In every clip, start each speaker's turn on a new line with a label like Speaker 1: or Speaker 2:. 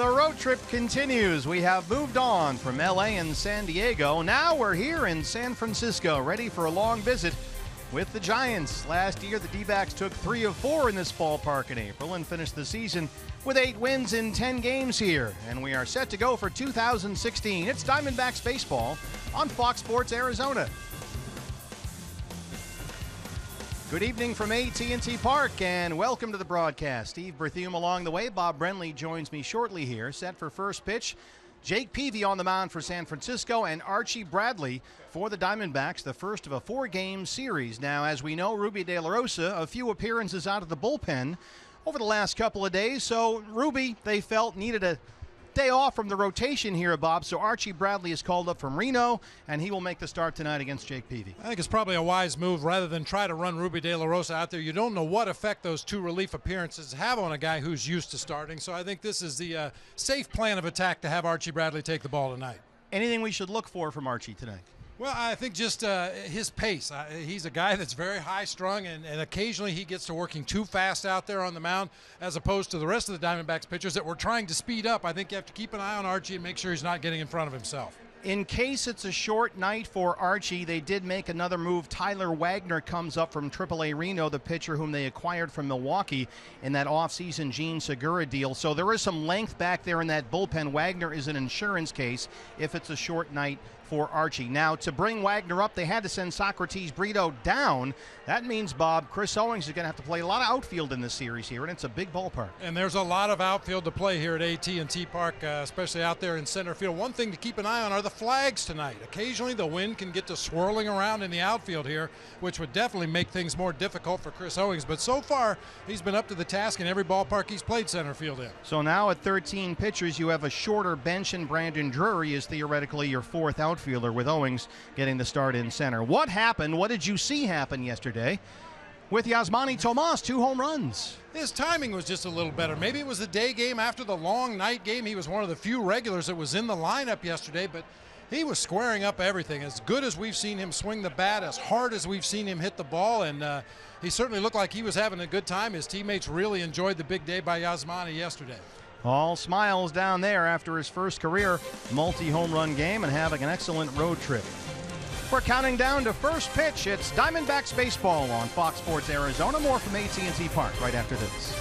Speaker 1: The road trip continues. We have moved on from LA and San Diego. Now we're here in San Francisco, ready for a long visit with the Giants. Last year, the D-backs took 3 of 4 in this ballpark in April and finished the season with 8 wins in 10 games here. And we are set to go for 2016. It's Diamondbacks baseball on Fox Sports Arizona. Good evening from AT&T Park, and welcome to the broadcast. Steve Berthiaume along the way. Bob Brenly joins me shortly here, set for first pitch. Jake Peavy on the mound for San Francisco, and Archie Bradley for the Diamondbacks, the first of a 4-game series. Now, as we know, Ruby De La Rosa, a few appearances out of the bullpen over the last couple of days. So Ruby, they felt, needed a day off from the rotation here, Bob. So Archie Bradley is called up from Reno, and he will make the start tonight against Jake Peavy.
Speaker 2: I think it's probably a wise move rather than try to run Ruby De La Rosa out there. You don't know what effect those 2 relief appearances have on a guy who's used to starting. So I think this is the safe plan of attack to have Archie Bradley take the ball tonight.
Speaker 1: Anything we should look for from Archie tonight?
Speaker 2: Well, I think just his pace. He's a guy that's very high-strung, and occasionally he gets to working too fast out there on the mound, as opposed to the rest of the Diamondbacks pitchers that were trying to speed up. I think you have to keep an eye on Archie and make sure he's not getting in front of himself.
Speaker 1: In case it's a short night for Archie, they did make another move. Tyler Wagner comes up from AAA Reno, the pitcher whom they acquired from Milwaukee in that offseason Gene Segura deal. So there is some length back there in that bullpen. Wagner is an insurance case if it's a short night for Archie. Now, to bring Wagner up, they had to send Socrates Brito down. That means, Bob, Chris Owings is going to have to play a lot of outfield in this series here, and it's a big ballpark.
Speaker 2: And there's a lot of outfield to play here at AT&T Park, especially out there in center field. One thing to keep an eye on are the flags tonight. Occasionally, the wind can get to swirling around in the outfield here, which would definitely make things more difficult for Chris Owings. But so far, he's been up to the task in every ballpark he's played center field in.
Speaker 1: So now at 13 pitchers, you have a shorter bench, and Brandon Drury is theoretically your 4th outfielder, with Owings getting the start in center. What happened? What did you see happen yesterday with Yasmani Tomas? 2 home runs.
Speaker 2: His timing was just a little better. Maybe it was the day game after the long night game. He was one of the few regulars that was in the lineup yesterday, but he was squaring up everything. As good as we've seen him swing the bat, as hard as we've seen him hit the ball, and he certainly looked like he was having a good time. His teammates really enjoyed the big day by Yasmani yesterday.
Speaker 1: All smiles down there after his first career multi-home run game and having an excellent road trip. We're counting down to first pitch. It's Diamondbacks baseball on Fox Sports Arizona. More from AT&T Park right after this.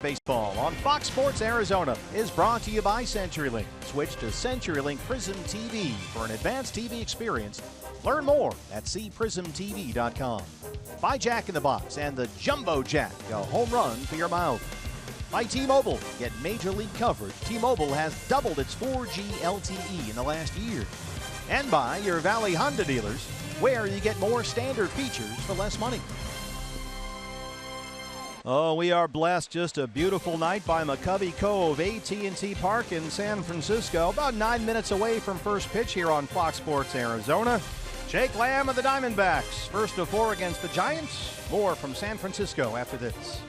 Speaker 1: Baseball on Fox Sports Arizona is brought to you by CenturyLink. Switch to CenturyLink Prism TV for an advanced TV experience. Learn more at cprismtv.com. By Jack in the Box and the Jumbo Jack, a home run for your mouth. By T-Mobile, get major league coverage. T-Mobile has doubled its 4G LTE in the last year. And by your Valley Honda dealers, where you get more standard features for less money. Oh, we are blessed. Just a beautiful night by McCovey Cove, AT&T Park in San Francisco. About 9 minutes away from first pitch here on Fox Sports Arizona. Jake Lamb of the Diamondbacks, first of 4 against the Giants. More from San Francisco after this.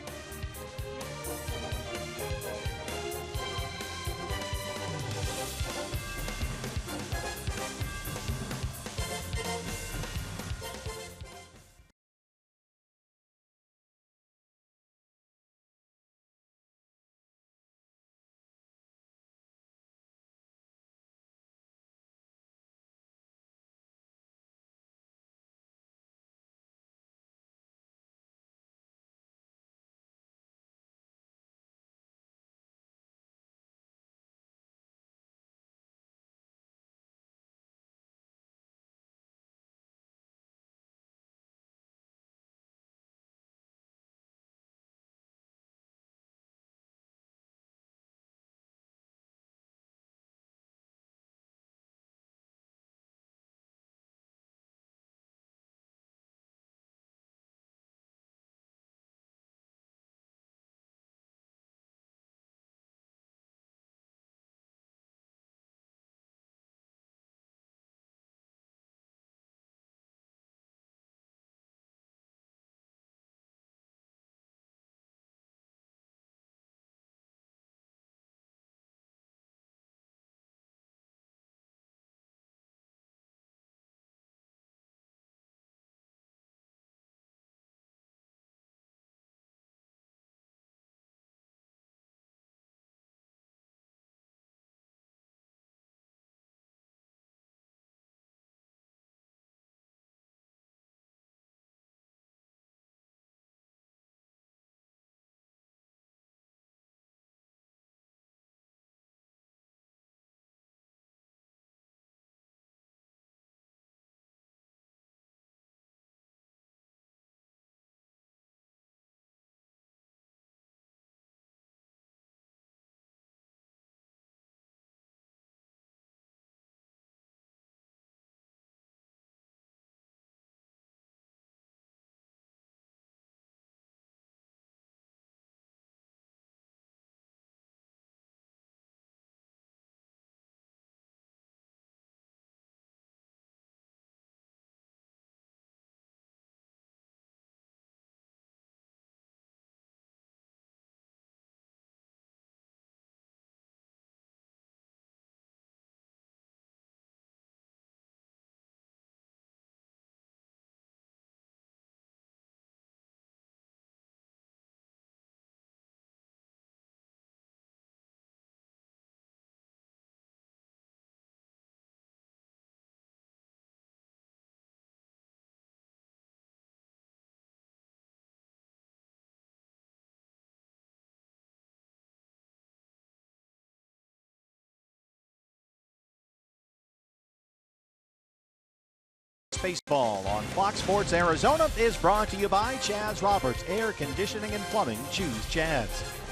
Speaker 1: Baseball on Fox Sports Arizona is brought to you by Chaz Roberts, Air Conditioning and Plumbing. Choose Chaz.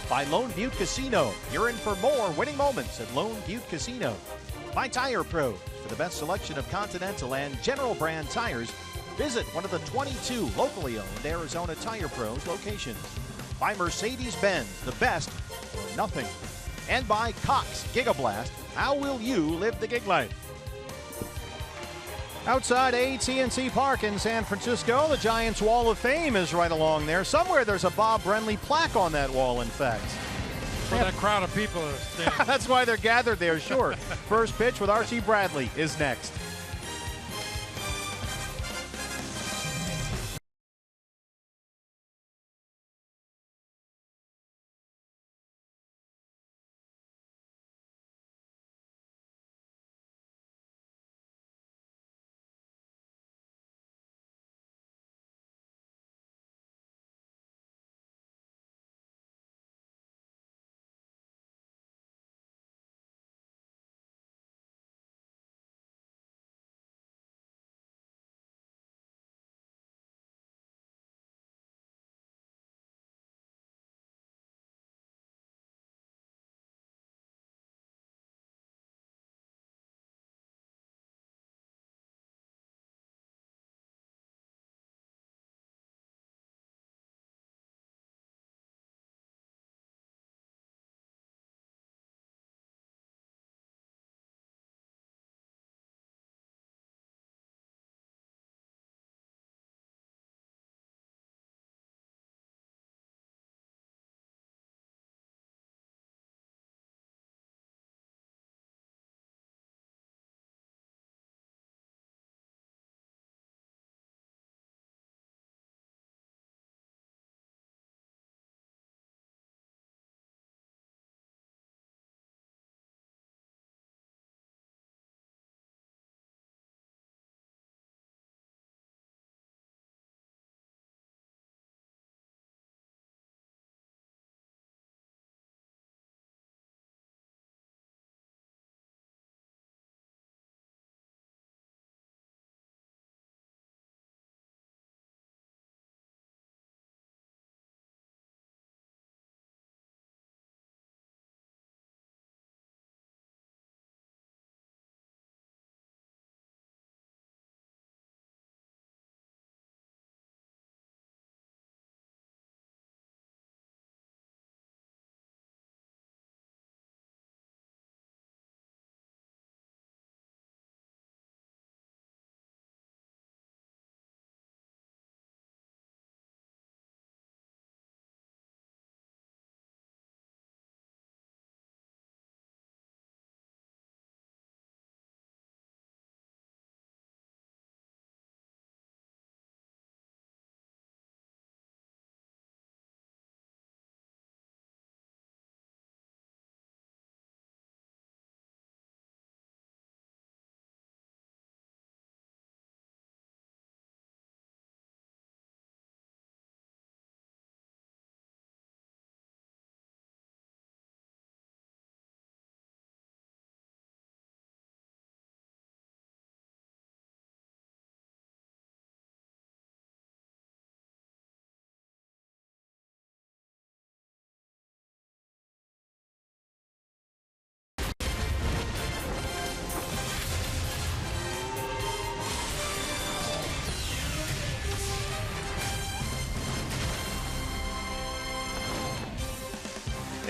Speaker 1: By Lone Butte Casino. You're in for more winning moments at Lone Butte Casino. By Tire Pros. For the best selection of Continental and General brand tires, visit one of the 22 locally owned Arizona Tire Pros locations. By Mercedes-Benz, the best or nothing. And by Cox Gigablast. How will you live the gig life? Outside AT&T Park in San Francisco, the Giants Wall of Fame is right along there. Somewhere there's a Bob Brenly plaque on that wall, in fact.
Speaker 2: For that crowd of people that are standing.
Speaker 1: That's why they're gathered there, sure. First pitch with Archie Bradley is next.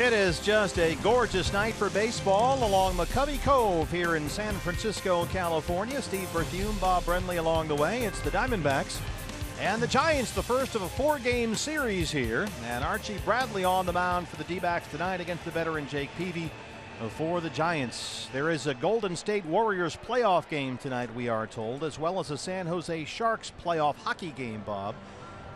Speaker 1: It is just a gorgeous night for baseball along McCovey Cove here in San Francisco, California. Steve Berthiaume, Bob Brenly along the way. It's the Diamondbacks and the Giants, the first of a 4-game series here. And Archie Bradley on the mound for the D-backs tonight against the veteran Jake Peavy for the Giants. There is a Golden State Warriors playoff game tonight, we are told, as well as a San Jose Sharks playoff hockey game, Bob.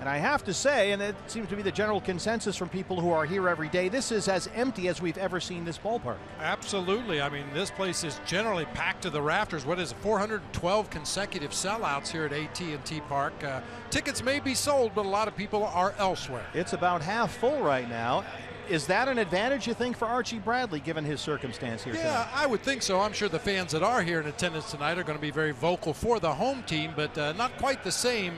Speaker 1: And I have to say, and it seems to be the general consensus from people who are here every day, this is as empty as we've ever seen this ballpark.
Speaker 2: Absolutely. I mean, this place is generally packed to the rafters. What is it, 412 consecutive sellouts here at AT&T Park. Tickets may be sold, but a lot of people are elsewhere.
Speaker 1: It's about half full right now. Is that an advantage, you think, for Archie Bradley, given his circumstance here tonight?
Speaker 2: Yeah, I would think so. I'm sure the fans that are here in attendance tonight are going to be very vocal for the home team, but not quite the same.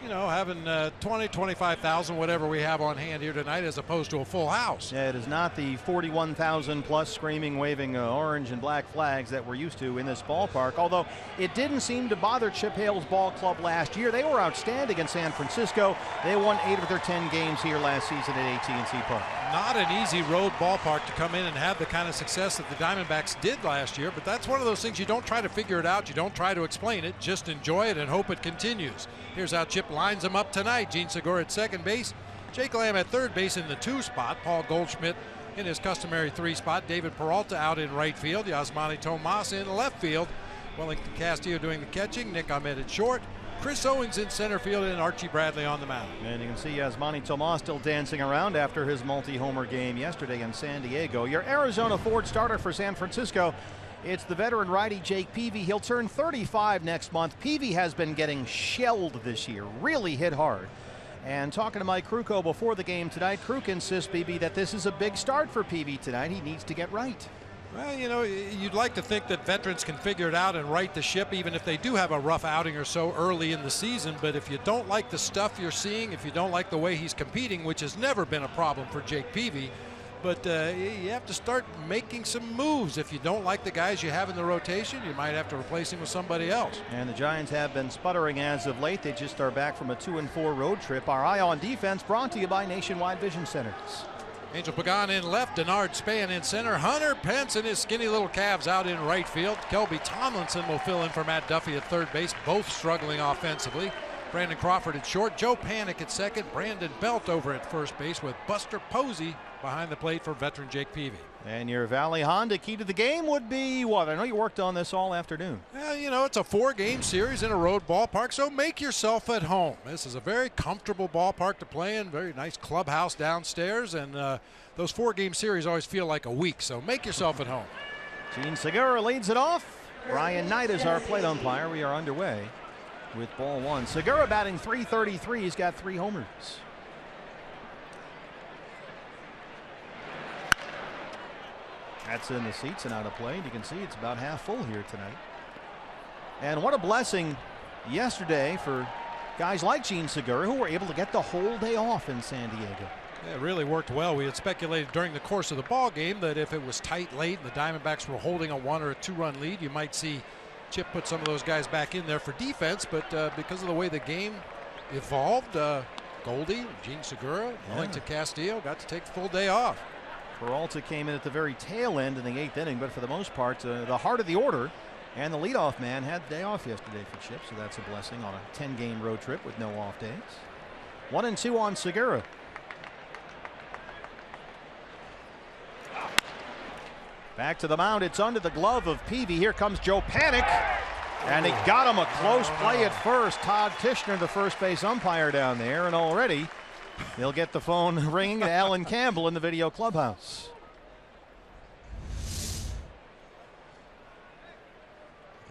Speaker 2: You know, having 20, 25,000, whatever we have on hand here tonight, as opposed to a full house.
Speaker 1: Yeah, it is not the 41,000 plus screaming, waving orange and black flags that we're used to in this ballpark. Although it didn't seem to bother Chip Hale's ball club last year. They were outstanding in San Francisco. They won 8 of their 10 games here last season at AT&T Park.
Speaker 2: Not an easy road ballpark to come in and have the kind of success that the Diamondbacks did last year, but that's one of those things you don't try to figure it out. You don't try to explain it. Just enjoy it and hope it continues. Here's how Chip lines them up tonight. Gene Segura at second base, Jake Lamb at third base in the 2 spot, Paul Goldschmidt in his customary 3 spot, David Peralta out in right field, Yasmani Tomas in left field, Wellington Castillo doing the catching, Nick Ahmed at short, Chris Owings in center field, and Archie Bradley on the mound.
Speaker 1: And you can see Yasmani Tomas still dancing around after his multi-homer game yesterday in San Diego. Your Arizona Ford starter for San Francisco, it's the veteran righty Jake Peavy. He'll turn 35 next month. Peavy has been getting shelled this year, really hit hard. And talking to Mike Krukow before the game tonight, Kruk insists, BB, that this is a big start for Peavy tonight. He needs to get right.
Speaker 2: Well, you know, you'd like to think that veterans can figure it out and right the ship, even if they do have a rough outing or so early in the season. But if you don't like the stuff you're seeing, if you don't like the way he's competing, which has never been a problem for Jake Peavy, but you have to start making some moves. If you don't like the guys you have in the rotation, you might have to replace him with somebody else.
Speaker 1: And the Giants have been sputtering as of late. They just are back from a 2-4 road trip. Our Eye on Defense brought to you by Nationwide Vision Centers.
Speaker 2: Angel Pagan in left, Denard Span in center, Hunter Pence and his skinny little calves out in right field. Kelby Tomlinson will fill in for Matt Duffy at third base, both struggling offensively. Brandon Crawford at short, Joe Panik at second, Brandon Belt over at first base with Buster Posey behind the plate for veteran Jake Peavy.
Speaker 1: And your Valley Honda key to the game would be what? I know you worked on this all afternoon.
Speaker 2: Well, you know, it's a 4-game series in a road ballpark, so make yourself at home. This is a very comfortable ballpark to play in, very nice clubhouse downstairs, and those 4-game series always feel like a week, so make yourself at home.
Speaker 1: Gene Segura leads it off. Brian Knight is our plate umpire. We are underway with ball 1. Segura batting .333. He's got 3 homers. That's in the seats and out of play. You can see it's about half full here tonight. And what a blessing yesterday for guys like Gene Segura, who were able to get the whole day off in San Diego.
Speaker 2: Yeah, it really worked well. We had speculated during the course of the ball game that if it was tight late and the Diamondbacks were holding a 1 or a 2-run lead, you might see Chip put some of those guys back in there for defense. But because of the way the game evolved, Goldie, Gene Segura, Wellington Castillo got to take the full day off.
Speaker 1: Peralta came in at the very tail end in the 8th inning, but for the most part, the heart of the order and the leadoff man had the day off yesterday for Chip, so that's a blessing on a 10-game road trip with no off days. 1-2 on Segura. Back to the mound. It's under the glove of Peavy. Here comes Joe Panik, and he got him a close play at first. Todd Tishner, the first base umpire down there, and already they'll get the phone ringing to Alan Campbell in the video clubhouse.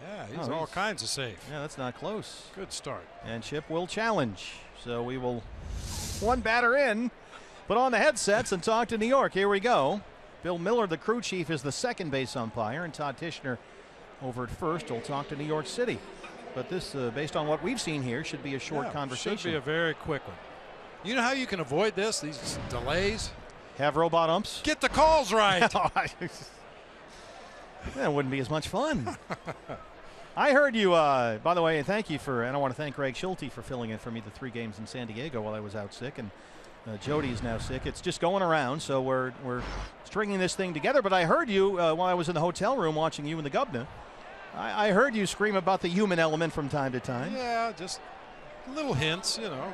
Speaker 2: Yeah, he's all kinds of safe.
Speaker 1: Yeah, that's not close.
Speaker 2: Good start.
Speaker 1: And Chip will challenge. So we will one batter in, put on the headsets and talk to New York. Here we go. Bill Miller, the crew chief, is the second base umpire, and Todd Tishner over at first will talk to New York City. But this, based on what we've seen here, should be a short conversation.
Speaker 2: Should be a very quick one. You know how you can avoid this, these delays?
Speaker 1: Have robot umps?
Speaker 2: Get the calls right.
Speaker 1: That wouldn't be as much fun. I heard you, by the way, and thank you for, and I want to thank Greg Schulte for filling in for me the 3 games in San Diego while I was out sick. And Jody is now sick. It's just going around, so we're stringing this thing together. But I heard you while I was in the hotel room watching you and the governor. I heard you scream about the human element from time to time.
Speaker 2: Yeah, just little hints, you know.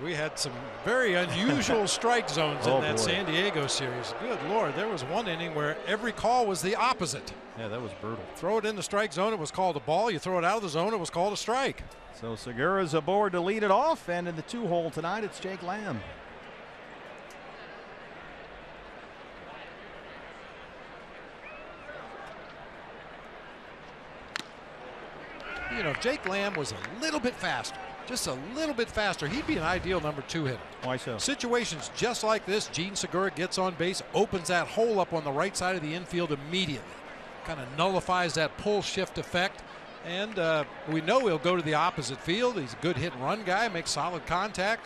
Speaker 2: We had some very unusual strike zones in that San Diego series. Good Lord, there was one inning where every call was the opposite.
Speaker 1: Yeah, that was brutal.
Speaker 2: Throw it in the strike zone, it was called a ball. You throw it out of the zone, it was called a strike.
Speaker 1: So Segura's aboard to lead it off, and in the 2-hole tonight, it's Jake Lamb.
Speaker 2: You know, if Jake Lamb was a little bit faster, just a little bit faster, he'd be an ideal number 2 hitter.
Speaker 1: Why so?
Speaker 2: Situations just like this, Gene Segura gets on base, opens that hole up on the right side of the infield immediately. Kind of nullifies that pull shift effect. And we know he'll go to the opposite field. He's a good hit and run guy, makes solid contact.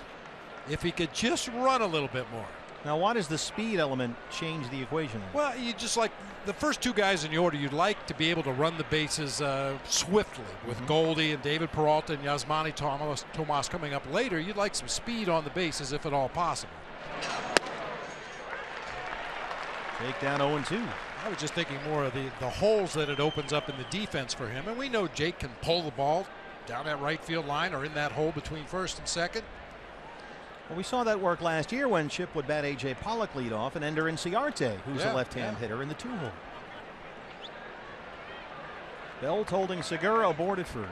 Speaker 2: If he could just run a little bit more.
Speaker 1: Now, why does the speed element change the equation?
Speaker 2: Well, you just like the first 2 guys in the order, you'd like to be able to run the bases swiftly with Goldie and David Peralta and Yasmani Tomas coming up later. You'd like some speed on the bases if at all possible.
Speaker 1: Take down 0-2.
Speaker 2: I was just thinking more of the holes that it opens up in the defense for him. And we know Jake can pull the ball down that right field line or in that hole between first and second.
Speaker 1: Well, we saw that work last year when Chip would bat A.J. Pollock lead off and Ender Inciarte, who's a left-hand hitter, in the 2-hole. Belt holding Segura aboard at first.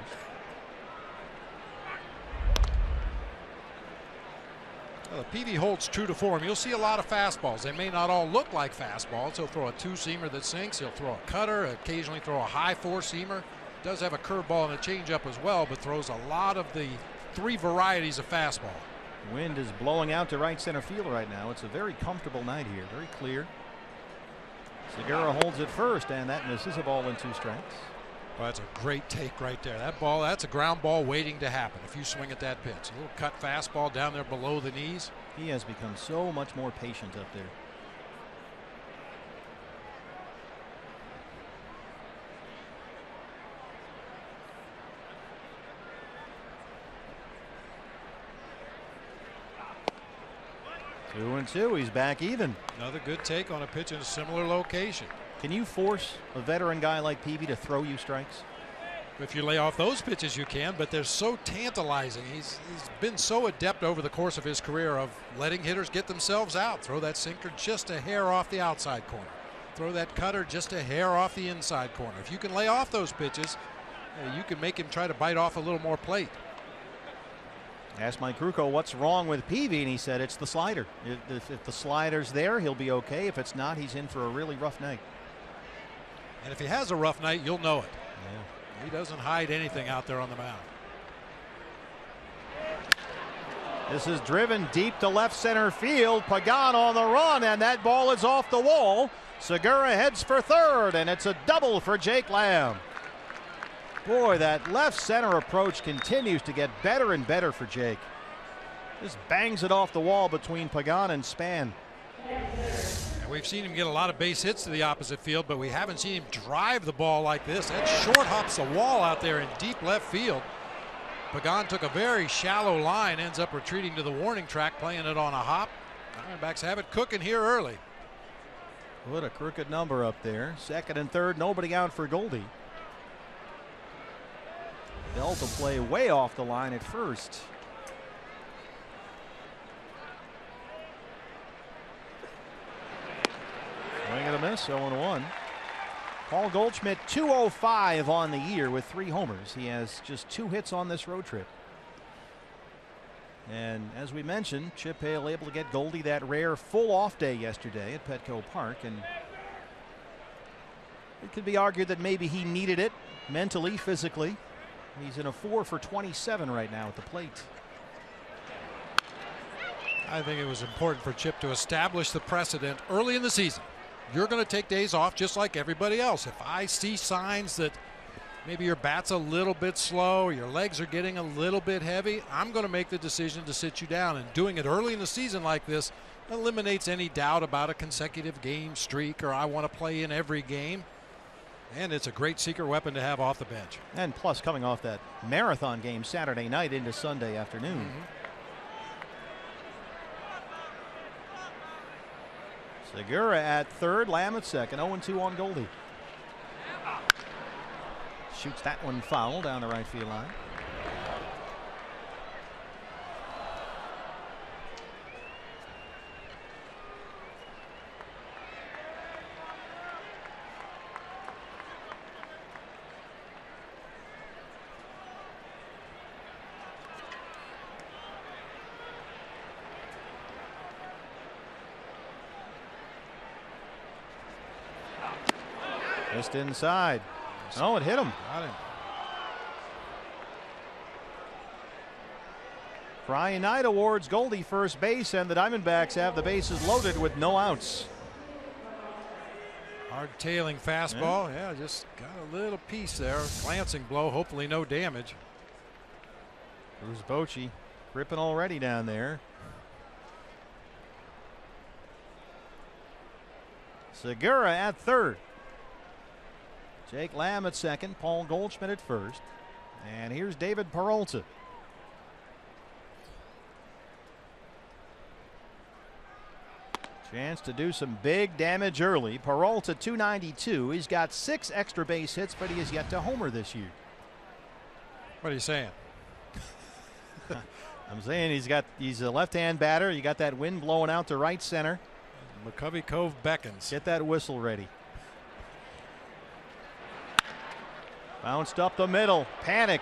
Speaker 2: Well, Peavy holds true to form. You'll see a lot of fastballs. They may not all look like fastballs. He'll throw a 2-seamer that sinks. He'll throw a cutter, occasionally throw a high 4-seamer. Does have a curveball and a changeup as well, but throws a lot of the 3 varieties of fastball.
Speaker 1: Wind is blowing out to right center field right now. It's a very comfortable night here, very clear. Segura holds it first, and that misses, a ball and 2 strikes.
Speaker 2: Well, that's a great take right there. That ball, that's a ground ball waiting to happen if you swing at that pitch. A little cut fastball down there below the knees.
Speaker 1: He has become so much more patient up there. Two and two. He's back even.
Speaker 2: Another good take on a pitch in a similar location.
Speaker 1: Can you force a veteran guy like Peavy to throw you strikes?
Speaker 2: If you lay off those pitches, you can, but they're so tantalizing. He's been so adept over the course of his career of letting hitters get themselves out. Throw that sinker just a hair off the outside corner. Throw that cutter just a hair off the inside corner. If you can lay off those pitches, you can make him try to bite off a little more plate.
Speaker 1: Asked Mike Krukow what's wrong with Peavy, and he said it's the slider. If the slider's there, he'll be okay. If it's not, he's in for a really rough night.
Speaker 2: And if he has a rough night, you'll know it.
Speaker 1: Yeah.
Speaker 2: He doesn't hide anything out there on the mound.
Speaker 1: This is driven deep to left center field. Pagan on the run, and that ball is off the wall. Segura heads for third, and it's a double for Jake Lamb. Boy, that left center approach continues to get better and better for Jake. Just bangs it off the wall between Pagan and Span.
Speaker 2: And we've seen him get a lot of base hits to the opposite field, but we haven't seen him drive the ball like this. That short hops the wall out there in deep left field. Pagan took a very shallow line, ends up retreating to the warning track, playing it on a hop. Diamondbacks have it cooking here early.
Speaker 1: What a crooked number up there. Second and third, nobody out for Goldie. Delta play way off the line at first. Swing and a miss, 0-1. Paul Goldschmidt, 205 on the year with 3 homers. He has just 2 hits on this road trip. And as we mentioned, Chip Hale able to get Goldie that rare full off day yesterday at Petco Park, and it could be argued that maybe he needed it mentally, physically. He's in a 4 for 27 right now at the plate.
Speaker 2: I think it was important for Chip to establish the precedent early in the season. You're going to take days off just like everybody else. If I see signs that maybe your bat's a little bit slow, your legs are getting a little bit heavy, I'm going to make the decision to sit you down. And doing it early in the season like this eliminates any doubt about a consecutive game streak or I want to play in every game. And it's a great secret weapon to have off the bench.
Speaker 1: And plus, coming off that marathon game Saturday night into Sunday afternoon. Segura at third, Lamb at second, 0-2 on Goldie. Shoots that one foul down the right field line. Just inside. Oh, it hit him.
Speaker 2: Got him.
Speaker 1: Brian Knight awards Goldie first base, and the Diamondbacks have the bases loaded with no outs.
Speaker 2: Hard tailing fastball. Yeah, just got a little piece there. Glancing blow. Hopefully no damage.
Speaker 1: Bruce Bochy gripping already down there. Segura at third. Jake Lamb at second, Paul Goldschmidt at first, and here's David Peralta. Chance to do some big damage early. Peralta 292. He's got 6 extra base hits, but he has yet to homer this year.
Speaker 2: What are you saying?
Speaker 1: I'm saying he's a left-hand batter. You got that wind blowing out to right center.
Speaker 2: McCovey Cove beckons.
Speaker 1: Get that whistle ready. Bounced up the middle. Panic.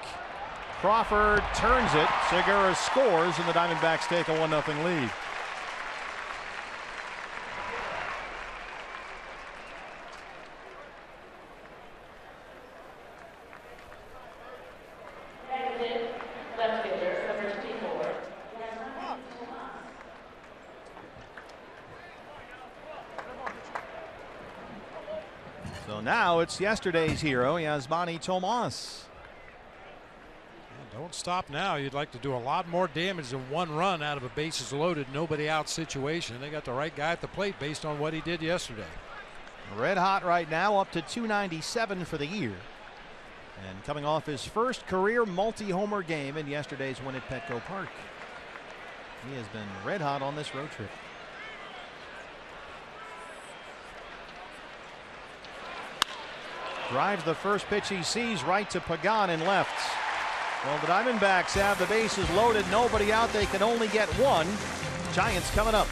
Speaker 1: Crawford turns it. Segura scores, and the Diamondbacks take a 1-0 lead. So now it's yesterday's hero, Yasmani Tomas.
Speaker 2: Don't stop now. You'd like to do a lot more damage than 1 run out of a bases loaded, nobody out situation. They got the right guy at the plate based on what he did yesterday.
Speaker 1: Red hot right now, up to 297 for the year. And coming off his first career multi-homer game in yesterday's win at Petco Park. He has been red hot on this road trip. Drives the first pitch he sees right to Pagan in left. Well, the Diamondbacks have the bases loaded, nobody out. They can only get 1. Giants coming up.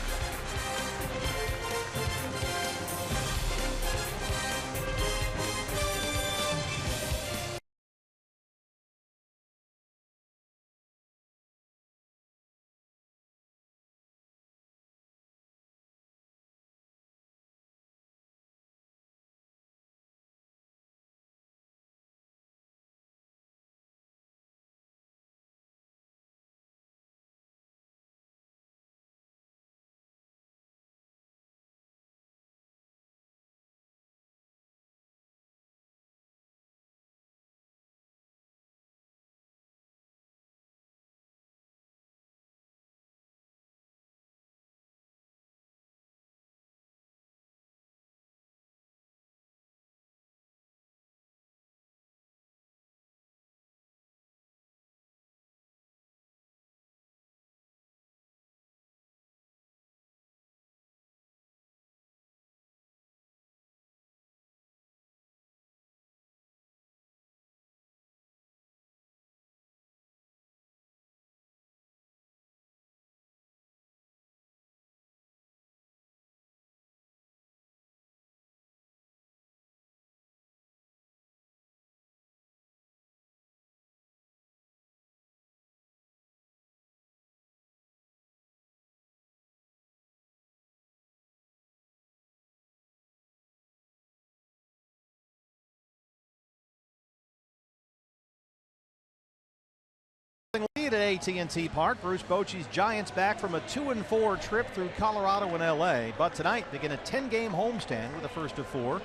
Speaker 1: Lead at AT&T Park. Bruce Bochy's Giants back from a 2-4 trip through Colorado and LA, but tonight begin a 10-game homestand with the first of 4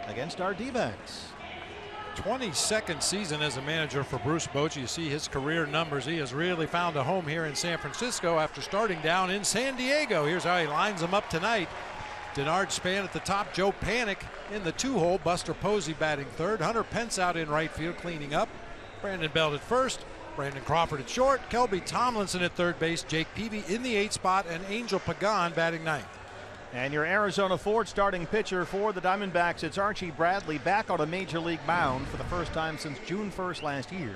Speaker 1: against our D-backs.
Speaker 2: 22nd season as a manager for Bruce Bochy. You see his career numbers. He has really found a home here in San Francisco after starting down in San Diego. Here's how he lines them up tonight. Denard Span at the top, Joe Panic in the 2-hole, Buster Posey batting third, Hunter Pence out in right field cleaning up, Brandon Belt at first, Brandon Crawford at short, Kelby Tomlinson at third base, Jake Peavy in the 8th spot, and Angel Pagan batting ninth.
Speaker 1: And your Arizona Ford starting pitcher for the Diamondbacks, it's Archie Bradley, back on a major league mound for the first time since June 1st last year.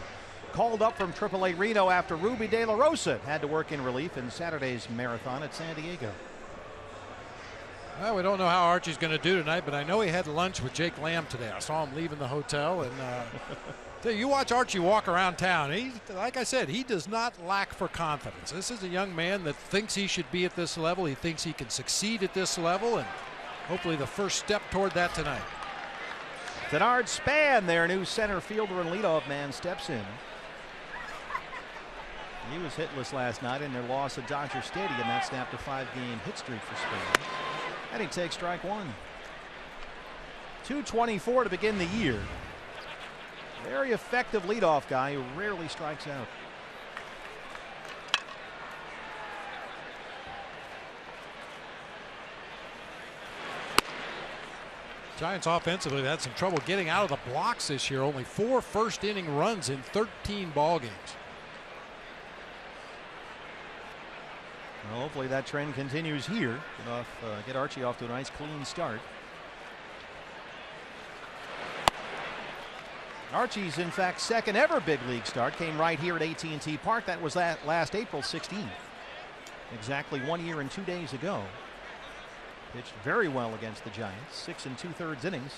Speaker 1: Called up from AAA Reno after Ruby De La Rosa had to work in relief in Saturday's marathon at San Diego.
Speaker 2: Well, we don't know how Archie's going to do tonight, but I know he had lunch with Jake Lamb today. I saw him leaving the hotel, and you watch Archie walk around town. He, like I said, he does not lack for confidence. This is a young man that thinks he should be at this level. He thinks he can succeed at this level, and hopefully the first step toward that tonight.
Speaker 1: Denard Span, their new center fielder and leadoff man, steps in. He was hitless last night in their loss at Dodger Stadium. That snapped a 5-game hit streak for Span. And he takes strike one. 224 to begin the year. Very effective leadoff guy who rarely strikes out.
Speaker 2: Giants offensively had some trouble getting out of the blocks this year. Only 4 first-inning runs in 13 ball games.
Speaker 1: Well, hopefully that trend continues here. Get Archie off to a nice clean start. Archie's, in fact, second ever big league start came right here at AT&T Park. That was last April 16th. Exactly 1 year and 2 days ago. Pitched very well against the Giants. 6 2/3 innings.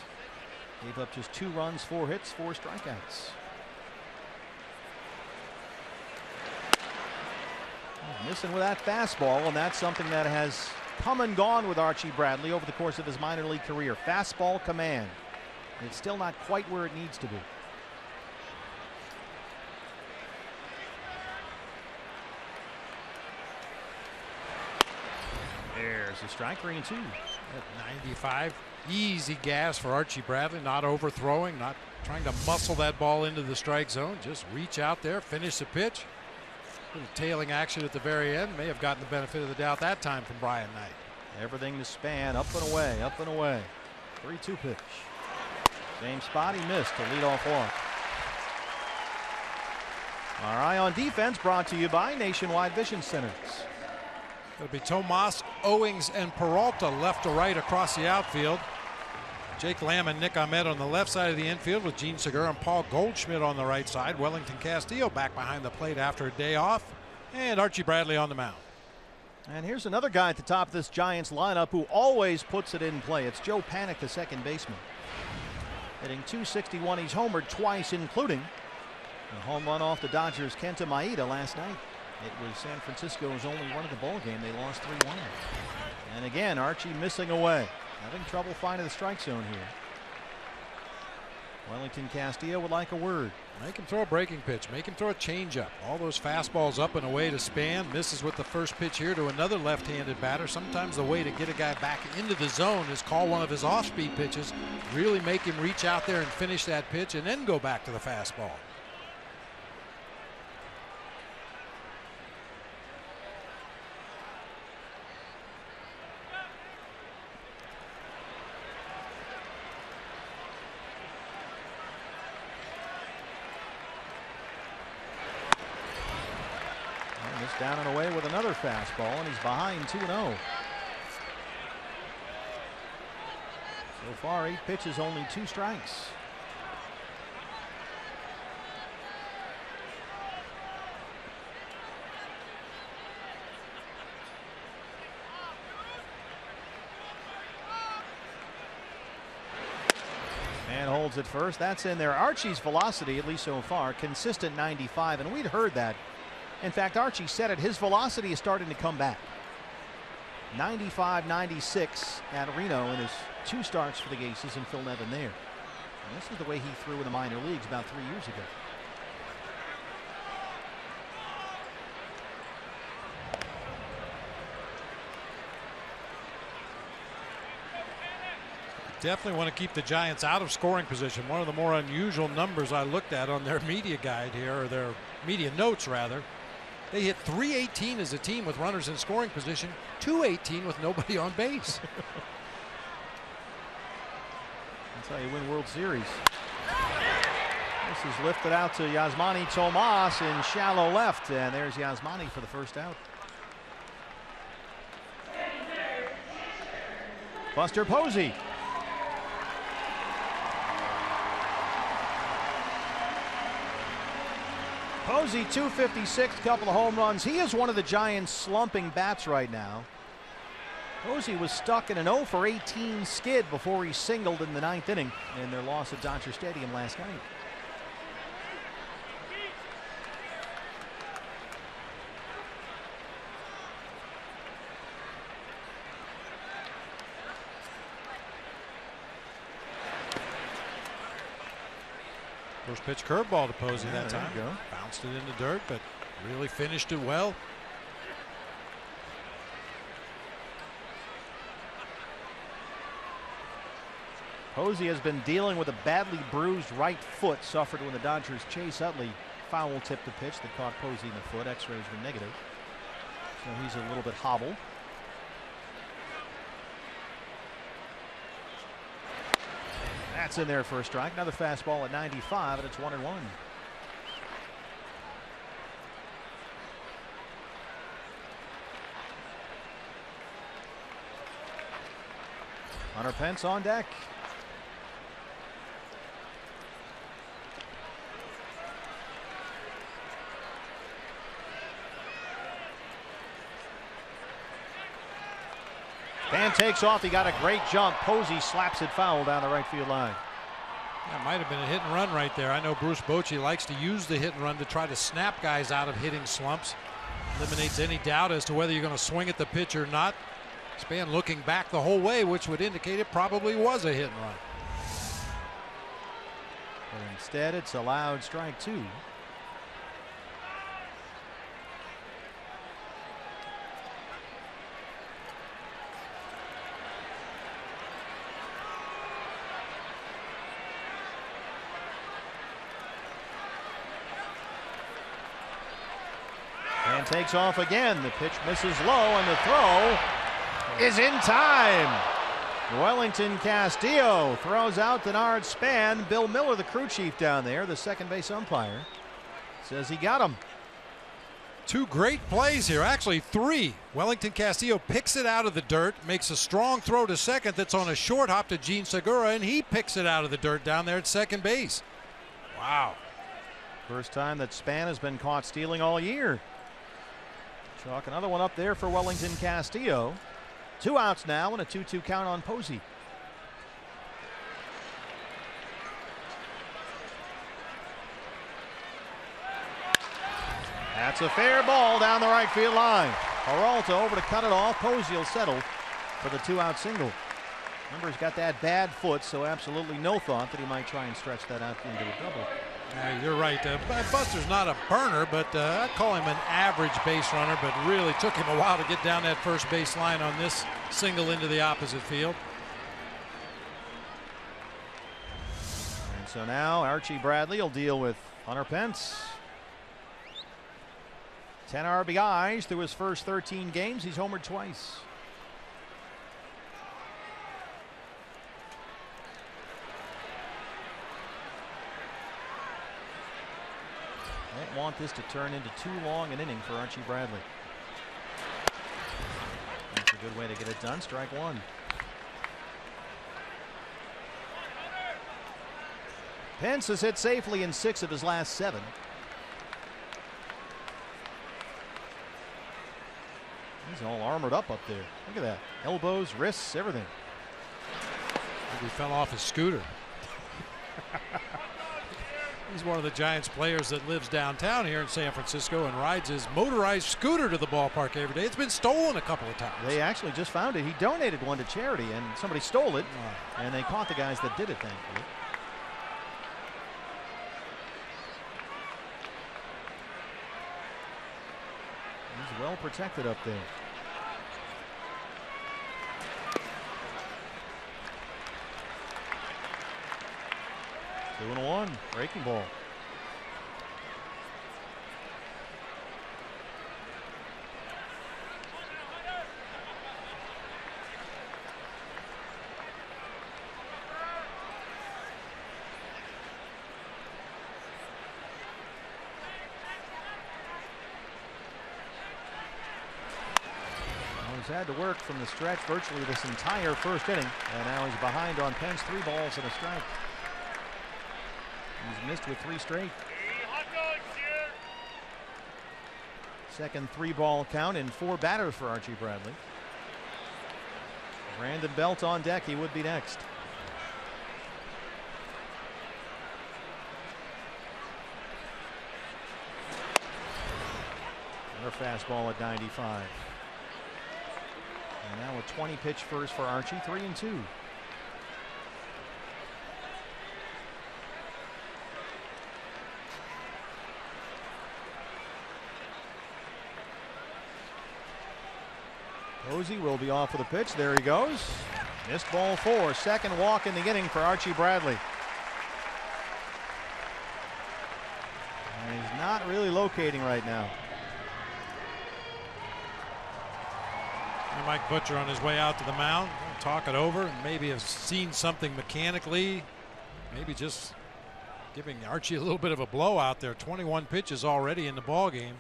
Speaker 1: Gave up just 2 runs, 4 hits, 4 strikeouts. Missing with that fastball, and that's something that has come and gone with Archie Bradley over the course of his minor league career. Fastball command. It's still not quite where it needs to be. There's a strike, 3-2.
Speaker 2: At 95, easy gas for Archie Bradley, not overthrowing, not trying to muscle that ball into the strike zone. Just reach out there, finish the pitch. Little tailing action at the very end. May have gotten the benefit of the doubt that time from Brian Knight.
Speaker 1: Everything to Span, up and away, up and away. 3-2 pitch. Same spot he missed to lead off walk. Our Eye on Defense brought to you by Nationwide Vision Centers.
Speaker 2: It'll be Tomas, Owings, and Peralta left to right across the outfield. Jake Lamb and Nick Ahmed on the left side of the infield with Gene Segura and Paul Goldschmidt on the right side. Wellington Castillo back behind the plate after a day off. And Archie Bradley on the mound.
Speaker 1: And here's another guy at the top of this Giants lineup who always puts it in play. It's Joe Panik, the second baseman. Hitting .261. He's homered twice, including a home run off the Dodgers' Kenta Maeda last night. It was San Francisco's only run of the ball game. They lost 3-1. And again, Archie missing away. Having trouble finding the strike zone here. Wellington Castillo would like a word.
Speaker 2: Make him throw a breaking pitch. Make him throw a changeup. All those fastballs up and away to Span. Misses with the first pitch here to another left-handed batter. Sometimes the way to get a guy back into the zone is call one of his off-speed pitches. Really make him reach out there and finish that pitch and then go back to the fastball.
Speaker 1: Down and away with another fastball, and he's behind 2-0. So far, 8 pitches, only 2 strikes. And holds it first. That's in there. Archie's velocity, at least so far, consistent 95, and we'd heard that. In fact, Archie said it, his velocity is starting to come back. 95-96 at Reno in his 2 starts for the Aces and Phil Nevin there. And this is the way he threw in the minor leagues about 3 years ago.
Speaker 2: Definitely want to keep the Giants out of scoring position. One of the more unusual numbers I looked at on their media guide here, or their media notes rather. They hit .318 as a team with runners in scoring position, .218 with nobody on base.
Speaker 1: That's how you win World Series. This is lifted out to Yasmani Tomas in shallow left, and there's Yasmani for the first out. Buster Posey. Posey, 256, couple of home runs. He is one of the Giants' slumping bats right now. Posey was stuck in an 0 for 18 skid before he singled in the 9th inning in their loss at Dodger Stadium last night.
Speaker 2: First pitch curveball to Posey that time.
Speaker 1: There you go.
Speaker 2: Bounced it in the dirt, but really finished it well.
Speaker 1: Posey has been dealing with a badly bruised right foot suffered when the Dodgers Chase Utley foul tipped the pitch that caught Posey in the foot. X-rays were negative, so he's a little bit hobbled. That's in there for a strike. Another fastball at 95, and it's 1-1. Hunter Pence on deck. Pan takes off. He got a great jump. Posey slaps it foul down the right field line.
Speaker 2: That might have been a hit and run right there. I know Bruce Bochy likes to use the hit and run to try to snap guys out of hitting slumps. Eliminates any doubt as to whether you're going to swing at the pitch or not. Span looking back the whole way, which would indicate it probably was a hit and run.
Speaker 1: But instead, it's allowed strike 2. And takes off again. The pitch misses low, and the throw is in time. Wellington Castillo throws out Denard Span. Bill Miller, the crew chief down there, the second base umpire, says he got him.
Speaker 2: 2 great plays here, actually 3. Wellington Castillo picks it out of the dirt, makes a strong throw to second that's on a short hop to Gene Segura, and he picks it out of the dirt down there at second base. Wow.
Speaker 1: First time that Span has been caught stealing all year. Chalk another one up there for Wellington Castillo. 2 outs now and a 2-2 count on Posey. That's a fair ball down the right field line. Peralta over to cut it off. Posey will settle for the 2-out single. Remember, he's got that bad foot, so absolutely no thought that he might try and stretch that out into a double.
Speaker 2: You're right. Buster's not a burner, but I'd call him an average base runner, but really took him a while to get down that first base line on this single into the opposite field.
Speaker 1: And so now Archie Bradley will deal with Hunter Pence. 10 RBIs through his first 13 games. He's homered twice. Don't want this to turn into too long an inning for Archie Bradley. That's a good way to get it done. Strike 1. Pence has hit safely in 6 of his last 7. He's all armored up there. Look at that. Elbows, wrists, everything.
Speaker 2: He fell off his scooter. He's one of the Giants players that lives downtown here in San Francisco and rides his motorized scooter to the ballpark every day. It's been stolen a couple of times.
Speaker 1: They actually just found it. He donated one to charity, and somebody stole it, and they caught the guys that did it, thankfully. He's well protected up there. Two and 1, breaking ball. He's had to work from the stretch virtually this entire first inning, and now he's behind on Pence, 3 balls and a strike. He's missed with 3 straight. Second 3-ball count and 4 batters for Archie Bradley. Brandon Belt on deck. He would be next. Another fastball at 95. And now a 20-pitch first for Archie, 3-2. Posey will be off with a pitch. There he goes. Missed ball 4. Second walk in the inning for Archie Bradley. And he's not really locating right now.
Speaker 2: Mike Butcher on his way out to the mound, talk it over, and maybe have seen something mechanically, maybe just giving Archie a little bit of a blowout there. 21 pitches already in the ball game.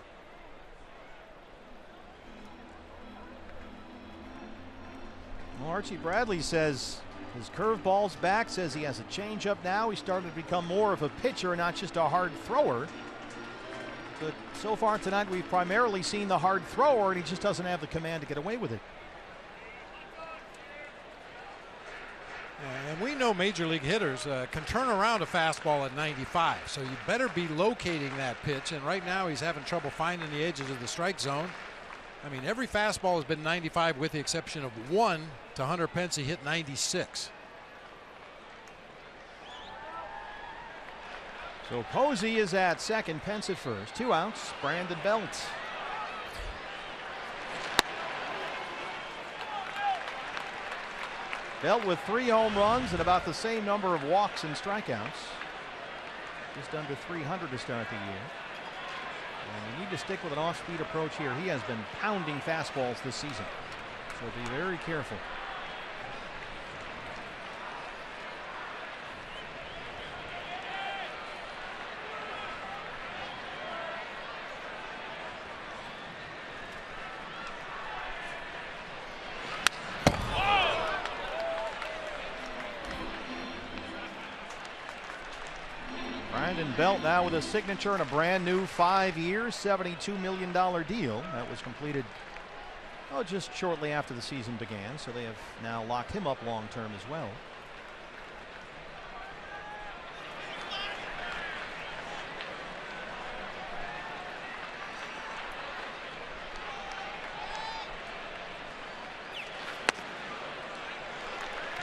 Speaker 1: Well, Archie Bradley says his curveball's back, says he has a changeup now. He's starting to become more of a pitcher, not just a hard thrower. But so far tonight, we've primarily seen the hard thrower, and he just doesn't have the command to get away with it.
Speaker 2: And we know major league hitters can turn around a fastball at 95, so you better be locating that pitch. And right now he's having trouble finding the edges of the strike zone. I mean, every fastball has been 95 with the exception of one to Hunter Pence. He hit 96.
Speaker 1: So Posey is at second, Pence at first. 2 outs, Brandon Belt. Belt with 3 home runs and about the same number of walks and strikeouts. Just under 300 to start the year. And you need to stick with an off-speed approach here. He has been pounding fastballs this season, so be very careful. Brandon Belt now with a signature and a brand new 5-year, $72 million deal that was completed just shortly after the season began. So they have now locked him up long term as well.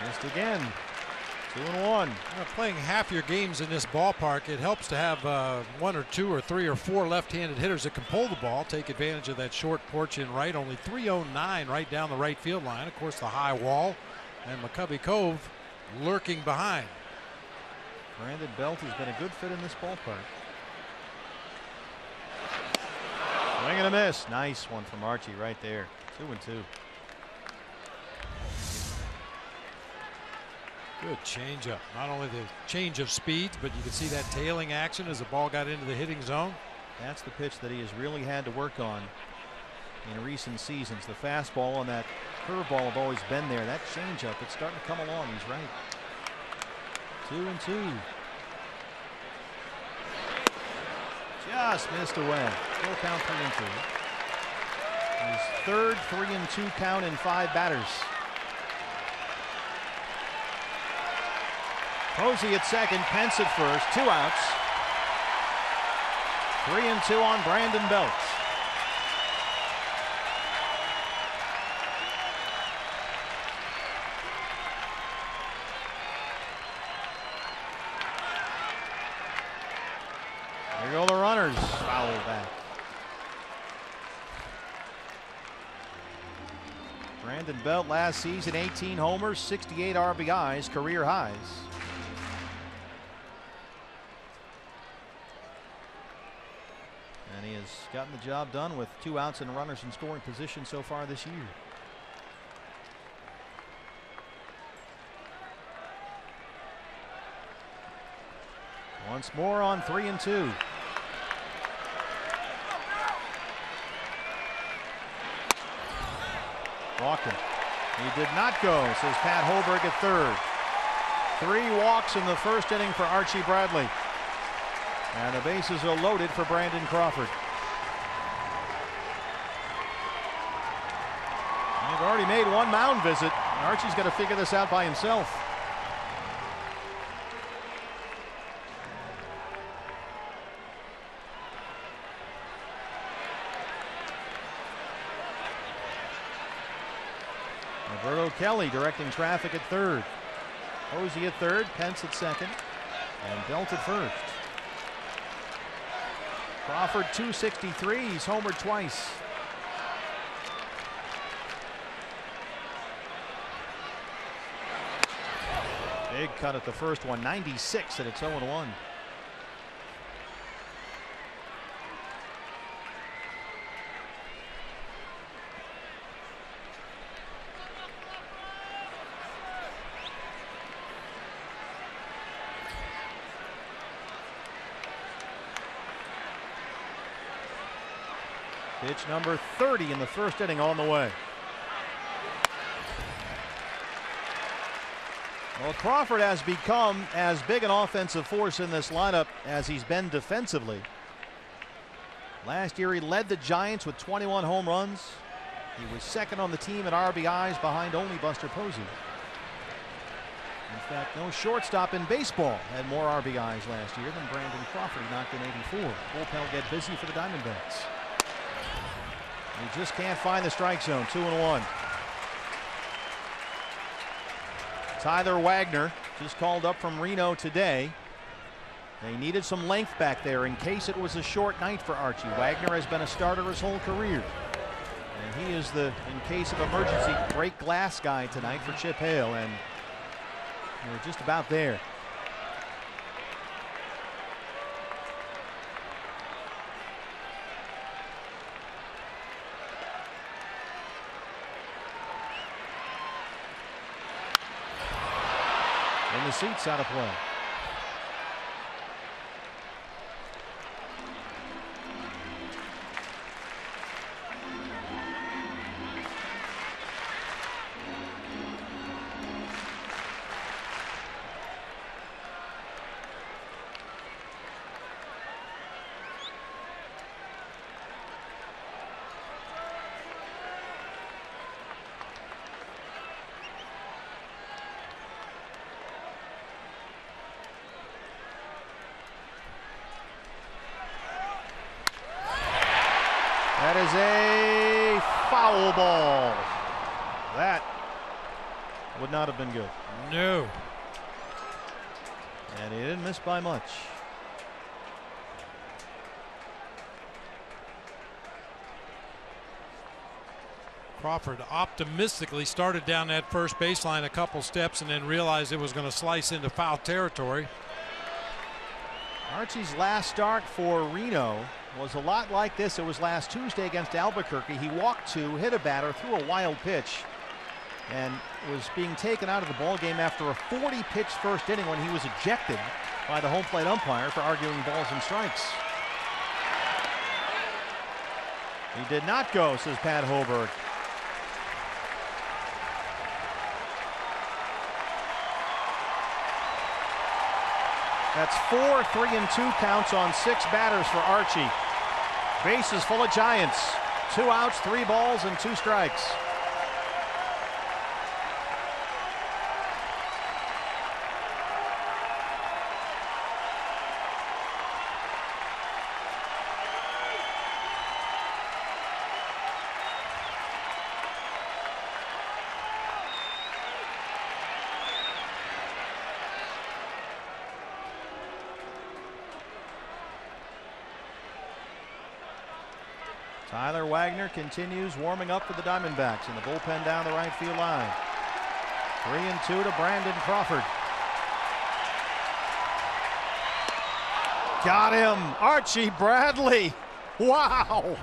Speaker 1: Missed again. 2-1.
Speaker 2: Playing half your games in this ballpark, it helps to have 1 or 2 or 3 or 4 left-handed hitters that can pull the ball, take advantage of that short porch in right. Only 309 right down the right field line. Of course, the high wall and McCovey Cove lurking behind.
Speaker 1: Brandon Belt has been a good fit in this ballpark. Swing and a miss. Nice one from Archie right there. 2-2.
Speaker 2: Good changeup. Not only the change of speeds, but you can see that tailing action as the ball got into the hitting zone.
Speaker 1: That's the pitch that he has really had to work on in recent seasons. The fastball and that curveball have always been there. That changeup, it's starting to come along. He's right. 2-2. Just missed away. Full count, 3-2. His third 3-2 count in 5 batters. Posey at second, Pence at first, 2 outs. 3-2 on Brandon Belt. There go the runners. Foul back. Brandon Belt last season, 18 homers, 68 RBIs, career highs. And he has gotten the job done with 2 outs and runners in scoring position so far this year. Once more on 3-2. Walking. He did not go, says Pat Hoberg at third. 3 walks in the first inning for Archie Bradley. And the bases are loaded for Brandon Crawford. They've already made 1 mound visit. Archie's got to figure this out by himself. Roberto Kelly directing traffic at third. Posey at third, Pence at second, and Belt at first. Crawford 263, he's homered twice. Big cut at the first one, 96, and it's 0-1. Pitch number 30 in the first inning on the way. Well, Crawford has become as big an offensive force in this lineup as he's been defensively. Last year he led the Giants with 21 home runs. He was second on the team in RBIs behind only Buster Posey. In fact, no shortstop in baseball had more RBIs last year than Brandon Crawford. He knocked in 84. Bullpen will get busy for the Diamondbacks. He just can't find the strike zone. 2-1. Tyler Wagner just called up from Reno today. They needed some length back there in case it was a short night for Archie. Wagner has been a starter his whole career. And he is the, in case of emergency, break glass guy tonight for Chip Hale. And we're just about there. And the seat's out of play. That is a foul ball. That would not have been good.
Speaker 2: No.
Speaker 1: And he didn't miss by much.
Speaker 2: Crawford optimistically started down that first baseline a couple steps and then realized it was going to slice into foul territory.
Speaker 1: Archie's last start for Reno was a lot like this. It was last Tuesday against Albuquerque. He walked 2, hit a batter, threw a wild pitch, and was being taken out of the ball game after a 40-pitch first inning when he was ejected by the home plate umpire for arguing balls and strikes. He did not go, says Pat Hoberg. That's 4 3-2 counts on 6 batters for Archie. Bases full of Giants. 2 outs, 3 balls, and 2 strikes. Tyler Wagner continues warming up for the Diamondbacks in the bullpen down the right field line. 3-2 to Brandon Crawford. Got him, Archie Bradley. Wow,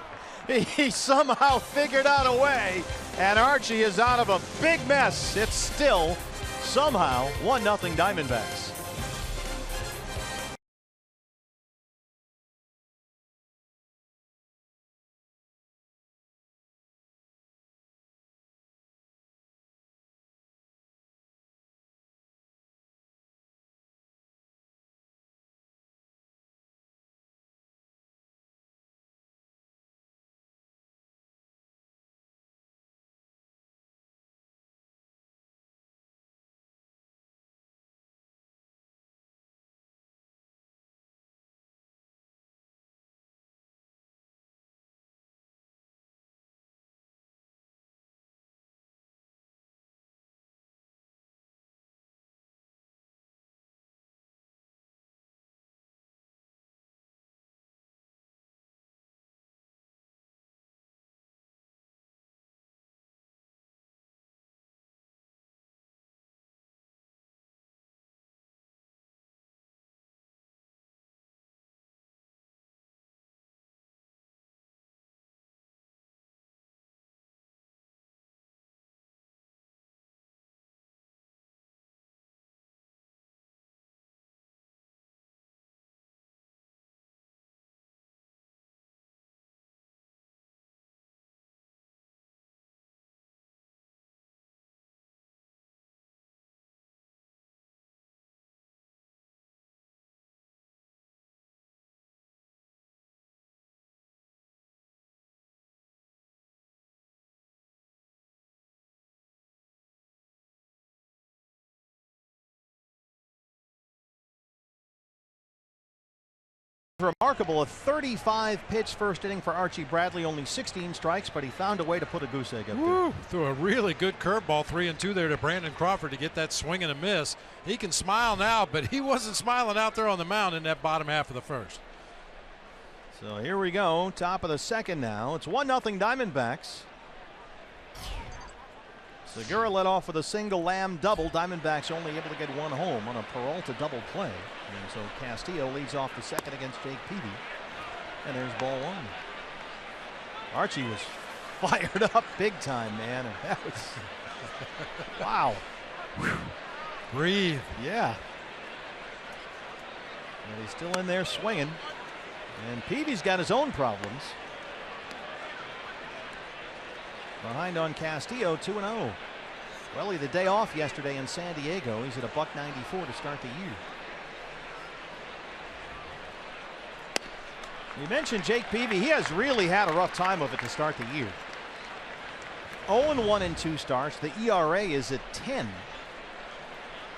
Speaker 1: he somehow figured out a way, and Archie is out of a big mess. It's still somehow 1-0 Diamondbacks. Remarkable, a 35-pitch first inning for Archie Bradley, only 16 strikes, but he found a way to put a goose egg up there.
Speaker 2: Threw a really good curveball, 3-2 there to Brandon Crawford to get that swing and a miss. He can smile now, but he wasn't smiling out there on the mound in that bottom half of the first.
Speaker 1: So here we go, top of the second now. It's 1-0 Diamondbacks. Segura led off with a single Lamb double. Diamondbacks only able to get one home on a Peralta double play. And so Castillo leads off the second against Jake Peavy. And there's ball one. Archie was fired up big time, man. And that was wow.
Speaker 2: Breathe.
Speaker 1: Yeah. And he's still in there swinging. And Peavy's got his own problems. Behind on Castillo, 2-0. Well, he had the day off yesterday in San Diego. He's at a $1.94 to start the year. You mentioned Jake Peavy. He has really had a rough time of it to start the year. 0-1 in 2 starts. The ERA is at 10.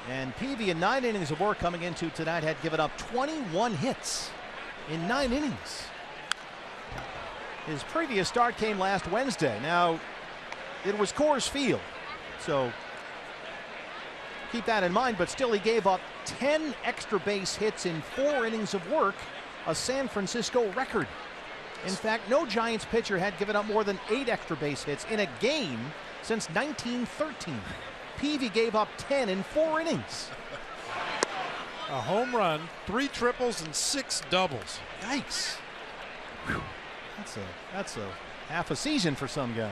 Speaker 1: And Peavy, in 9 innings of work coming into tonight, had given up 21 hits in 9 innings. His previous start came last Wednesday. Now, it was Coors Field, so keep that in mind, but still he gave up 10 extra base hits in 4 innings of work, a San Francisco record. In fact, no Giants pitcher had given up more than 8 extra base hits in a game since 1913. Peavy gave up 10 in 4 innings.
Speaker 2: A home run, 3 triples, and 6 doubles.
Speaker 1: Yikes. Whew. That's a half a season for some guys.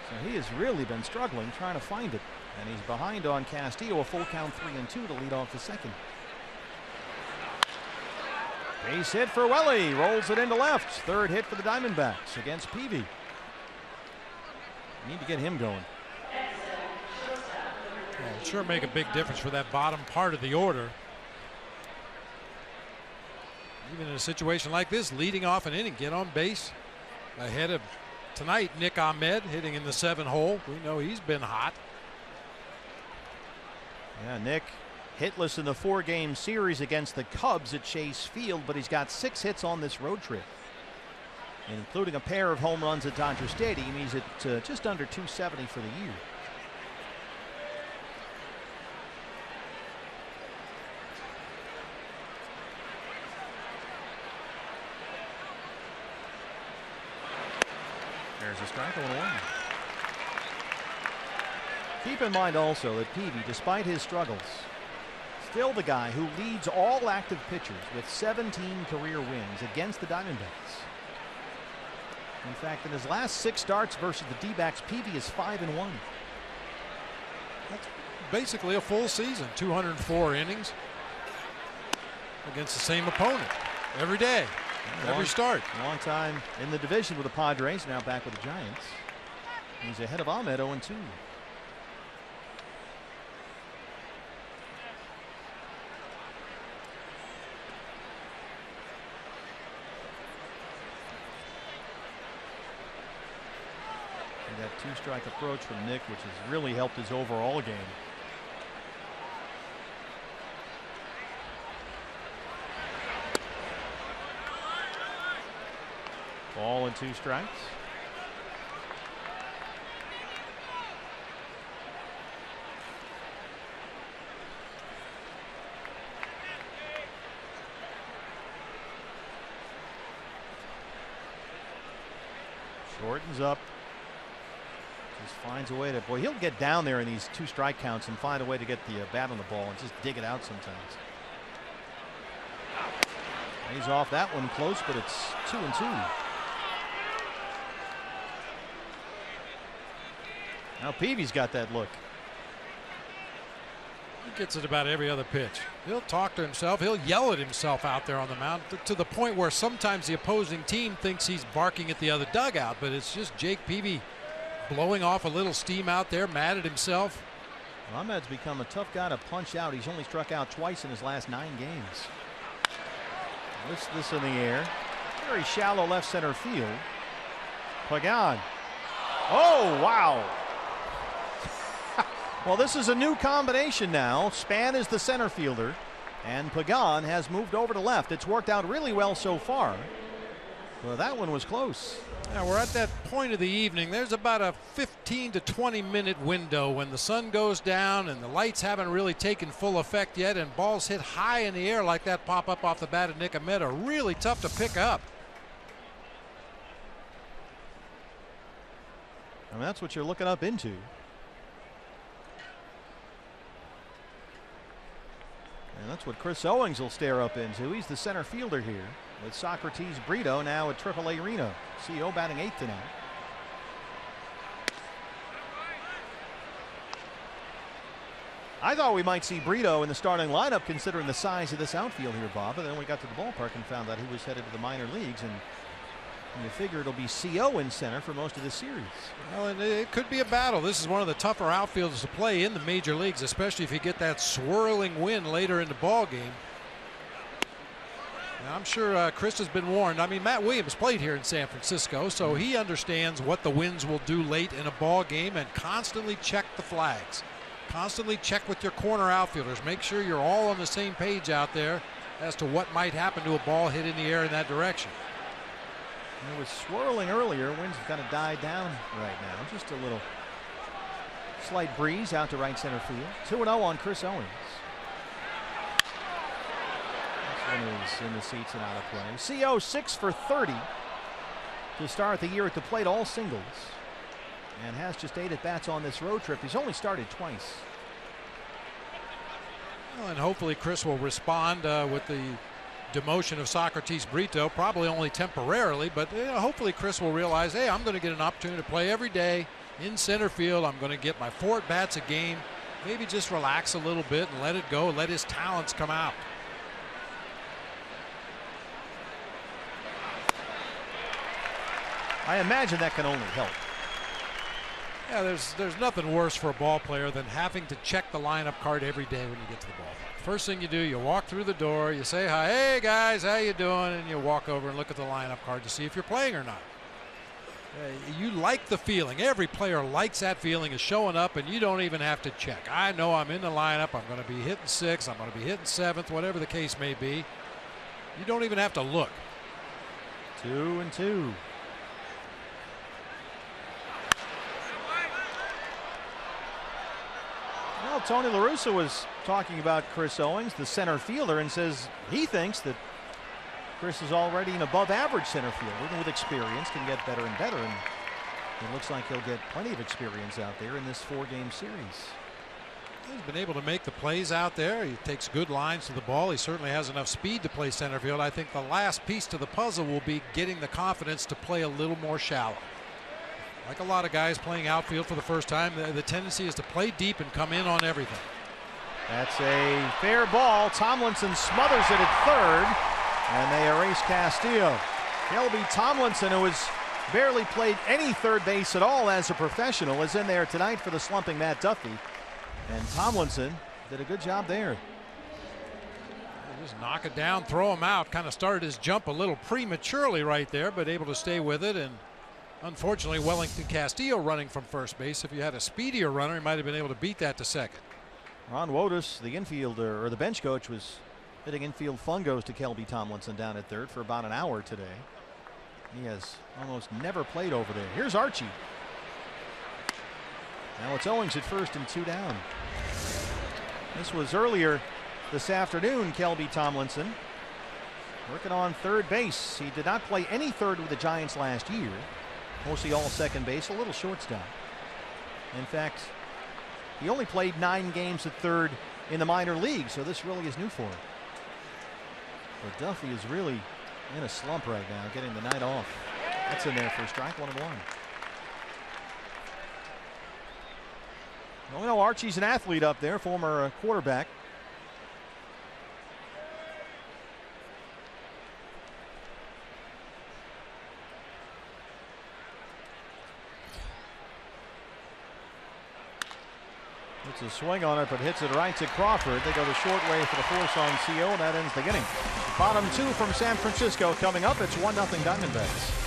Speaker 1: So he has really been struggling trying to find it. And he's behind on Castillo, a full count 3-2 to lead off the second. Base hit for Welly, rolls it into left. Third hit for the Diamondbacks against Peavy. Need to get him going.
Speaker 2: Well, it'll sure make a big difference for that bottom part of the order. Even in a situation like this, leading off an inning, get on base ahead of tonight Nick Ahmed hitting in the 7 hole. We know he's been hot.
Speaker 1: Yeah, Nick hitless in the 4-game series against the Cubs at Chase Field, but he's got 6 hits on this road trip, including a pair of home runs at Dodger Stadium. He's at just under 270 for the year. There's a strike, 0-1. Keep in mind also that Peavy, despite his struggles, still the guy who leads all active pitchers with 17 career wins against the Diamondbacks. In fact, in his last 6 starts versus the D-backs, Peavy is 5-1.
Speaker 2: That's basically a full season, 204 innings against the same opponent every day. Every start.
Speaker 1: Long time in the division with the Padres, now back with the Giants. He's ahead of Ahmed, 0-2. And that 2-strike approach from Nick, which has really helped his overall game. Ball and 2 strikes. Shortens up. Just finds a way to, boy, he'll get down there in these 2-strike counts and find a way to get the bat on the ball and just dig it out sometimes. He's off that one close, but it's 2-2. Now Peavy's got that look.
Speaker 2: He gets it about every other pitch. He'll talk to himself. He'll yell at himself out there on the mound to the point where sometimes the opposing team thinks he's barking at the other dugout, but it's just Jake Peavy blowing off a little steam out there, mad at himself.
Speaker 1: Ahmed's become a tough guy to punch out. He's only struck out twice in his last 9 games. Lifts this in the air. Very shallow left center field. Pagan. Oh, wow. Well, this is a new combination now. Span is the center fielder. And Pagan has moved over to left. It's worked out really well so far. Well, that one was close.
Speaker 2: Now we're at that point of the evening. There's about a 15 to 20 minute window when the sun goes down and the lights haven't really taken full effect yet, and balls hit high in the air like that pop up off the bat of Nick Ahmed are really tough to pick up.
Speaker 1: I mean, that's what you're looking up into. And that's what Chris Owings will stare up into. He's the center fielder here with Socrates Brito now at AAA Reno. CO batting 8th tonight. I thought we might see Brito in the starting lineup considering the size of this outfield here, Bob. And then we got to the ballpark and found out he was headed to the minor leagues. And you figure it'll be CO in center for most of this series.
Speaker 2: Well, and it could be a battle. This is one of the tougher outfielders to play in the major leagues, especially if you get that swirling wind later in the ball game. Now, I'm sure Chris has been warned. I mean, Matt Williams played here in San Francisco, so he understands what the winds will do late in a ball game, and constantly check the flags. Constantly check with your corner outfielders. Make sure you're all on the same page out there as to what might happen to a ball hit in the air in that direction.
Speaker 1: It was swirling earlier. Winds have kind of died down right now. Just a little slight breeze out to right center field. 2-0 on Chris Owings. This one is in the seats and out of play. CO 6 for 30 to start the year at the plate, all singles. And has just 8 at-bats on this road trip. He's only started twice.
Speaker 2: Well, and hopefully Chris will respond with the demotion of Socrates Brito, probably only temporarily, but hopefully Chris will realize, hey, I'm going to get an opportunity to play every day in center field. I'm going to get my 4 at-bats a game. Maybe just relax a little bit and let it go, let his talents come out.
Speaker 1: I imagine that can only help.
Speaker 2: Yeah, there's nothing worse for a ball player than having to check the lineup card every day when you get to the ballpark. First thing you do, you walk through the door, you say hi, hey guys, how you doing? And you walk over and look at the lineup card to see if you're playing or not. You like the feeling. Every player likes that feeling of showing up, and you don't even have to check. I know I'm in the lineup. I'm going to be hitting 6th. I'm going to be hitting 7th, whatever the case may be. You don't even have to look.
Speaker 1: 2-2. Well, Tony La Russa was talking about Chris Owings, the center fielder, and says he thinks that Chris is already an above-average center fielder, and with experience can get better and better. And it looks like he'll get plenty of experience out there in this 4-game series.
Speaker 2: He's been able to make the plays out there. He takes good lines to the ball. He certainly has enough speed to play center field. I think the last piece to the puzzle will be getting the confidence to play a little more shallow. Like a lot of guys playing outfield for the first time, the tendency is to play deep and come in on everything.
Speaker 1: That's a fair ball. Tomlinson smothers it at third, and they erase Castillo. Kelby Tomlinson, who has barely played any third base at all as a professional, is in there tonight for the slumping Matt Duffy. And Tomlinson did a good job there.
Speaker 2: Just knock it down, throw him out. Kind of started his jump a little prematurely right there, but able to stay with it. And unfortunately, Wellington Castillo running from first base. If you had a speedier runner, he might have been able to beat that to second.
Speaker 1: Ron Wotus, the infielder, or the bench coach, was hitting infield fungos to Kelby Tomlinson down at third for about an hour today. He has almost never played over there. Here's Archie. Now it's Owings at first and 2 down. This was earlier this afternoon. Kelby Tomlinson working on third base. He did not play any third with the Giants last year. Mostly all second base, a little shortstop. In fact, he only played 9 games at third in the minor league, so this really is new for him. But Duffy is really in a slump right now, getting the night off. That's in there for a strike, 1-1. Well, we know Archie's an athlete up there, former quarterback. It's a swing on it, but hits it right to Crawford. They go the short way for the force on CO, and that ends the inning. Bottom 2 from San Francisco coming up. It's 1-0 Diamondbacks.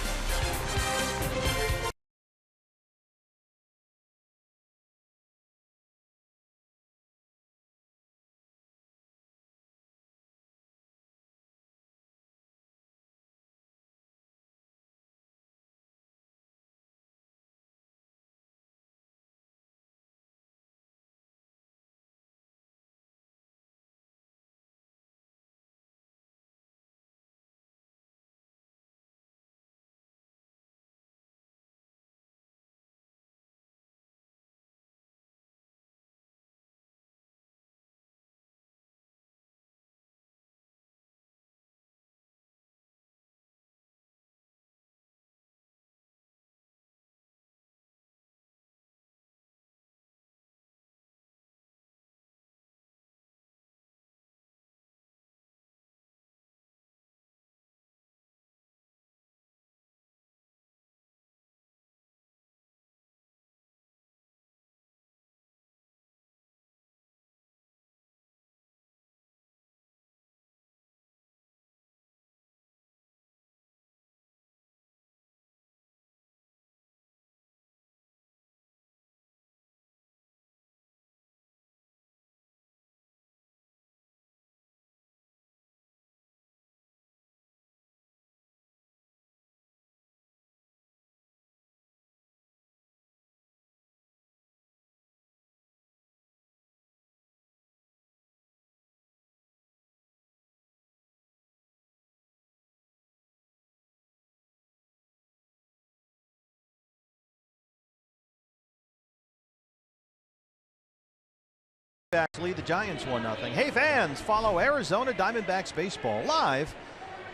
Speaker 1: Diamondbacks lead the Giants 1-0. Hey fans, follow Arizona Diamondbacks baseball live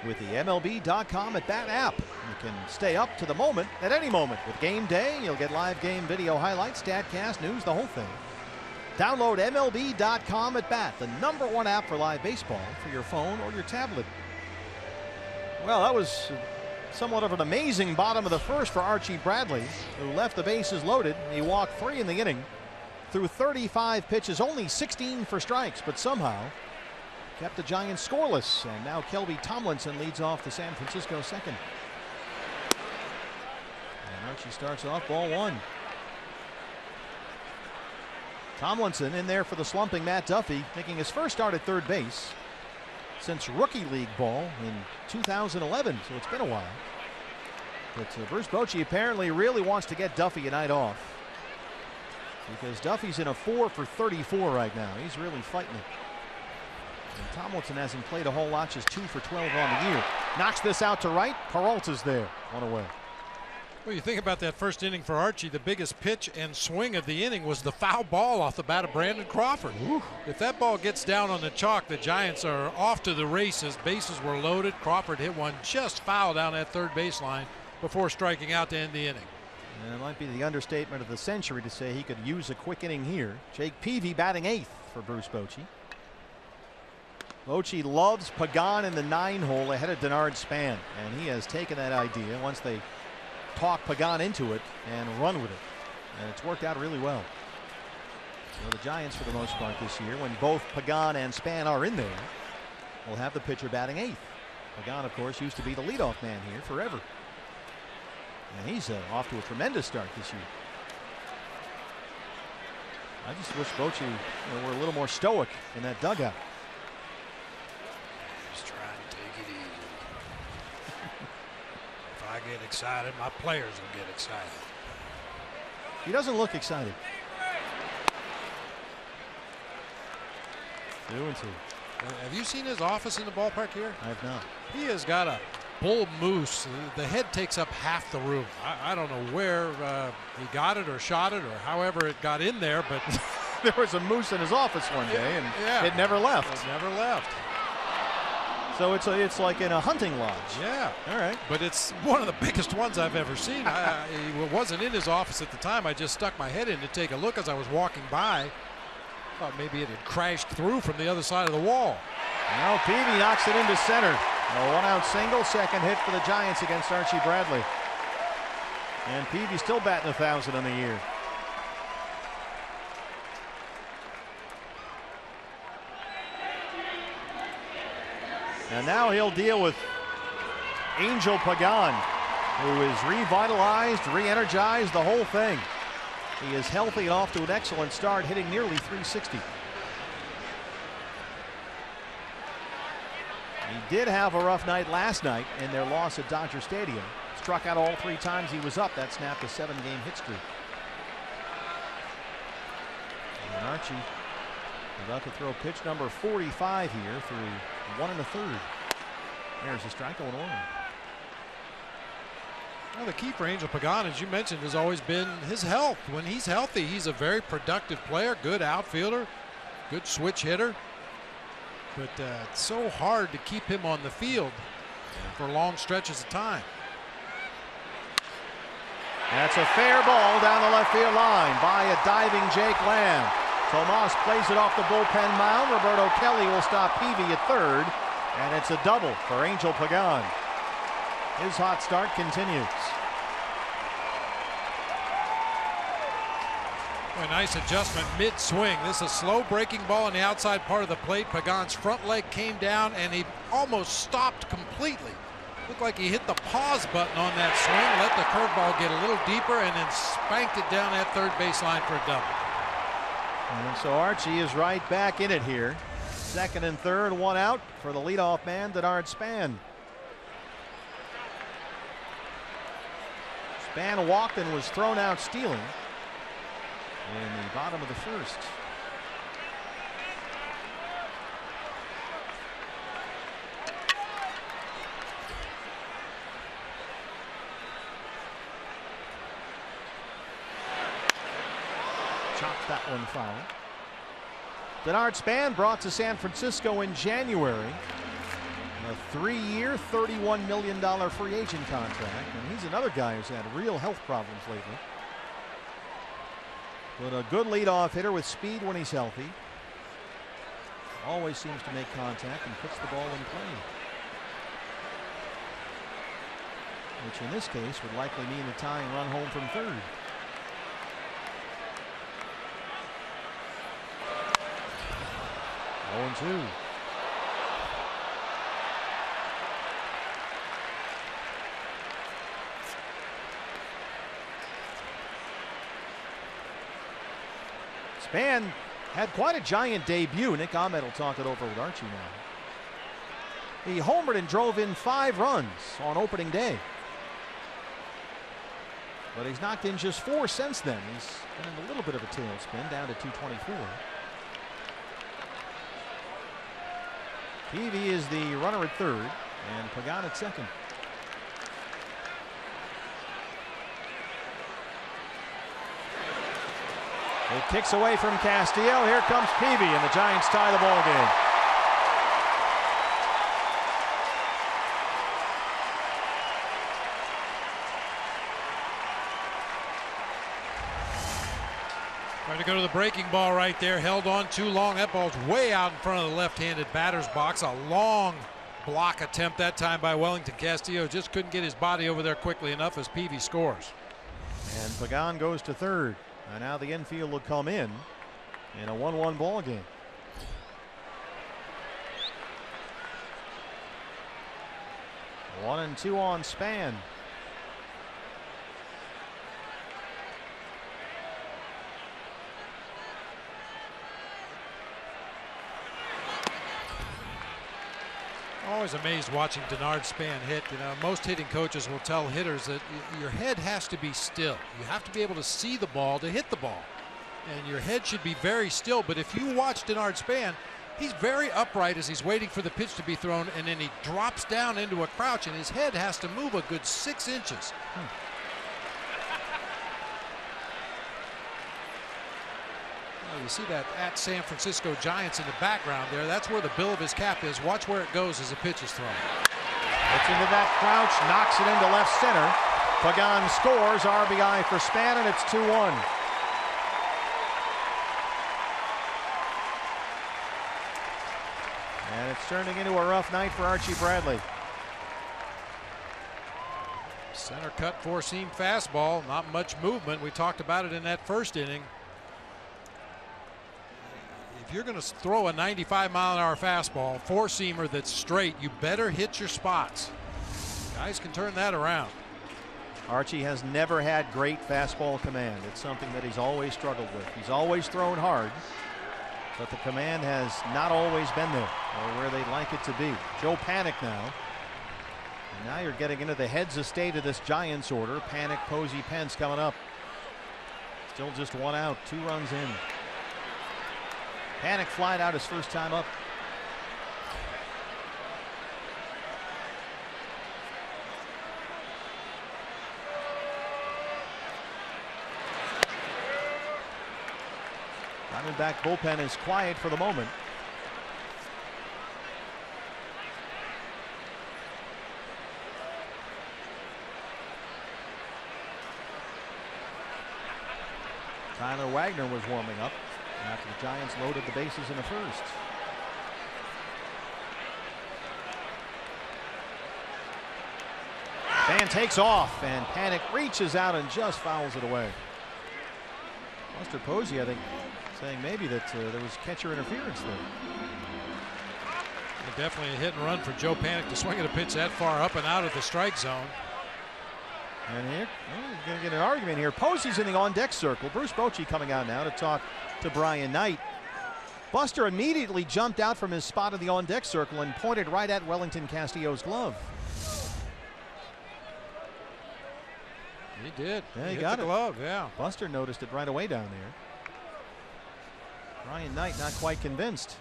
Speaker 1: with the MLB.com at Bat app. You can stay up to the moment at any moment. With game day, you'll get live game video highlights, StatCast, news, the whole thing. Download MLB.com at Bat, the #1 app for live baseball for your phone or your tablet. Well, that was somewhat of an amazing bottom of the first for Archie Bradley, who left the bases loaded. He walked 3 in the inning, threw 35 pitches, only 16 for strikes, but somehow kept the Giants scoreless. And now Kelby Tomlinson leads off the San Francisco second. And Archie starts off ball 1. Tomlinson in there for the slumping Matt Duffy, making his first start at third base since rookie league ball in 2011, so it's been a while. But Bruce Bochy apparently really wants to get Duffy a night off, because Duffy's in a 4 for 34 right now. He's really fighting it. And Tomlinson hasn't played a whole lot, just 2 for 12 on the year. Knocks this out to right. Peralta's there, one away.
Speaker 2: Well, you think about that first inning for Archie, the biggest pitch and swing of the inning was the foul ball off the bat of Brandon Crawford.
Speaker 1: Ooh.
Speaker 2: If that ball gets down on the chalk, the Giants are off to the races. Bases were loaded. Crawford hit one just foul down that third baseline before striking out to end the inning.
Speaker 1: And it might be the understatement of the century to say he could use a quick inning here. Jake Peavy batting 8th for Bruce Bochy. Bochy loves Pagan in the 9-hole ahead of Denard Span, and he has taken that idea once they talk Pagan into it and run with it, and it's worked out really well. So the Giants, for the most part this year, when both Pagan and Span are in there, will have the pitcher batting 8th. Pagan, of course, used to be the leadoff man here forever, and he's off to a tremendous start this year. I just wish Bochy were a little more stoic in that dugout.
Speaker 2: Just trying to take it easy. I get excited, my players will get excited.
Speaker 1: He doesn't look excited. 2-2.
Speaker 2: Have you seen his office in the ballpark here?
Speaker 1: I have not.
Speaker 2: He has got a bull moose. The head takes up half the room. I don't know where he got it or shot it or however it got in there, but
Speaker 1: there was a moose in his office one day, and it never left.
Speaker 2: It never left.
Speaker 1: So it's like in a hunting lodge.
Speaker 2: Yeah.
Speaker 1: All right.
Speaker 2: But it's one of the biggest ones I've ever seen. He wasn't in his office at the time. I just stuck my head in to take a look as I was walking by. Thought maybe it had crashed through from the other side of the wall.
Speaker 1: Now Peavy knocks it into center. A 1-out single, second hit for the Giants against Archie Bradley. And Peavy still batting 1,000 on the year. And now he'll deal with Angel Pagan, who is revitalized, re-energized, the whole thing. He is healthy and off to an excellent start, hitting nearly 360. He did have a rough night last night in their loss at Dodger Stadium. Struck out all 3 times he was up. That snapped a 7-game hit streak. And Archie about to throw pitch number 45 here through 1 1/3. There's a strike going on.
Speaker 2: Well, the key for Angel Pagan, as you mentioned, has always been his health. When he's healthy, he's a very productive player, good outfielder, good switch hitter. But it's so hard to keep him on the field for long stretches of time.
Speaker 1: That's a fair ball down the left field line by a diving Jake Lamb. Tomas plays it off the bullpen mound. Roberto Kelly will stop Peavy at third, and it's a double for Angel Pagan. His hot start continues.
Speaker 2: A nice adjustment mid-swing. This is a slow breaking ball on the outside part of the plate. Pagan's front leg came down, and he almost stopped completely. Looked like he hit the pause button on that swing, let the curveball get a little deeper, and then spanked it down that third baseline for a double.
Speaker 1: And so Archie is right back in it here. Second and third, 1 out for the leadoff man, Denard Span. Span walked and was thrown out stealing in the bottom of the first. Chopped that one foul. Denard Span brought to San Francisco in January. A 3-year, $31 million free agent contract. And he's another guy who's had real health problems lately. But a good leadoff hitter with speed when he's healthy. Always seems to make contact and puts the ball in play. Which in this case would likely mean a tying run home from third. Oh, 0-2. Span had quite a giant debut. Nick Ahmed will talk it over with Archie now. He homered and drove in 5 runs on opening day. But he's knocked in just 4 since then. He's been in a little bit of a tailspin, down to 224. Peavy is the runner at third, and Pagan at second. It kicks away from Castillo. Here comes Peavy, and the Giants tie the ball game.
Speaker 2: Trying to go to the breaking ball right there. Held on too long. That ball's way out in front of the left-handed batter's box. A long block attempt that time by Wellington. Castillo just couldn't get his body over there quickly enough as Peavy scores.
Speaker 1: And Pagan goes to third. And now the infield will come in a 1-1 ball game. One and two on Span.
Speaker 2: Always amazed watching Denard Span hit. You know, most hitting coaches will tell hitters that your head has to be still. You have to be able to see the ball to hit the ball. And your head should be very still. But if you watch Denard Span, he's very upright as he's waiting for the pitch to be thrown, and then he drops down into a crouch, and his head has to move a good 6 inches. You see that at San Francisco Giants in the background there. That's where the bill of his cap is. Watch where it goes as the pitch is thrown.
Speaker 1: Gets into that crouch, knocks it into left center. Pagan scores, RBI for Span, and it's 2-1. And it's turning into a rough night for Archie Bradley.
Speaker 2: Center cut 4-seam fastball, not much movement. We talked about it in that first inning. If you're going to throw a 95-mile-an-hour fastball, 4-seamer that's straight, you better hit your spots. Guys can turn that around.
Speaker 1: Archie has never had great fastball command. It's something that he's always struggled with. He's always thrown hard, but the command has not always been there or where they'd like it to be. Joe Panik now. And now you're getting into the heads of state of this Giants order. Panik, Posey, Pence coming up. Still just 1 out, 2 runs in. Panik flied out his first time up. Diamondback bullpen is quiet for the moment. Tyler Wagner was warming up after the Giants loaded the bases in the first. Fan takes off, and Panik reaches out and just fouls it away. Buster Posey, I think, saying maybe that there was catcher interference there.
Speaker 2: Definitely a hit and run for Joe Panik to swing at a pitch that far up and out of the strike zone.
Speaker 1: And here, he's going to get an argument here. Posey's in the on-deck circle. Bruce Bochy coming out now to talk to Brian Knight. Buster immediately jumped out from his spot in the on-deck circle and pointed right at Wellington Castillo's glove.
Speaker 2: He did.
Speaker 1: Yeah, he
Speaker 2: hit
Speaker 1: got
Speaker 2: the
Speaker 1: it.
Speaker 2: glove, yeah.
Speaker 1: Buster noticed it right away down there. Brian Knight not quite convinced.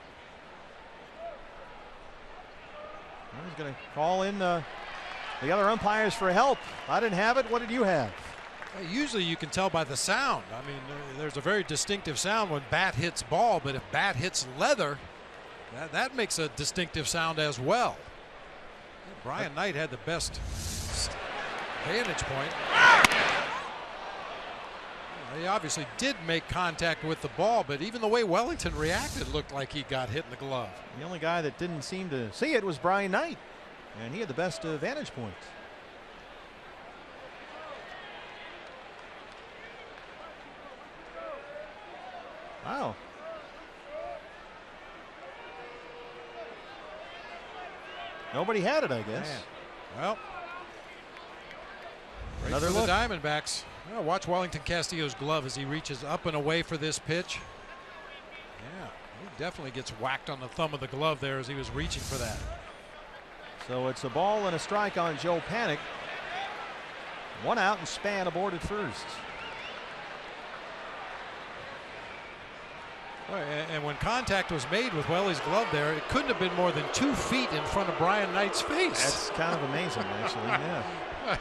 Speaker 1: Well, he's going to call in the other umpires for help. I didn't have it. What did you have?
Speaker 2: Usually you can tell by the sound. I mean, there's a very distinctive sound when bat hits ball, but if bat hits leather, that makes a distinctive sound as well. Brian Knight had the best vantage point. He obviously did make contact with the ball, but even the way Wellington reacted looked like he got hit in the glove.
Speaker 1: The only guy that didn't seem to see it was Brian Knight, and he had the best vantage point. Wow. Nobody had it, I guess.
Speaker 2: Man. Well,
Speaker 1: another
Speaker 2: for
Speaker 1: look.
Speaker 2: The Diamondbacks. Well, watch Wellington Castillo's glove as he reaches up and away for this pitch. Yeah, he definitely gets whacked on the thumb of the glove there as he was reaching for that.
Speaker 1: So it's a ball and a strike on Joe Panik. 1 out and Span aboard at first.
Speaker 2: And when contact was made with Wellie's glove there, it couldn't have been more than 2 feet in front of Brian Knight's face.
Speaker 1: That's kind of amazing, actually. Yeah.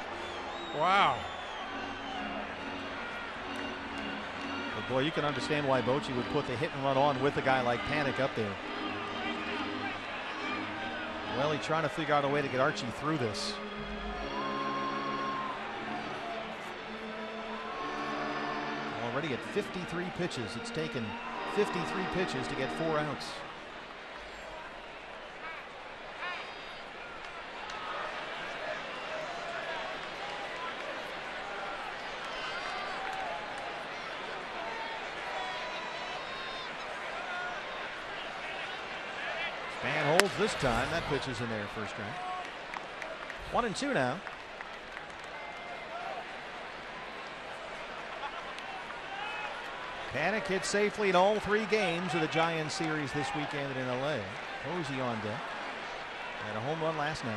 Speaker 2: Wow.
Speaker 1: But boy, you can understand why Bochy would put the hit and run on with a guy like Panik up there. Wellie trying to figure out a way to get Archie through this. Already at 53 pitches. It's taken 53 pitches to get 4 outs. Span holds this time. That pitch is in there, first round. 1-2 now. Panik hit safely in all 3 games of the Giants series this weekend in LA. Posey on deck. Had a home run last night.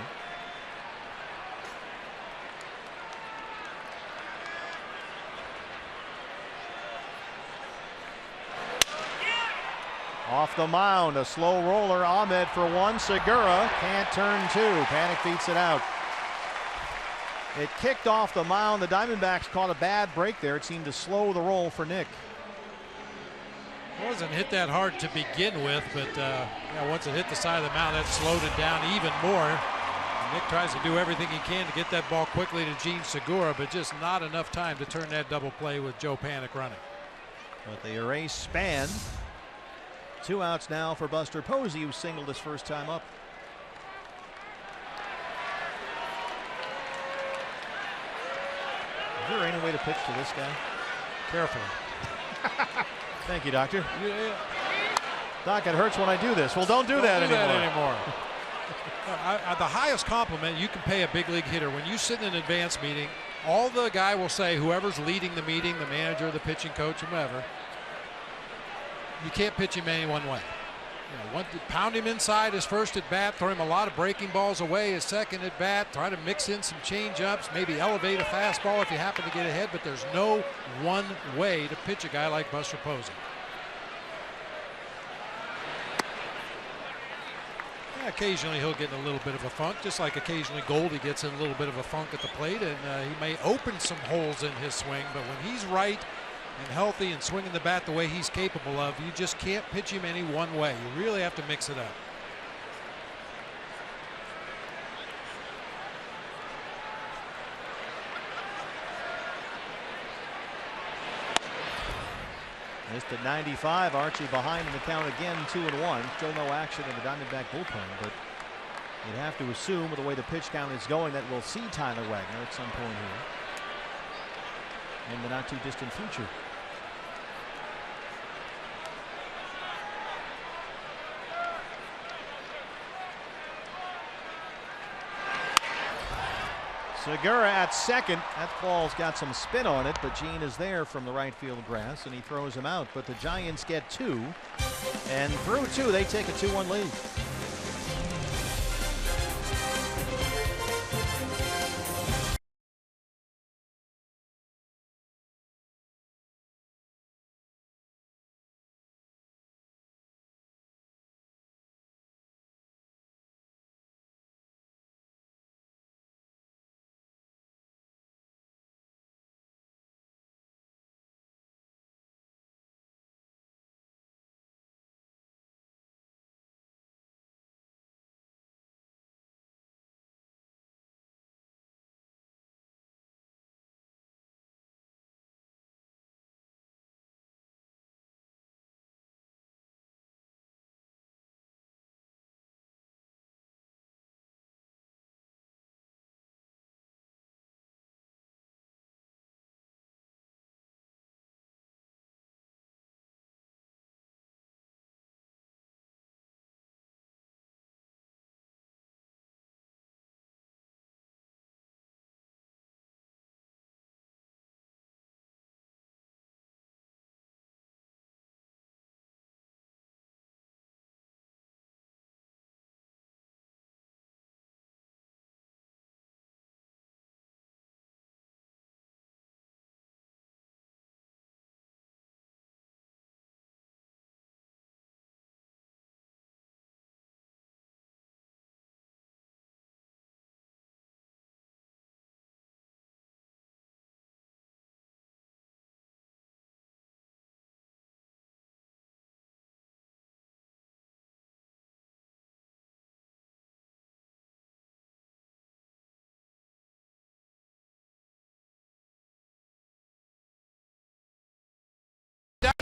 Speaker 1: Off the mound, a slow roller. Ahmed for 1. Segura can't turn 2. Panik beats it out. It kicked off the mound. The Diamondbacks caught a bad break there. It seemed to slow the roll for Nick.
Speaker 2: It wasn't hit that hard to begin with, but yeah, once it hit the side of the mound, that slowed it down even more. And Nick tries to do everything he can to get that ball quickly to Gene Segura, but just not enough time to turn that double play with Joe Panik running.
Speaker 1: But they erase Span. 2 outs now for Buster Posey, who singled his first time up. Is there any way to pitch to this guy?
Speaker 2: Carefully.
Speaker 1: Thank you, Doctor.
Speaker 2: Yeah.
Speaker 1: Doc, it hurts when I do this. Well, don't do that anymore.
Speaker 2: The highest compliment you can pay a big league hitter when you sit in an advance meeting, all the guy will say, whoever's leading the meeting, the manager, the pitching coach, whomever, you can't pitch him any one way. You know, pound him inside his first at bat, throw him a lot of breaking balls away his second at bat, try to mix in some change ups, maybe elevate a fastball if you happen to get ahead, but there's no one way to pitch a guy like Buster Posey. Yeah, occasionally he'll get in a little bit of a funk, just like occasionally Goldie gets in a little bit of a funk at the plate, and he may open some holes in his swing, but when he's right and healthy and swinging the bat the way he's capable of, you just can't pitch him any one way. You really have to mix it up.
Speaker 1: Missed at 95. Archie behind in the count again, 2-1. Still no action in the Diamondback bullpen, but you'd have to assume with the way the pitch count is going that we'll see Tyler Wagner at some point here in the not too distant future. Segura at second. That ball's got some spin on it, but Gene is there from the right field grass, and he throws him out. But the Giants get 2, and through 2, they take a 2-1 lead.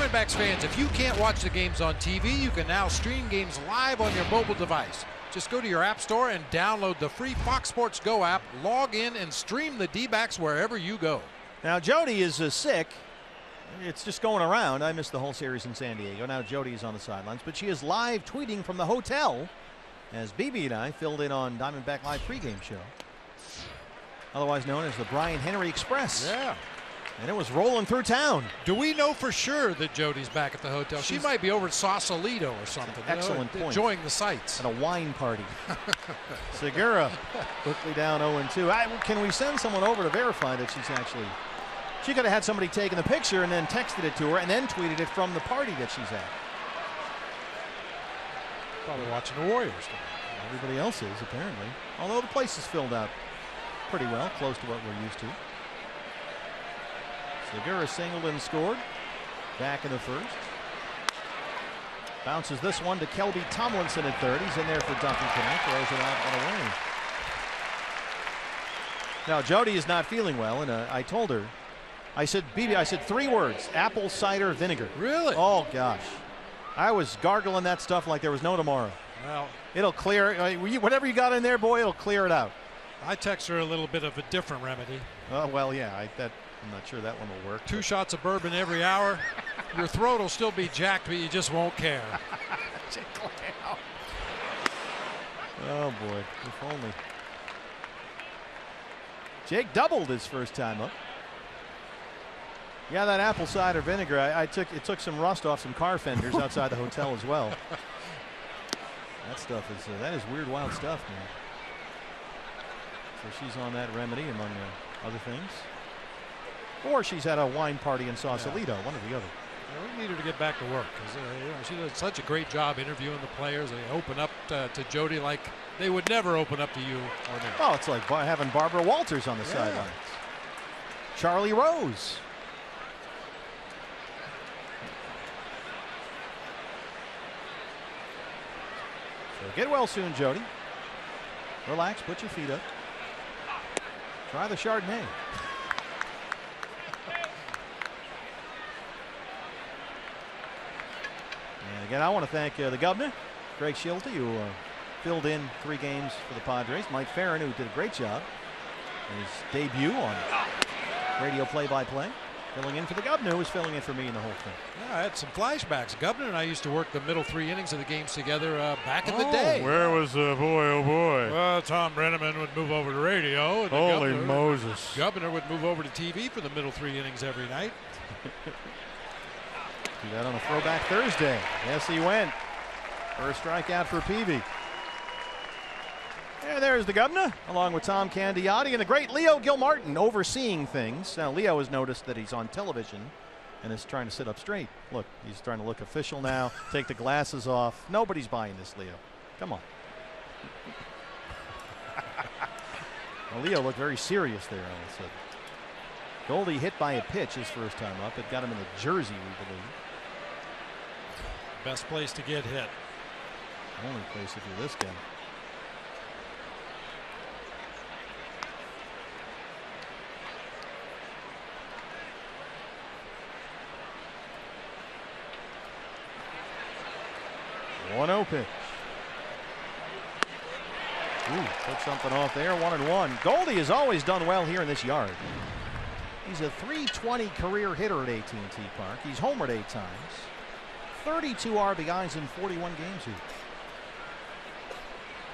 Speaker 2: Diamondbacks fans, if you can't watch the games on TV, you can now stream games live on your mobile device. Just go to your app store and download the free Fox Sports Go app, log in, and stream the D-backs wherever you go.
Speaker 1: Now, Jody is sick. It's just going around. I missed the whole series in San Diego. Now Jody is on the sidelines, but she is live tweeting from the hotel as BB and I filled in on Diamondback Live pregame show, otherwise known as the Brian Henry Express.
Speaker 2: Yeah.
Speaker 1: And it was rolling through town.
Speaker 2: Do we know for sure that Jody's back at the hotel? She might be over at Sausalito or something.
Speaker 1: Excellent point.
Speaker 2: Enjoying the sights.
Speaker 1: At a wine party. Segura quickly down 0-2. Can we send someone over to verify that she's actually... She could have had somebody taking the picture and then texted it to her and then tweeted it from the party that she's at.
Speaker 2: Probably watching the Warriors.
Speaker 1: Everybody else is, apparently. Although the place is filled out pretty well, close to what we're used to. Segura singled and scored. Back in the first. Bounces this one to Kelby Tomlinson at third. He's in there for Duffy tonight. Throws it out and away. Now Jody is not feeling well, and I told her, I said, BB, I said 3 words: apple cider vinegar.
Speaker 2: Really?
Speaker 1: Oh gosh, I was gargling that stuff like there was no tomorrow.
Speaker 2: Well,
Speaker 1: it'll clear whatever you got in there, boy. It'll clear it out.
Speaker 2: I text her a little bit of a different remedy.
Speaker 1: Well, yeah, I'm not sure that one will work.
Speaker 2: 2 shots of bourbon every hour. Your throat will still be jacked, but you just won't care.
Speaker 1: Oh boy, if only. Jake doubled his first time up. Yeah, that apple cider vinegar. It took some rust off some car fenders outside the hotel as well. That stuff is that is weird, wild stuff, man. So she's on that remedy among other things. Or she's at a wine party in Sausalito, one or the other.
Speaker 2: Yeah, we need her to get back to work because she does such a great job interviewing the players. They open up to Jody like they would never open up to you or me.
Speaker 1: Oh, it's like having Barbara Walters on the sidelines. Charlie Rose. So get well soon, Jody. Relax, put your feet up. Try the Chardonnay. And again, I want to thank the governor, Greg Schulte, who filled in 3 games for the Padres. Mike Farron, who did a great job in his debut on radio play-by-play. Filling in for the governor, who was filling in for me in the whole thing.
Speaker 2: Yeah, I had some flashbacks. Governor and I used to work the middle 3 innings of the games together back in the day.
Speaker 3: Where was boy, oh boy?
Speaker 2: Well, Tom Brenneman would move over to radio. And
Speaker 3: Holy Moses.
Speaker 2: Governor would move over to TV for the middle 3 innings every night.
Speaker 1: Do that on a throwback Thursday. Yes, he went. First strikeout for Peavy. And there's the governor, along with Tom Candiotti and the great Leo Gilmartin overseeing things. Now, Leo has noticed that he's on television and is trying to sit up straight. Look, he's trying to look official now, take the glasses off. Nobody's buying this, Leo. Come on. Well, Leo looked very serious there all of a sudden. Goldie hit by a pitch his first time up. It got him in the jersey, we believe.
Speaker 2: Best place to get hit.
Speaker 1: Only place if you're this guy. One pitch. Ooh, took something off there. 1-1. Goldie has always done well here in this yard. He's a .320 career hitter at AT&T Park. He's homered 8 times. 32 RBIs in 41 games here.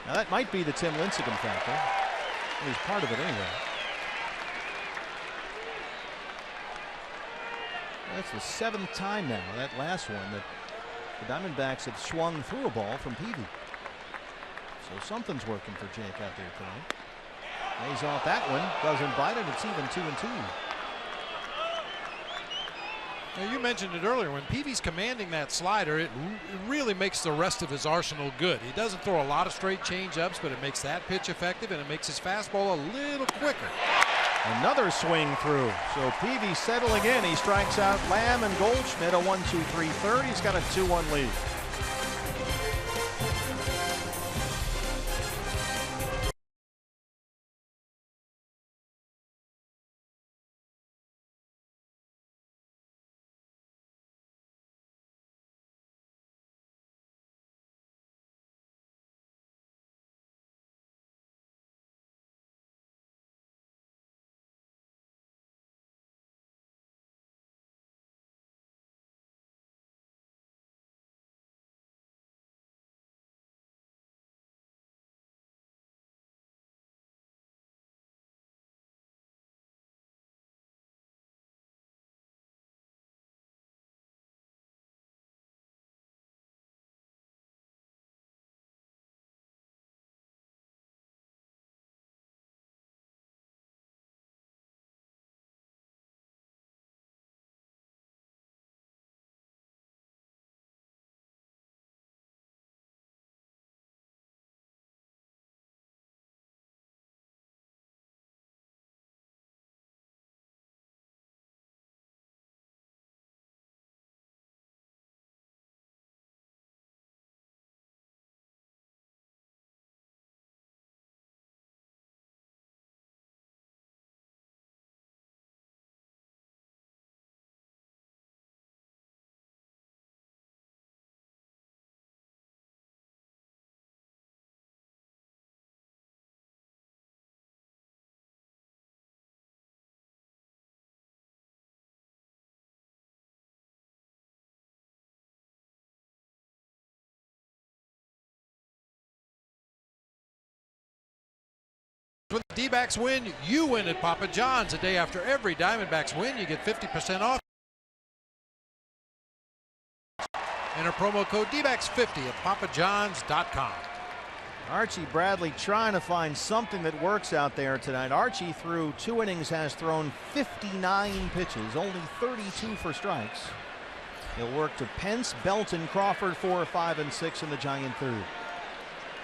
Speaker 1: Now that might be the Tim Lincecum factor. At least part of it anyway. That's the 7th time now, that last one, that the Diamondbacks have swung through a ball from Peavy. So something's working for Jake out there tonight. Lays off that one, doesn't bite it. It's even 2-2.
Speaker 2: Now, you mentioned it earlier. When Peavy's commanding that slider, it really makes the rest of his arsenal good. He doesn't throw a lot of straight change-ups, but it makes that pitch effective, and it makes his fastball a little quicker.
Speaker 1: Another swing through. So Peavy settling in. He strikes out Lamb and Goldschmidt. A 1-2-3 third. He's got a 2-1 lead.
Speaker 2: With the D-backs win, you win at Papa John's. A day after every Diamondbacks win, you get 50% off. Enter promo code DBACKS50 at papajohns.com.
Speaker 4: Archie Bradley trying to find something that works out there tonight. Archie through 2 innings has thrown 59 pitches, only 32 for strikes. He'll work to Pence, Belton, Crawford 4, 5, and 6 in the Giant third.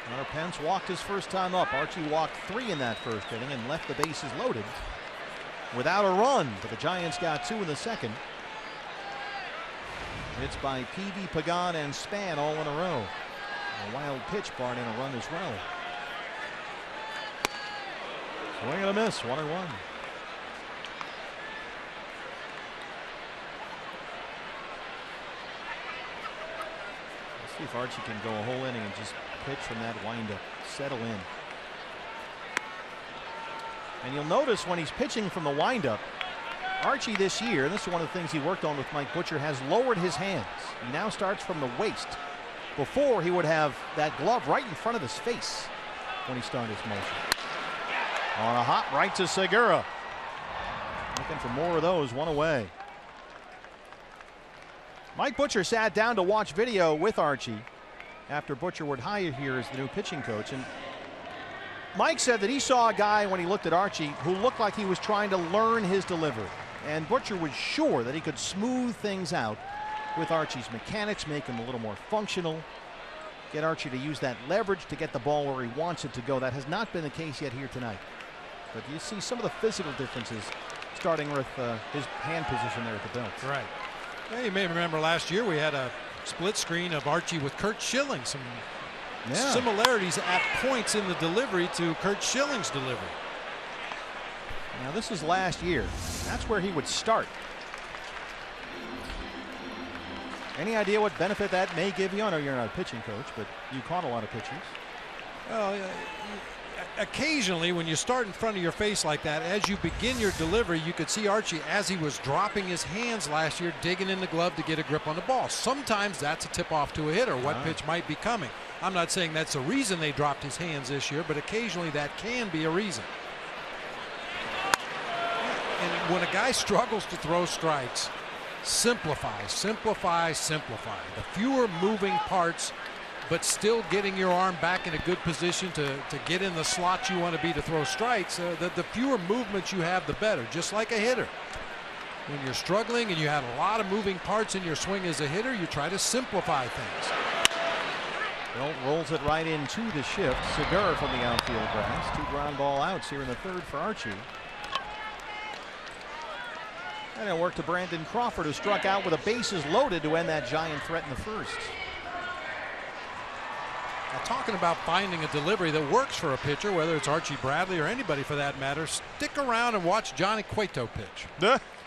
Speaker 4: Connor Pence walked his first time up. Archie walked 3 in that first inning and left the bases loaded without a run, but the Giants got 2 in the second. Hits by Peavy, Pagan, and Span all in a row. A wild pitch brought in a run as well. Swing and a miss, 1-1. Let's see if Archie can go a whole inning and just pitch from that windup, settle in. And you'll notice when he's pitching from the windup, Archie this year, and this is one of the things he worked on with Mike Butcher, has lowered his hands. He now starts from the waist. Before, he would have that glove right in front of his face when he started his motion. On a hop right to Segura. Looking for more of those, 1 away. Mike Butcher sat down to watch video with Archie after Butcher would hire here as the new pitching coach. And Mike said that he saw a guy when he looked at Archie who looked like he was trying to learn his delivery. And Butcher was sure that he could smooth things out with Archie's mechanics, make him a little more functional, get Archie to use that leverage to get the ball where he wants it to go. That has not been the case yet here tonight. But you see some of the physical differences, starting with his hand position there at the belt.
Speaker 2: Right. Yeah, you may remember last year we had a split screen of Archie with Curt Schilling. Some similarities at points in the delivery to Curt Schilling's delivery.
Speaker 4: Now this is last year. That's where he would start. Any idea what benefit that may give you? I know you're not a pitching coach, but you caught a lot of pitchers.
Speaker 2: Well, occasionally when you start in front of your face like that, as you begin your delivery, you could see Archie as he was dropping his hands last year, digging in the glove to get a grip on the ball. Sometimes that's a tip off to a hitter, what pitch might be coming. I'm not saying that's the reason they dropped his hands this year, but occasionally that can be a reason. And when a guy struggles to throw strikes, simplify, simplify, simplify. The fewer moving parts, but still getting your arm back in a good position to get in the slot you want to be to throw strikes. The fewer movements you have, the better, just like a hitter. When you're struggling and you have a lot of moving parts in your swing as a hitter, you try to simplify things.
Speaker 4: Well, rolls it right into the shift. Segura from the outfield grass. 2 ground ball outs here in the third for Archie. And it'll work to Brandon Crawford, who struck out with the bases loaded to end that Giant threat in the first.
Speaker 2: Now, talking about finding a delivery that works for a pitcher, whether it's Archie Bradley or anybody for that matter, stick around and watch Johnny Cueto pitch.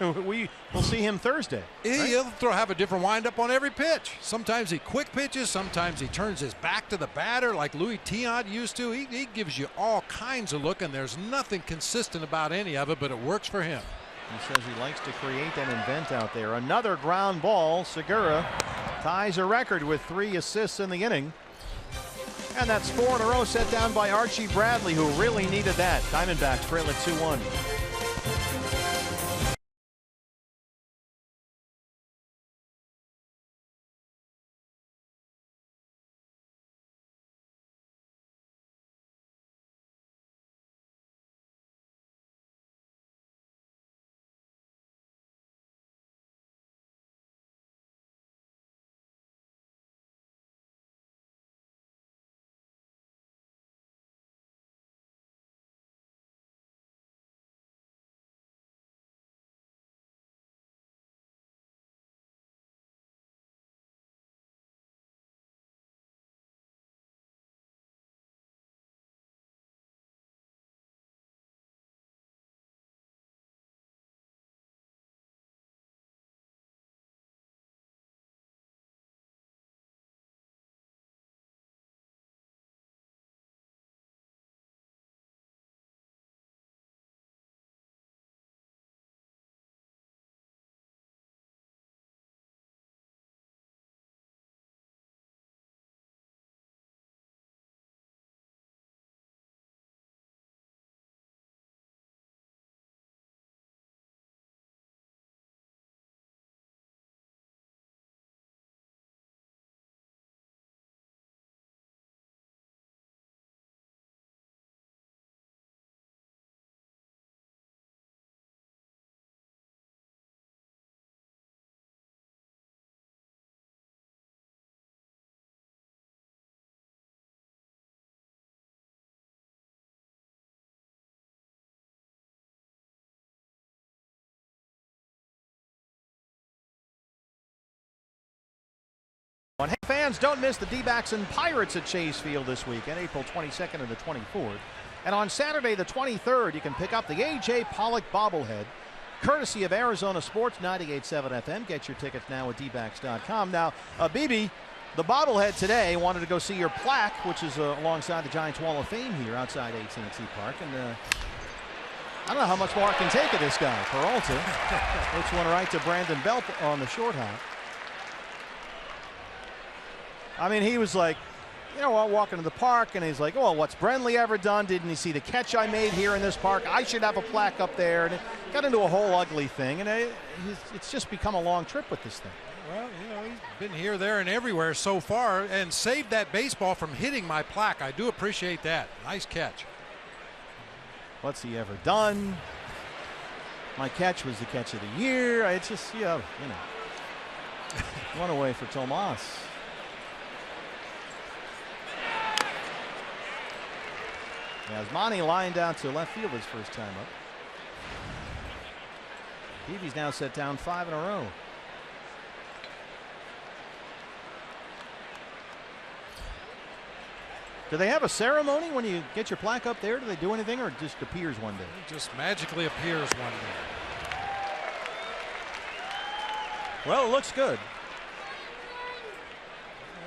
Speaker 4: We'll see him Thursday. Right?
Speaker 2: He'll have a different windup on every pitch. Sometimes he quick pitches, sometimes he turns his back to the batter like Louis Tiant used to. He gives you all kinds of look, and there's nothing consistent about any of it, but it works for him.
Speaker 4: He says he likes to create and invent out there. Another ground ball. Segura ties a record with 3 assists in the inning. And that's 4 in a row set down by Archie Bradley, who really needed that. Diamondbacks trail at 2-1. Hey, fans, don't miss the D-backs and Pirates at Chase Field this weekend, April 22nd and the 24th. And on Saturday the 23rd, you can pick up the A.J. Pollock bobblehead, courtesy of Arizona Sports 98.7 FM. Get your tickets now at dbacks.com. Now, BB, the bobblehead today wanted to go see your plaque, which is alongside the Giants Wall of Fame here outside AT&T Park. And I don't know how much more I can take of this guy. Peralta hits one right to Brandon Belt on the short hop. I mean, he was like, you know, walking to the park, and he's like, oh, what's Brenly ever done? Didn't he see the catch I made here in this park? I should have a plaque up there. And it got into a whole ugly thing, and it's just become a long trip with this thing.
Speaker 2: Well, you know, he's been here, there, and everywhere so far and saved that baseball from hitting my plaque. I do appreciate that. Nice catch.
Speaker 4: What's he ever done? My catch was the catch of the year. It's just, you know. One away for Tomas. Yasmani lined out to left field his first time up. Peavy's now set down 5 in a row. Do they have a ceremony when you get your plaque up there? Do they do anything, or it just appears one day?
Speaker 2: It just magically appears one day.
Speaker 4: Well, it looks good.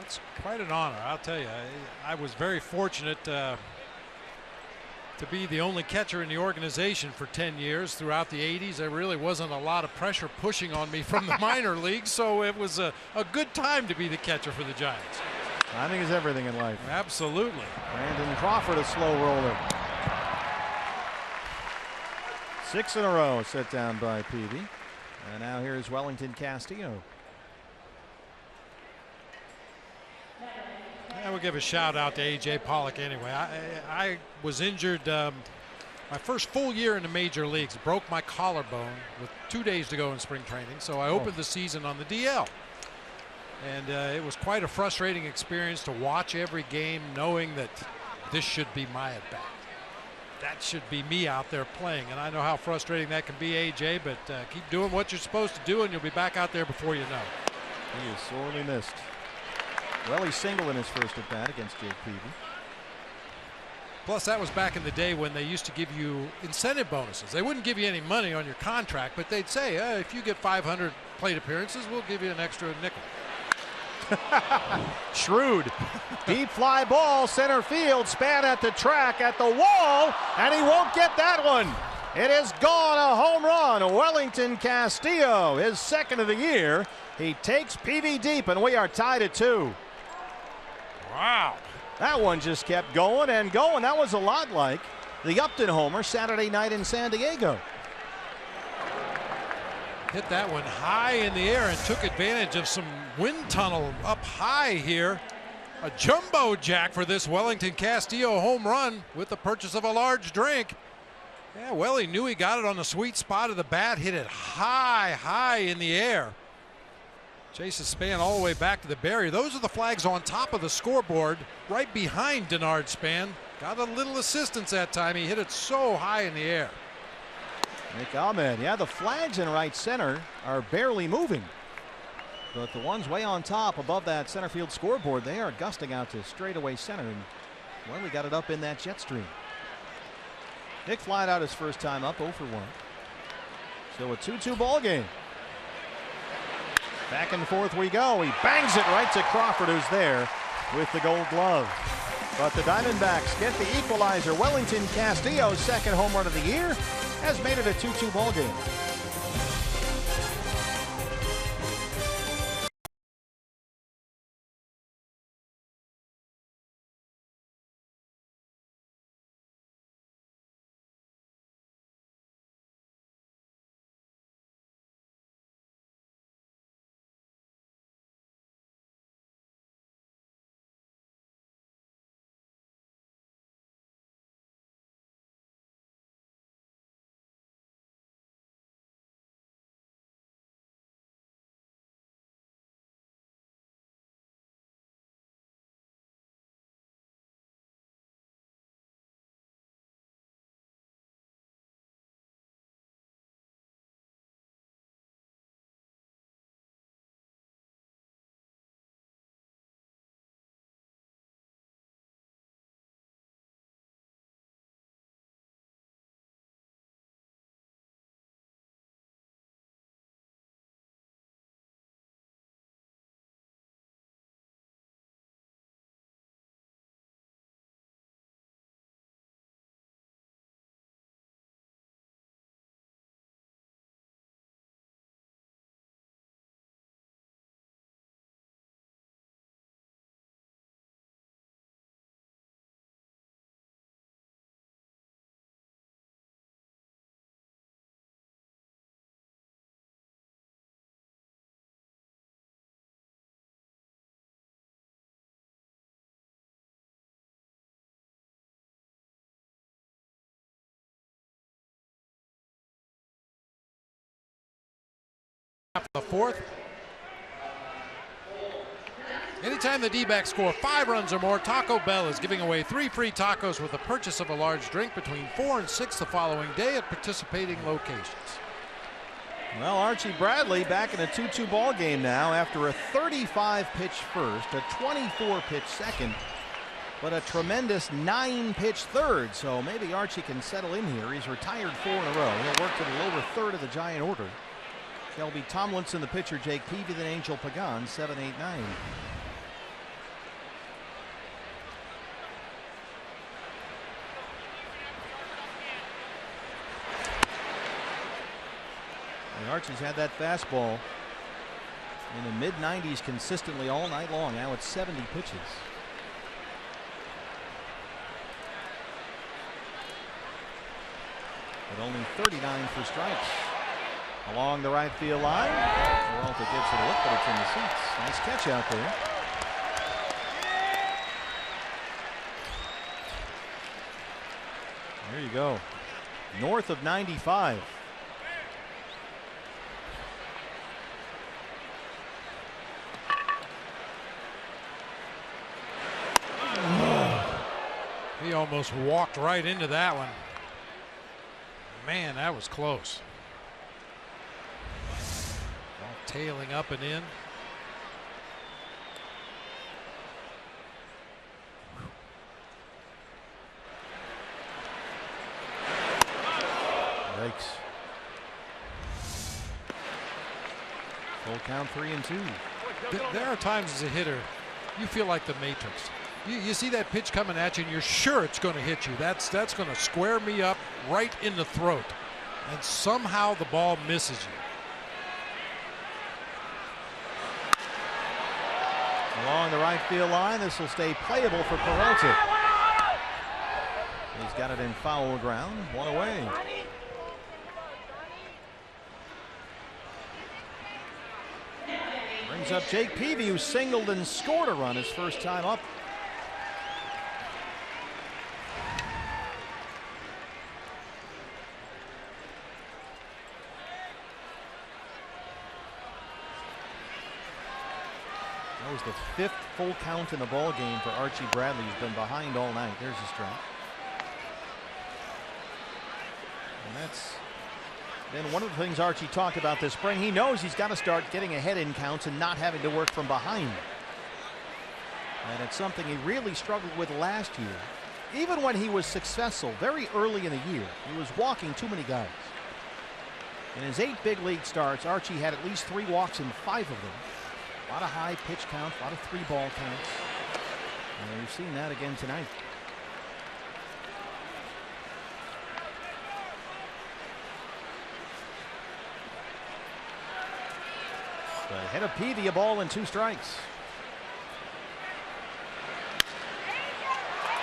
Speaker 2: It's quite an honor, I'll tell you. I was very fortunate to be the only catcher in the organization for 10 years. Throughout the 80s, there really wasn't a lot of pressure pushing on me from the minor leagues, so it was a good time to be the catcher for the Giants.
Speaker 4: Timing is everything in life.
Speaker 2: Absolutely.
Speaker 4: Brandon Crawford, a slow roller. 6 in a row set down by Peavy. And now here's Wellington Castillo.
Speaker 2: I will give a shout out to A.J. Pollock anyway. I was injured my first full year in the major leagues. Broke my collarbone with 2 days to go in spring training, so I opened the season on the DL. And it was quite a frustrating experience to watch every game knowing that this should be my at-bat. That should be me out there playing. And I know how frustrating that can be, A.J., but keep doing what you're supposed to do and you'll be back out there before you know.
Speaker 4: He is sorely missed. Well, he singled in his first at-bat against Jake Peavy.
Speaker 2: Plus, that was back in the day when they used to give you incentive bonuses. They wouldn't give you any money on your contract, but they'd say, if you get 500 plate appearances, we'll give you an extra nickel.
Speaker 4: Shrewd. Deep fly ball, center field, span at the track, at the wall, and he won't get that one. It is gone, a home run. Wellington Castillo, his second of the year. He takes Peavy deep, and we are tied at 2.
Speaker 2: Wow.
Speaker 4: That one just kept going and going. That was a lot like the Upton homer Saturday night in San Diego.
Speaker 2: Hit that one high in the air and took advantage of some wind tunnel up high here. A jumbo jack for this Wellington Castillo home run with the purchase of a large drink. Yeah, well, he knew he got it on the sweet spot of the bat, hit it high in the air. Chases Span all the way back to the barrier. Those are the flags on top of the scoreboard, right behind Denard Span. Got a little assistance that time. He hit it so high in the air.
Speaker 4: Nick Ahmed, yeah, the flags in right center are barely moving. But the ones way on top above that center field scoreboard, they are gusting out to straightaway center. And, well, we got it up in that jet stream. Nick flied out his first time up 0 for 1. So a 2-2 ball game. Back and forth we go. He bangs it right to Crawford, who's there with the gold glove. But the Diamondbacks get the equalizer. Wellington Castillo's second home run of the year has made it a 2-2 ball game.
Speaker 2: fourth. Anytime the D-backs score 5 runs or more, Taco Bell is giving away 3 free tacos with the purchase of a large drink between 4 and 6 the following day at participating locations.
Speaker 4: Well, Archie Bradley back in a 2-2 ball game now after a 35-pitch first, a 24-pitch second, but a tremendous 9-pitch third. So maybe Archie can settle in here. He's retired 4 in a row. He'll work to the lower third of the Giant order. Shelby Tomlinson, the pitcher, Jake Peavy, then Angel Pagan, 7, 8, 9. Archie's had that fastball in the mid-90s consistently all night long. Now it's 70 pitches. But only 39 for strikes. Along the right field line. Peralta gives it a look, but it's in the seats. Nice catch out there. There you go. North of 95.
Speaker 2: He almost walked right into that one. Man, that was close. All tailing up and in.
Speaker 4: Breaks. Full count, 3-2.
Speaker 2: There are times as a hitter, you feel like the Matrix. You see that pitch coming at you and you're sure it's going to hit you. That's going to square me up right in the throat. And somehow the ball misses you.
Speaker 4: Along the right field line, this will stay playable for Peralta. He's got it in foul ground, 1 away. Brings up Jake Peavy, who singled and scored a run his first time up. That was the 5th full count in the ball game for Archie Bradley. He's been behind all night. There's a strike. And that's been one of the things Archie talked about this spring. He knows he's got to start getting ahead in counts and not having to work from behind. And it's something he really struggled with last year. Even when he was successful very early in the year, he was walking too many guys. In his 8 big league starts, Archie had at least 3 walks in 5 of them. A lot of high pitch counts, a lot of 3-ball counts. And we've seen that again tonight. But ahead of Peavy, a ball and 2 strikes.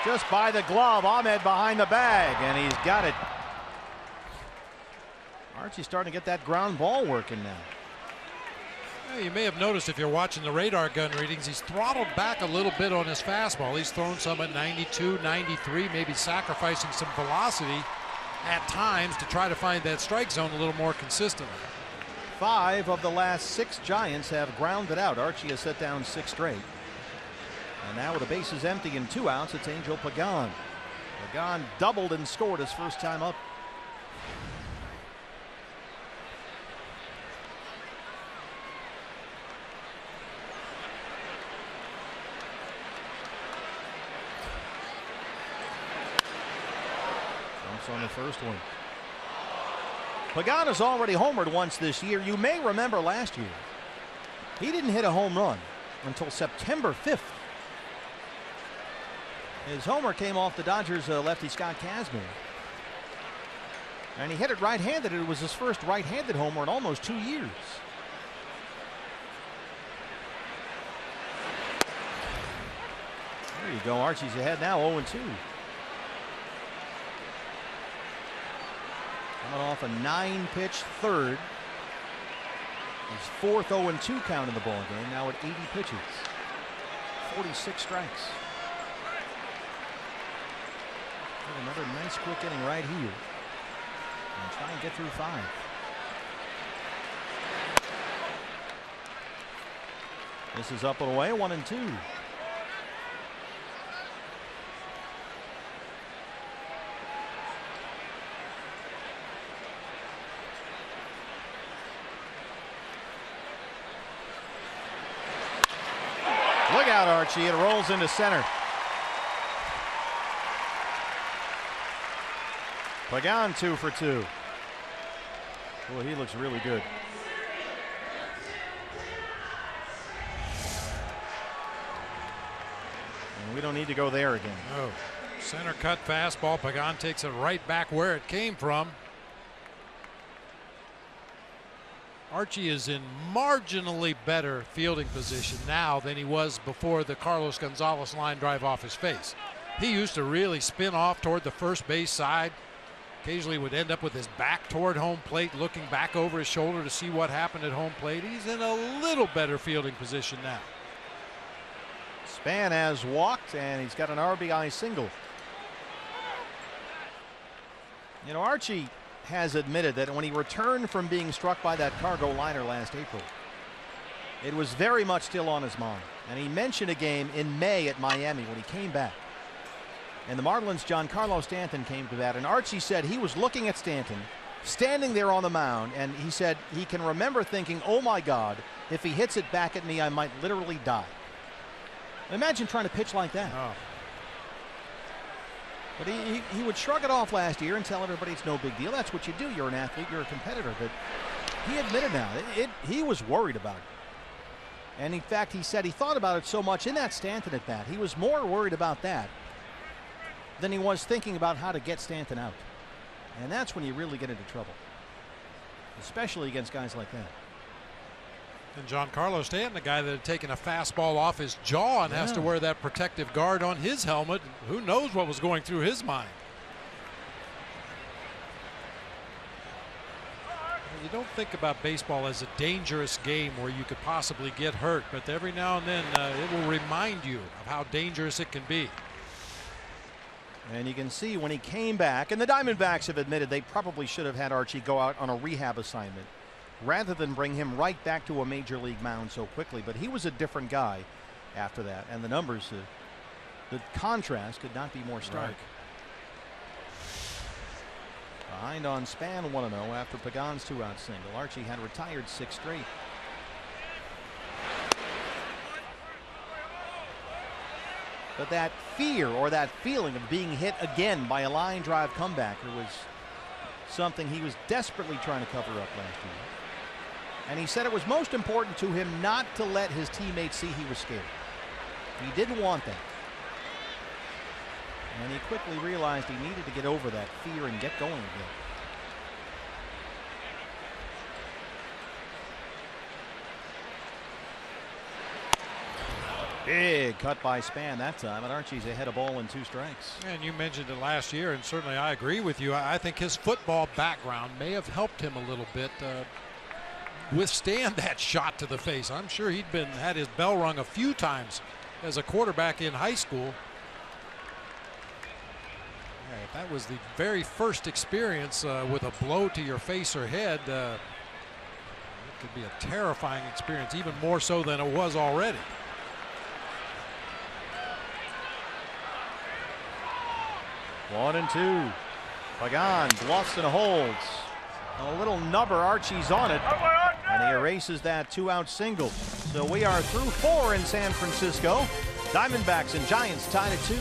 Speaker 4: Just by the glove, Ahmed behind the bag, and he's got it. Archie's starting to get that ground ball working now.
Speaker 2: You may have noticed if you're watching the radar gun readings, he's throttled back a little bit on his fastball. He's thrown some at 92, 93, maybe sacrificing some velocity at times to try to find that strike zone a little more consistently.
Speaker 4: 5 of the last 6 Giants have grounded out. Archie has set down 6 straight. And now with the bases empty and 2 outs, it's Angel Pagan. Pagan doubled and scored his first time up. Jumps on the first one. Pagan has already homered once this year. You may remember last year, he didn't hit a home run until September 5th. His homer came off the Dodgers lefty Scott Kazmir. And he hit it right-handed. It was his first right-handed homer in almost 2 years. There you go. Archie's ahead now, 0-2. Coming off a 9-pitch third. His 4th 0-2 count in the ball game, now at 80 pitches. 46 strikes. Another nice quick inning right here. And try and get through 5. This is up and away, 1-2. Look out, Archie. It rolls into center. Pagan 2 for 2. Boy, he looks really good. And we don't need to go there again.
Speaker 2: Oh, center cut fastball. Pagan takes it right back where it came from. Archie is in marginally better fielding position now than he was before the Carlos Gonzalez line drive off his face. He used to really spin off toward the first base side. Occasionally would end up with his back toward home plate, looking back over his shoulder to see what happened at home plate. He's in a little better fielding position now.
Speaker 4: Span has walked, and he's got an RBI single. You know, Archie has admitted that when he returned from being struck by that cargo liner last April, it was very much still on his mind. And he mentioned a game in May at Miami when he came back. And the Marlins' Giancarlo Stanton came to bat, and Archie said he was looking at Stanton, standing there on the mound, and he said he can remember thinking, oh my God, if he hits it back at me, I might literally die. Imagine trying to pitch like that.
Speaker 2: Oh.
Speaker 4: But he would shrug it off last year and tell everybody it's no big deal. That's what you do. You're an athlete. You're a competitor. But he admitted now he was worried about it. And in fact, he said he thought about it so much in that Stanton at bat. He was more worried about that than he was thinking about how to get Stanton out. And that's when you really get into trouble, especially against guys like that.
Speaker 2: And Giancarlo Stanton, a guy that had taken a fastball off his jaw and has to wear that protective guard on his helmet. Who knows what was going through his mind? You don't think about baseball as a dangerous game where you could possibly get hurt, but every now and then it will remind you of how dangerous it can be.
Speaker 4: And you can see when he came back, and the Diamondbacks have admitted they probably should have had Archie go out on a rehab assignment rather than bring him right back to a major league mound so quickly. But he was a different guy after that, and the numbers, the contrast could not be more stark.
Speaker 2: Right.
Speaker 4: Behind on Span 1-0 after Pagan's 2-out single. Archie had retired 6 straight. But that fear or that feeling of being hit again by a line drive comebacker was something he was desperately trying to cover up last year. And he said it was most important to him not to let his teammates see he was scared. He didn't want that. And he quickly realized he needed to get over that fear and get going again. Big cut by Span that time, and Archie's ahead of ball in 2 strikes.
Speaker 2: And you mentioned it last year, and certainly I agree with you. I think his football background may have helped him a little bit withstand that shot to the face. I'm sure he'd had his bell rung a few times as a quarterback in high school. Yeah, if that was the very first experience with a blow to your face or head, it could be a terrifying experience, even more so than it was already.
Speaker 4: One and 2. Pagan bluffs and holds. A little nubber. Archie's on it, and he erases that 2-out single. So we are through 4 in San Francisco. Diamondbacks and Giants tied at 2.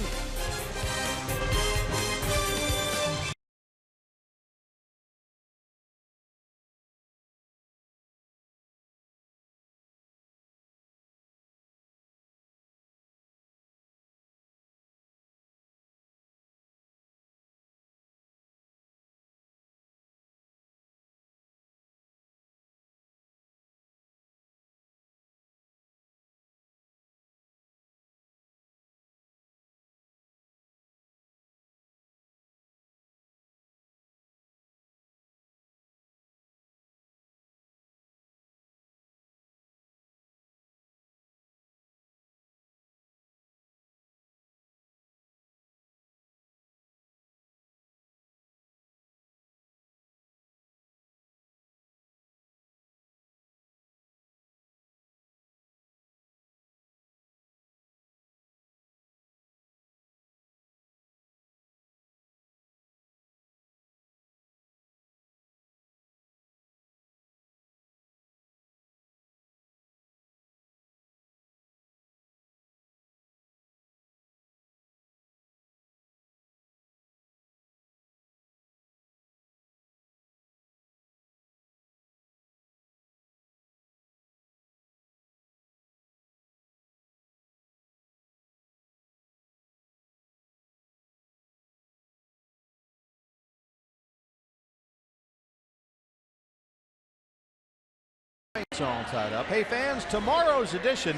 Speaker 4: It's all tied up. Hey fans, tomorrow's edition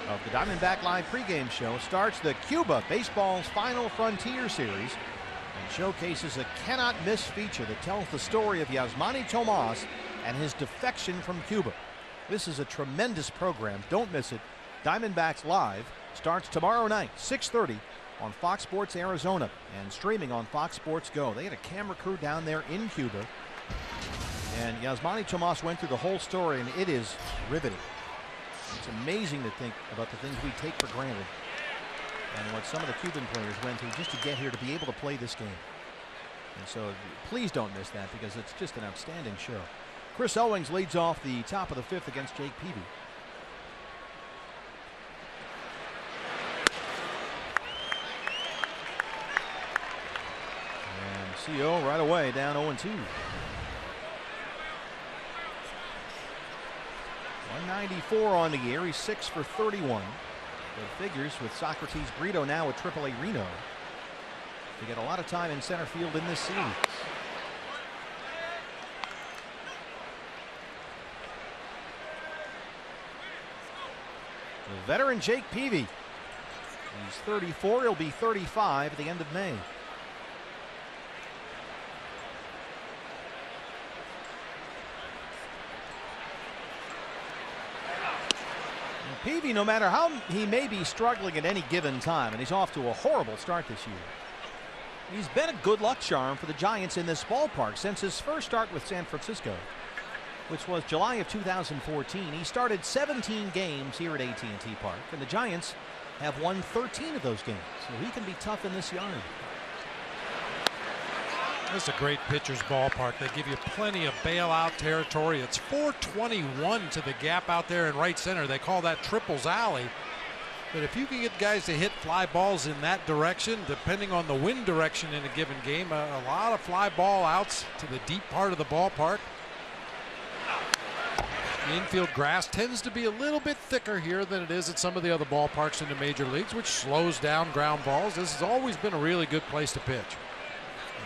Speaker 4: of the Diamondback Live pregame show starts the Cuba Baseball's Final Frontier series and showcases a cannot-miss feature that tells the story of Yasmani Tomas and his defection from Cuba. This is a tremendous program. Don't miss it. Diamondbacks Live starts tomorrow night, 6:30 on Fox Sports Arizona and streaming on Fox Sports Go. They had a camera crew down there in Cuba. And Yasmani Tomas went through the whole story, and it is riveting. It's amazing to think about the things we take for granted and what some of the Cuban players went through just to get here to be able to play this game. And so please don't miss that because it's just an outstanding show. Chris Owings leads off the top of the fifth against Jake Peavy. And CO right away down 0-2. 194 on the year. He's 6 for 31. Good figures with Socrates Brito now with AAA Reno. They get a lot of time in center field in this series. The veteran Jake Peavy. He's 34. He'll be 35 at the end of May. Peavy, no matter how he may be struggling at any given time, and he's off to a horrible start this year, he's been a good luck charm for the Giants in this ballpark since his first start with San Francisco, which was July of 2014. He started 17 games here at AT&T Park, and the Giants have won 13 of those games, so he can be tough in this yard.
Speaker 2: This is a great pitcher's ballpark. They give you plenty of bailout territory. It's 421 to the gap out there in right center. They call that Triples Alley. But if you can get guys to hit fly balls in that direction, depending on the wind direction in a given game, a lot of fly ball outs to the deep part of the ballpark. The infield grass tends to be a little bit thicker here than it is at some of the other ballparks in the major leagues, which slows down ground balls. This has always been a really good place to pitch.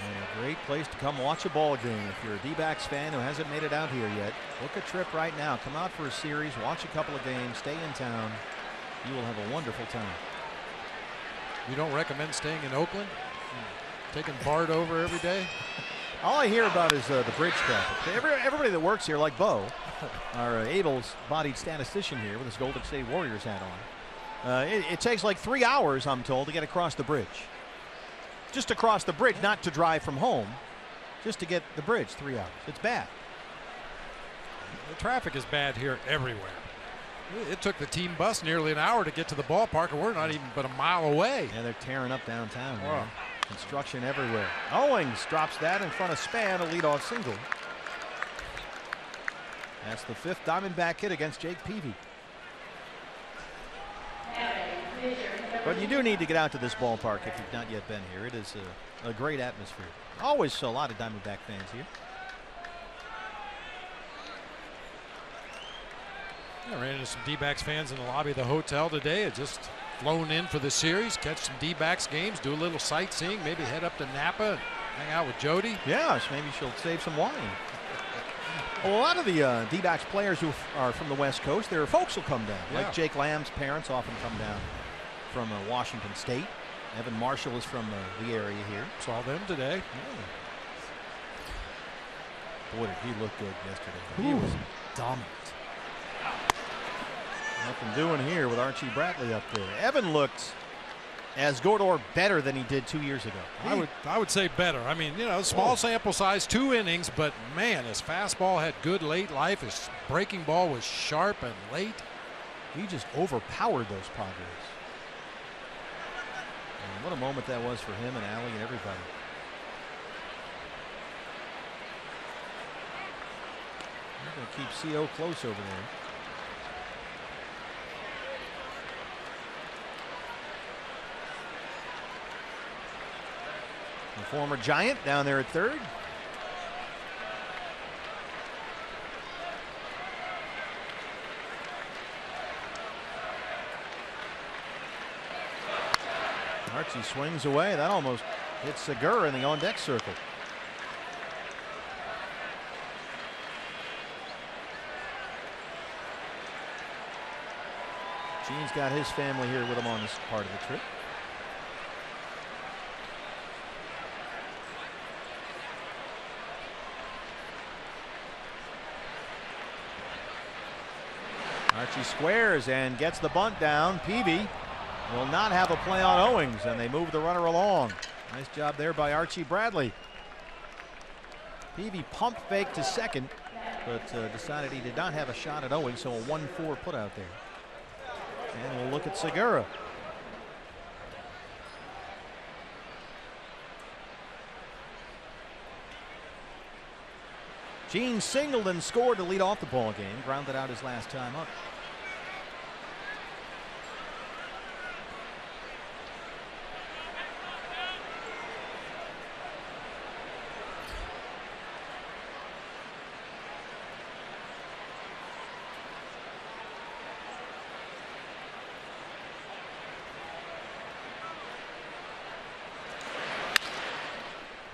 Speaker 4: And a great place to come watch a ball game. If you're a D-backs fan who hasn't made it out here yet, book a trip right now. Come out for a series, watch a couple of games, stay in town. You will have a wonderful time.
Speaker 2: You don't recommend staying in Oakland? Taking Bart over every day?
Speaker 4: All I hear about is the bridge traffic. Everybody that works here, like Bo, our able-bodied statistician here with his Golden State Warriors hat on. It takes like 3 hours, I'm told, to get across the bridge. Just across the bridge, not to drive from home, just to get the bridge, 3 hours. It's bad.
Speaker 2: The traffic is bad here everywhere. It took the team bus nearly an hour to get to the ballpark, and we're not even but a mile away.
Speaker 4: Yeah, they're tearing up downtown. Wow. Construction everywhere. Owings drops that in front of Span, a leadoff single. That's the fifth Diamondback hit against Jake Peavy. But you do need to get out to this ballpark if you've not yet been here. It is a great atmosphere. Always a lot of Diamondback fans here.
Speaker 2: I ran into some D-backs fans in the lobby of the hotel today. Had just flown in for the series, catch some D-backs games, do a little sightseeing, maybe head up to Napa and hang out with Jody.
Speaker 4: Yeah, maybe she'll save some wine. Well, a lot of the D-backs players who are from the West Coast, their folks will come down. Yeah. Like Jake Lamb's parents often come down from Washington State. Evan Marshall is from the area here.
Speaker 2: Saw them today.
Speaker 4: Yeah. Boy, did he look good yesterday. He was dominant. Nothing doing here with Archie Bradley up there. Evan looked as good or better than he did 2 years ago.
Speaker 2: I would say better. I mean, you know, small sample size, 2 innings, but man, his fastball had good late life. His breaking ball was sharp and late.
Speaker 4: He just overpowered those Padres. And what a moment that was for him and Allie and everybody. They're going to keep CO close over there. The former Giant down there at third. Archie swings away. That almost hits Segura in the on-deck circle. Gene's got his family here with him on this part of the trip. Archie squares and gets the bunt down. Peavy will not have a play on Owings, and they move the runner along. Nice job there by Archie Bradley. Peavy pump fake to second, but decided he did not have a shot at Owings, so a 1-4 put out there. And we'll look at Segura. Gene singled and scored to lead off the ball game. Grounded out his last time up.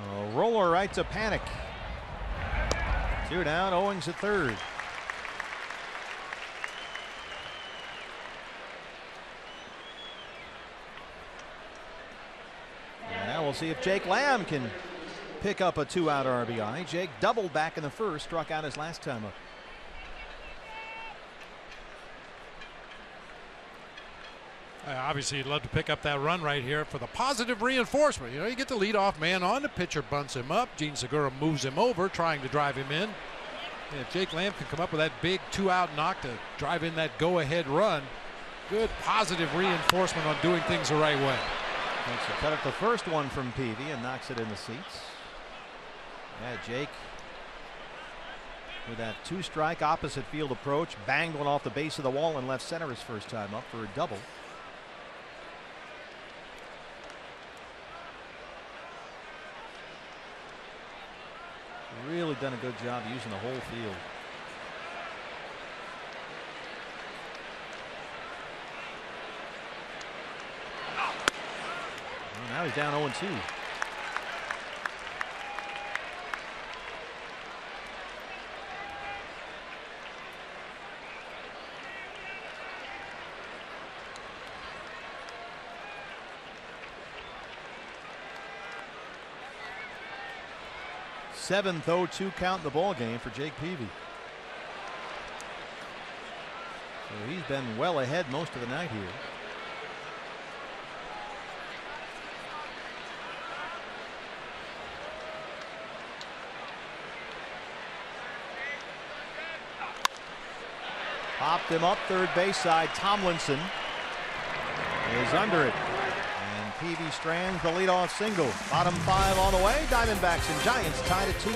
Speaker 4: A roller right to Panic. 2 down, Owings at third. And now we'll see if Jake Lamb can pick up a 2-out RBI. Jake doubled back in the first, struck out his last time up.
Speaker 2: Obviously, you'd love to pick up that run right here for the positive reinforcement. You know, you get the leadoff man on, the pitcher bunts him up. Gene Segura moves him over, trying to drive him in. And if Jake Lamb can come up with that big 2-out knock to drive in that go-ahead run, good positive reinforcement on doing things the right way.
Speaker 4: Thanks to cut up the first one from Peavy and knocks it in the seats. Yeah, Jake with that 2-strike opposite field approach, banged one off the base of the wall and left center his first time up for a double. Really done a good job using the whole field. Well, now he's down 0-2. Seventh 0-2 count in the ball game for Jake Peavy. So he's been well ahead most of the night here. Popped him up third base side. Tomlinson is under it. Peavy strands the leadoff single. Bottom 5 on the way. Diamondbacks and Giants tied at 2.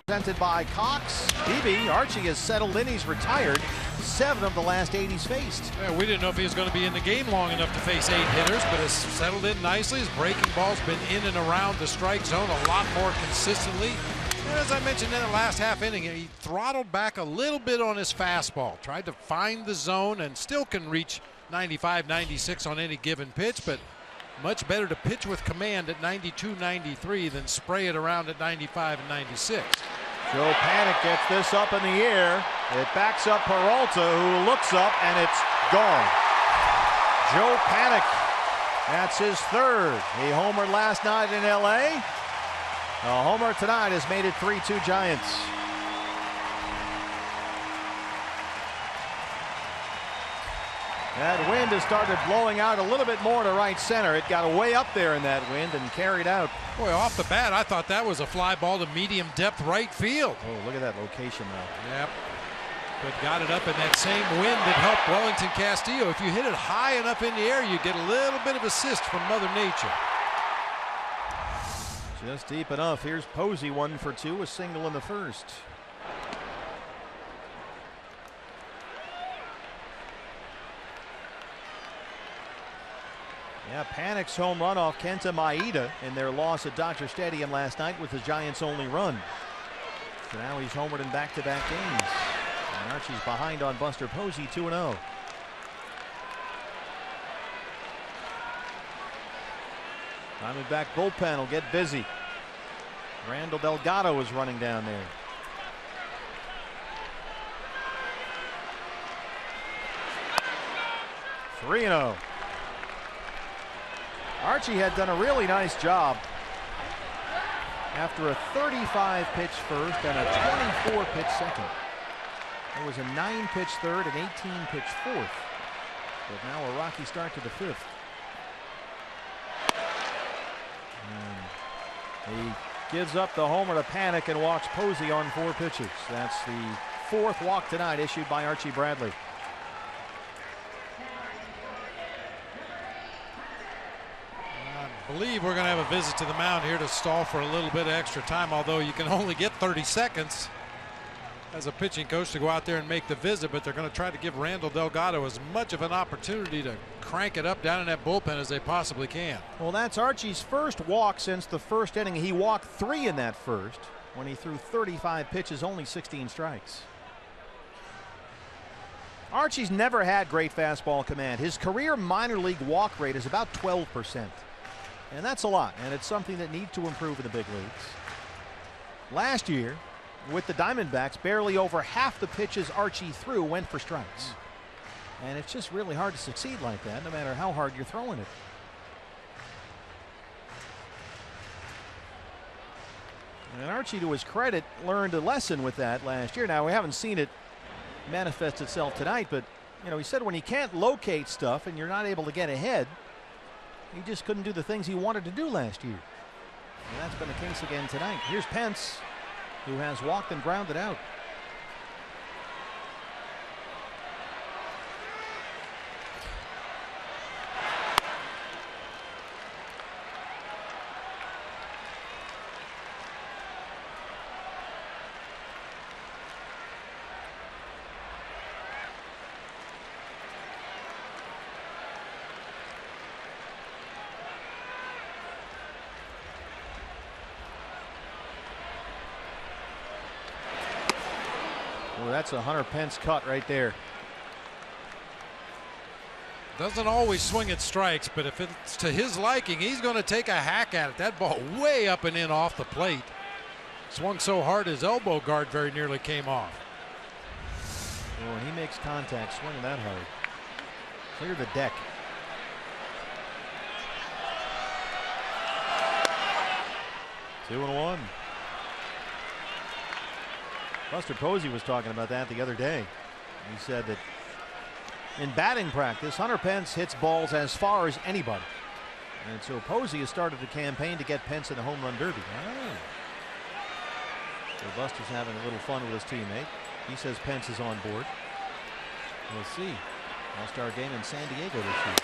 Speaker 4: presented by Cox. BB, Archie has settled in. He's retired 7 of the last 8 he's faced.
Speaker 2: Yeah, we didn't know if he was going to be in the game long enough to face 8 hitters, but has settled in nicely. His breaking ball's been in and around the strike zone a lot more consistently. And as I mentioned in the last half inning, he throttled back a little bit on his fastball, tried to find the zone, and still can reach 95, 96 on any given pitch, but much better to pitch with command at 92, 93 than spray it around at 95 and 96.
Speaker 4: Joe Panik gets this up in the air. It backs up Peralta, who looks up, and it's gone. Joe Panik, that's his 3rd. He homered last night in LA. A homer tonight has made it 3-2 Giants. That wind has started blowing out a little bit more to right center. It got way up there in that wind and carried out.
Speaker 2: Boy, off the bat, I thought that was a fly ball to medium depth right field.
Speaker 4: Oh, look at that location now.
Speaker 2: Yep. But got it up in that same wind that helped Wellington Castillo. If you hit it high enough in the air, you get a little bit of assist from Mother Nature.
Speaker 4: Just deep enough. Here's Posey, 1 for 2, a single in the 1st. Yeah, Panik's home run off Kenta Maeda in their loss at Dodger Stadium last night was the Giants' only run. So now he's homered in back-to-back games. And Archie's behind on Buster Posey, 2-0. Diamondback bullpen will get busy. Randall Delgado is running down there. (3-0). Archie had done a really nice job after a 35-pitch first and a 24-pitch second. There was a 9-pitch third and 18-pitch fourth. But now a rocky start to the 5th. And he gives up the homer to Panik and walks Posey on 4 pitches. That's the 4th walk tonight issued by Archie Bradley.
Speaker 2: I believe we're going to have a visit to the mound here to stall for a little bit of extra time, although you can only get 30 seconds as a pitching coach to go out there and make the visit, but they're going to try to give Randall Delgado as much of an opportunity to crank it up down in that bullpen as they possibly can.
Speaker 4: Well, that's Archie's first walk since the 1st inning. He walked 3 in that 1st when he threw 35 pitches, only 16 strikes. Archie's never had great fastball command. His career minor league walk rate is about 12%. And that's a lot, and it's something that needs to improve in the big leagues. Last year, with the Diamondbacks, barely over half the pitches Archie threw went for strikes. And it's just really hard to succeed like that, no matter how hard you're throwing it. And Archie, to his credit, learned a lesson with that last year. Now, we haven't seen it manifest itself tonight, but, you know, he said when he can't locate stuff and you're not able to get ahead, he just couldn't do the things he wanted to do last year. And that's been the case again tonight. Here's Pence, who has walked and grounded out. Well, that's a Hunter Pence cut right there.
Speaker 2: Doesn't always swing at strikes, but if it's to his liking, he's going to take a hack at it. That ball way up and in off the plate. Swung so hard his elbow guard very nearly came off.
Speaker 4: Oh, and he makes contact swinging that hard. Clear the deck. Two and one. Buster Posey was talking about that the other day. He said that in batting practice, Hunter Pence hits balls as far as anybody. And so Posey has started a campaign to get Pence in the home run derby. Oh. So Buster's having a little fun with his teammate. He says Pence is on board. We'll see. All-Star game in San Diego this year.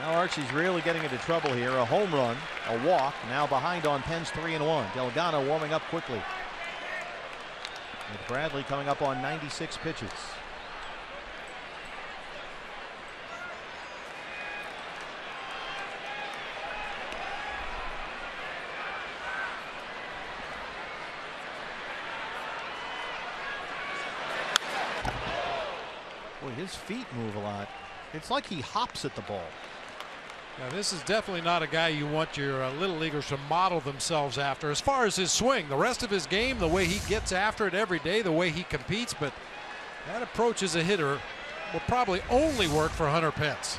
Speaker 4: Now Archie's really getting into trouble here. A home run, a walk, now behind on Pence 3-1. Delgado warming up quickly. With Bradley coming up on 96 pitches. Boy, his feet move a lot. It's like he hops at the ball.
Speaker 2: Now, this is definitely not a guy you want your little leaguers to model themselves after. As far as his swing, the rest of his game, the way he gets after it every day, the way he competes, but that approach as a hitter will probably only work for Hunter Pence.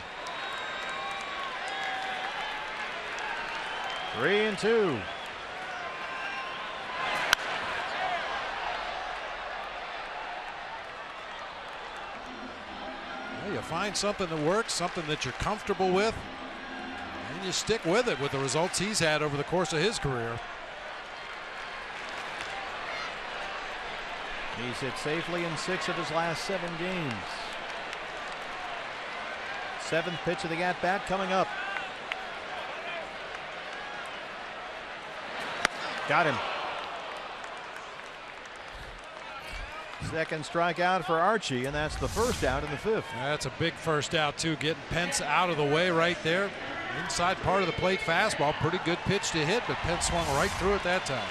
Speaker 4: 3-2.
Speaker 2: Well, you find something that works, something that you're comfortable with, and you stick with it with the results he's had over the course of his career.
Speaker 4: He's hit safely in 6 of his last 7 games. 7th pitch of the at-bat coming up. Got him. Second strikeout for Archie, and that's the first out in the 5th.
Speaker 2: That's a big first out, too, getting Pence out of the way right there. Inside part of the plate fastball. Pretty good pitch to hit, but Pence swung right through it that time.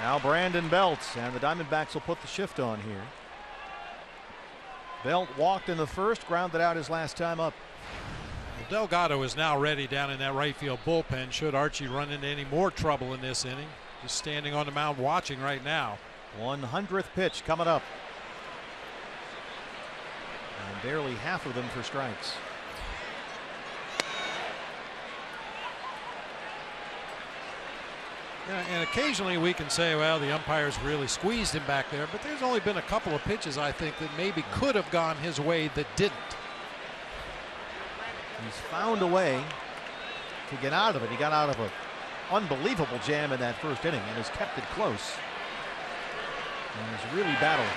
Speaker 4: Now Brandon Belt, and the Diamondbacks will put the shift on here. Belt walked in the first, grounded out his last time up.
Speaker 2: Well, Delgado is now ready down in that right field bullpen should Archie run into any more trouble in this inning. Just standing on the mound watching right now.
Speaker 4: 100th pitch coming up. And barely half of them for strikes.
Speaker 2: Yeah, and occasionally we can say, well, the umpires really squeezed him back there, but there's only been a couple of pitches, I think, that maybe could have gone his way that didn't.
Speaker 4: He's found a way to get out of it. He got out of an unbelievable jam in that first inning and has kept it close. And he's really battled.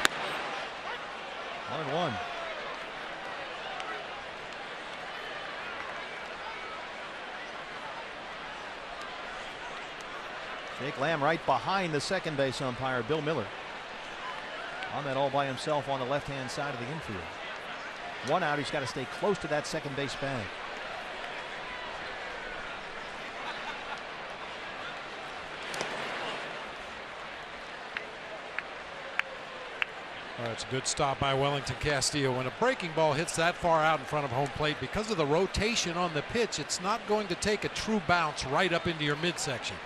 Speaker 4: 1-1. Jake Lamb right behind the second base umpire, Bill Miller. On that all by himself on the left-hand side of the infield. 1 out, he's got to stay close to that second base bag.
Speaker 2: It's a good stop by Wellington Castillo. When a breaking ball hits that far out in front of home plate, because of the rotation on the pitch, it's not going to take a true bounce right up into your midsection.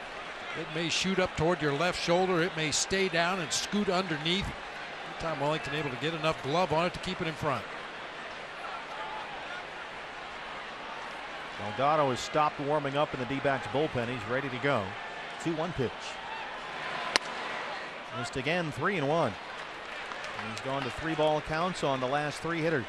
Speaker 2: It may shoot up toward your left shoulder. It may stay down and scoot underneath. Anytime Wellington able to get enough glove on it to keep it in front.
Speaker 4: Delgado has stopped warming up in the D-backs bullpen. He's ready to go. 2-1 pitch. Missed again, 3-1. He's gone to 3 ball counts on the last 3 hitters.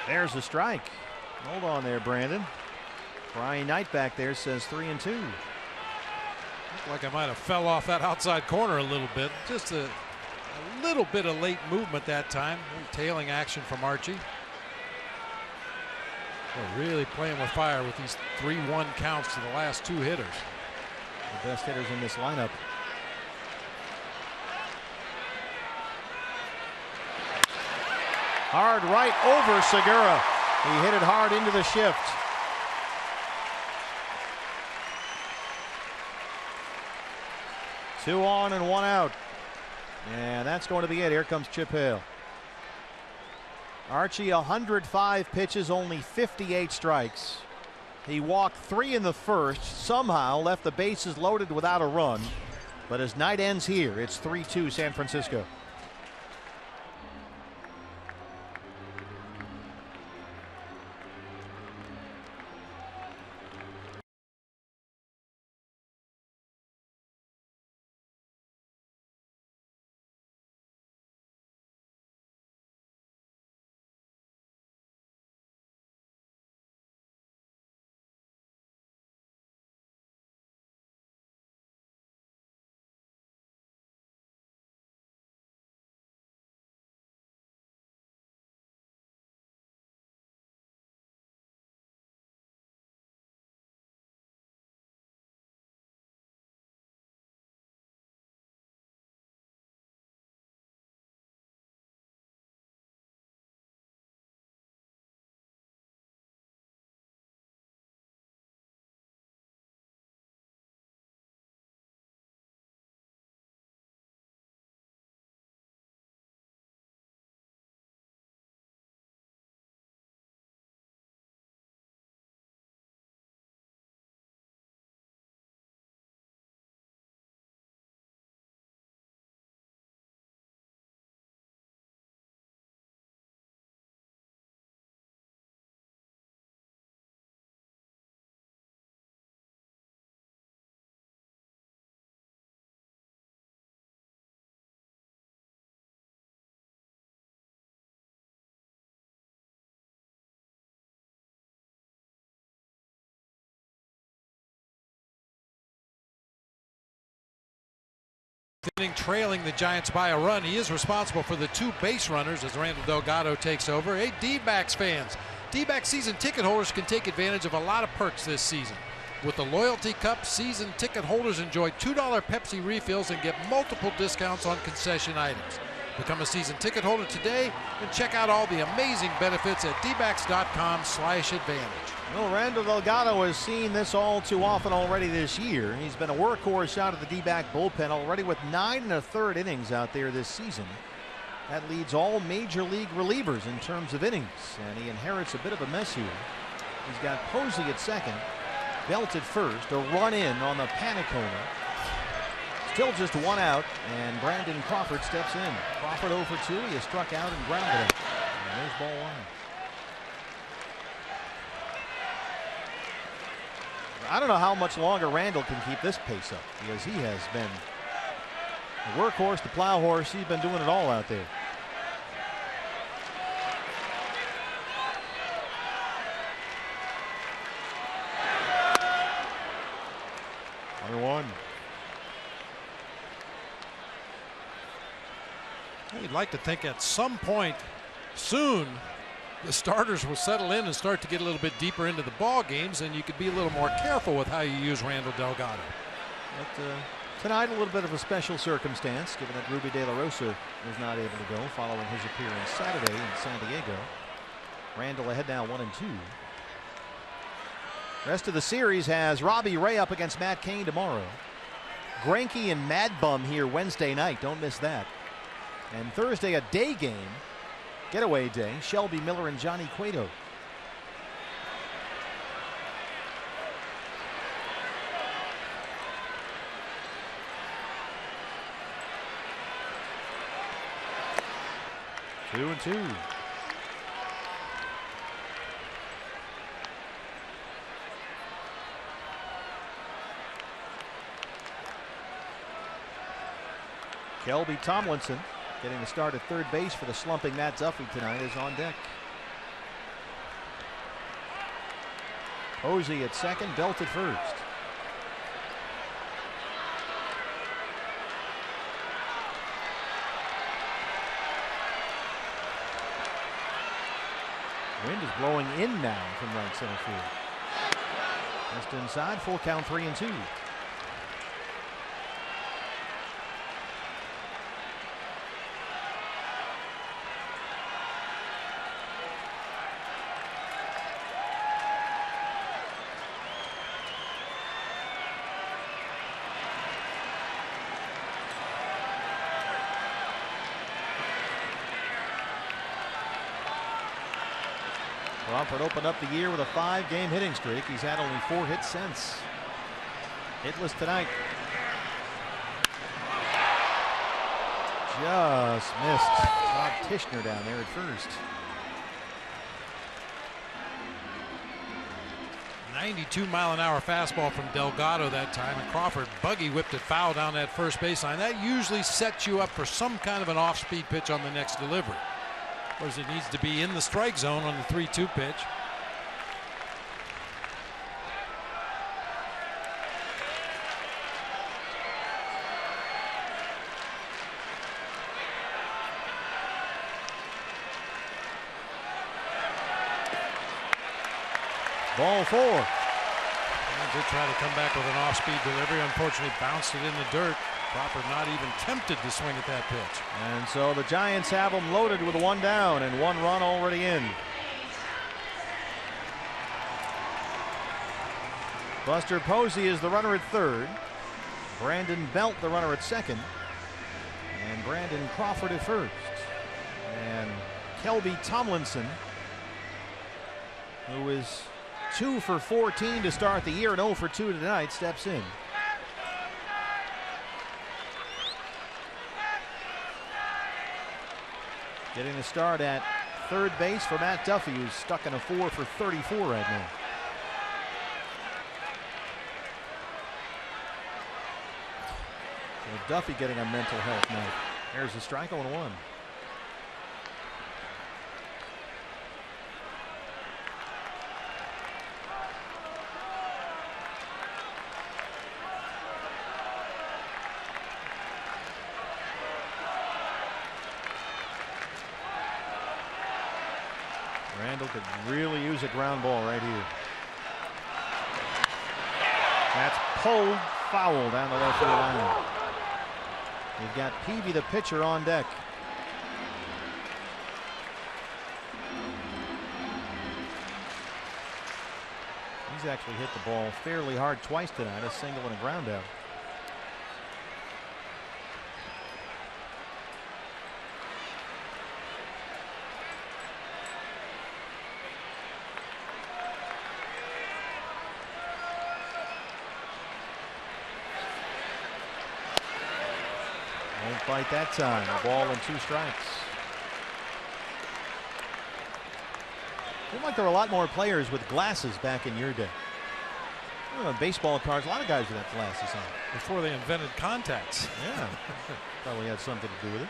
Speaker 4: There's the strike. Hold on there, Brandon. Brian Knight back there says 3-2.
Speaker 2: Looked like I might have fell off that outside corner a little bit. Just a little bit of late movement that time. Tailing action from Archie. They're really playing with fire with these 3-1 counts to the last 2 hitters.
Speaker 4: The best hitters in this lineup. Hard right over Segura. He hit it hard into the shift. Two on and 1 out. And that's going to be it. Here comes Chip Hale. Archie, 105 pitches, only 58 strikes. He walked 3 in the first, somehow left the bases loaded without a run. But as night ends here, it's 3-2 San Francisco.
Speaker 2: inning, trailing the Giants by a run. He is responsible for the 2 base runners as Randall Delgado takes over. Hey, D-backs fans. D-backs season ticket holders can take advantage of a lot of perks this season. With the Loyalty Cup, season ticket holders enjoy $2 Pepsi refills and get multiple discounts on concession items. Become a season ticket holder today and check out all the amazing benefits at dbacks.com/advantage.
Speaker 4: Well, Randall Delgado has seen this all too often already this year. He's been a workhorse out of the D-back bullpen already with 9 1/3 innings out there this season. That leads all major league relievers in terms of innings, and he inherits a bit of a mess here. He's got Posey at second, Belt at first, a run in on the panic corner. Still just 1 out, and Brandon Crawford steps in. Crawford 0 for 2. He is struck out and grounded him. And there's ball 1. I don't know how much longer Randall can keep this pace up, because he has been the workhorse, the plow horse. He's been doing it all out there.
Speaker 2: You'd like to think at some point soon the starters will settle in and start to get a little bit deeper into the ball games, and you could be a little more careful with how you use Randall Delgado.
Speaker 4: But tonight a little bit of a special circumstance, given that Ruby De La Rosa was not able to go following his appearance Saturday in San Diego. Randall ahead now 1-2. Rest of the series has Robbie Ray up against Matt Cain tomorrow. Greinke and Mad Bum here Wednesday night. Don't miss that. And Thursday, a day game, getaway day, Shelby Miller and Johnny Cueto. Two and two. Kelby Tomlinson, getting the start at third base for the slumping Matt Duffy tonight, is on deck. Posey at second, Belt at first. Wind is blowing in now from right center field. Just inside, full count 3-2. Crawford opened up the year with a 5-game hitting streak. He's had only 4 hits since. Hitless tonight. Just missed. Todd Tishner down there at first.
Speaker 2: 92-mile-an-hour fastball from Delgado that time, and Crawford buggy whipped it foul down that first baseline. That usually sets you up for some kind of an off-speed pitch on the next delivery. Of course, it needs to be in the strike zone on the 3-2 pitch.
Speaker 4: Ball 4.
Speaker 2: Did try to come back with an off-speed delivery. Unfortunately, bounced it in the dirt. Crawford not even tempted to swing at that pitch.
Speaker 4: And so the Giants have them loaded with 1 down and 1 run already in. Buster Posey is the runner at third. Brandon Belt the runner at second. And Brandon Crawford at first. And Kelby Tomlinson, who is 2 for 14 to start the year and 0 for 2 tonight, steps in. Getting the start at third base for Matt Duffy, who's stuck in a 4 for 34 right now. So Duffy getting a mental health night. There's a strike on 1. Randall could really use a ground ball right here. That's pulled foul down the left field line. You've got Peavy, the pitcher, on deck. He's actually hit the ball fairly hard twice tonight, a single and a ground out. Won't bite that time. A ball and 2 strikes. Seemed like there were a lot more players with glasses back in your day. Baseball cards, a lot of guys would have glasses on.
Speaker 2: Before they invented contacts.
Speaker 4: Yeah. Probably had something to do with it.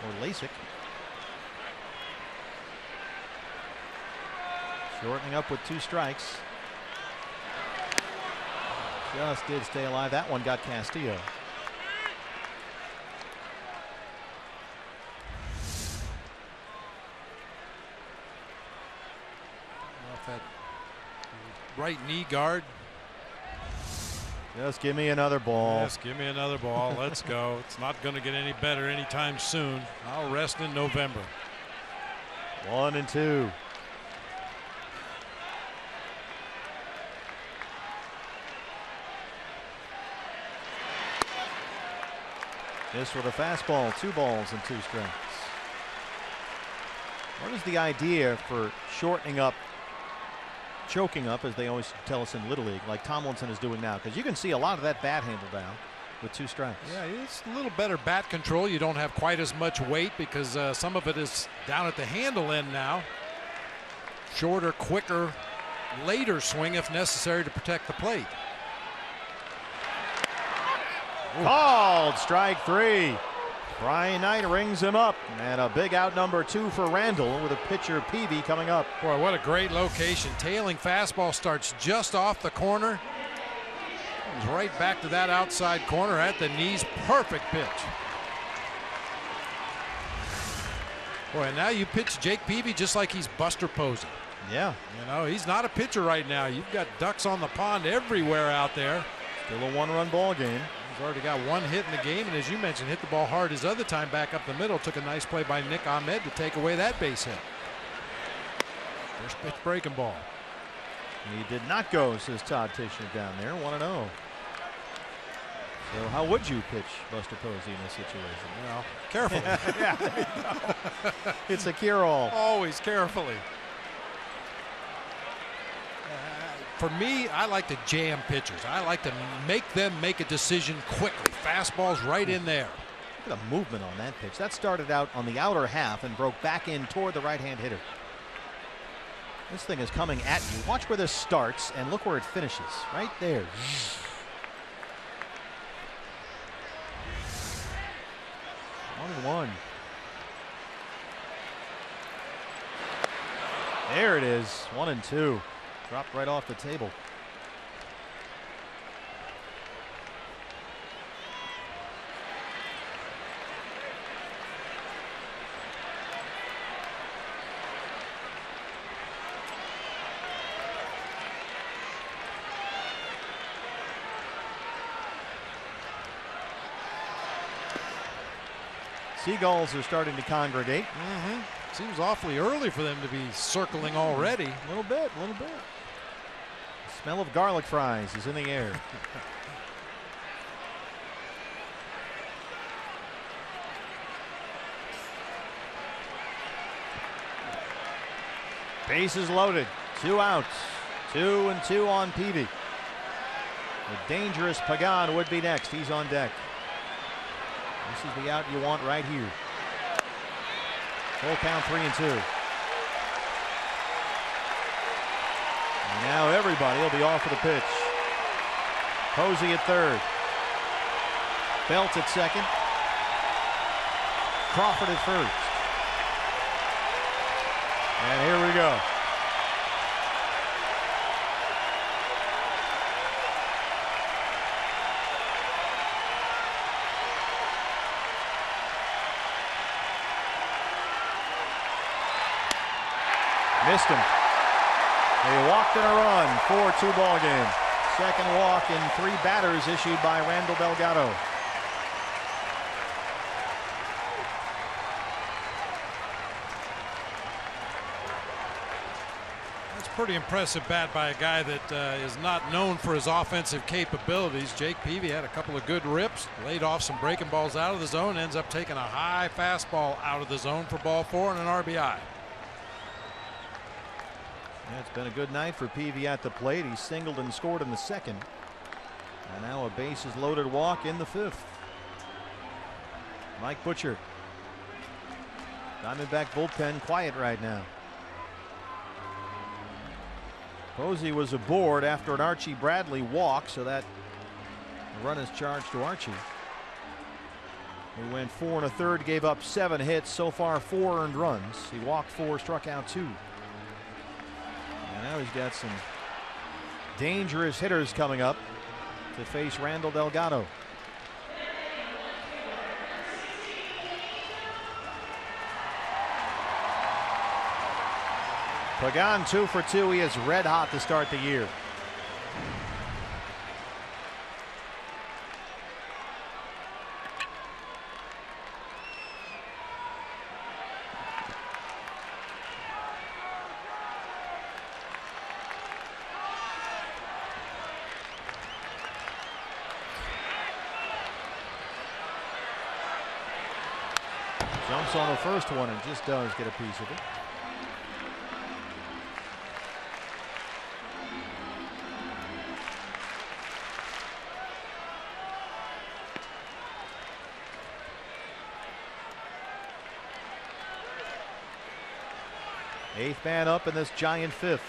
Speaker 4: Or LASIK. Shortening up with 2 strikes. Just did stay alive. That one got Castillo.
Speaker 2: Off that right knee guard.
Speaker 4: Just give me another ball.
Speaker 2: Yes, give me another ball. Let's go. It's not going to get any better anytime soon. I'll rest in November.
Speaker 4: 1-2. This with a fastball, 2 balls and 2 strikes. What is the idea for shortening up, choking up, as they always tell us in Little League, like Tomlinson is doing now? Because you can see a lot of that bat handle down with 2 strikes.
Speaker 2: Yeah, it's a little better bat control. You don't have quite as much weight because some of it is down at the handle end now. Shorter, quicker, later swing if necessary to protect the plate.
Speaker 4: Called strike 3. Brian Knight rings him up, and a big out number 2 for Randall with a pitcher Peavy coming up.
Speaker 2: Boy, what a great location. Tailing fastball starts just off the corner. Comes right back to that outside corner at the knees. Perfect pitch. Boy, and now you pitch Jake Peavy just like he's Buster Posey.
Speaker 4: Yeah.
Speaker 2: You know, he's not a pitcher right now. You've got ducks on the pond everywhere out there.
Speaker 4: Still a 1-run ball game.
Speaker 2: He's already got 1 hit in the game, and as you mentioned, hit the ball hard his other time back up the middle. Took a nice play by Nick Ahmed to take away that base hit. First pitch breaking ball.
Speaker 4: He did not go, says Todd Tishner down there. 1-0. So how would you pitch Buster Posey in this situation?
Speaker 2: Well, carefully.
Speaker 4: Yeah, there you go. It's a cure-all.
Speaker 2: Always carefully. For me, I like to jam pitchers. I like to make them make a decision quickly. Fastballs right in there.
Speaker 4: Look at the movement on that pitch. That started out on the outer half and broke back in toward the right-hand hitter. This thing is coming at you. Watch where this starts and look where it finishes. Right there. 1-1. There it is. 1-2. Dropped right off the table. Seagulls are starting to congregate.
Speaker 2: Seems awfully early for them to be circling already.
Speaker 4: A little bit, a little bit. The smell of garlic fries is in the air. Bases loaded. 2 outs. 2-2 on Peavy. The dangerous Pagan would be next. He's on deck. This is the out you want right here. Full count, 3-2. And now everybody will be off for the pitch. Posey at third. Belt at second. Crawford at first. And here we go. Missed him. They walked and a run. 4-2 ball game. Second walk in 3 batters issued by Randall Delgado.
Speaker 2: Pretty impressive bat by a guy that is not known for his offensive capabilities. Jake Peavy had a couple of good rips, laid off some breaking balls out of the zone, ends up taking a high fastball out of the zone for ball 4 and an RBI.
Speaker 4: Yeah, it's been a good night for Peavy at the plate. He singled and scored in the second. And now a bases loaded walk in the 5th. Mike Butcher. Diamondback bullpen quiet right now. Posey was aboard after an Archie Bradley walk, so that run is charged to Archie. He went 4 1/3, gave up 7 hits, so far 4 earned runs. He walked 4, struck out 2. And now he's got some dangerous hitters coming up to face Randall Delgado. Pagan 2 for 2. He is red hot to start the year. Jumps on the first one and just does get a piece of it. Eighth man up in this giant 5th.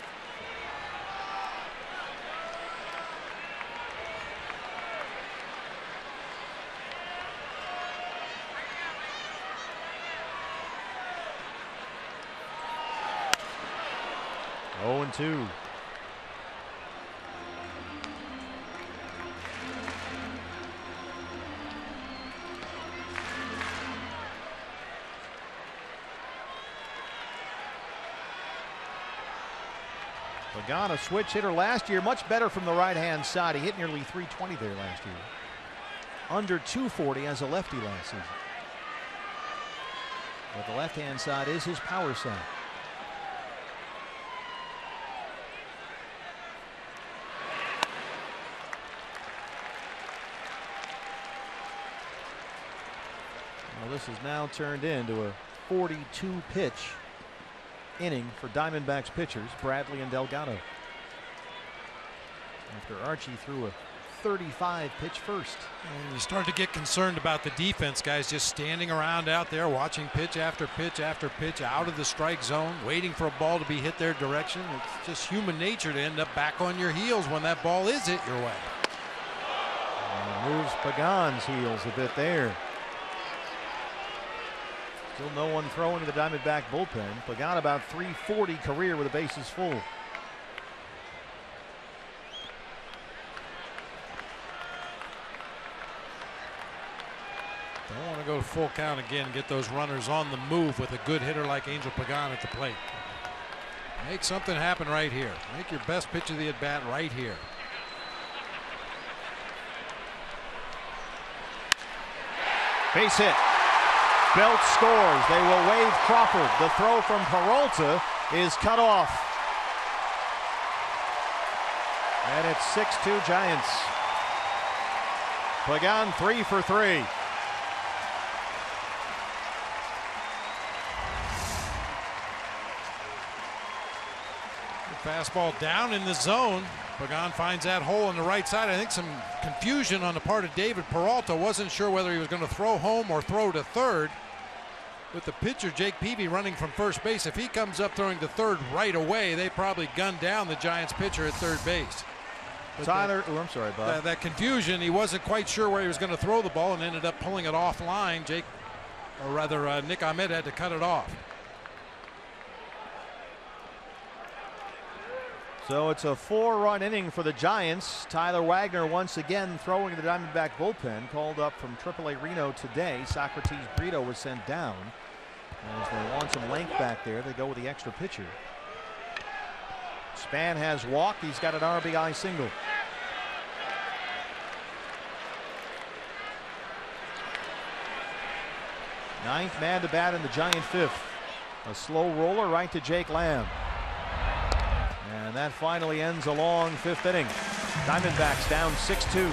Speaker 4: Oh and 2. Pagan, a switch hitter last year, much better from the right-hand side. He hit nearly 320 there last year. Under 240 as a lefty last season. But the left-hand side is his power side. Well, this has now turned into a 42 pitch inning for Diamondbacks pitchers, Bradley and Delgado. After Archie threw a 35 pitch first.
Speaker 2: And you start to get concerned about the defense, guys just standing around out there watching pitch after pitch after pitch out of the strike zone, waiting for a ball to be hit their direction. It's just human nature to end up back on your heels when that ball is hit your way.
Speaker 4: And moves Pagan's heels a bit there. Still no one throwing to the Diamondback bullpen. Pagan about 340 career with the bases full.
Speaker 2: Don't want to go full count again and get those runners on the move with a good hitter like Angel Pagan at the plate. Make something happen right here. Make your best pitch of the at bat right here.
Speaker 4: Base hit. Belt scores. They will wave Crawford. The throw from Peralta is cut off. And it's 6-2 Giants. Pagan 3 for 3.
Speaker 2: Fastball down in the zone. Pagan finds that hole on the right side. I think some confusion on the part of David Peralta. Wasn't sure whether he was going to throw home or throw to third. With the pitcher Jake Peavy running from first base, if he comes up throwing to third right away, they probably gun down the Giants pitcher at third base. But
Speaker 4: Tyler, I'm sorry, Bob.
Speaker 2: That confusion, he wasn't quite sure where he was going to throw the ball and ended up pulling it offline. Nick Ahmed had to cut it off.
Speaker 4: So it's a 4-run inning for the Giants. Tyler Wagner once again throwing the Diamondback bullpen, called up from AAA Reno today. Socrates Brito was sent down. As they want some length back there, they go with the extra pitcher. Span has walked. He's got an RBI single. Ninth man to bat in the Giant fifth. A slow roller right to Jake Lamb. And that finally ends a long fifth inning. Diamondbacks down 6-2.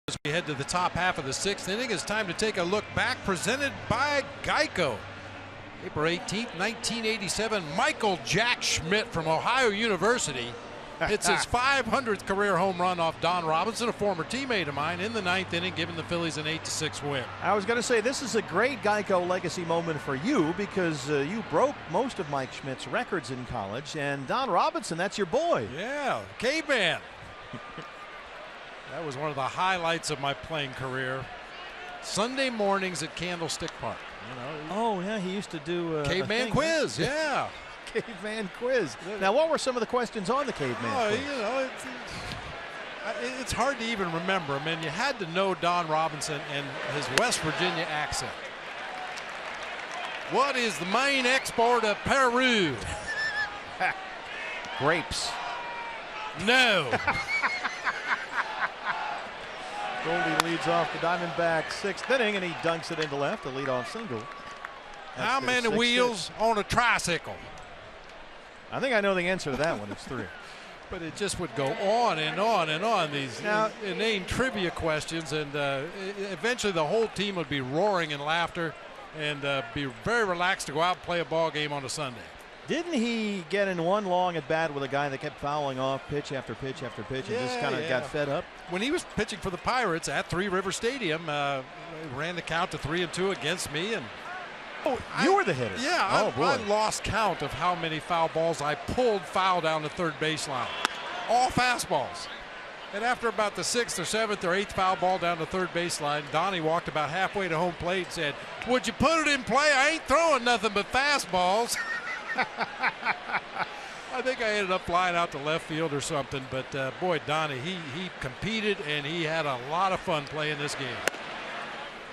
Speaker 2: As we head to the top half of the sixth inning, it's time to take a look back, presented by Geico. April 18th, 1987, Michael Jack Schmidt from Ohio University hits his 500th career home run off Don Robinson, a former teammate of mine, in the ninth inning, giving the Phillies an 8-6 win.
Speaker 4: I was going to say, this is a great Geico legacy moment for you, because you broke most of Mike Schmidt's records in college, and Don Robinson, that's your boy.
Speaker 2: Yeah, caveman. That was one of the highlights of my playing career. Sunday mornings at Candlestick Park. You know.
Speaker 4: Oh yeah, he used to do
Speaker 2: caveman quiz. Yeah,
Speaker 4: caveman quiz. Now, what were some of the questions on the caveman quiz?
Speaker 2: You know, it's hard to even remember. I mean, you had to know Don Robinson and his West Virginia accent. What is the main export of Peru?
Speaker 4: Grapes.
Speaker 2: No.
Speaker 4: Goldie leads off the Diamondbacks sixth inning, and he dunks it into left, a leadoff single. That's
Speaker 2: How many wheels on a tricycle?
Speaker 4: I think I know the answer to that one. It's 3.
Speaker 2: But it just would go on and on and on, these inane trivia questions, and eventually the whole team would be roaring in laughter and be very relaxed to go out and play a ball game on a Sunday.
Speaker 4: Didn't he get in one long at bat with a guy that kept fouling off pitch after pitch after pitch, and just kind of got fed up?
Speaker 2: When he was pitching for the Pirates at Three River Stadium, ran the count to 3-2 against me, and
Speaker 4: you were the hitter.
Speaker 2: Yeah, I lost count of how many foul balls I pulled foul down the third baseline. All fastballs. And after about the 6th or 7th or 8th foul ball down the third baseline, Donnie walked about halfway to home plate and said, "Would you put it in play? I ain't throwing nothing but fastballs." I think I ended up flying out to left field or something, but boy, Donnie, he competed and he had a lot of fun playing this game.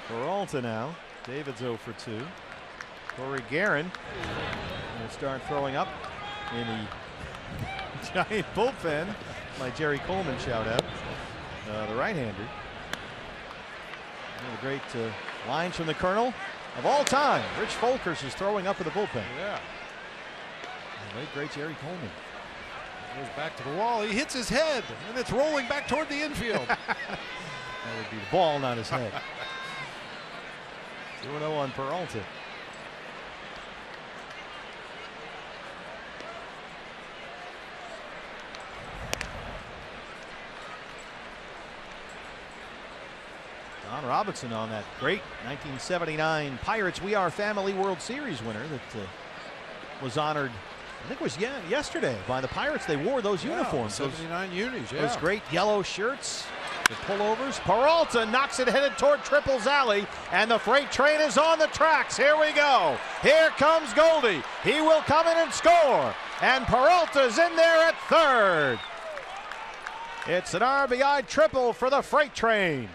Speaker 4: Peralta now. David's 0 for 2. Corey Guerin going to start throwing up in the Giant bullpen. My Jerry Coleman shout out. The right-hander. One of the great lines from the Colonel of all time. Rich Folkers is throwing up in the bullpen.
Speaker 2: Yeah.
Speaker 4: The late great Jerry Coleman.
Speaker 2: Goes back to the wall. He hits his head, and it's rolling back toward the infield.
Speaker 4: That would be the ball, not his head. 2-0 on Peralta. Don Robinson on that great 1979 Pirates We Are Family World Series winner that was honored I think it was yesterday by the Pirates. They wore those uniforms.
Speaker 2: 79 unis,
Speaker 4: Those great yellow shirts, the pullovers. Peralta knocks it headed toward Triple's alley, and the freight train is on the tracks. Here we go. Here comes Goldie. He will come in and score, and Peralta's in there at third. It's an RBI triple for the freight train.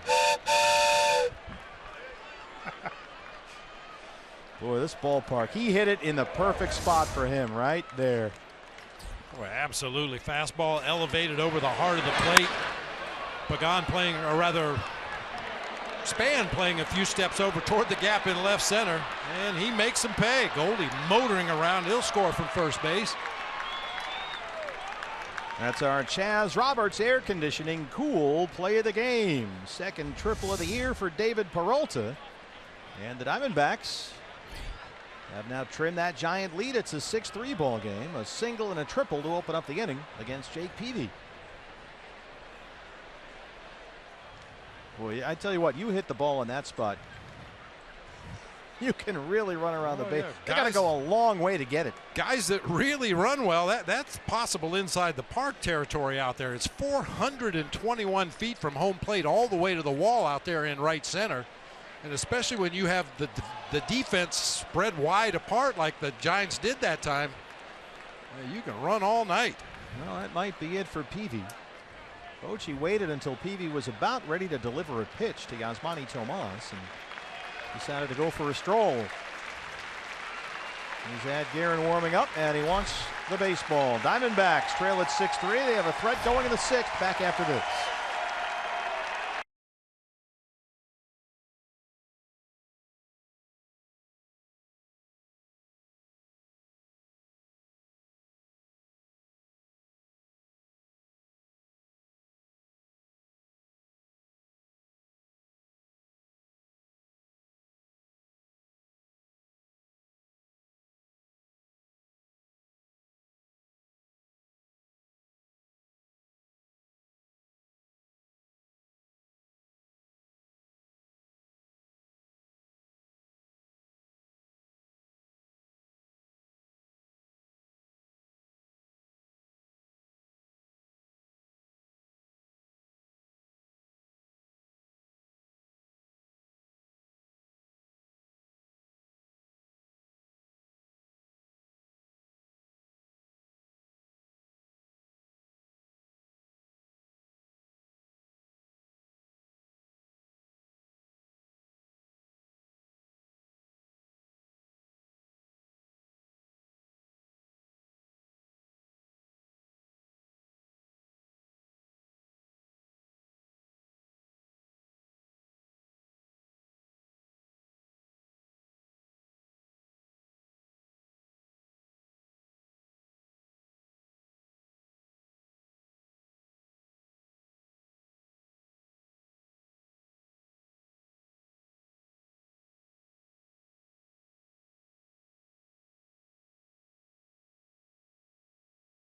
Speaker 4: Boy, this ballpark, he hit it in the perfect spot for him right there.
Speaker 2: Boy, absolutely. Fastball elevated over the heart of the plate. Pagan playing, or rather, Span playing a few steps over toward the gap in left center, and he makes him pay. Goldie motoring around. He'll score from first base.
Speaker 4: That's our Chaz Roberts air conditioning cool play of the game. Second triple of the year for David Peralta. And the Diamondbacks have now trimmed that giant lead. It's a 6-3 ball game. A single and a triple to open up the inning against Jake Peavy. Boy, I tell you what, you hit the ball in that spot, you can really run around the base.
Speaker 2: Yeah.
Speaker 4: They got to go a long way to get it.
Speaker 2: Guys that really run well, that's possible inside the park territory out there. It's 421 feet from home plate all the way to the wall out there in right center. And especially when you have the defense spread wide apart like the Giants did that time, you can run all night.
Speaker 4: Well, that might be it for Peavy. Bochy waited until Peavy was about ready to deliver a pitch to Yasmani Tomas and decided to go for a stroll. He's had Guerin warming up, and he wants the baseball. Diamondbacks trail at 6-3. They have a threat going in the sixth. Back after this.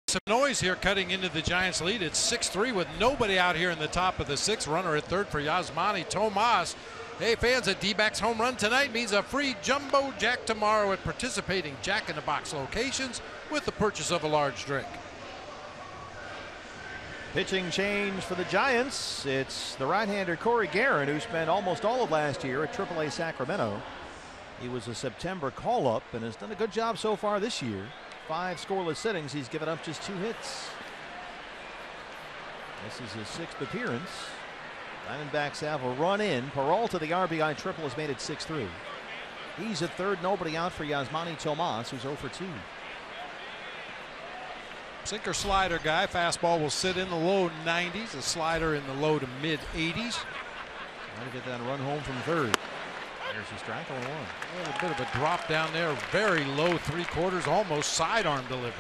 Speaker 2: Some noise here cutting into the Giants lead. It's 6-3 with nobody out here in the top of the sixth. Runner at third for Yasmani Tomas. Hey fans, a D-backs home run tonight means a free jumbo jack tomorrow at participating Jack in the Box locations with the purchase of a large drink.
Speaker 4: Pitching change for the Giants. It's the right-hander Corey Guerin, who spent almost all of last year at AAA Sacramento. He was a September call-up and has done a good job so far this year. 5 scoreless innings. He's given up just 2 hits. This is his 6th appearance. Diamondbacks have a run in. Peralta, the RBI triple, has made it 6-3. He's at third, nobody out for Yasmani Tomas, who's 0 for 2.
Speaker 2: Sinker slider guy. Fastball will sit in the low 90s. A slider in the low to mid 80s.
Speaker 4: Trying to get that run home from third. There's a strike on 1.
Speaker 2: A little bit of a drop down there. Very low 3/4, almost sidearm delivery.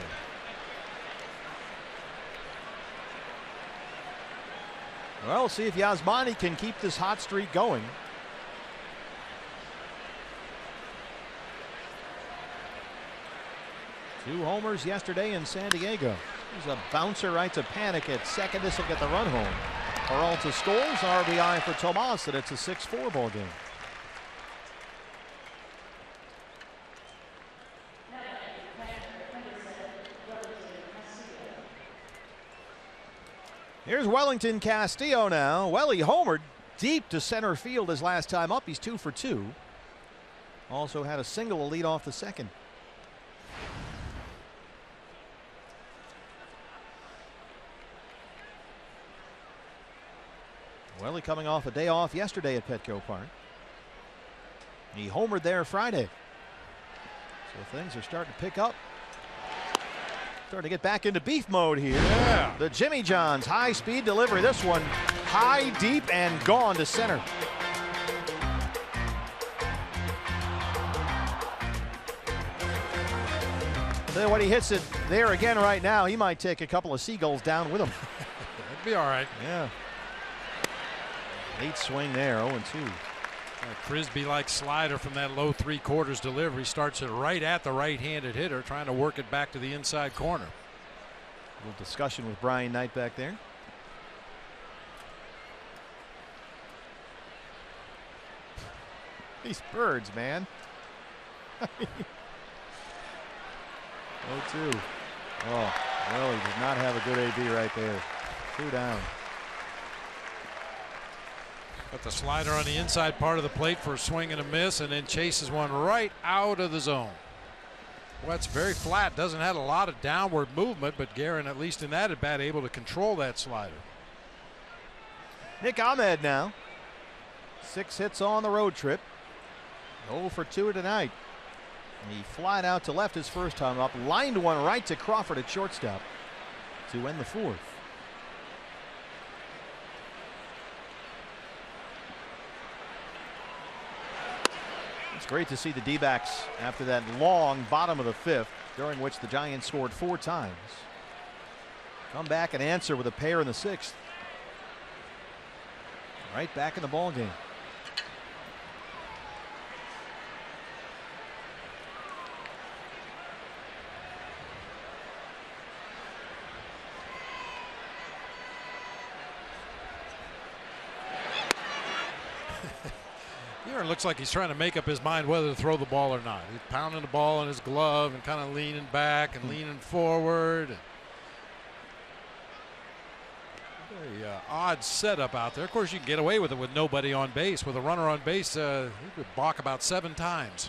Speaker 4: Well, we'll see if Yasmani can keep this hot streak going. Two homers yesterday in San Diego. There's a bouncer right to Panic at second. This will get the run home. Peralta scores. RBI for Tomas, and it's a 6-4 ball game. Here's Wellington Castillo now. Well, he homered deep to center field his last time up. He's 2 for 2. Also had a single to lead off the second. Welly coming off a day off yesterday at Petco Park. He homered there Friday. So things are starting to pick up. Starting to get back into beef mode here.
Speaker 2: Yeah.
Speaker 4: The Jimmy John's high-speed delivery. This one high, deep, and gone to center. Tell you what, he hits it there again right now. He might take a couple of seagulls down with him.
Speaker 2: That'd be all right.
Speaker 4: Yeah. Late swing there, 0-2.
Speaker 2: A Frisbee-like slider from that low 3/4 delivery. Starts it right at the right-handed hitter, trying to work it back to the inside corner.
Speaker 4: A little discussion with Brian Knight back there. These birds, man. 0-2. Oh, well, he did not have a good AB right there. 2 down.
Speaker 2: Got the slider on the inside part of the plate for a swing and a miss, and then chases one right out of the zone. Well, it's very flat. Doesn't have a lot of downward movement, but Guerin, at least in that at bat, able to control that slider.
Speaker 4: Nick Ahmed now. 6 hits on the road trip. 0 for 2 tonight. He flied out to left his first time up, lined one right to Crawford at shortstop to end the 4th. It's great to see the D-backs after that long bottom of the 5th, during which the Giants scored 4 times, come back and answer with a pair in the 6th. Right back in the ball game.
Speaker 2: Guerin looks like he's trying to make up his mind whether to throw the ball or not. He's pounding the ball in his glove and kind of leaning back and leaning forward. Very odd setup out there. Of course, you can get away with it with nobody on base. With a runner on base, he could balk about 7 times.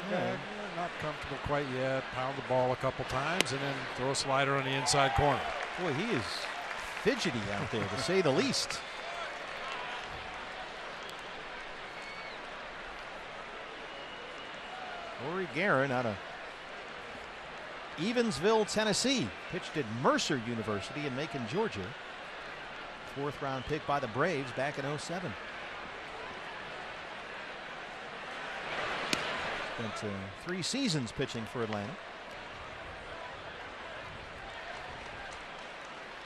Speaker 2: Okay. Not comfortable quite yet. Pound the ball a couple times and then throw a slider on the inside corner.
Speaker 4: Boy, he is fidgety out there, to say the least. Corey Guerin out of Evansville, Tennessee. Pitched at Mercer University in Macon, Georgia. 4th round pick by the Braves back in 07. Spent 3 seasons pitching for Atlanta.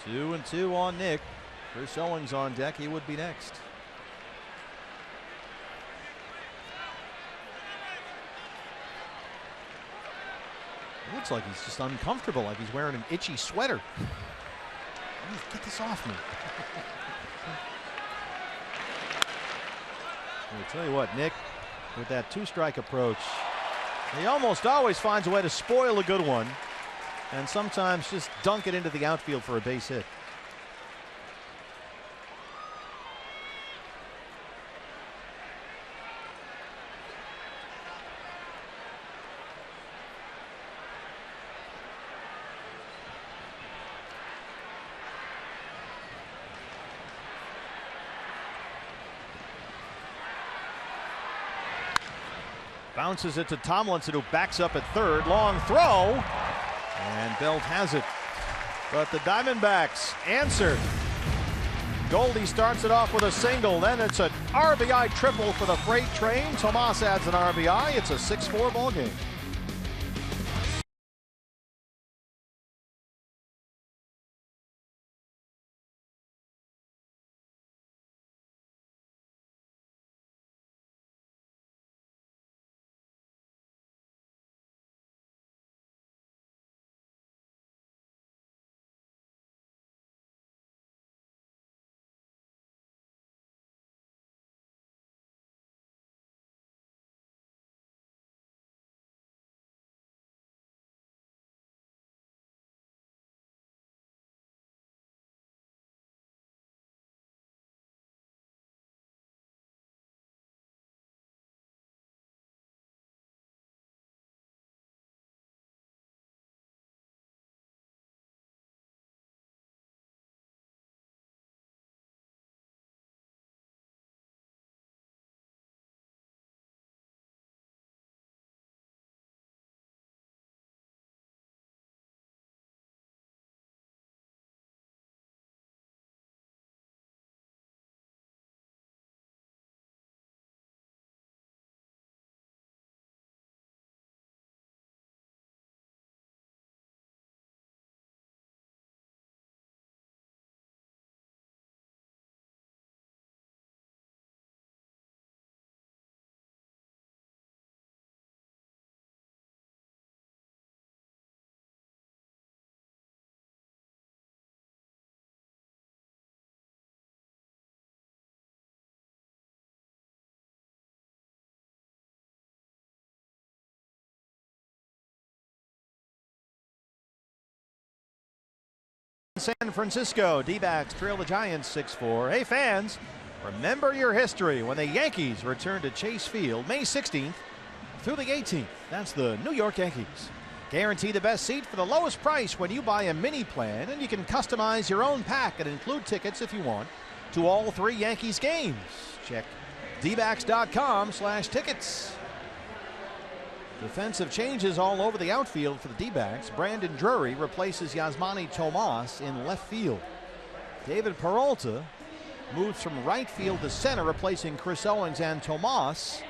Speaker 4: 2-2 on Nick. Chris Owings on deck. He would be next. It looks like he's just uncomfortable, like he's wearing an itchy sweater. Get this off me. I'll tell you what, Nick, with that 2-strike approach, he almost always finds a way to spoil a good one and sometimes just dunk it into the outfield for a base hit. Bounces it to Tomlinson, who backs up at third. Long throw. And Belt has it. But the Diamondbacks answer. Goldie starts it off with a single. Then it's an RBI triple for the freight train. Tomas adds an RBI. It's a 6-4 ball game. San Francisco. D-backs trail the Giants 6-4. Hey fans, remember your history when the Yankees return to Chase Field May 16th through the 18th. That's the New York Yankees. Guarantee the best seat for the lowest price when you buy a mini plan, and you can customize your own pack and include tickets if you want to all 3 Yankees games. Check dbacks.com/tickets. Defensive changes all over the outfield for the D-backs. Brandon Drury replaces Yasmani Tomas in left field. David Peralta moves from right field to center, replacing Chris Owings, and Tomas,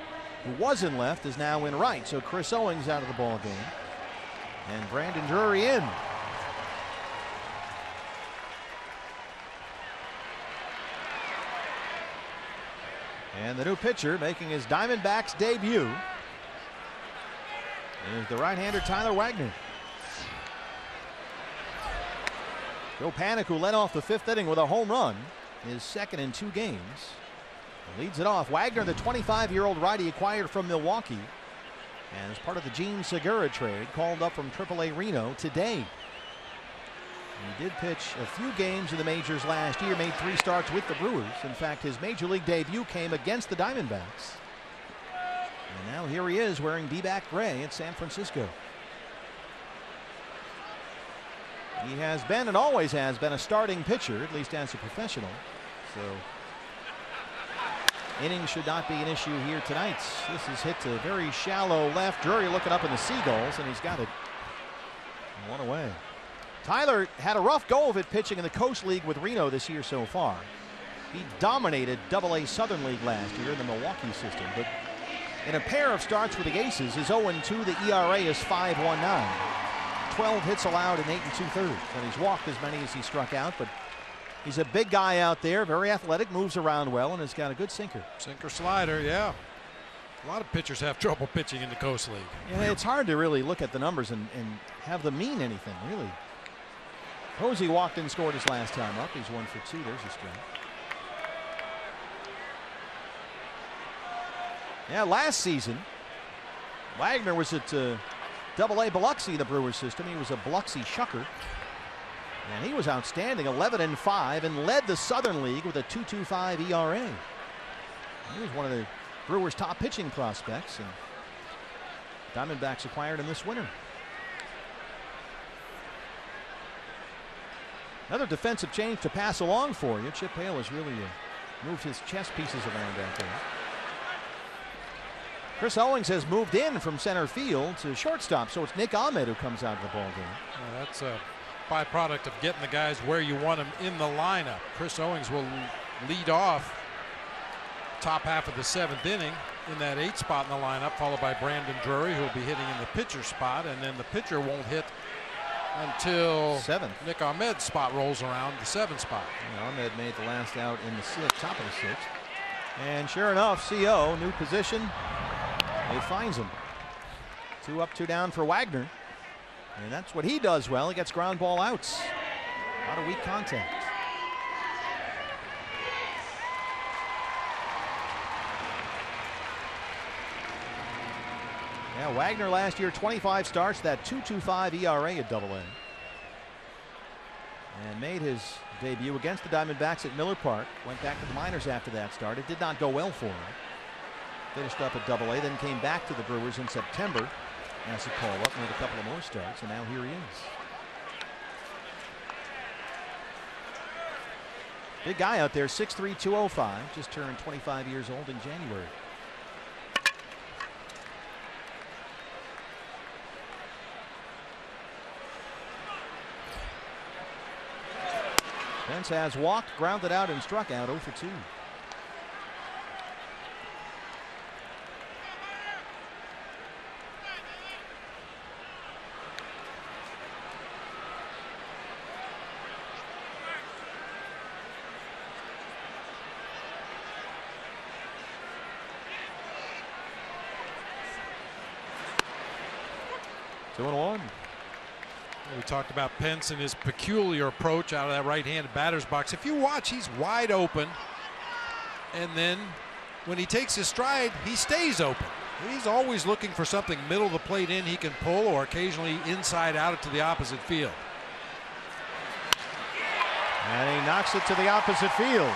Speaker 4: who was in left, is now in right. So Chris Owings out of the ball game, and Brandon Drury in. And the new pitcher making his Diamondbacks debut is the right-hander Tyler Wagner. Joe Panik, who led off the 5th inning with a home run, is second in 2 games. Leads it off. Wagner, the 25-year-old righty acquired from Milwaukee, and as part of the Gene Segura trade, called up from AAA Reno today. He did pitch a few games in the majors last year, made 3 starts with the Brewers. In fact, his major league debut came against the Diamondbacks. And now here he is wearing D-back gray at San Francisco. He has been and always has been a starting pitcher, at least as a professional. So innings should not be an issue here tonight. This is hit to very shallow left. Drury looking up in the Seagulls, and he's got it 1 away. Tyler had a rough go of it pitching in the Coast League with Reno this year so far. He dominated AA Southern League last year in the Milwaukee system, but in a pair of starts with the Aces, his 0-2, the ERA is 5.19. 12 hits allowed in 8 2/3, and he's walked as many as he struck out, but he's a big guy out there, very athletic, moves around well, and has got a good sinker.
Speaker 2: Sinker slider, yeah. A lot of pitchers have trouble pitching in the Coast League.
Speaker 4: Yeah, it's hard to really look at the numbers and have them mean anything, really. Posey walked and scored his last time up. He's 1 for 2. There's a strike. Yeah, last season, Wagner was at AA Biloxi, the Brewers system. He was a Biloxi shucker, and he was outstanding, 11-5, and led the Southern League with a 2.25 ERA. He was one of the Brewers' top pitching prospects, and Diamondbacks acquired him this winter. Another defensive change to pass along for you. Chip Hale has really moved his chess pieces around out there. Chris Owings has moved in from center field to shortstop, so it's Nick Ahmed who comes out of the ball game.
Speaker 2: Well, that's a byproduct of getting the guys where you want them in the lineup. Chris Owings will lead off top half of the 7th inning in that 8th spot in the lineup, followed by Brandon Drury, who will be hitting in the pitcher spot, and then the pitcher won't hit until
Speaker 4: 7th.
Speaker 2: Nick Ahmed's spot rolls around, the 7th spot.
Speaker 4: Yeah, Ahmed made the last out in the 6th, top of the 6th. And sure enough, CO, new position, it finds him. 2 up, 2 down for Wagner. And that's what he does well. He gets ground ball outs. A lot of weak contact. Yeah, Wagner last year, 25 starts, that 2.25 ERA at AA. And made his debut against the Diamondbacks at Miller Park. Went back to the minors after that start. It did not go well for him. Finished up at AA, then came back to the Brewers in September as a call-up, made a couple of more starts, and now here he is. Big guy out there, 6'3", 205, just turned 25 years old in January. Pence has walked, grounded out, and struck out 0 for 2.
Speaker 2: We talked about Pence and his peculiar approach out of that right-handed batter's box. If you watch, he's wide open, and then when he takes his stride, he stays open. He's always looking for something middle of the plate he can pull, or occasionally inside out to the opposite field.
Speaker 4: And he knocks it to the opposite field.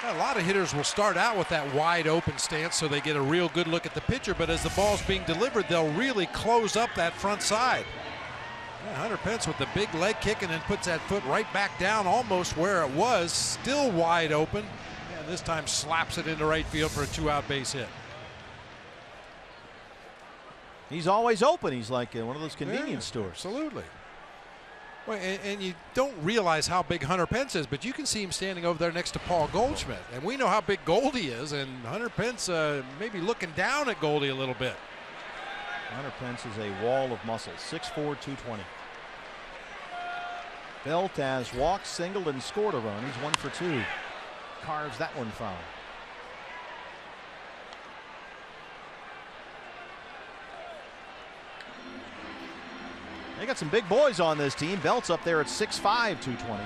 Speaker 2: A lot of hitters will start out with that wide open stance so they get a real good look at the pitcher, but as the ball's being delivered, they'll really close up that front side. Yeah, Hunter Pence with the big leg kick and then puts that foot right back down almost where it was, still wide open. And this time slaps it into right field for a 2-out base hit.
Speaker 4: He's always open. He's like one of those convenience stores.
Speaker 2: Absolutely. Well, and you don't realize how big Hunter Pence is, but you can see him standing over there next to Paul Goldschmidt. And we know how big Goldie is, and Hunter Pence maybe looking down at Goldie a little bit.
Speaker 4: Hunter Pence is a wall of muscle, 6'4", 220. Belt has walked, singled, and scored a run. He's 1 for 2. Carves that one foul. They got some big boys on this team. Belt's up there at 6'5", 220.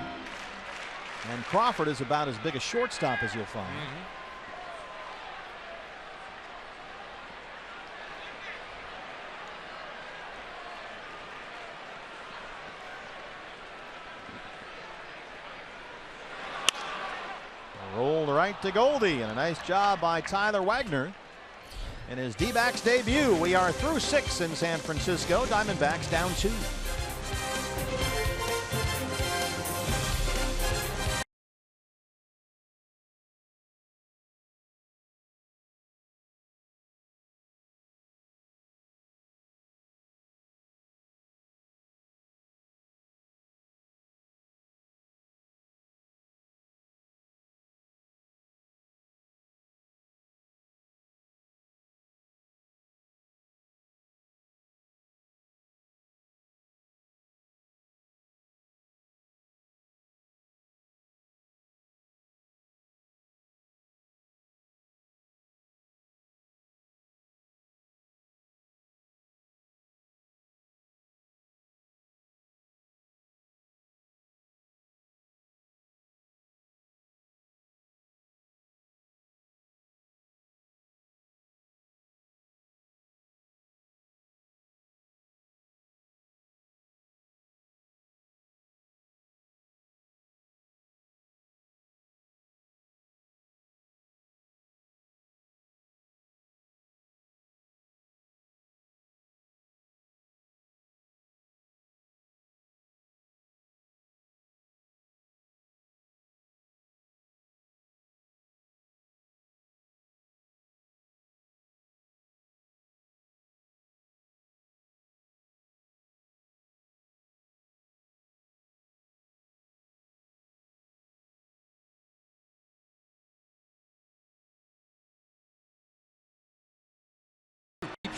Speaker 4: And Crawford is about as big a shortstop as you'll find. Roll to right to Goldie, and a nice job by Tyler Wagner in his D-backs debut. We are through 6 in San Francisco. Diamondbacks down 2.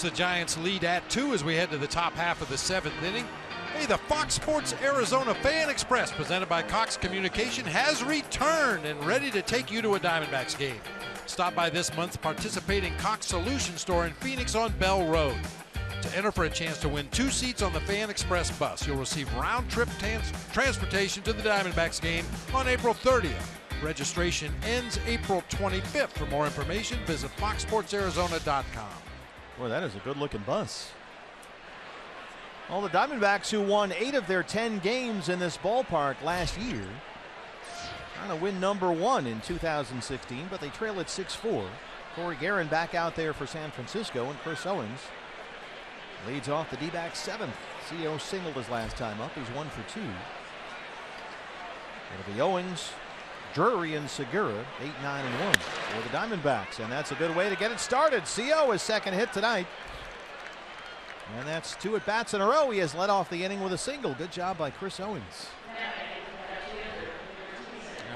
Speaker 2: The Giants lead at 2 as we head to the top half of the 7th inning. Hey, the Fox Sports Arizona Fan Express, presented by Cox Communication, has returned and ready to take you to a Diamondbacks game. Stop by this month's participating Cox Solution Store in Phoenix on Bell Road. To enter for a chance to win 2 seats on the Fan Express bus, you'll receive round-trip transportation to the Diamondbacks game on April 30th. Registration ends April 25th. For more information, visit foxsportsarizona.com.
Speaker 4: Boy, that is a good-looking bus. Well, the Diamondbacks, who won 8 of their 10 games in this ballpark last year, trying to win number 1 in 2016, but they trail at 6-4. Corey Guerin back out there for San Francisco, and Chris Owens leads off the D-backs 7th. CO singled his last time up. He's 1 for 2. It'll be Owens, Drury, and Segura, 8, 9, and 1 for the Diamondbacks, and that's a good way to get it started. CO, his second hit tonight, and that's 2 at bats in a row. He has led off the inning with a single. Good job by Chris Owens.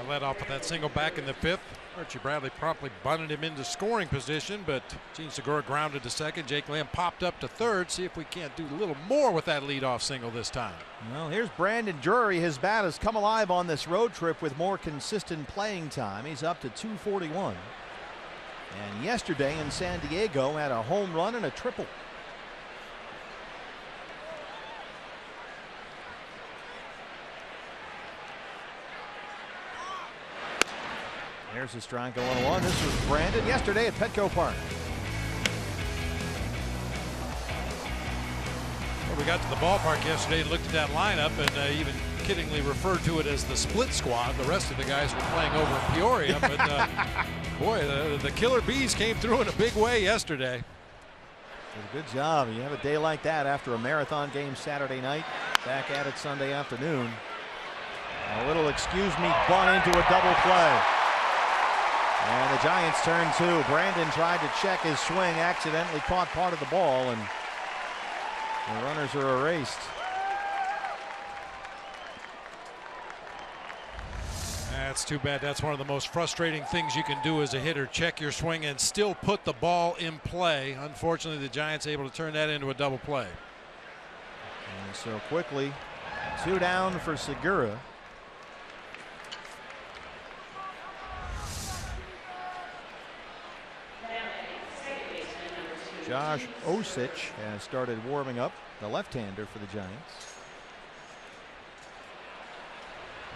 Speaker 2: Led off with that single back in the 5th. Archie Bradley promptly bunted him into scoring position, but Gene Segura grounded to second. Jake Lamb popped up to third. See if we can't do a little more with that leadoff single this time.
Speaker 4: Well, here's Brandon Drury. His bat has come alive on this road trip with more consistent playing time. He's up to 241. And yesterday in San Diego had a home run and a triple. There's a strike to 1-1. This was Brandon yesterday at Petco Park.
Speaker 2: Well, we got to the ballpark yesterday and looked at that lineup and even kiddingly referred to it as the split squad. The rest of the guys were playing over in Peoria, but boy, the Killer Bees came through in a big way yesterday.
Speaker 4: Did a good job. You have a day like that after a marathon game Saturday night, back at it Sunday afternoon. A little excuse me bunt into a double play. And the Giants turn two. Brandon tried to check his swing, accidentally caught part of the ball, and the runners are erased.
Speaker 2: That's too bad. That's one of the most frustrating things you can do as a hitter. Check your swing and still put the ball in play. Unfortunately, the Giants able to turn that into a double play.
Speaker 4: And so quickly, 2 down for Segura. Josh Osich has started warming up, the left-hander for the Giants.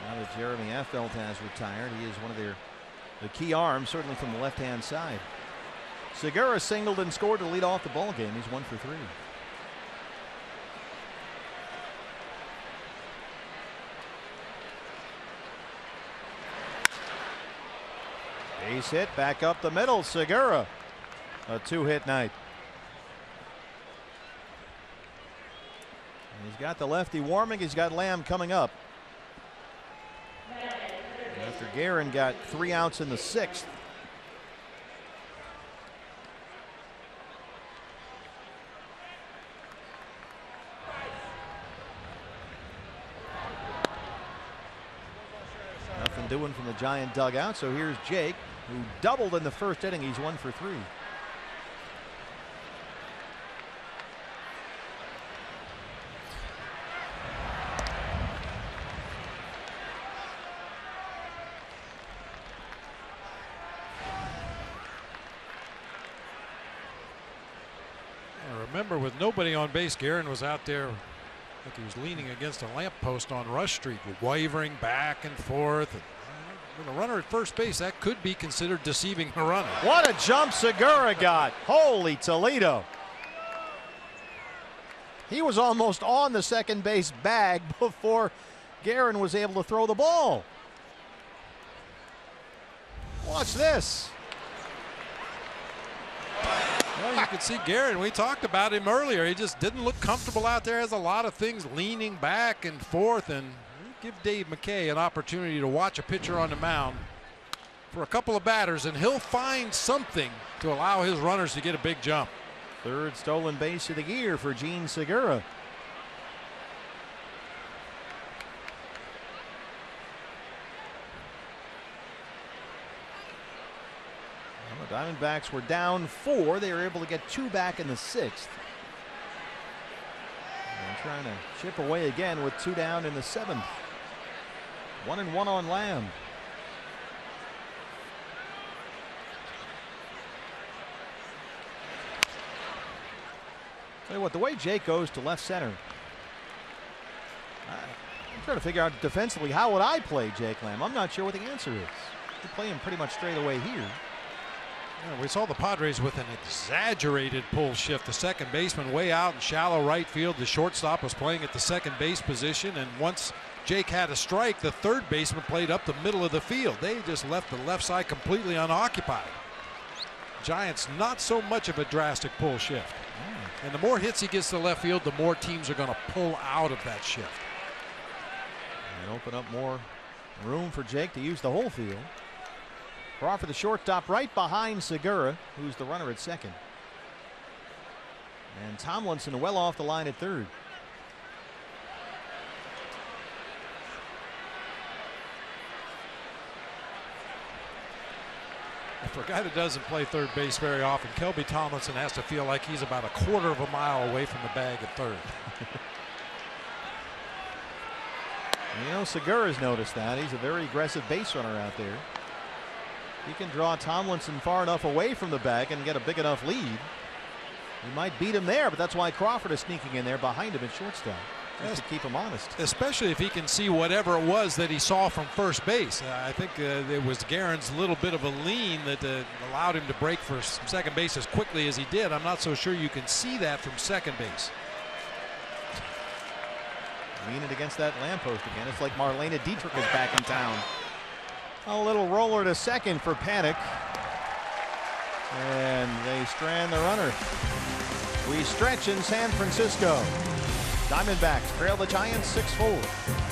Speaker 4: Now that Jeremy Affeldt has retired, he is one of the key arms, certainly from the left-hand side. Segura singled and scored to lead off the ball game. He's 1 for 3. Base hit back up the middle. Segura, a 2-hit night. He's got the lefty warming. He's got Lamb coming up. After Guerin got 3 outs in the 6th. Nothing doing from the Giant dugout. So here's Jake, who doubled in the first inning. He's 1 for 3.
Speaker 2: Remember, with nobody on base, Guerin was out there like he was leaning against a lamppost on Rush Street, wavering back and forth. With a runner at first base, that could be considered deceiving a runner.
Speaker 4: What a jump Segura got. Holy Toledo. He was almost on the second base bag before Guerin was able to throw the ball. Watch this.
Speaker 2: Well, you can see Guerin. We talked about him earlier. He just didn't look comfortable out there. Has a lot of things leaning back and forth, and give Dave McKay an opportunity to watch a pitcher on the mound for a couple of batters, and he'll find something to allow his runners to get a big jump.
Speaker 4: 3rd stolen base of the year for Gene Segura. The Diamondbacks were down 4. They were able to get 2 back in the 6th. And trying to chip away again with 2 down in the 7th. 1-1 on Lamb. Tell you what, the way Jake goes to left center, I'm trying to figure out defensively, how would I play Jake Lamb? I'm not sure what the answer is. You play him pretty much straight away here.
Speaker 2: Yeah, we saw the Padres with an exaggerated pull shift. The second baseman way out in shallow right field. The shortstop was playing at the second base position, and once Jake had a strike, the third baseman played up the middle of the field. They just left the left side completely unoccupied. Giants not so much of a drastic pull shift. And the more hits he gets to left field, the more teams are going to pull out of that shift.
Speaker 4: And open up more room for Jake to use the whole field. Crawford, the shortstop, right behind Segura, who's the runner at second. And Tomlinson well off the line at third.
Speaker 2: For a guy that doesn't play third base very often, Kelby Tomlinson has to feel like he's about a quarter of a mile away from the bag at third.
Speaker 4: You know, Segura's noticed that. He's a very aggressive base runner out there. He can draw Tomlinson far enough away from the bag and get a big enough lead. He might beat him there, but that's why Crawford is sneaking in there behind him at shortstop, just to keep him honest.
Speaker 2: Especially if he can see whatever it was that he saw from first base. I think it was Guerin's little bit of a lean that allowed him to break for second base as quickly as he did. I'm not so sure you can see that from second base.
Speaker 4: Lean it against that lamppost again. It's like Marlena Dietrich is back in town. A little roller to second for Panic. And they strand the runner. We stretch in San Francisco. Diamondbacks trail the Giants 6-4.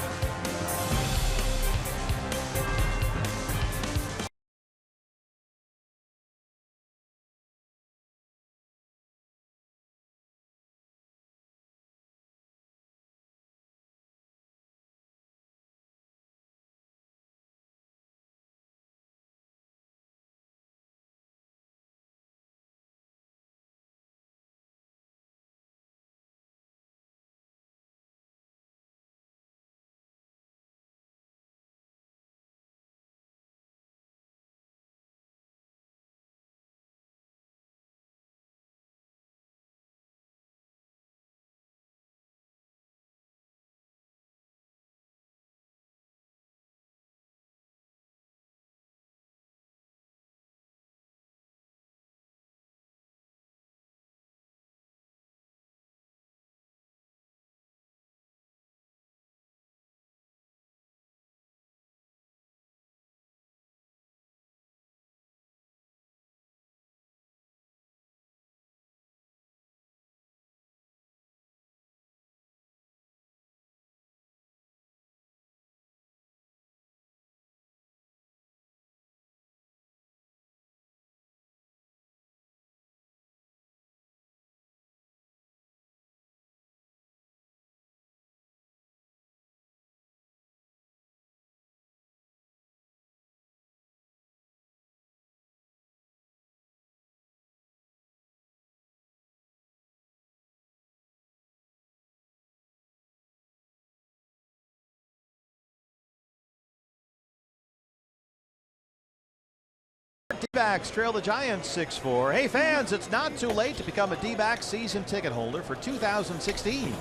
Speaker 4: D-backs trail the Giants 6-4. Hey fans, it's not too late to become a D-backs season ticket holder for 2016. You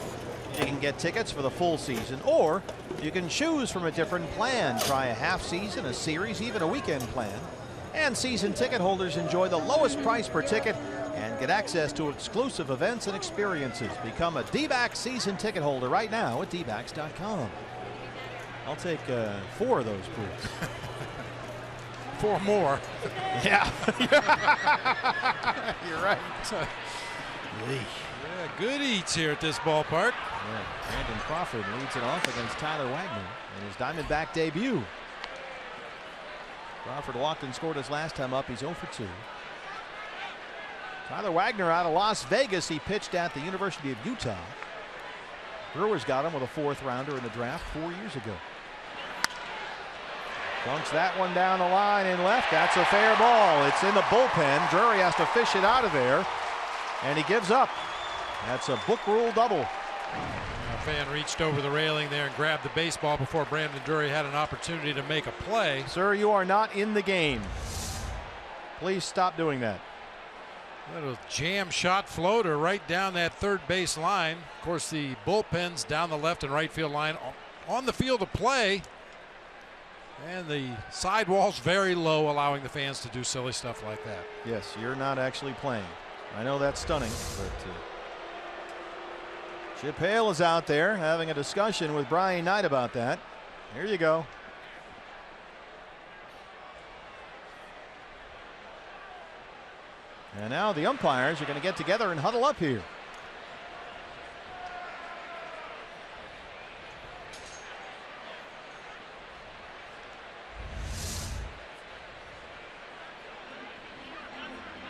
Speaker 4: can get tickets for the full season, or you can choose from a different plan. Try a half season, a series, even a weekend plan. And season ticket holders enjoy the lowest price per ticket and get access to exclusive events and experiences. Become a D-backs season ticket holder right now at dbacks.com. I'll take 4 of those, please.
Speaker 2: 4 more.
Speaker 4: Yeah. You're right.
Speaker 2: Yeah, good eats here at this ballpark.
Speaker 4: Yeah. Brandon Crawford leads it off against Tyler Wagner in his Diamondback debut. Crawford walked and scored his last time up. He's 0 for 2. Tyler Wagner out of Las Vegas. He pitched at the University of Utah. Brewers got him with a 4th rounder in the draft 4 years ago. Dunks that one down the line and left. That's a fair ball. It's in the bullpen. Drury has to fish it out of there, and he gives up. That's a book rule double.
Speaker 2: A fan reached over the railing there and grabbed the baseball before Brandon Drury had an opportunity to make a play.
Speaker 4: Sir, you are not in the game. Please stop doing that.
Speaker 2: Little jam shot floater right down that third base line. Of course, the bullpen's down the left and right field line on the field of play. And the sidewall's very low, allowing the fans to do silly stuff like that.
Speaker 4: Yes, you're not actually playing. I know that's stunning, but Chip Hale is out there having a discussion with Brian Knight about that. Here you go. And now the umpires are going to get together and huddle up here.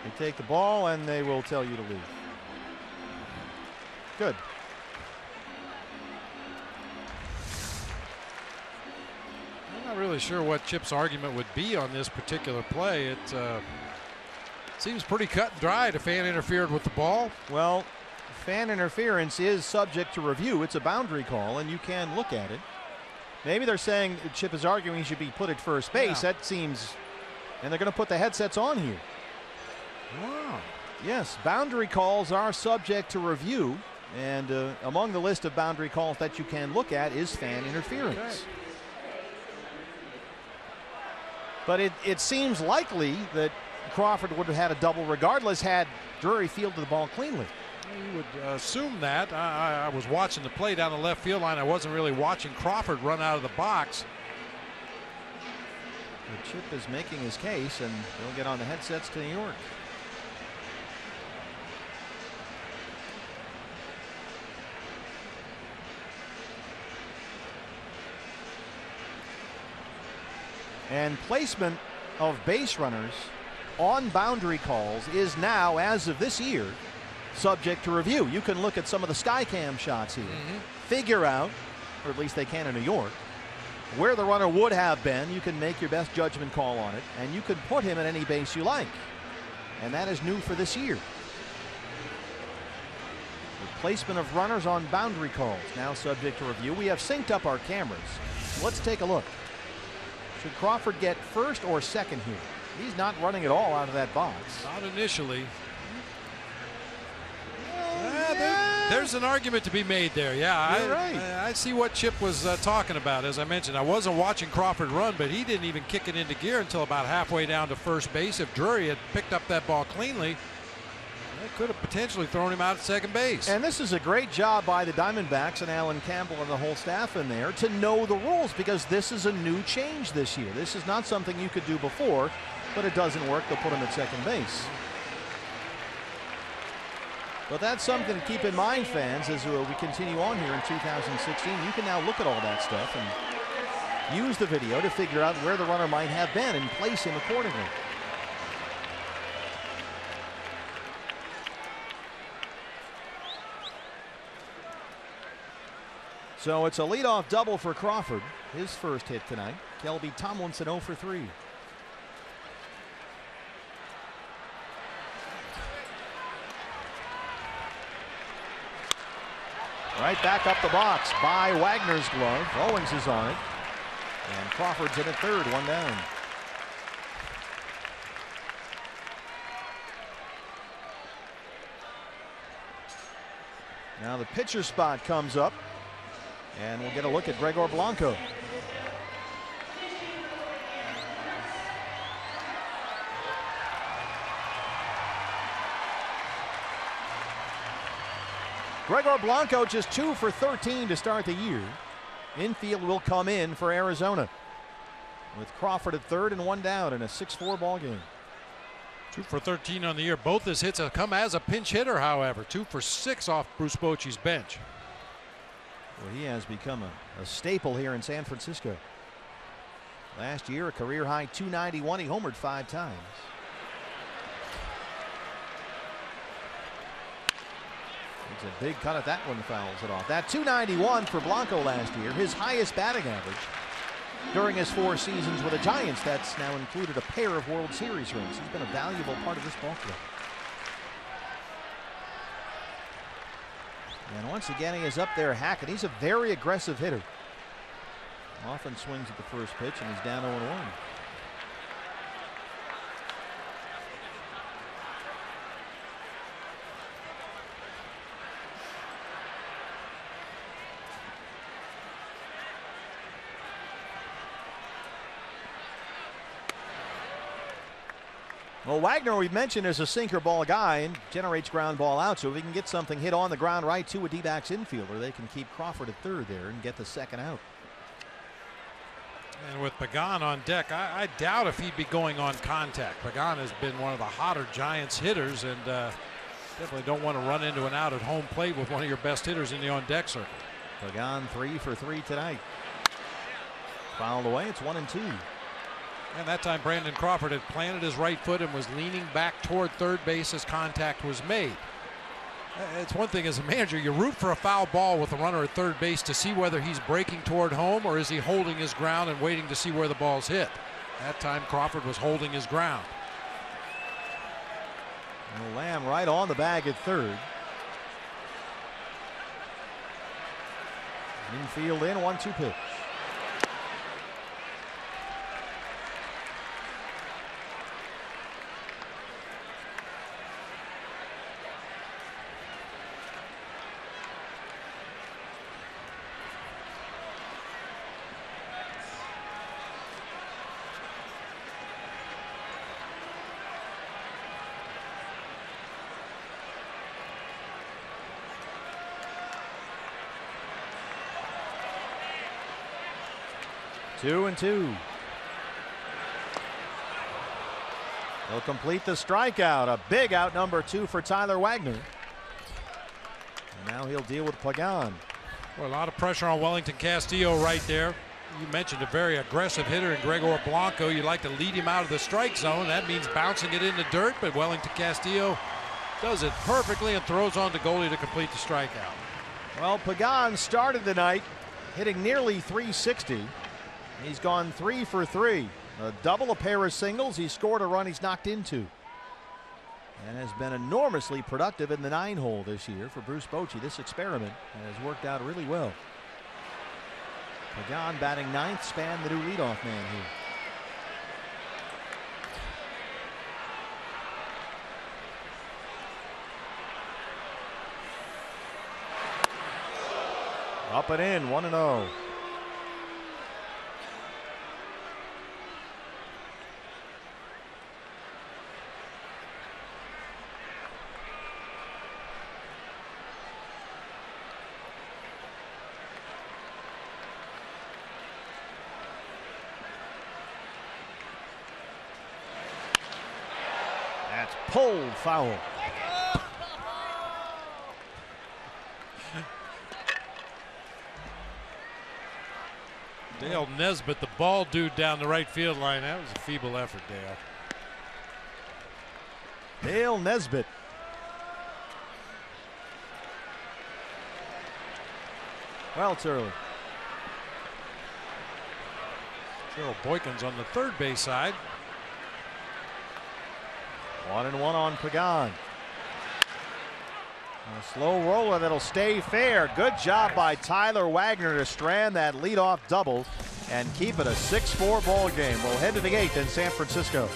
Speaker 4: They take the ball and they will tell you to leave. Good.
Speaker 2: I'm not really sure what Chip's argument would be on this particular play. It seems pretty cut and dry. The fan interfered with the ball.
Speaker 4: Well, fan interference is subject to review. It's a boundary call and you can look at it. Maybe they're saying Chip is arguing he should be put at first base.
Speaker 2: Yeah.
Speaker 4: That seems, and they're going to put the headsets on here.
Speaker 2: Wow.
Speaker 4: Yes, boundary calls are subject to review, and among the list of boundary calls that you can look at is fan interference.
Speaker 2: Okay.
Speaker 4: But it seems likely that Crawford would have had a double regardless had Drury fielded the ball cleanly.
Speaker 2: You would assume that. I was watching the play down the left field line. I wasn't really watching Crawford run out of the box.
Speaker 4: The Chip is making his case, and he'll get on the headsets to New York. And placement of base runners on boundary calls is now, as of this year, subject to review. You can look at some of the Skycam shots here, figure out, or at least they can in New York, where the runner would have been. You can make your best judgment call on it, and you can put him at any base you like. And that is new for this year. The placement of runners on boundary calls now subject to review. We have synced up our cameras. Let's take a look. Should Crawford get first or second here? He's not running at all out of that box.
Speaker 2: Not initially. There's an argument to be made there. Yeah,
Speaker 4: right.
Speaker 2: I see what Chip was talking about. As I mentioned, I wasn't watching Crawford run, but he didn't even kick it into gear until about halfway down to first base. If Drury had picked up that ball cleanly, they could have potentially thrown him out at second base.
Speaker 4: And this is a great job by the Diamondbacks and Alan Campbell and the whole staff in there to know the rules, because this is a new change this year. This is not something you could do before, but it doesn't work. They'll put him at second base. But that's something to keep in mind, fans, as we continue on here in 2016. You can now look at all that stuff and use the video to figure out where the runner might have been and place him accordingly. So it's a leadoff double for Crawford, his first hit tonight. Kelby Tomlinson 0 for 3. Right back up the box by Wagner's glove. Owens is on it. And Crawford's in at third, one down. Now the pitcher spot comes up. And we'll get a look at Gregor Blanco. Gregor Blanco just 2 for 13 to start the year. Infield will come in for Arizona, with Crawford at third and one down in a 6-4 ball game.
Speaker 2: 2 for 13 on the year. Both his hits have come as a pinch hitter, however. 2 for 6 off Bruce Bochy's bench.
Speaker 4: Well, he has become a staple here in San Francisco. Last year, a career high 291. He homered 5 times. It's a big cut at that one, fouls it off. That 291 for Blanco last year, his highest batting average during his 4 seasons with the Giants. That's now included a pair of World Series rings. He's been a valuable part of this ball club. And once again, he is up there hacking. He's a very aggressive hitter. Often swings at the first pitch, and he's down 0-1. Well, Wagner, we mentioned, is a sinker ball guy and generates ground ball out. So if he can get something hit on the ground right to a D-backs infielder, they can keep Crawford at third there and get the second out.
Speaker 2: And with Pagan on deck, I doubt if he'd be going on contact. Pagan has been one of the hotter Giants hitters, and definitely don't want to run into an out at home plate with one of your best hitters in the on-deck circle.
Speaker 4: Pagan 3 for 3 tonight. Fouled away. It's 1-2.
Speaker 2: And that time Brandon Crawford had planted his right foot and was leaning back toward third base as contact was made. It's one thing as a manager, you root for a foul ball with a runner at third base to see whether he's breaking toward home or is he holding his ground and waiting to see where the ball's hit. That time Crawford was holding his ground.
Speaker 4: And Lamb right on the bag at third. Infield in, 1-2 pitch. 2-2. He'll complete the strikeout. A big out, number 2 for Tyler Wagner. And now he'll deal with Pagan.
Speaker 2: Well, a lot of pressure on Wellington Castillo right there. You mentioned a very aggressive hitter in Gregor Blanco. You like to lead him out of the strike zone. That means bouncing it in the dirt, but Wellington Castillo does it perfectly and throws on the goalie to complete the strikeout.
Speaker 4: Well, Pagan started the night hitting nearly 360. He's gone 3 for 3. A double, a pair of singles. He scored a run he's knocked into. And has been enormously productive in the 9-hole this year for Bruce Bochy. This experiment has worked out really well. Pagan batting 9th, Span the new leadoff man here. Up and in, 1-0. That's pulled foul.
Speaker 2: Dale Nesbitt, the ball dude down the right field line. That was a feeble effort, Dale.
Speaker 4: Dale Nesbitt. Well, it's early.
Speaker 2: Gerald Boykins on the third base side.
Speaker 4: 1-1 on Pagan. A slow roller that'll stay fair. Good job by Tyler Wagner to strand that leadoff double and keep it a 6-4 ball game. We'll head to the 8th in San Francisco.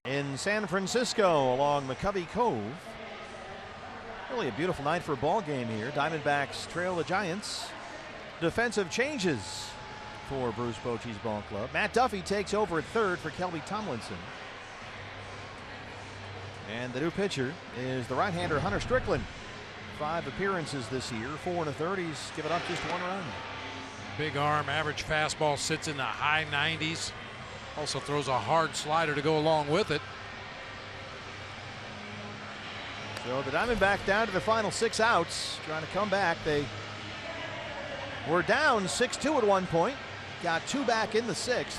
Speaker 4: In San Francisco along McCovey Cove. Really a beautiful night for a ball game here. Diamondbacks trail the Giants. Defensive changes for Bruce Bochy's ball club. Matt Duffy takes over at third for Kelby Tomlinson. And the new pitcher is the right-hander Hunter Strickland. 5 appearances this year, 4 1/3. He's given up just 1 run.
Speaker 2: Big arm, average fastball sits in the high 90s. Also throws a hard slider to go along with it.
Speaker 4: So the Diamondbacks down to the final 6 outs, trying to come back. They were down 6-2 at one point, got 2 back in the 6th.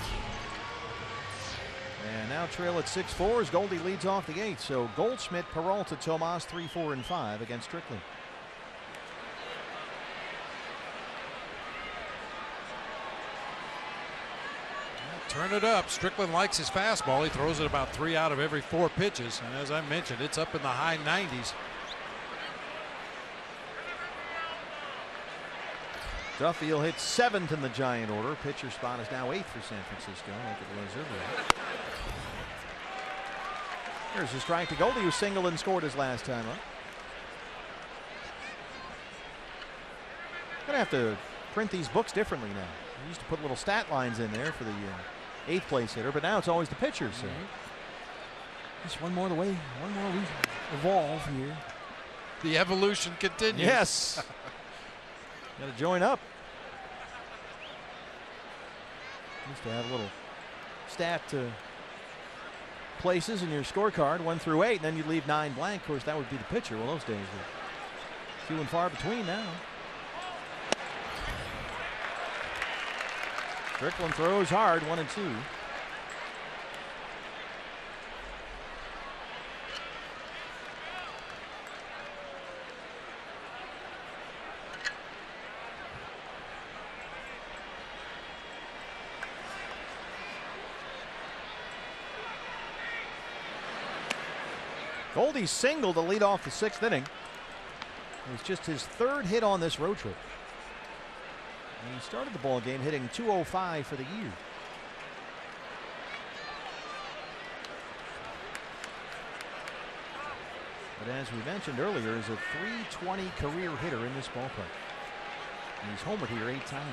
Speaker 4: And now trail at 6-4 as Goldie leads off the 8th. So Goldschmidt, Peralta, Tomas 3, 4, and 5 against Strickland.
Speaker 2: Turn it up. Strickland likes his fastball. He throws it about 3 out of every 4 pitches. And as I mentioned, it's up in the high 90s.
Speaker 4: Duffy will hit 7th in the Giant order. Pitcher spot is now 8th for San Francisco. Like it was earlier. Here's a strike to Goldie, who singled and scored his last time up. Gonna have to print these books differently now. We used to put little stat lines in there for the 8th place hitter, but now it's always the pitcher. So just one more we evolve here.
Speaker 2: The evolution continues.
Speaker 4: Yes. Got to join up. Used to have a little stat places in your scorecard, 1 through 8, and then you'd leave 9 blank. Of course, that would be the pitcher. Well, those days are few and far between now. Strickland throws hard, 1-2. Goldie singled to lead off the 6th inning. It was just his 3rd hit on this road trip. And he started the ball game hitting .205 for the year. But as we mentioned earlier, is a .320 career hitter in this ballpark. And he's homered here 8 times.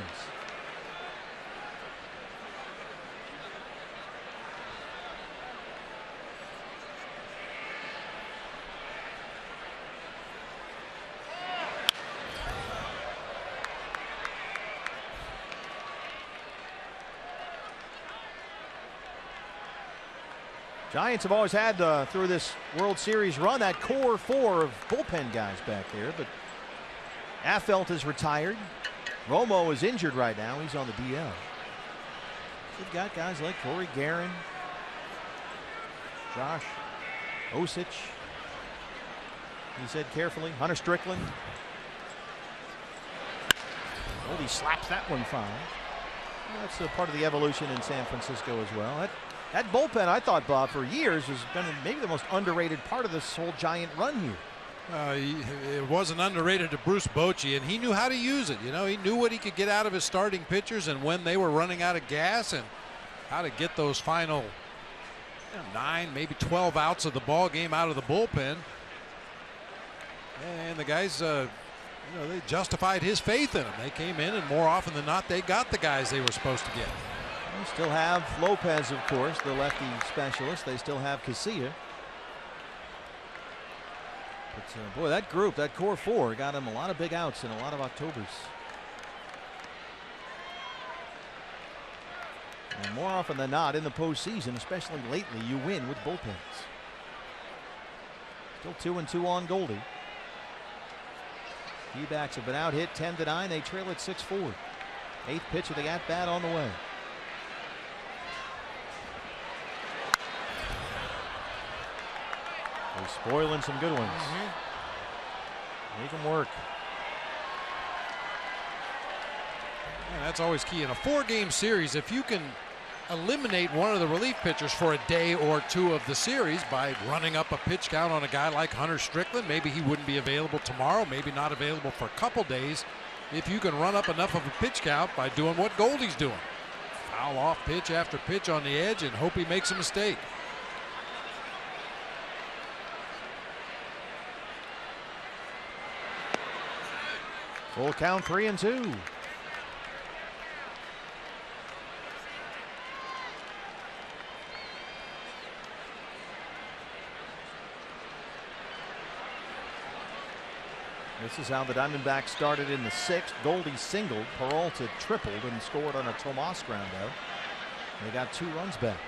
Speaker 4: Giants have always had, through this World Series run, that core 4 of bullpen guys back there. But Affeldt is retired. Romo is injured right now. He's on the DL. You've got guys like Corey Guerin, Josh Osich. He said carefully. Hunter Strickland. Oh, he slaps that one fine. Well, that's a part of the evolution in San Francisco as well. That bullpen, I thought, Bob, for years has been maybe the most underrated part of this whole Giant run here.
Speaker 2: It wasn't underrated to Bruce Bochy, and he knew how to use it. You know, he knew what he could get out of his starting pitchers and when they were running out of gas and how to get those final 9, maybe 12 outs of the ball game out of the bullpen. And the guys, they justified his faith in them. They came in, and more often than not, they got the guys they were supposed to get.
Speaker 4: They still have Lopez, of course, the lefty specialist. They still have Casilla. But boy, that group, that core 4, got him a lot of big outs in a lot of Octobers. And more often than not in the postseason, especially lately, you win with bullpens. Still 2-2 on Goldie. D-backs have been out hit 10-9. They trail at 6-4. 8th pitch of the at-bat on the way. They're spoiling some good ones. Make them work.
Speaker 2: Yeah, that's always key in a 4-game series. If you can eliminate one of the relief pitchers for a day or 2 of the series by running up a pitch count on a guy like Hunter Strickland, maybe he wouldn't be available tomorrow, maybe not available for a couple days. If you can run up enough of a pitch count by doing what Goldie's doing, foul off pitch after pitch on the edge and hope he makes a mistake.
Speaker 4: Full count, 3-2. This is how the Diamondbacks started in the 6th. Goldie singled, Peralta tripled and scored on a Tomas groundout. They got 2 runs back.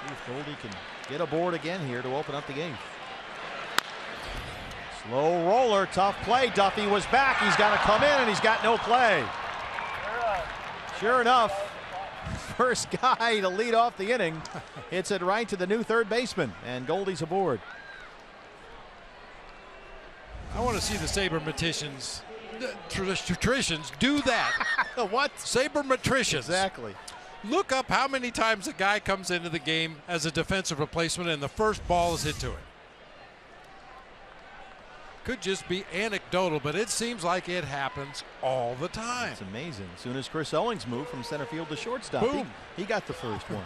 Speaker 4: See if Goldie can get aboard again here to open up the 8th. Slow roller, tough play. Duffy was back. He's got to come in, and he's got no play. Sure enough, first guy to lead off the inning hits it right to the new 3rd baseman, and Goldie's aboard.
Speaker 2: I want to see the sabermetricians do that.
Speaker 4: What?
Speaker 2: Sabermetricians.
Speaker 4: Exactly.
Speaker 2: Look up how many times a guy comes into the game as a defensive replacement and the first ball is hit to it. Could just be anecdotal, but it seems like it happens all the time.
Speaker 4: It's amazing. As soon as Chris Owings moved from center field to shortstop, he got the first one.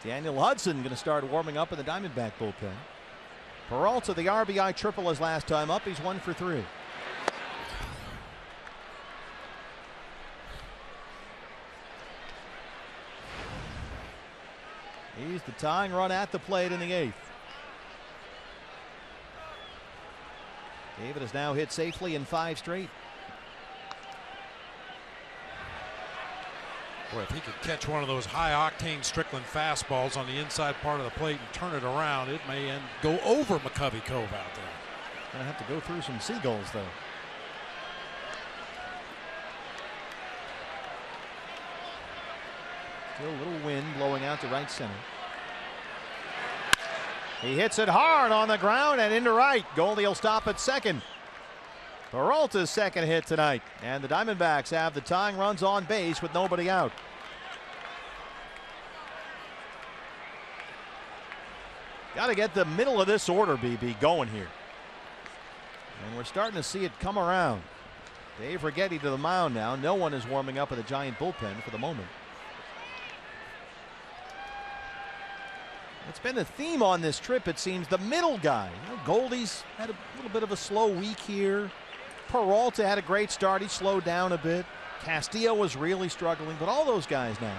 Speaker 4: Daniel Hudson going to start warming up in the Diamondback bullpen. Peralta, the RBI triple his last time up. He's 1 for 3. He's the tying run at the plate in the 8th. David has now hit safely in 5 straight.
Speaker 2: Boy, if he could catch one of those high-octane Strickland fastballs on the inside part of the plate and turn it around, it may go over McCovey Cove out there.
Speaker 4: Gonna have to go through some seagulls, though. Still a little wind blowing out to right center. He hits it hard on the ground and into right. Goldie will stop at second. Peralta's second hit tonight, and the Diamondbacks have the tying runs on base with nobody out. Got to get the middle of this order, BB, going here. And we're starting to see it come around. Dave Righetti to the mound now. No one is warming up at the Giant bullpen for the moment. It's been a theme on this trip, it seems. The middle guy. You know, Goldie's had a little bit of a slow week here. Peralta had a great start. He slowed down a bit. Castillo was really struggling, but all those guys now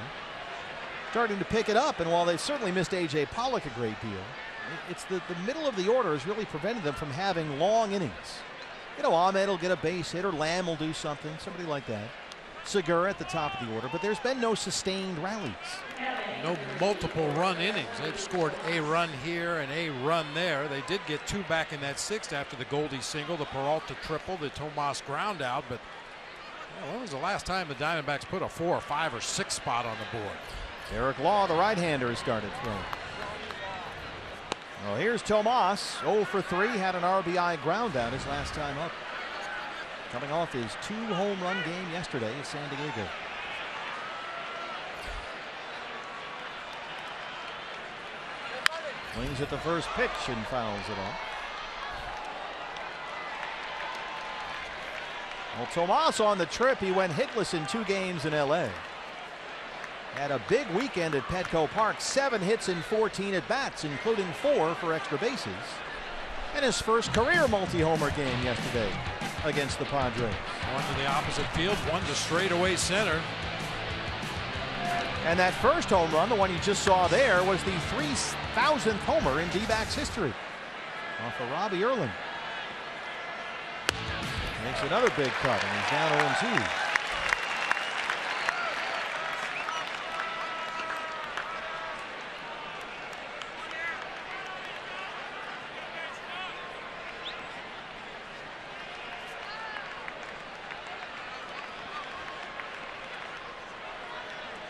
Speaker 4: starting to pick it up. And while they certainly missed A.J. Pollock a great deal, it's the middle of the order has really prevented them from having long innings. You know, Ahmed will get a base hit, or Lamb will do something, somebody like that. Segura at the top of the order, but there's been no sustained rallies.
Speaker 2: No multiple run innings. They've scored a run here and a run there. They did get 2 back in that 6th after the Goldie single, the Peralta triple, the Tomas ground out. But when was the last time the Diamondbacks put a 4 or 5 or 6 spot on the board?
Speaker 4: Eric Law, the right-hander, has started throwing. Well, here's Tomas, 0 for 3, had an RBI ground out his last time up. Coming off his 2 home run game yesterday at San Diego. Swings at the first pitch and fouls it off. Well, Tomas on the trip, he went hitless in 2 games in LA. Had a big weekend at Petco Park, 7 hits in 14 at bats, including 4 for extra bases. And his first career multi-homer game yesterday against the Padres.
Speaker 2: One to the opposite field, one to straightaway center.
Speaker 4: And that first home run, the one you just saw there, was the 3,000th homer in D-backs history. Off of Robbie Erlin. Makes another big cut, and he's down 0-2.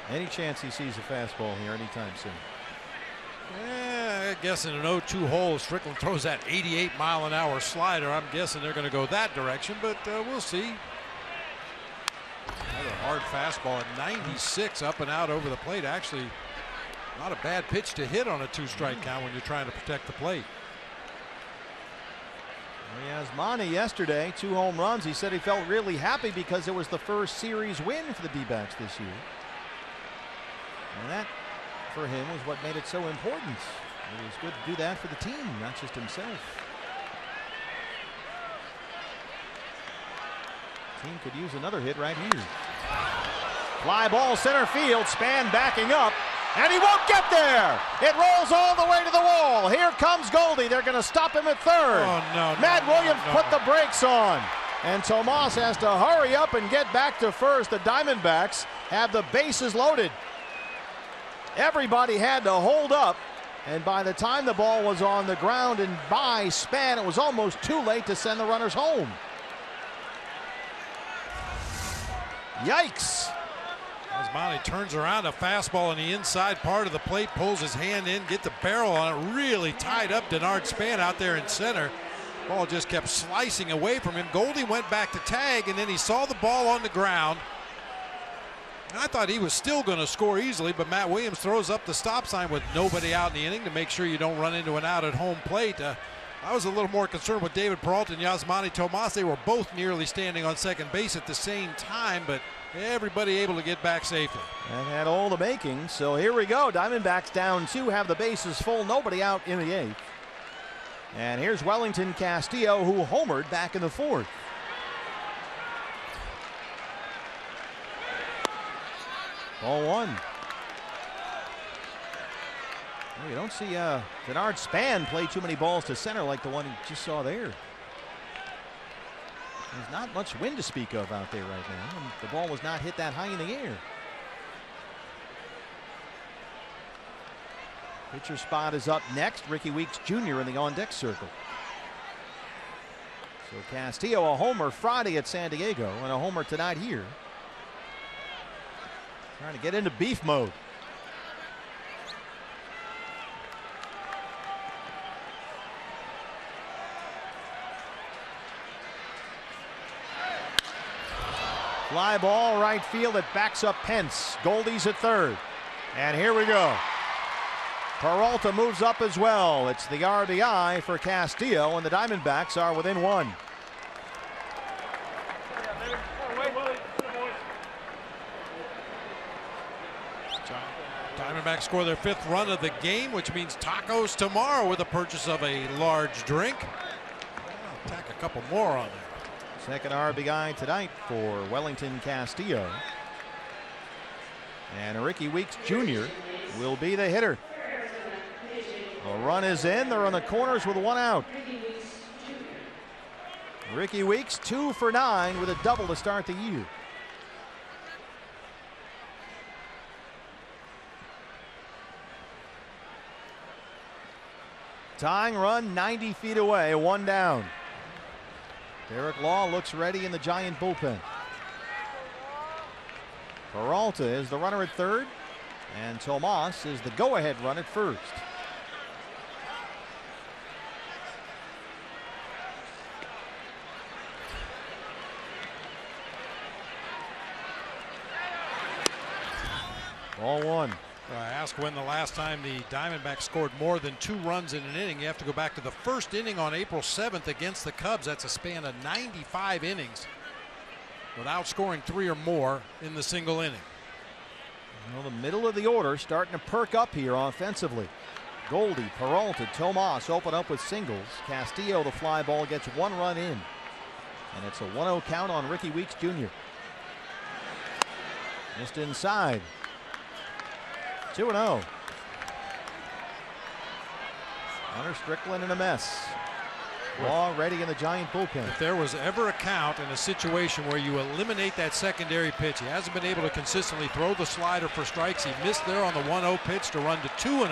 Speaker 4: Any chance he sees a fastball here anytime soon?
Speaker 2: Yeah, I guess in an 0-2 hole, Strickland throws that 88-mile-an-hour slider. I'm guessing they're going to go that direction, but we'll see. Another hard fastball at 96 up and out over the plate. Actually, not a bad pitch to hit on a 2-strike count when you're trying to protect the plate.
Speaker 4: Yasmani yesterday, 2 home runs. He said he felt really happy because it was the first series win for the D-backs this year. And that, for him, was what made it so important. It was good to do that for the team, not just himself. Team could use another hit right here. Fly ball center field, Span backing up, and he won't get there. It rolls all the way to the wall. Here comes Goldie. They're going to stop him at third.
Speaker 2: Oh, no,
Speaker 4: Matt Williams put the brakes on, and Tomas has to hurry up and get back to first. The Diamondbacks have the bases loaded. Everybody had to hold up, and by the time the ball was on the ground and by Span, it was almost too late to send the runners home. Yikes.
Speaker 2: Yasmani turns around, a fastball on the inside part of the plate, pulls his hand in, get the barrel on it, really tied up Denard Span out there in center. Ball just kept slicing away from him. Goldie went back to tag, and then he saw the ball on the ground. I thought he was still going to score easily, but Matt Williams throws up the stop sign with nobody out in the inning to make sure you don't run into an out at home plate. I was a little more concerned with David Peralta and Yasmani Tomas. They were both nearly standing on second base at the same time, but everybody able to get back safely.
Speaker 4: And had all the makings. So here we go. Diamondbacks down 2, have the bases full, nobody out in the 8th. And here's Wellington Castillo, who homered back in the 4th. Ball 1. Well, you don't see Denard Span play too many balls to center like the one he just saw there. There's not much wind to speak of out there right now, and the ball was not hit that high in the air. Pitcher spot is up next. Ricky Weeks Jr. in the on-deck circle. So Castillo a homer Friday at San Diego and a homer tonight here. Trying to get into beef mode. Fly ball right field. It backs up Pence. Goldie's at third. And here we go. Peralta moves up as well. It's the RBI for Castillo, and the Diamondbacks are within one.
Speaker 2: Diamondbacks score their 5th run of the game, which means tacos tomorrow with the purchase of a large drink. I'll tack a couple more on there.
Speaker 4: Second RBI tonight for Wellington Castillo. And Ricky Weeks Jr. will be the hitter. A run is in. They're on the corners with one out. Ricky Weeks 2 for 9 with a double to start the year. Tying run 90 feet away, one down. Derek Law looks ready in the Giant bullpen. Peralta is the runner at third, and Tomas is the go-ahead run at first. Ball one.
Speaker 2: I asked when the last time the Diamondbacks scored more than 2 runs in an inning. You have to go back to the first inning on April 7th against the Cubs. That's a span of 95 innings without scoring 3 or more in the single inning.
Speaker 4: Well, the middle of the order starting to perk up here offensively. Goldie, Peralta, Tomas open up with singles. Castillo, the fly ball, gets 1 run in. And it's a 1-0 count on Ricky Weeks Jr. Just inside. 2-0. Hunter Strickland in a mess. Law ready in the Giant bullpen.
Speaker 2: If there was ever a count in a situation where you eliminate that secondary pitch, he hasn't been able to consistently throw the slider for strikes. He missed there on the 1-0 pitch to run to 2-0.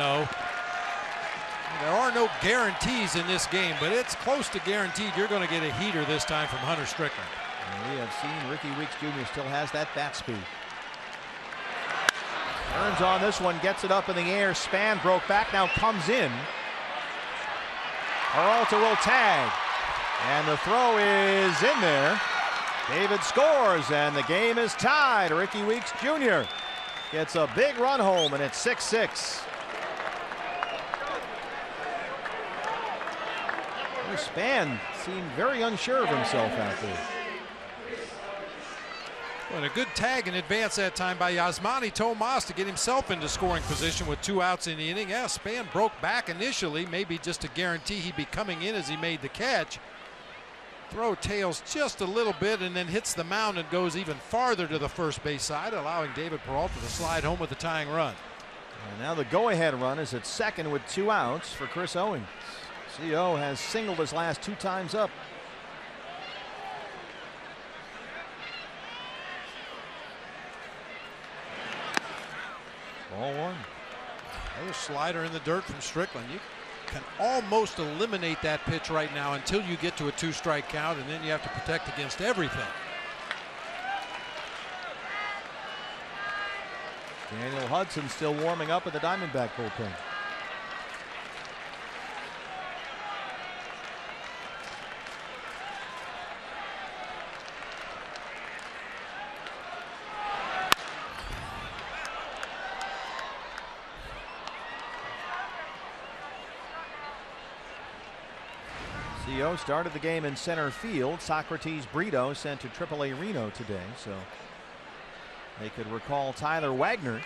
Speaker 2: There are no guarantees in this game, but it's close to guaranteed you're going to get a heater this time from Hunter Strickland.
Speaker 4: And we have seen Ricky Weeks Jr. still has that bat speed. Turns on this one, gets it up in the air. Span broke back, now comes in. Peralta will tag. And the throw is in there. David scores, and the game is tied. Ricky Weeks Jr. gets a big run home, and it's 6-6. Span seemed very unsure of himself out there.
Speaker 2: And a good tag in advance that time by Yasmani Tomas to get himself into scoring position with 2 outs in the inning. Yeah, Span broke back initially, maybe just to guarantee he'd be coming in as he made the catch. Throw tails just a little bit and then hits the mound and goes even farther to the first base side, allowing David Peralta to slide home with the tying run.
Speaker 4: And now the go-ahead run is at second with 2 outs for Chris Owings. CO has singled his last 2 times up. Ball one.
Speaker 2: Another slider in the dirt from Strickland. You can almost eliminate that pitch right now until you get to a 2-strike count, and then you have to protect against everything.
Speaker 4: Daniel Hudson still warming up at the Diamondback bullpen. CO started the game in center field. Socrates Brito sent to AAA Reno today, so they could recall Tyler Wagner.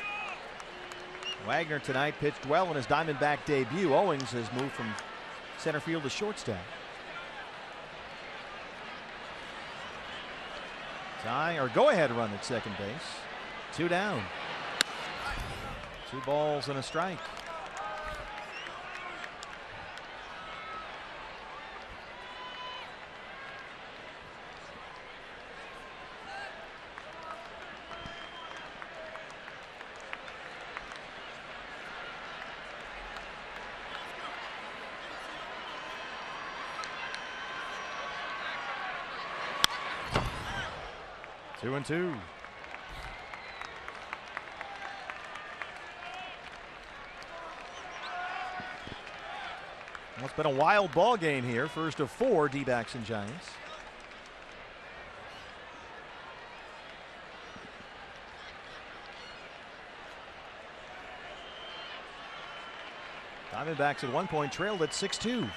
Speaker 4: Wagner tonight pitched well in his Diamondback debut. Owings has moved from center field to shortstop. Tie or go-ahead run at second base. 2 down. 2 balls and a strike. 2-2. Well, it's been a wild ball game here. First of 4, D-backs and Giants. Diamondbacks at one point trailed at 6-2.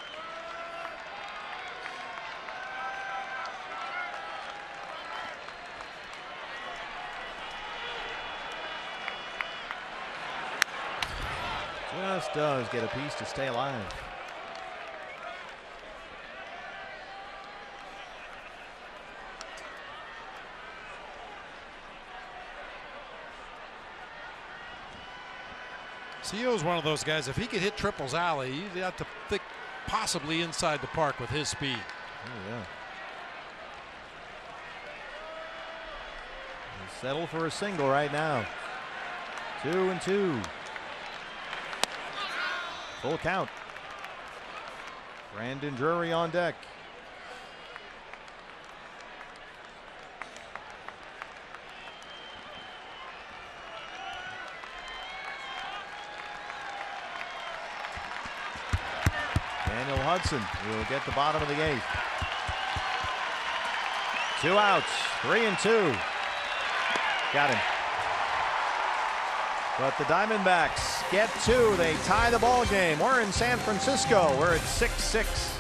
Speaker 4: Just does get a piece to stay alive.
Speaker 2: Ceo's one of those guys, if he could hit triples alley, you'd have to think possibly inside the park with his speed.
Speaker 4: Oh, yeah. He'll settle for a single right now. 2-2. Full count. Brandon Drury on deck. Daniel Hudson will get the bottom of the 8th. 2 outs, 3-2. Got him. But the Diamondbacks get 2. They tie the ball game. We're in San Francisco. We're at 6-6.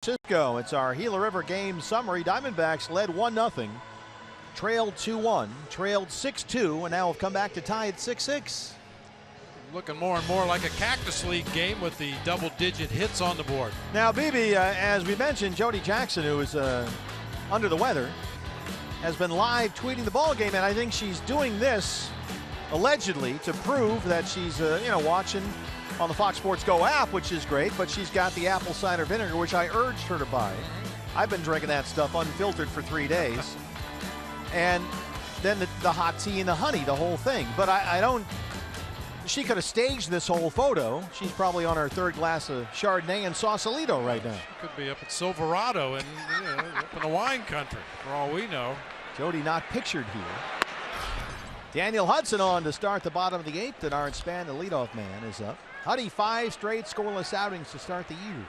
Speaker 4: Francisco. It's our Gila River game summary. Diamondbacks led 1-0, trailed 2-1, trailed 6-2, and now have come back to tie at 6-6.
Speaker 2: Looking more and more like a Cactus League game with the double-digit hits on the board.
Speaker 4: Now, BB, as we mentioned, Jody Jackson, who is under the weather, has been live tweeting the ball game, and I think she's doing this allegedly to prove that she's watching on the Fox Sports Go app, which is great, but she's got the apple cider vinegar, which I urged her to buy. I've been drinking that stuff unfiltered for 3 days. And then the hot tea and the honey, the whole thing. But I don't, she could have staged this whole photo. She's probably on her 3rd glass of Chardonnay and Sausalito right now.
Speaker 2: She could be up at Silverado and up in the wine country, for all we know.
Speaker 4: Jody not pictured here. Daniel Hudson on to start the bottom of the 8th, and Aaron Span, the leadoff man, is up. Huddy, 5 straight scoreless outings to start the year.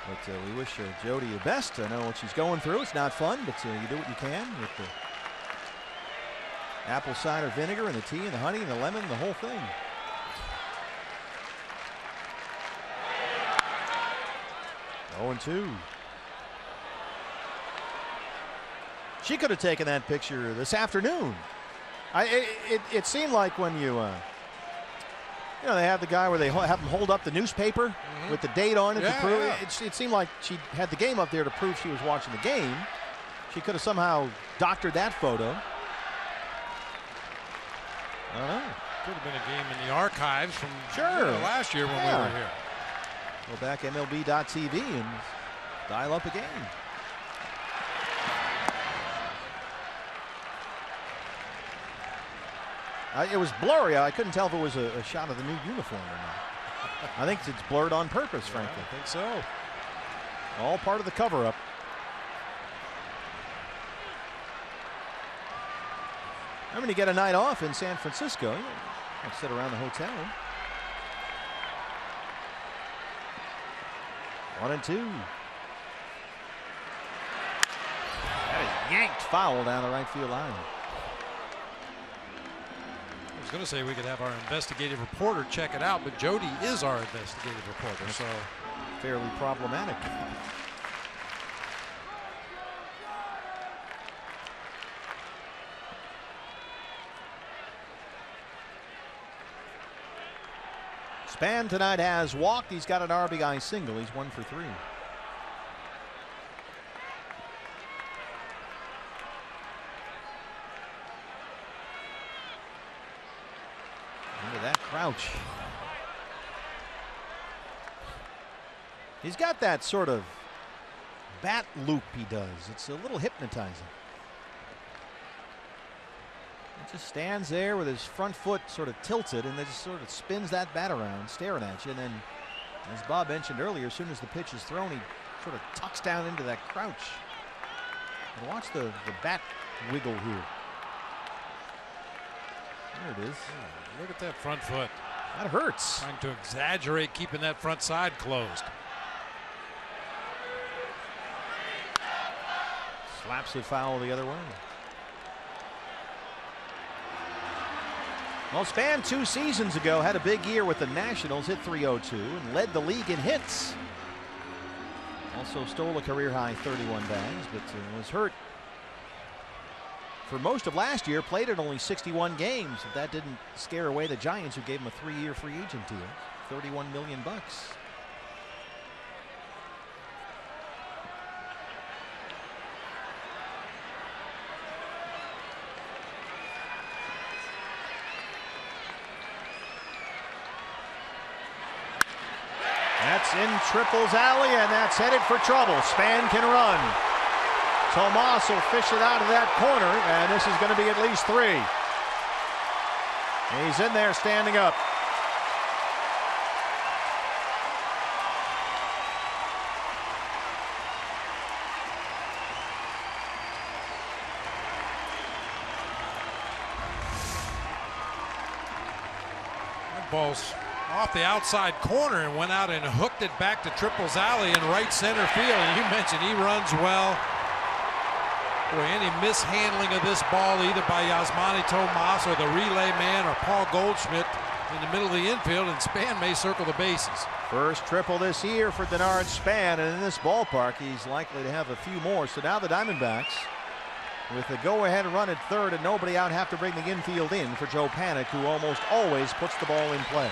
Speaker 4: But we wish Jody the best. I know what she's going through. It's not fun, but you do what you can with the apple cider vinegar and the tea and the honey and the lemon and the whole thing. Oh, 0-2. She could have taken that picture this afternoon It seemed like when you know, they have the guy where they have him hold up the newspaper with the date on it to prove it seemed like she had the game up there to prove she was watching the game. She could have somehow doctored that photo. I don't know.
Speaker 2: Could have been a game in the archives from last year when we were here.
Speaker 4: Go back MLB.tv and dial up a game. It was blurry. I couldn't tell if it was a shot of the new uniform or not. I think it's blurred on purpose, frankly.
Speaker 2: I think so.
Speaker 4: All part of the cover-up. I'm going to get a night off in San Francisco. You can't sit around the hotel. 1-2. That is yanked foul down the right field line.
Speaker 2: I was going to say we could have our investigative reporter check it out, but Jody is our investigative reporter, so
Speaker 4: fairly problematic. Span tonight has walked. He's got an RBI single. He's 1 for 3. Look at that crouch. He's got that sort of bat loop he does. It's a little hypnotizing. He just stands there with his front foot sort of tilted and then just sort of spins that bat around, staring at you. And then, as Bob mentioned earlier, as soon as the pitch is thrown, he sort of tucks down into that crouch. And watch the bat wiggle here. There it is.
Speaker 2: Oh, look at that front foot.
Speaker 4: That hurts.
Speaker 2: Trying to exaggerate keeping that front side closed.
Speaker 4: Slaps it foul the other way. Well, Span 2 seasons ago had a big year with the Nationals, hit .302 and led the league in hits. Also stole a career-high 31 bags, but was hurt for most of last year, played in only 61 games. That didn't scare away the Giants, who gave him a 3-year free agent deal, $31 million. That's in Triple's alley, and that's headed for trouble. Span can run. Tomas will fish it out of that corner, and this is going to be at least 3. He's in there standing up.
Speaker 2: That ball's off the outside corner and went out and hooked it back to Triple's alley in right center field. And you mentioned he runs well. Boy, any mishandling of this ball either by Yasmani Tomas or the relay man or Paul Goldschmidt in the middle of the infield, and Span may circle the bases.
Speaker 4: First triple this year for Denard Span, and in this ballpark he's likely to have a few more. So now the Diamondbacks, with the go-ahead run at third and nobody out, have to bring the infield in for Joe Panik, who almost always puts the ball in play.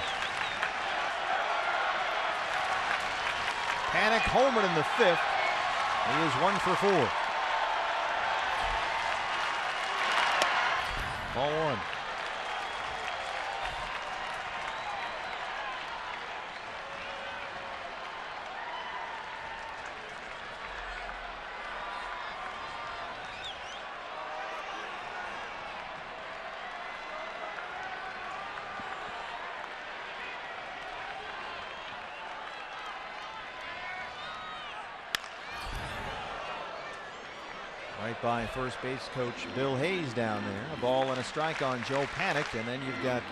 Speaker 4: Panik homered in the 5th. He is 1 for 4. Ball 1. Right by first base coach Bill Hayes down there. A ball and a strike on Joe Panik, and then you've got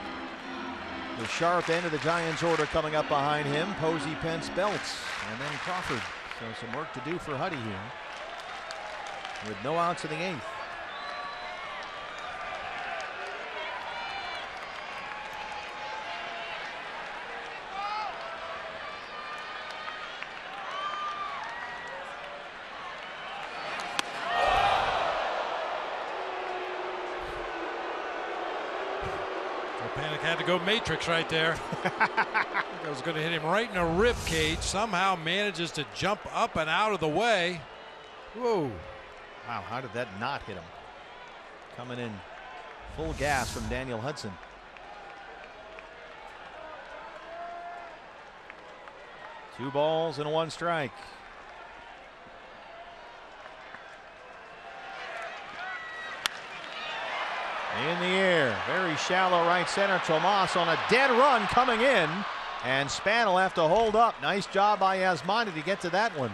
Speaker 4: the sharp end of the Giants order coming up behind him. Posey, Pence, Belts, and then Crawford. So some work to do for Huddy here with no outs in the 8th.
Speaker 2: had to go Matrix right there. I was going to hit him right in the rib cage. Somehow manages to jump up and out of the way. Whoa.
Speaker 4: Wow, how did that not hit him? Coming in full gas from Daniel Hudson. Two balls and one strike. In the air, very shallow right center. Tomas on a dead run coming in, and Span will have to hold up. Nice job by Yasmani to get to that one.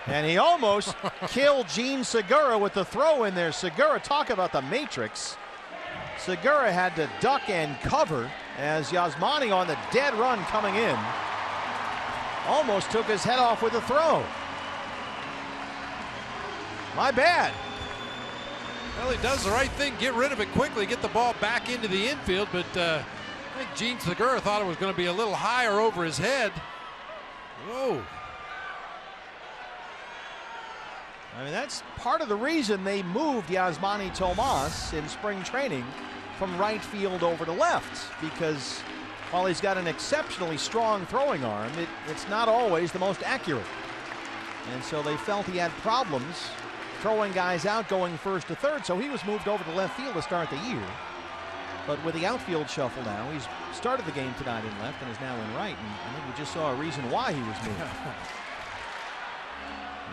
Speaker 4: And he almost killed Gene Segura with the throw in there. Segura, talk about the matrix. Segura had to duck and cover as Yasmani on the dead run coming in almost took his head off with the throw. My bad.
Speaker 2: Well, he does the right thing, get rid of it quickly, get the ball back into the infield, but I think Gene Segura thought it was going to be a little higher over his head. Whoa.
Speaker 4: I mean, that's part of the reason they moved Yasmani Tomas in spring training from right field over to left, because while he's got an exceptionally strong throwing arm, it's not always the most accurate. And so they felt he had problems throwing guys out going first to third, so he was moved over to left field to start the year. But with the outfield shuffle now, he's started the game tonight in left and is now in right, and I think we just saw a reason why he was moved.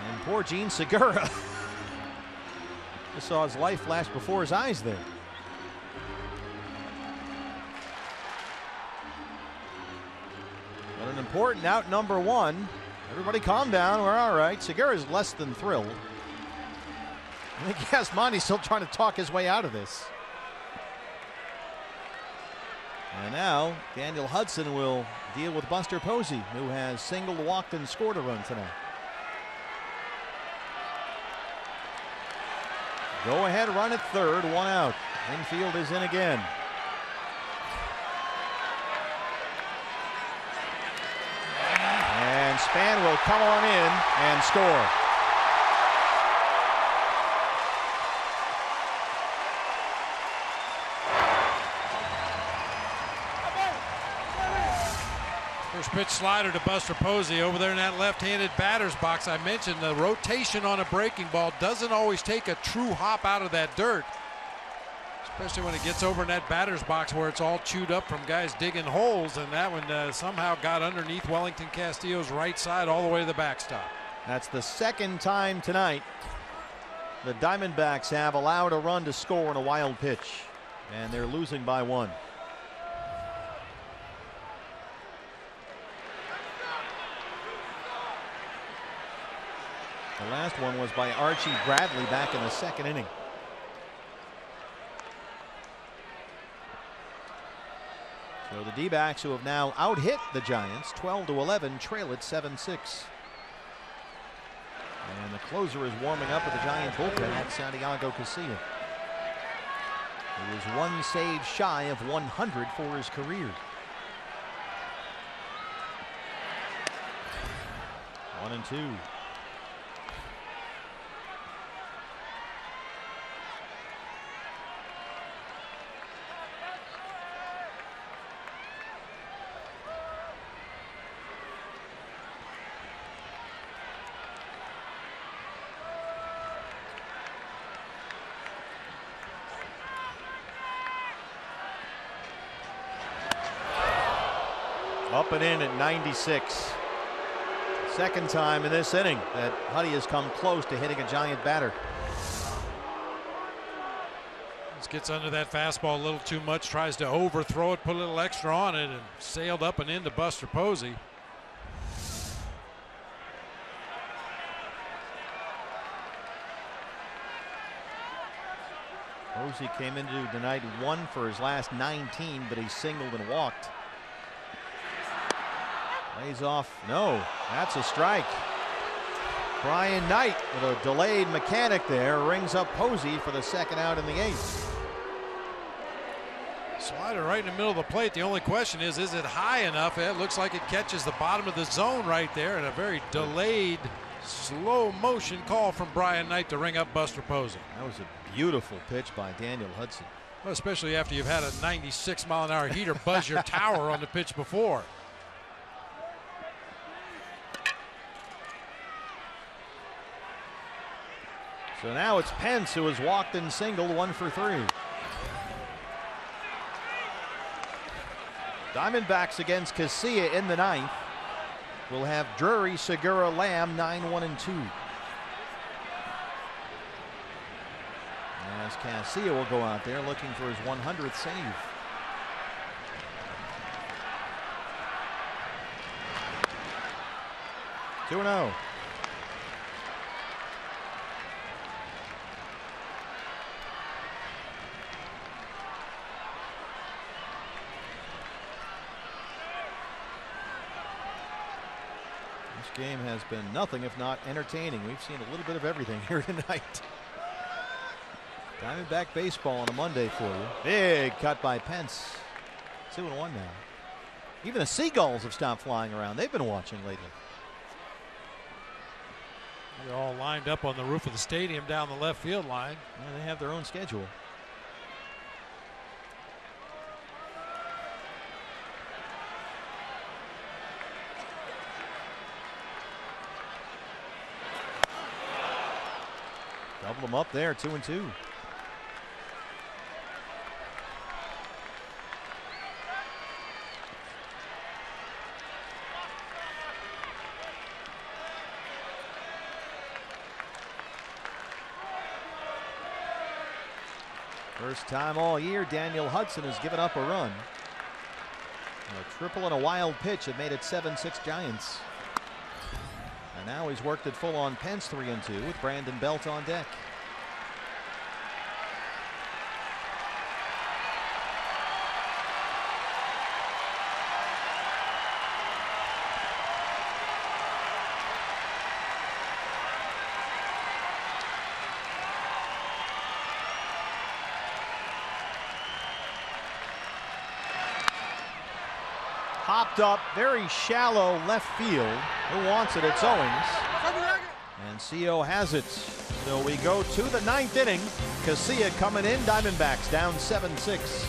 Speaker 4: And poor Gene Segura just saw his life flash before his eyes there. But an important out, number one. Everybody calm down, we're all right. Segura's less than thrilled. I think Yasmani's still trying to talk his way out of this. And now Daniel Hudson will deal with Buster Posey, who has singled, walked, and scored a run tonight. Go ahead run at third, one out. Infield is in again. And Span will come on in and score.
Speaker 2: First pitch slider to Buster Posey over there in that left-handed batter's box. I mentioned the rotation on a breaking ball doesn't always take a true hop out of that dirt, especially when it gets over in that batter's box where it's all chewed up from guys digging holes, and that one somehow got underneath Wellington Castillo's right side all the way to the backstop.
Speaker 4: That's the second time tonight the Diamondbacks have allowed a run to score in a wild pitch, and they're losing by one. The last one was by Archie Bradley back in the second inning. So the D-backs, who have now out-hit the Giants 12-11, trail it 7-6. And the closer is warming up with the Giants bullpen at Santiago Casilla. He was one save shy of 100 for his career. 1-2. Up and in at 96. Second time in this inning that Huddy has come close to hitting a Giant batter.
Speaker 2: This gets under that fastball a little too much, tries to overthrow it, put a little extra on it, and sailed up and into Buster Posey.
Speaker 4: Posey came into tonight 1 for his last 19, but he singled and walked. Lays off. No, that's a strike. Brian Knight with a delayed mechanic there rings up Posey for the second out in the 8th.
Speaker 2: Slider right in the middle of the plate. The only question is it high enough? It looks like it catches the bottom of the zone right there, and a very delayed, slow motion call from Brian Knight to ring up Buster Posey.
Speaker 4: That was a beautiful pitch by Daniel Hudson.
Speaker 2: Well, especially after you've had a 96-mile-an-hour heater buzz your tower on the pitch before.
Speaker 4: So now it's Pence who has walked and singled, 1 for 3. Diamondbacks against Casilla in the 9th. We'll have Drury, Segura, Lamb, 9, 1, and 2. As Casilla will go out there looking for his 100th save. Two 2-0. This game has been nothing if not entertaining. We've seen a little bit of everything here tonight. Diamondback baseball on a Monday for you. Big cut by Pence. 2-1 now. Even the seagulls have stopped flying around. They've been watching lately.
Speaker 2: They're all lined up on the roof of the stadium down the left field line.
Speaker 4: Yeah, they have their own schedule. Double them up there, 2-2. First time all year Daniel Hudson has given up a run. A triple and a wild pitch have made it 7-6 Giants. And now he's worked it full on Pence, 3-2 with Brandon Belt on deck. Hopped up, very shallow left field. Who wants it? It's Owings. And CO has it. So we go to the 9th inning. Casilla coming in. Diamondbacks down 7-6.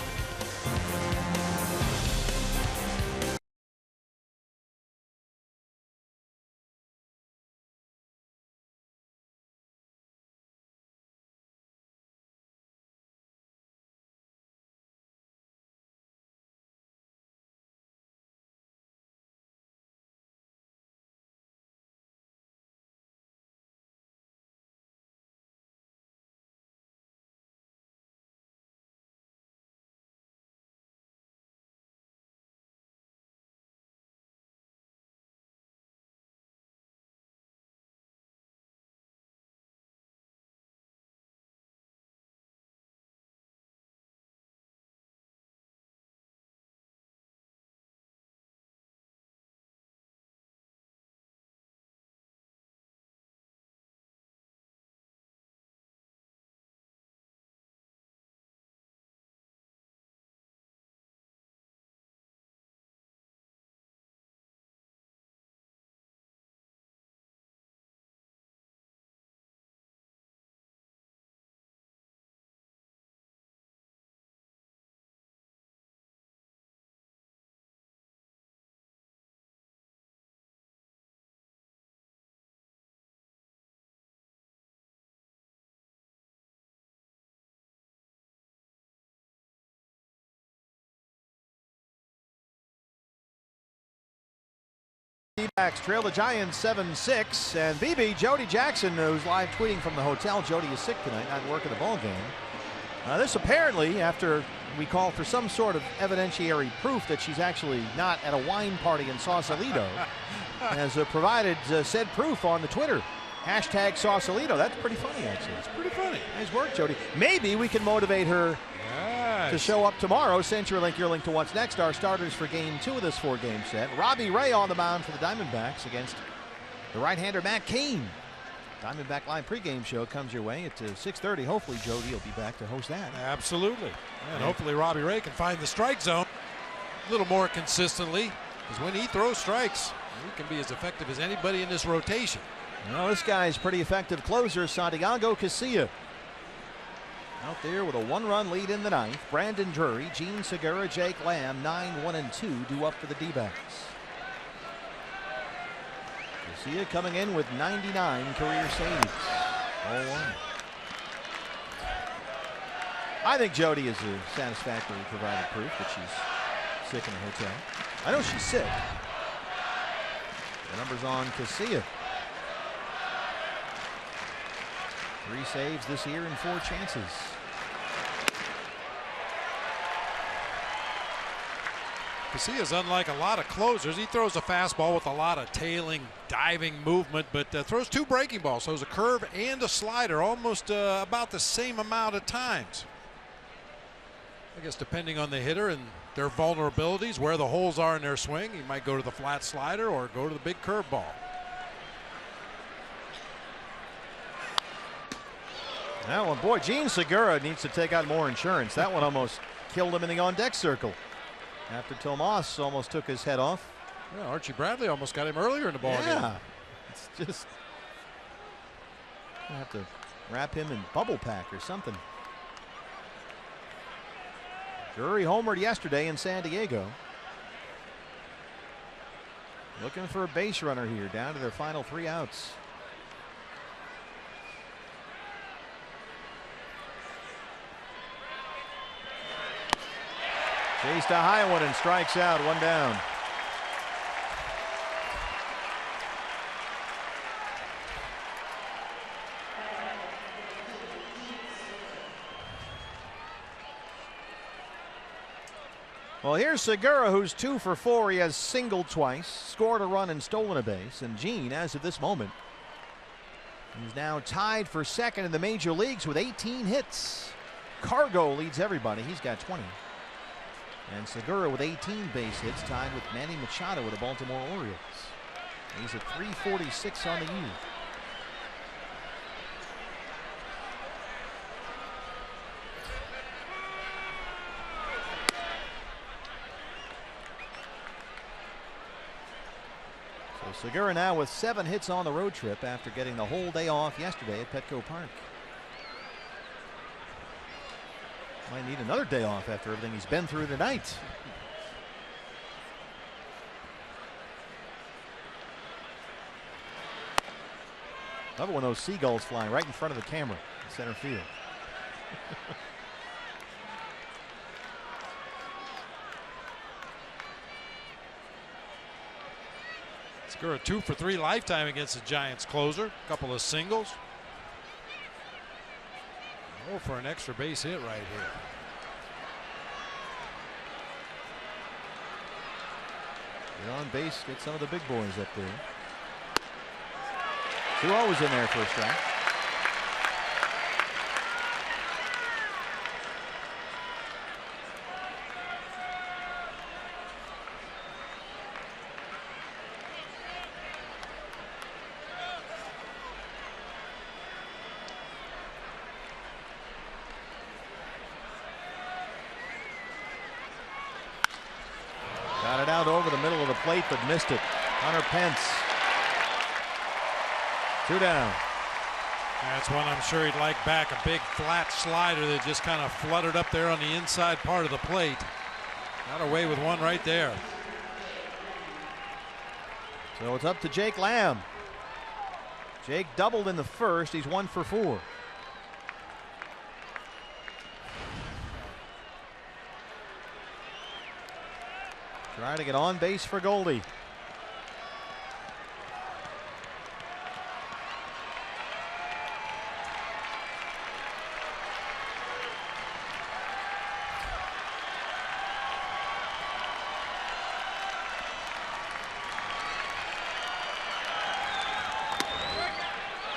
Speaker 4: Backs trail the Giants 7-6, and BB Jody Jackson, who's live tweeting from the hotel. Jody is sick tonight, not working the ball game. This apparently after we call for some sort of evidentiary proof that she's actually not at a wine party in Sausalito, has provided said proof on the Twitter. Hashtag Sausalito. That's pretty funny, actually.
Speaker 2: It's pretty funny.
Speaker 4: Nice work, Jody. Maybe we can motivate her to show up tomorrow. CenturyLink, your link to what's next. Our starters for game 2 of this 4-game set. Robbie Ray on the mound for the Diamondbacks against the right-hander Matt Cain. Diamondback Live pregame show comes your way at 6:30. Hopefully Jody will be back to host that.
Speaker 2: Absolutely. And hopefully Robbie Ray can find the strike zone a little more consistently, because when he throws strikes, he can be as effective as anybody in this rotation.
Speaker 4: Well, this guy's pretty effective closer, Santiago Casilla. Out there with a 1-run lead in the ninth. Brandon Drury, Gene Segura, Jake Lamb, 9-1-2 due up for the D-backs. Garcia coming in with 99 career saves. 0-1. I think Jody is a satisfactorily provided proof that she's sick in a hotel. I know she's sick. The number's on Casilla. 3 saves this year and 4 chances.
Speaker 2: Casillas, unlike a lot of closers, he throws a fastball with a lot of tailing, diving movement, but throws 2 breaking balls. So it's a curve and a slider, almost about the same amount of times. I guess depending on the hitter and their vulnerabilities, where the holes are in their swing, he might go to the flat slider or go to the big curveball.
Speaker 4: That one, boy, Gene Segura needs to take out more insurance. That one almost killed him in the on-deck circle after Tomas almost took his head off.
Speaker 2: Yeah, Archie Bradley almost got him earlier in the ball game.
Speaker 4: Yeah, it's just I have to wrap him in bubble pack or something. Drury homered yesterday in San Diego. Looking for a base runner here, down to their final 3 outs. Chased a high one and strikes out, 1 down. Well, here's Segura, who's 2 for 4. He has singled twice, scored a run and stolen a base. And Gene, as of this moment, he's now tied for second in the major leagues with 18 hits. Cargo leads everybody. He's got 20. And Segura with 18 base hits, tied with Manny Machado with the Baltimore Orioles. He's at 346 on the year. So Segura now with 7 hits on the road trip after getting the whole day off yesterday at Petco Park. Might need another day off after everything he's been through tonight. Love it when those seagulls fly right in front of the camera in center field.
Speaker 2: Segura 2 for 3 lifetime against the Giants closer. A couple of singles. Oh, for an extra base hit right here.
Speaker 4: Get on base, get some of the big boys up there. 2-0 was in there for a strike. Got it out over the middle of the plate, but missed it. Hunter Pence. 2 down.
Speaker 2: That's one I'm sure he'd like back. A big flat slider that just kind of fluttered up there on the inside part of the plate. Got away with one right there.
Speaker 4: So it's up to Jake Lamb. Jake doubled in the first. He's 1 for 4. Trying to get on base for Goldie.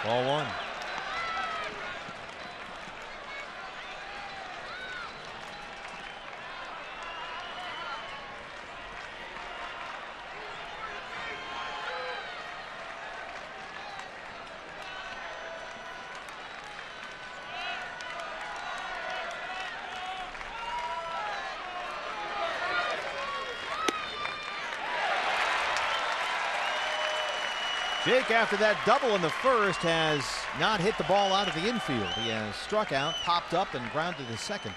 Speaker 4: Ball 1. Jake, after that double in the first, has not hit the ball out of the infield. He has struck out, popped up, and grounded to second.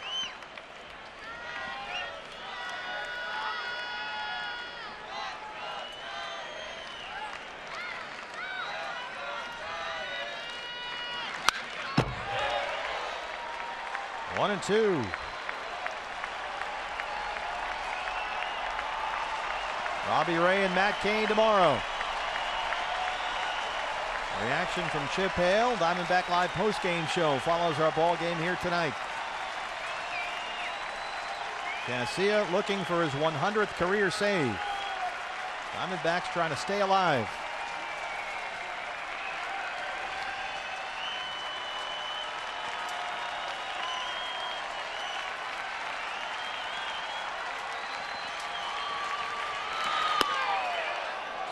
Speaker 4: One and two. Robbie Ray and Matt Cain tomorrow. Reaction from Chip Hale. Diamondback Live postgame show follows our ball game here tonight. Garcia looking for his 100th career save. Diamondbacks trying to stay alive.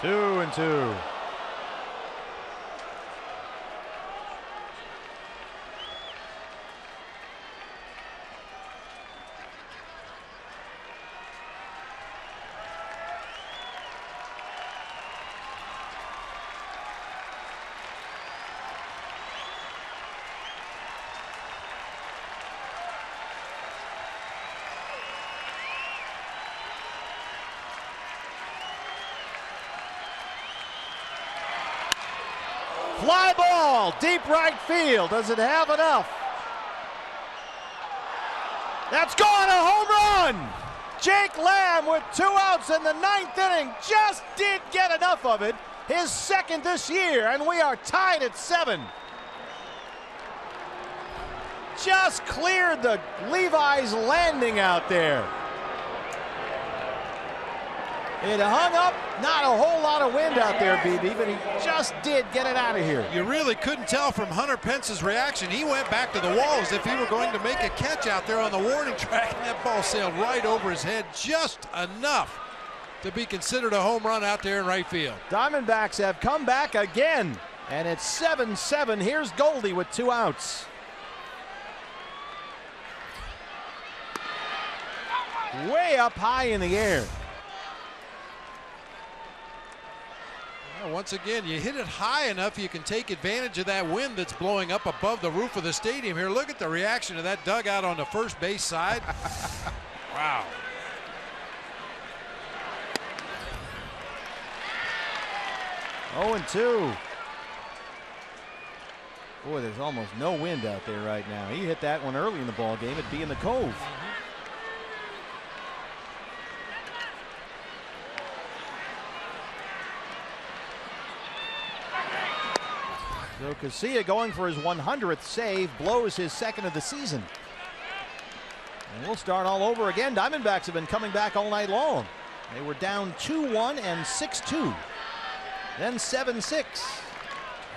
Speaker 4: Two and two. Fly ball, deep right field. Does it have enough? That's gone, a home run! Jake Lamb with 2 outs in the 9th inning just did get enough of it. His second this year, and we are tied at 7. Just cleared the Levi's landing out there. It hung up, not a whole lot of wind out there, BB, but he just did get it out of here.
Speaker 2: You really couldn't tell from Hunter Pence's reaction. He went back to the wall as if he were going to make a catch out there on the warning track, and that ball sailed right over his head, just enough to be considered a home run out there in right field.
Speaker 4: Diamondbacks have come back again, and it's 7-7. Here's Goldie with 2 outs. Way up high in the air.
Speaker 2: Once again, you hit it high enough, you can take advantage of that wind that's blowing up above the roof of the stadium here. Look at the reaction of that dugout on the first base side. Wow.
Speaker 4: Oh, and 2. Boy, there's almost no wind out there right now. He hit that one early in the ball game. It'd be in the Cove. So Garcia going for his 100th save, blows his second of the season. And we'll start all over again. Diamondbacks have been coming back all night long. They were down 2-1 and 6-2. Then 7-6.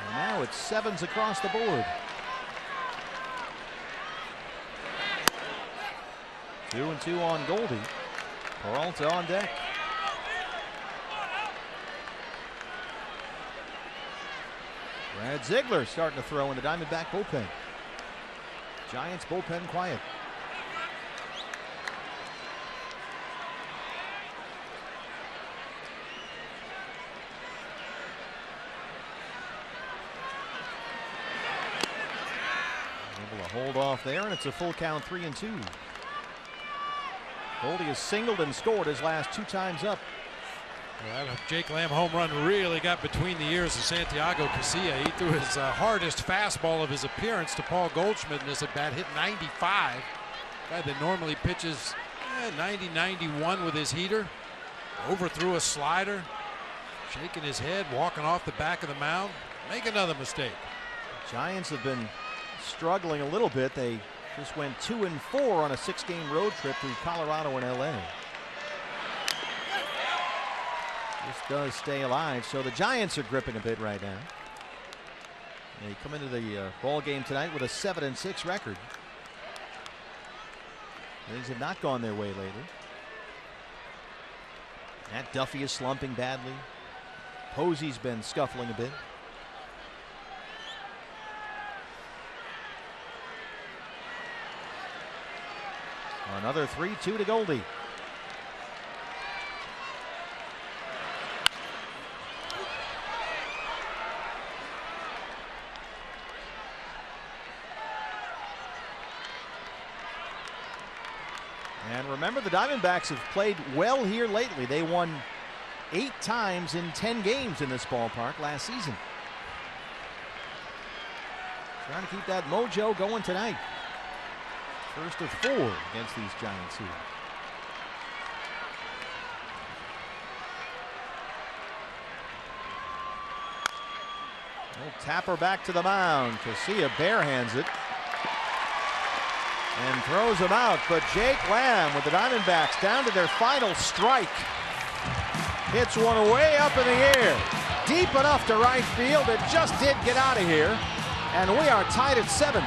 Speaker 4: And now it's 7s across the board. 2-2 on Goldie. Peralta on deck. Brad Ziegler starting to throw in the Diamondback bullpen. Giants bullpen quiet. Able to hold off there, and it's a full count, 3-2. Goldie has singled and scored his last 2 times up.
Speaker 2: Well, that Jake Lamb home run really got between the ears of Santiago Casilla. He threw his hardest fastball of his appearance to Paul Goldschmidt, and this at bat hit 95. Guy that normally pitches 90-91 with his heater. Overthrew a slider, shaking his head, walking off the back of the mound. Make another mistake.
Speaker 4: Giants have been struggling a little bit. They just went 2-4 on a 6-game road trip through Colorado and LA. This does stay alive, so the Giants are gripping a bit right now. They come into the ball game tonight with a 7-6 record. Things have not gone their way lately. Matt Duffy is slumping badly. Posey's been scuffling a bit. Another 3-2 to Goldie. Remember, the Diamondbacks have played well here lately. They won 8 times in 10 games in this ballpark last season. Trying to keep that mojo going tonight. First of 4 against these Giants here. We'll tap her back to the mound. Casilla barehands it and throws him out. But Jake Lamb with the Diamondbacks down to their final strike. Hits one way up in the air. Deep enough to right field. It just did get out of here. And we are tied at 7.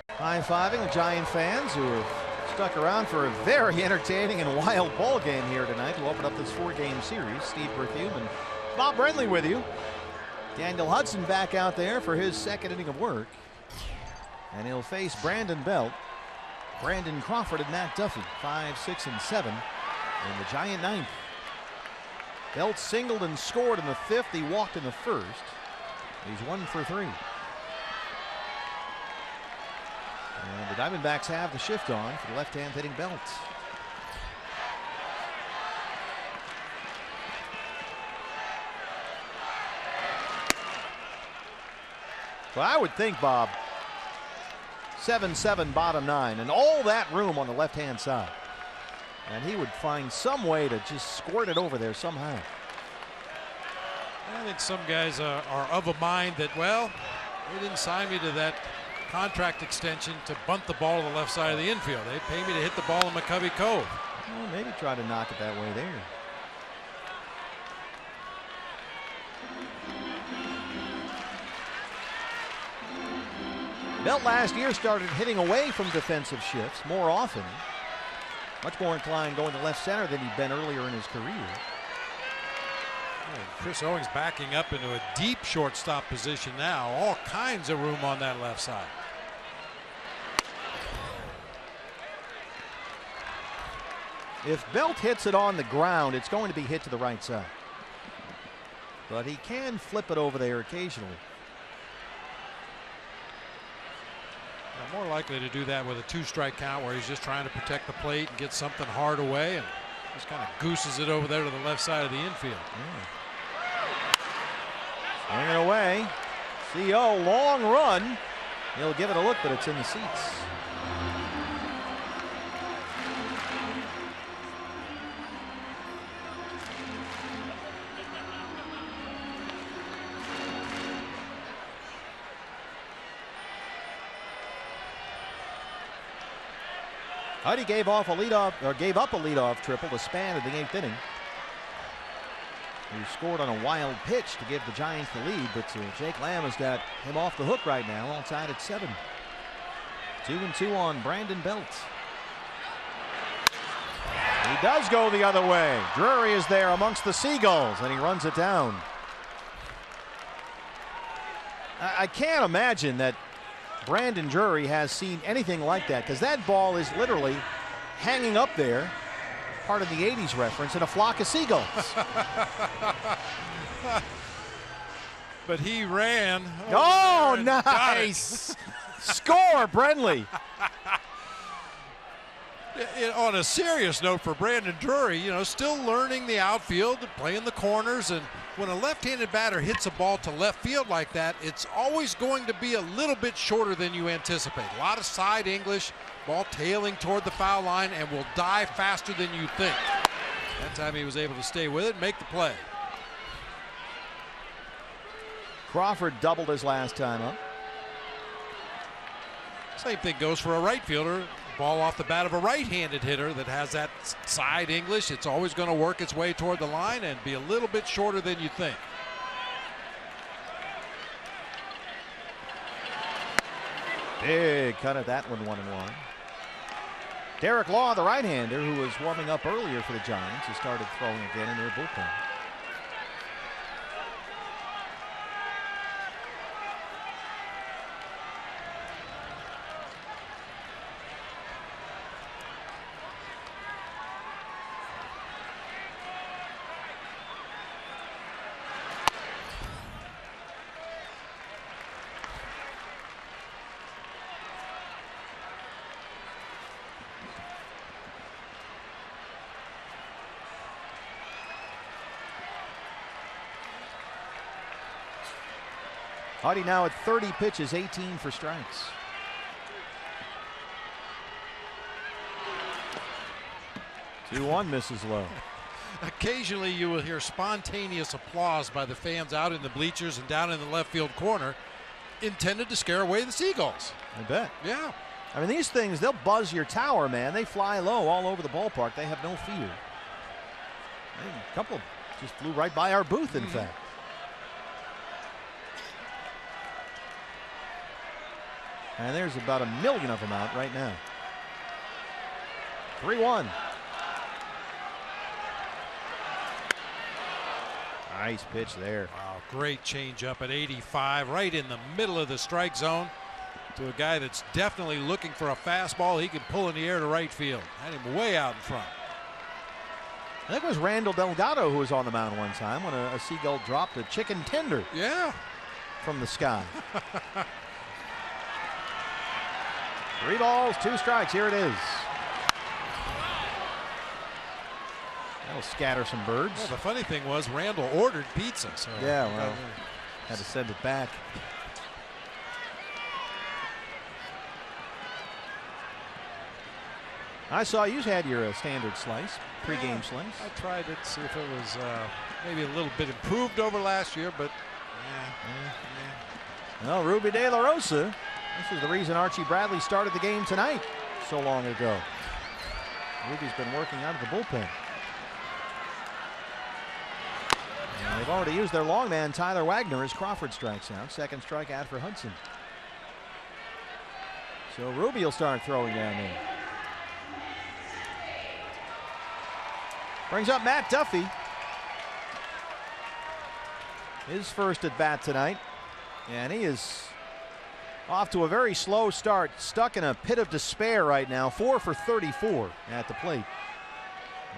Speaker 4: High-fiving the Giant fans who have stuck around for a very entertaining and wild ball game here tonight to open up this 4-game series. Steve Berthiaume and Bob Brenly with you. Daniel Hudson back out there for his 2nd inning of work. And he'll face Brandon Belt, Brandon Crawford, and Matt Duffy. 5, 6, and 7 in the Giant 9th. Belt singled and scored in the 5th. He walked in the 1st. He's 1 for 3. And the Diamondbacks have the shift on for the left-hand hitting Belt. Well, I would think, Bob, 7-7 bottom 9 and all that room on the left-hand side. And he would find some way to just squirt it over there somehow.
Speaker 2: I think some guys are of a mind that, well, they didn't sign me to that contract extension to bunt the ball to the left side of the infield. They pay me to hit the ball in McCovey Cove.
Speaker 4: Well, maybe try to knock it that way there. Belt last year started hitting away from defensive shifts more often. Much more inclined going to left center than he'd been earlier in his career.
Speaker 2: Chris Owings backing up into a deep shortstop position now. All kinds of room on that left side.
Speaker 4: If Belt hits it on the ground, it's going to be hit to the right side. But he can flip it over there occasionally.
Speaker 2: Now, more likely to do that with a 2-strike count where he's just trying to protect the plate and get something hard away and just kind of gooses it over there to the left side of the infield.
Speaker 4: Swinging away. CO, long run. He'll give it a look, but it's in the seats. Huddy gave up a leadoff triple to Span in the 8th inning. He scored on a wild pitch to give the Giants the lead, but Jake Lamb has got him off the hook right now, all tied at 7. 2-2 on Brandon Belt. He does go the other way. Drury is there amongst the Seagulls, and he runs it down. I can't imagine that Brandon Drury has seen anything like that, because that ball is literally hanging up there, part of the 80s reference, in a flock of seagulls.
Speaker 2: But he ran.
Speaker 4: Oh, nice. Score, Brenly.
Speaker 2: On a serious note for Brandon Drury, you know, still learning the outfield, playing the corners, and when a left-handed batter hits a ball to left field like that, it's always going to be a little bit shorter than you anticipate. A lot of side English, ball tailing toward the foul line, and will die faster than you think. That time he was able to stay with it and make the play.
Speaker 4: Crawford doubled his last time up.
Speaker 2: Same thing goes for a right fielder. Ball off the bat of a right-handed hitter that has that side English. It's always going to work its way toward the line and be a little bit shorter than you think.
Speaker 4: Big cut at that one, 1-1. Derek Law, the right-hander, who was warming up earlier for the Giants, has started throwing again in their bullpen. Hardy now at 30 pitches, 18 for strikes. Two-one misses low.
Speaker 2: Occasionally you will hear spontaneous applause by the fans out in the bleachers and down in the left field corner, intended to scare away the Seagulls.
Speaker 4: I bet.
Speaker 2: Yeah.
Speaker 4: I mean, these things, they'll buzz your tower, man. They fly low all over the ballpark. They have no fear. A couple just flew right by our booth, in fact. And there's about 1 million of them out right now. 3-1. Nice pitch there.
Speaker 2: Wow, great changeup at 85, right in the middle of the strike zone to a guy that's definitely looking for a fastball he can pull in the air to right field. Had him way out in front.
Speaker 4: I think it was Randall Delgado who was on the mound one time when a Seagull dropped a chicken tender.
Speaker 2: Yeah.
Speaker 4: From the sky. 3 balls, 2 strikes. Here it is. That'll scatter some birds.
Speaker 2: Well, the funny thing was Randall ordered pizza. So
Speaker 4: yeah, well, had to send it back. I saw you had your standard slice, pregame slice.
Speaker 2: I tried it to see if it was maybe a little bit improved over last year, but
Speaker 4: Well, Ruby De La Rosa. This is the reason Archie Bradley started the game tonight so long ago. Ruby's been working out of the bullpen. And they've already used their long man, Tyler Wagner, as Crawford strikes out. Second strikeout for Hudson. So Ruby will start throwing down there. Brings up Matt Duffy. His first at bat tonight. And he is off to a very slow start, stuck in a pit of despair right now. 4 for 34 at the plate.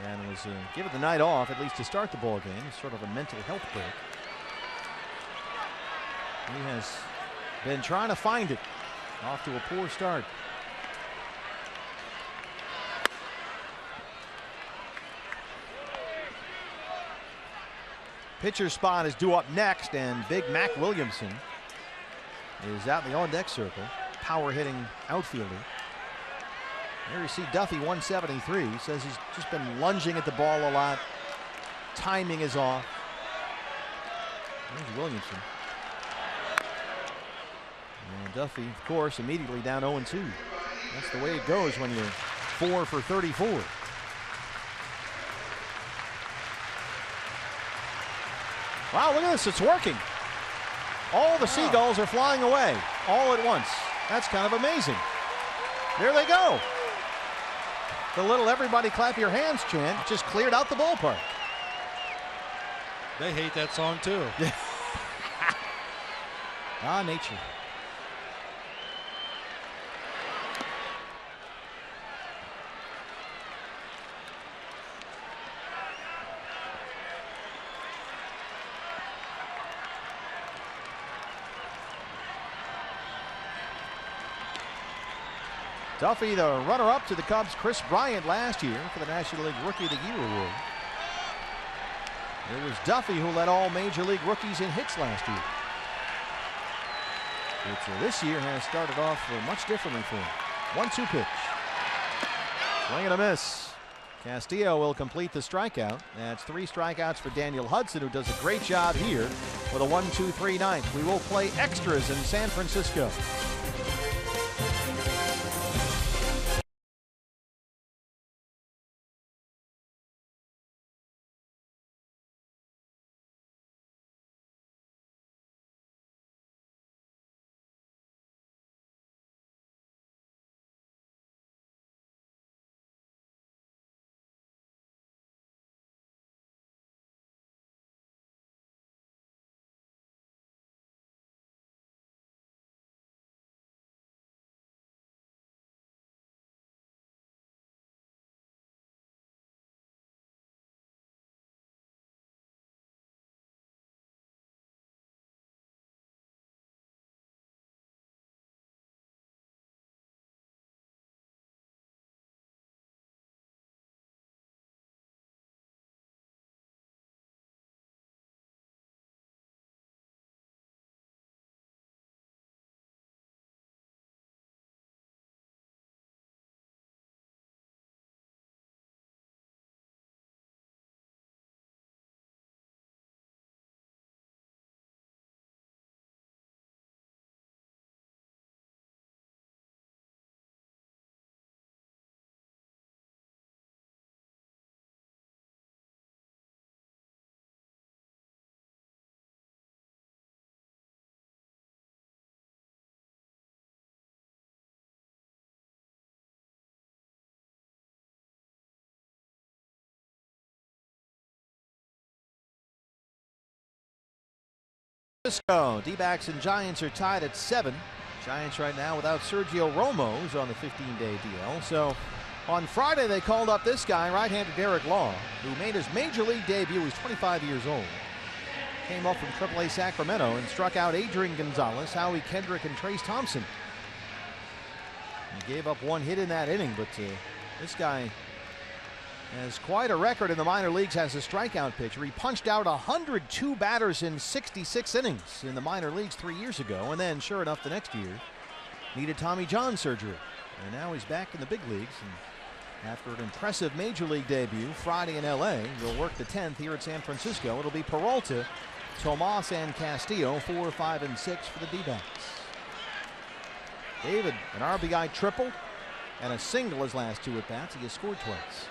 Speaker 4: And was given the night off, at least to start the ball game. It's sort of a mental health break. He has been trying to find it. Off to a poor start. Pitcher spot is due up next, and Big Mac Williamson is out in the on-deck circle. Power hitting outfielder. There you see Duffy, 173. He says he's just been lunging at the ball a lot. Timing is off. There's Williamson. And Duffy, of course, immediately down 0-2. That's the way it goes when you're 4 for 34. Wow, look at this. It's working. All the Seagulls are flying away all at once. That's kind of amazing. There they go. The little everybody clap your hands chant just cleared out the ballpark.
Speaker 2: They hate that song too.
Speaker 4: Ah, nature. Duffy, the runner-up to the Cubs' Chris Bryant last year for the National League Rookie of the Year award. It was Duffy who led all Major League rookies in hits last year. Which this year has started off much differently for him. 1-2 pitch. Swing and a miss. Castillo will complete the strikeout. That's 3 strikeouts for Daniel Hudson, who does a great job here with a 1-2-3 ninth. We will play extras in San Francisco. D-backs and Giants are tied at 7. Giants right now without Sergio Romo, who's on the 15-day DL. So on Friday they called up this guy, right-hander Derek Law, who made his major league debut. He's 25 years old. Came up from AAA Sacramento and struck out Adrian Gonzalez, Howie Kendrick, and Trace Thompson. He gave up 1 hit in that inning, but this guy has quite a record in the minor leagues as a strikeout pitcher. He punched out 102 batters in 66 innings in the minor leagues 3 years ago, and then sure enough the next year needed Tommy John surgery, and now he's back in the big leagues. And after an impressive major league debut Friday in LA, he'll work the 10th here at San Francisco. It'll be Peralta, Tomas, and Castillo, 4, 5, and 6 for the D-backs. David, an RBI triple and a single his last 2 at-bats. He has scored twice.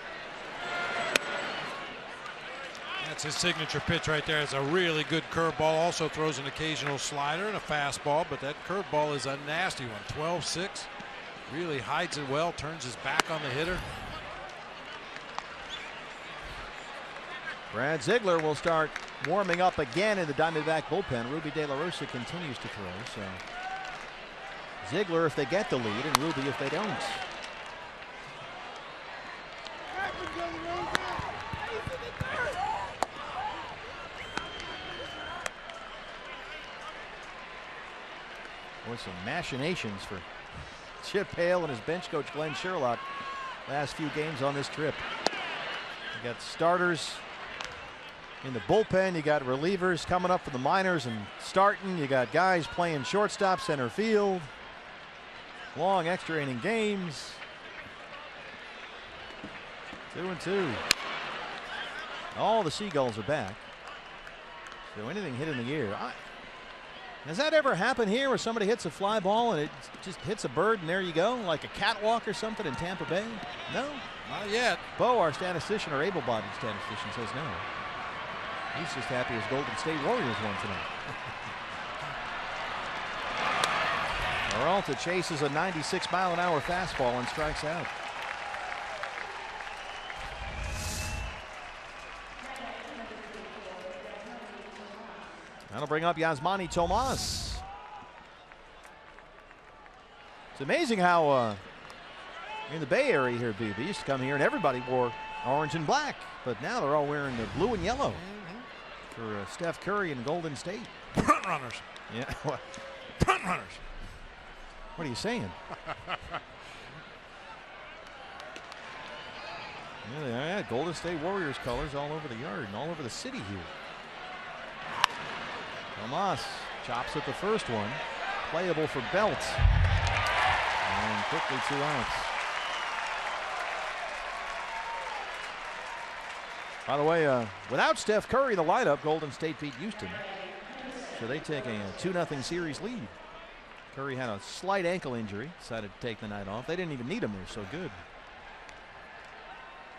Speaker 2: That's his signature pitch right there. It's a really good curveball. Also throws an occasional slider and a fastball, but that curveball is a nasty one. 12-6. Really hides it well, turns his back on the hitter.
Speaker 4: Brad Ziegler will start warming up again in the Diamondback bullpen. Ruby De La Rosa continues to throw. So Ziegler if they get the lead, and Ruby if they don't. Boy, some machinations for Chip Hale and his bench coach Glenn Sherlock last few games on this trip. You got starters in the bullpen, you got relievers coming up for the minors and starting, you got guys playing shortstop, center field, long extra inning games. 2-2. All the Seagulls are back. So anything hit in the air. Has that ever happened here where somebody hits a fly ball and it just hits a bird and there you go, like a catwalk or something in Tampa Bay? No?
Speaker 2: Not yet.
Speaker 4: Bo, our statistician, our able-bodied statistician, says no. He's just happy his Golden State Warriors won tonight. Peralta chases a 96-mile-an-hour fastball and strikes out. That'll bring up Yasmani Tomas. It's amazing how in the Bay Area here, they used to come here and everybody wore orange and black, but now they're all wearing the blue and yellow for Steph Curry and Golden State.
Speaker 2: Front runners.
Speaker 4: Yeah. What?
Speaker 2: Front runners.
Speaker 4: What are you saying? Yeah, they are. Golden State Warriors colors all over the yard and all over the city here. Tomas chops at the first one. Playable for Belt. And quickly 2 outs. By the way, without Steph Curry in the lineup, Golden State beat Houston. So they take a 2-0 series lead. Curry had a slight ankle injury, decided to take the night off. They didn't even need him, they're so good.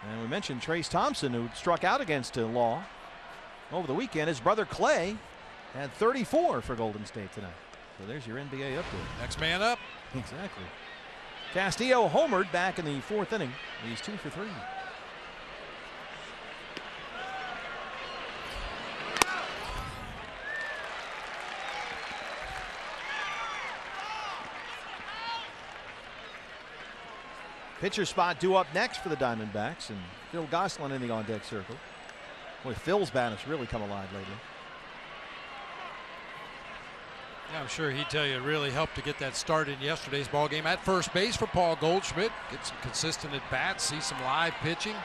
Speaker 4: And we mentioned Trace Thompson, who struck out against Law over the weekend. His brother Clay had 34 for Golden State tonight. So there's your NBA update.
Speaker 2: Next man up.
Speaker 4: Exactly. Castillo homered back in the 4th inning. He's 2 for 3. Pitcher spot due up next for the Diamondbacks, and Phil Gosselin in the on-deck circle. Boy, Phil's bat has really come alive lately.
Speaker 2: Yeah, I'm sure he'd tell you it really helped to get that start in yesterday's ball game at first base for Paul Goldschmidt. Get some consistent at bats, see some live pitching.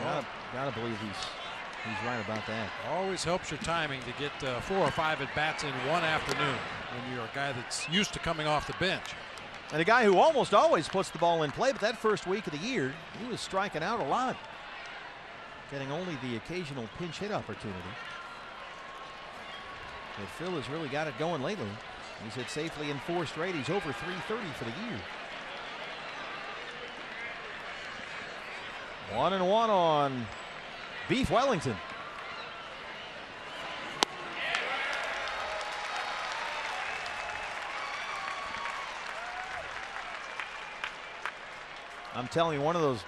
Speaker 4: Yeah, gotta believe he's right about that.
Speaker 2: Always helps your timing to get 4 or 5 at bats in one afternoon when you're a guy that's used to coming off the bench.
Speaker 4: And a guy who almost always puts the ball in play, but that first week of the year, he was striking out a lot, getting only the occasional pinch hit opportunity. But Phil has really got it going lately. He's hit safely in 4 straight. He's over 330 for the year. 1-1 on Beef Wellington. I'm telling you, one of those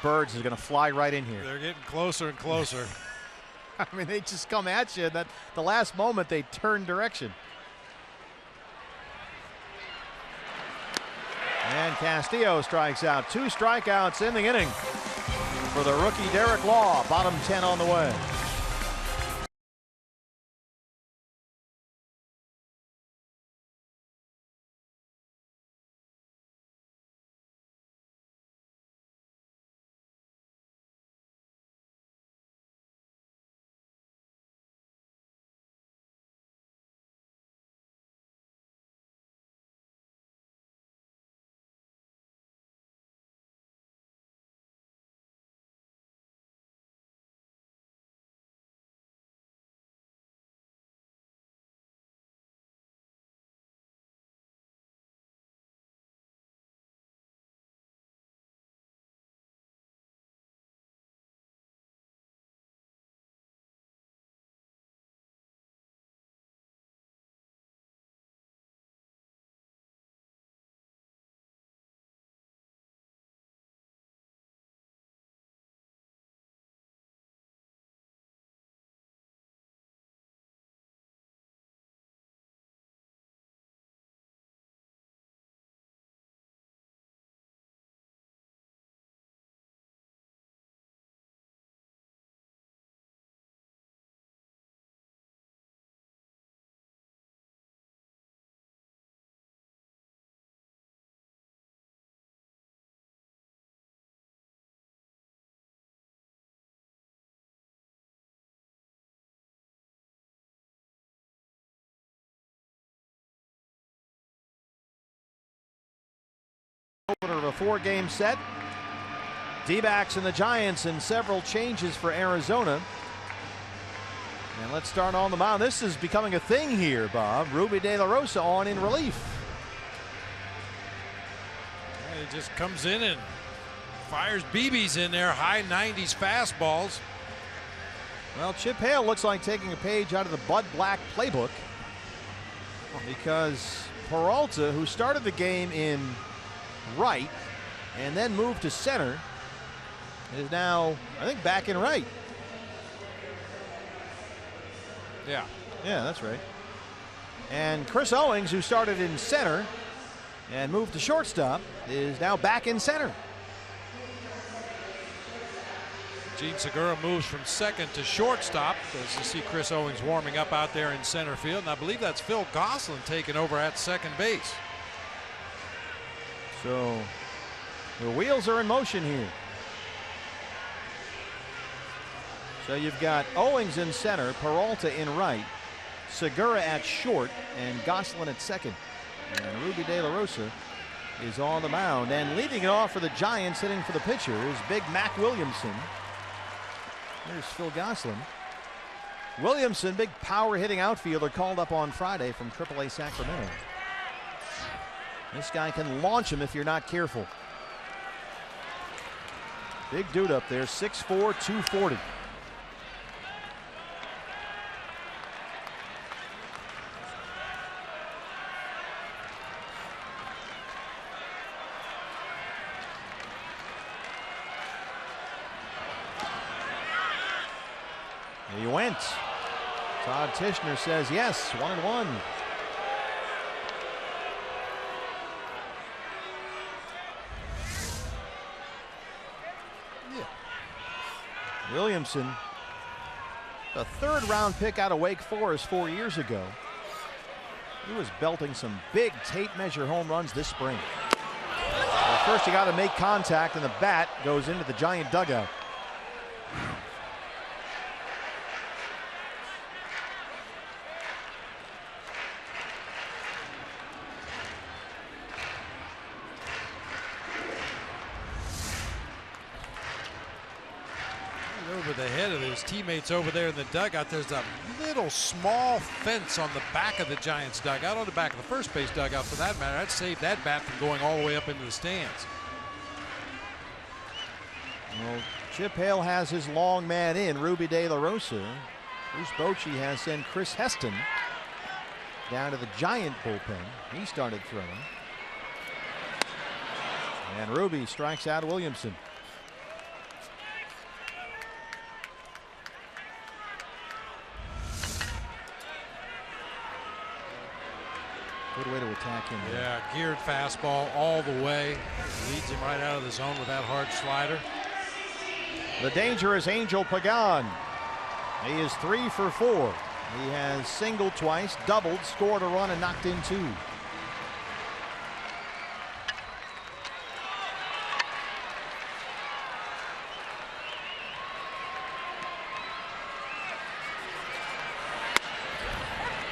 Speaker 4: birds is going to fly right in here.
Speaker 2: They're getting closer and closer.
Speaker 4: I mean, they just come at you. That the last moment they turn direction. And Castillo strikes out. 2 strikeouts in the inning for the rookie Derek Law. Bottom 10 on the way. Opener of a 4-game set. D-backs and the Giants, and several changes for Arizona. And let's start on the mound. This is becoming a thing here, Bob. Ruby De La Rosa on in relief.
Speaker 2: Yeah, he just comes in and fires BBs in there, high 90s fastballs.
Speaker 4: Well, Chip Hale looks like taking a page out of the Bud Black playbook, because Peralta, who started the game in right and then moved to center, is now, I think, back in right.
Speaker 2: Yeah,
Speaker 4: Yeah, that's right. And Chris Owings, who started in center and moved to shortstop, is now back in center.
Speaker 2: Gene Segura moves from second to shortstop as you see Chris Owings warming up out there in center field. And I believe that's Phil Gosselin taking over at second base.
Speaker 4: So the wheels are in motion here. So you've got Owings in center, Peralta in right, Segura at short, and Gosselin at second. And Ruby De La Rosa is on the mound. And leading it off for the Giants, hitting for the pitcher, is big Mac Williamson. There's Phil Gosselin. Williamson, big power hitting outfielder, called up on Friday from AAA Sacramento. This guy can launch him if you're not careful. Big dude up there, 6'4", 240. He went. Todd Tishner says yes, 1-1.
Speaker 2: Yeah.
Speaker 4: Williamson, a third-round pick out of Wake Forest 4 years ago. He was belting some big tape measure home runs this spring. Well, first you got to make contact, and the bat goes into the Giant dugout.
Speaker 2: Over the head of his teammates over there in the dugout. There's a little small fence on the back of the Giants dugout, on the back of the first base dugout for that matter. That saved that bat from going all the way up into the stands.
Speaker 4: Well, Chip Hale has his long man in, Ruby De La Rosa. Bruce Bochy has sent Chris Heston down to the Giant bullpen. He started throwing. And Ruby strikes out Williamson. Good way to attack him.
Speaker 2: Yeah, geared fastball all the way. Leads him right out of the zone with that hard slider.
Speaker 4: The dangerous Angel Pagan. He is 3 for 4. He has singled twice, doubled, scored a run, and knocked in 2.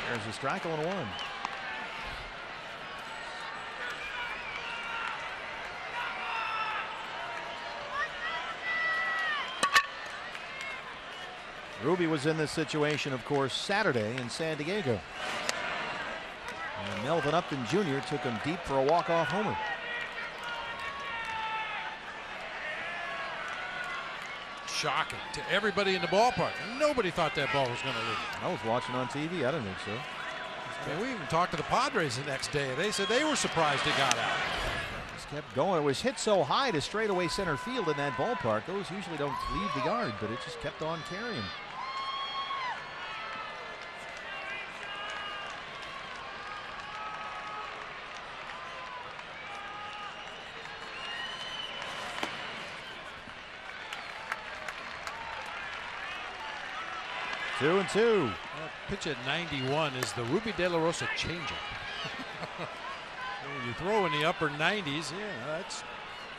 Speaker 4: There's a strike, 0-1. Ruby was in this situation, of course, Saturday in San Diego. And Melvin Upton Jr. took him deep for a walk-off homer.
Speaker 2: Shocking to everybody in the ballpark. Nobody thought that ball was going to leave.
Speaker 4: I was watching on TV. I don't think so.
Speaker 2: And we even talked to the Padres the next day. They said they were surprised it got out.
Speaker 4: Just kept going. It was hit so high to straightaway center field in that ballpark. Those usually don't leave the yard, but it just kept on carrying. Two and two.
Speaker 2: Pitch at 91 is the Ruby De La Rosa changeup. You throw in the upper 90s, yeah, that's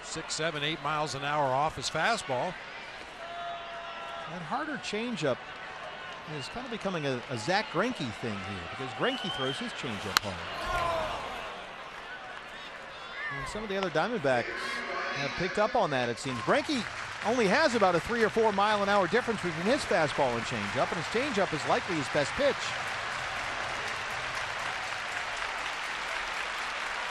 Speaker 2: 6, 7, 8 miles an hour off his fastball.
Speaker 4: That harder changeup is kind of becoming a Zach Greinke thing here, because Greinke throws his changeup hard. And some of the other Diamondbacks have picked up on that, it seems. Greinke only has about a 3 or 4 mile an hour difference between his fastball and changeup, and his changeup is likely his best pitch.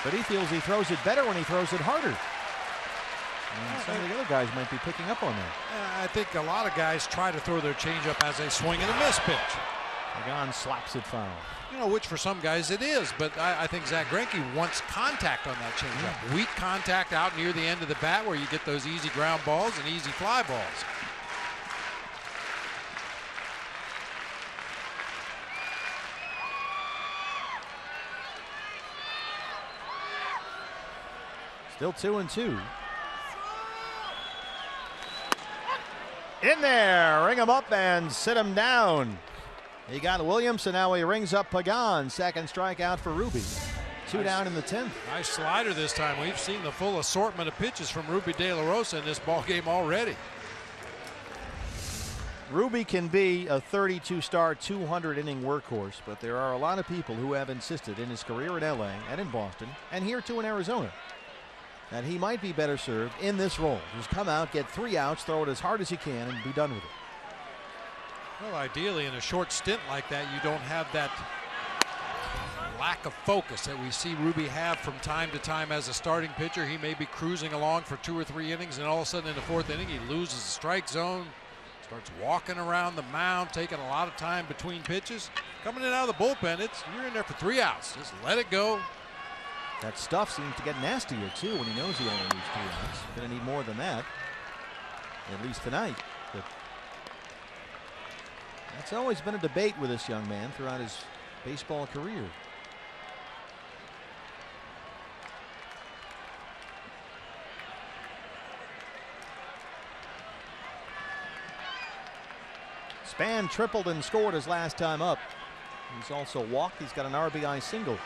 Speaker 4: But he feels he throws it better when he throws it harder. And some of the other guys might be picking up on that.
Speaker 2: I think a lot of guys try to throw their changeup as a swing and a miss pitch.
Speaker 4: Pagan slaps it foul.
Speaker 2: You know, which for some guys it is, but I think Zach Greinke wants contact on that changeup. Weak contact out near the end of the bat where you get those easy ground balls and easy fly balls.
Speaker 4: Still 2-2. In there, ring him up and sit him down. He got Williams, and now he rings up Pagan. Second strikeout for Ruby. Two down in the 10th.
Speaker 2: Nice slider this time. We've seen the full assortment of pitches from Ruby De La Rosa in this ball game already.
Speaker 4: Ruby can be a 32-star, 200-inning workhorse, but there are a lot of people who have insisted in his career in LA and in Boston and here too in Arizona that he might be better served in this role. Just come out, get 3 outs, throw it as hard as you can, and be done with it.
Speaker 2: Well, ideally, in a short stint like that, you don't have that lack of focus that we see Ruby have from time to time as a starting pitcher. He may be cruising along for 2 or 3 innings, and all of a sudden in the 4th inning, he loses the strike zone, starts walking around the mound, taking a lot of time between pitches. Coming in out of the bullpen, you're in there for 3 outs. Just let it go.
Speaker 4: That stuff seems to get nastier, too, when he knows he only needs 3 outs. Going to need more than that, at least tonight. But that's always been a debate with this young man throughout his baseball career. Span tripled and scored his last time up. He's also walked. He's got an RBI single.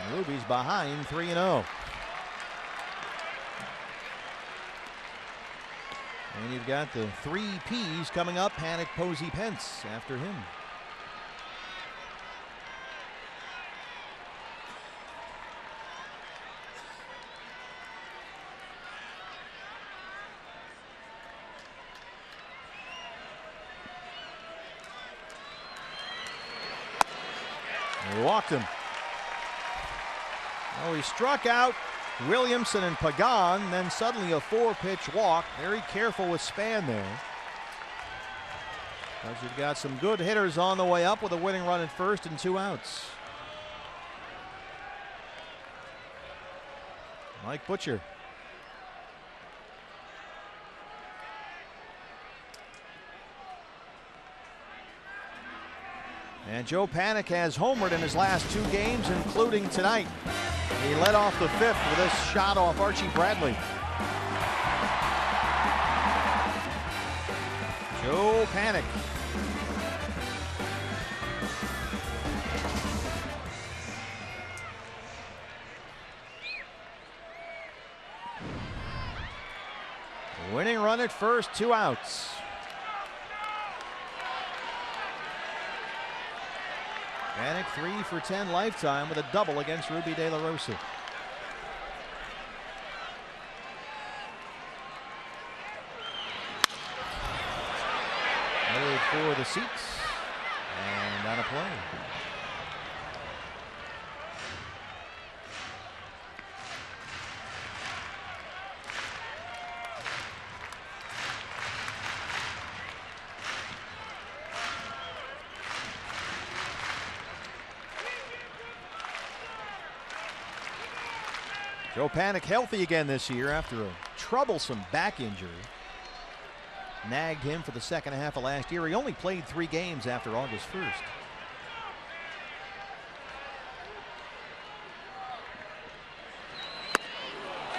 Speaker 4: And Ruby's behind 3-0. And you've got the 3 Ps coming up. Panic, Posey, Pence after him. He walked him. Oh, he struck out Williamson and Pagan, then suddenly a 4-pitch walk. Very careful with Span there. Because you've got some good hitters on the way up with a winning run at first and 2 outs. Mike Butcher. And Joe Panik has homered in his last 2 games, including tonight. He led off the 5th with this shot off Archie Bradley. Joe Panik. Winning run at first, 2 outs. Panik 3 for 10 lifetime with a double against Ruby De La Rosa. Headed for the seats and on a play. Joe Panik healthy again this year after a troublesome back injury. Nagged him for the second half of last year. He only played 3 games after August 1st.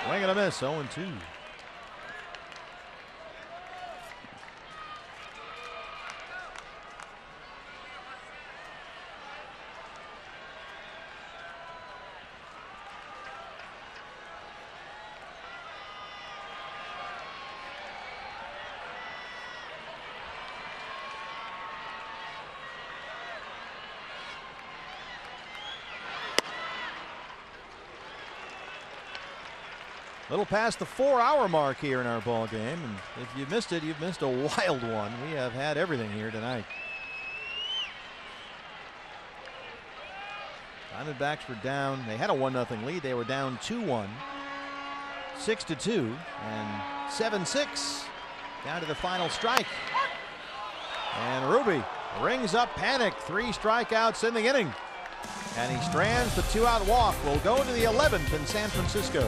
Speaker 4: Swing and a miss, 0-2. Little past the 4-hour mark here in our ball game, and if you missed it, you've missed a wild one. We have had everything here tonight. Diamondbacks were down. They had a 1-0 lead. They were down 2-1, 6-2, and 7-6 down to the final strike. And Ruby rings up Panik. 3 strikeouts in the inning, and he strands the 2-out walk. Will go to the 11th in San Francisco.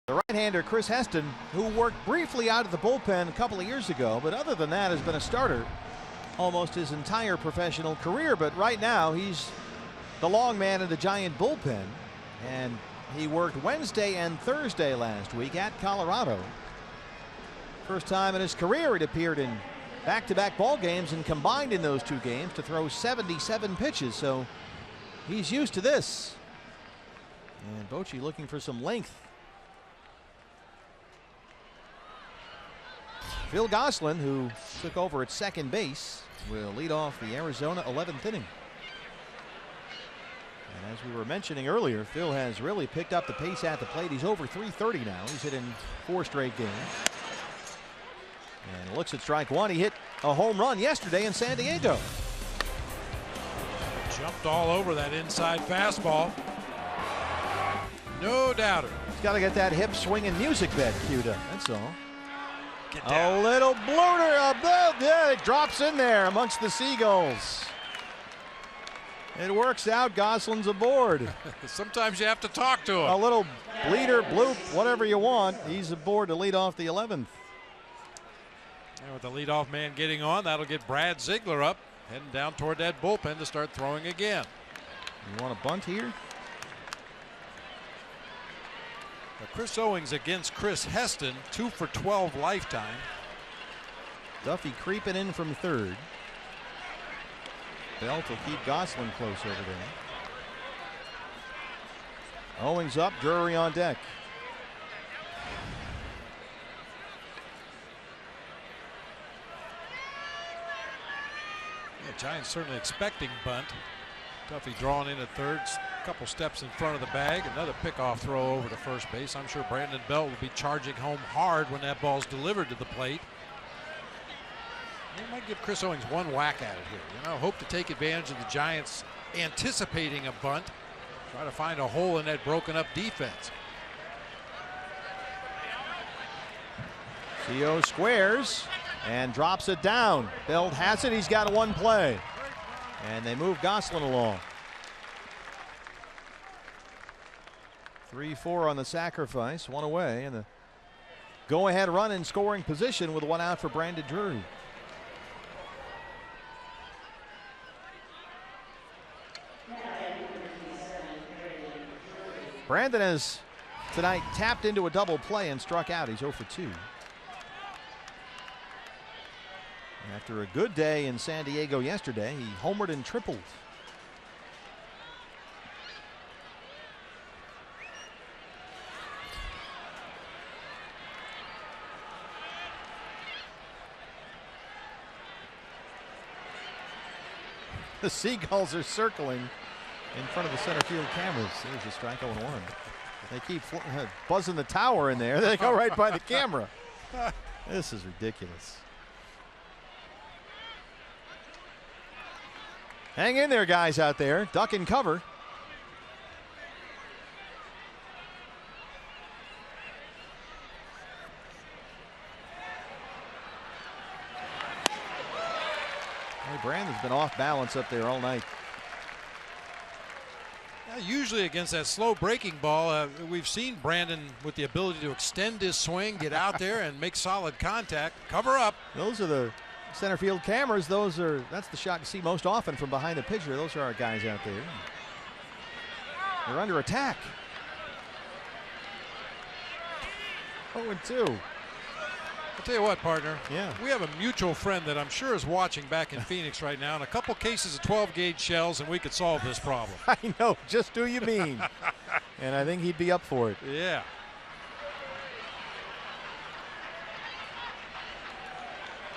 Speaker 4: The right-hander Chris Heston, who worked briefly out of the bullpen a couple of years ago, but other than that has been a starter almost his entire professional career. But right now he's the long man in the Giant bullpen, and he worked Wednesday and Thursday last week at Colorado. First time in his career it appeared in back-to-back ball games and combined in those 2 games to throw 77 pitches, so he's used to this. And Bochy looking for some length. Phil Gosselin, who took over at second base, will lead off the Arizona 11th inning. And as we were mentioning earlier, Phil has really picked up the pace at the plate. He's over 330 now. He's hit in 4 straight games. And looks at strike one. He hit a home run yesterday in San Diego.
Speaker 2: Jumped all over that inside fastball. No doubter.
Speaker 4: He's got to get that hip swinging music bed queued up. That's all.
Speaker 2: A
Speaker 4: little blooter up there. Yeah, it drops in there amongst the seagulls. It works out. Gosselin's aboard.
Speaker 2: Sometimes you have to talk to him.
Speaker 4: A little bleeder, bloop, whatever you want. He's aboard to lead off the 11th.
Speaker 2: And with the leadoff man getting on, that'll get Brad Ziegler up, heading down toward that bullpen to start throwing again.
Speaker 4: You want a bunt here?
Speaker 2: Chris Owings against Chris Heston, 2 for 12 lifetime.
Speaker 4: Duffy creeping in from third. Belt will keep Gosselin close over there. Owings up, Drury on deck.
Speaker 2: The Giants certainly expecting bunt. Duffy drawn in at third, a couple steps in front of the bag. Another pickoff throw over to first base. I'm sure Brandon Belt will be charging home hard when that ball's delivered to the plate. They might give Chris Owings one whack at it here. You know, hope to take advantage of the Giants anticipating a bunt. Try to find a hole in that broken up defense.
Speaker 4: CO squares and drops it down. Belt has it. He's got one play. And they move Gosselin along. 3-4 on the sacrifice, 1 away, and the go-ahead run in scoring position with 1 out for Brandon Drury. Brandon has tonight tapped into a double play and struck out. He's 0 for 2. After a good day in San Diego yesterday, he homered and tripled. The Seagulls are circling in front of the center field cameras. There's a strike 0-1. They keep buzzing the tower in there. They go right by the camera. This is ridiculous. Hang in there, guys out there. Duck and cover. Hey, Brandon's been off balance up there all night.
Speaker 2: Usually against that slow breaking ball, we've seen Brandon with the ability to extend his swing, get out there and make solid contact, cover up.
Speaker 4: Those are the center field cameras. That's the shot you see most often from behind the pitcher. Those are our guys out there. They're under attack. 0-2.
Speaker 2: I'll tell you what, partner.
Speaker 4: Yeah.
Speaker 2: We have a mutual friend that I'm sure is watching back in Phoenix right now, and a couple cases of 12-gauge shells, and we could solve this problem.
Speaker 4: I know, just who you mean. And I think he'd be up for it.
Speaker 2: Yeah.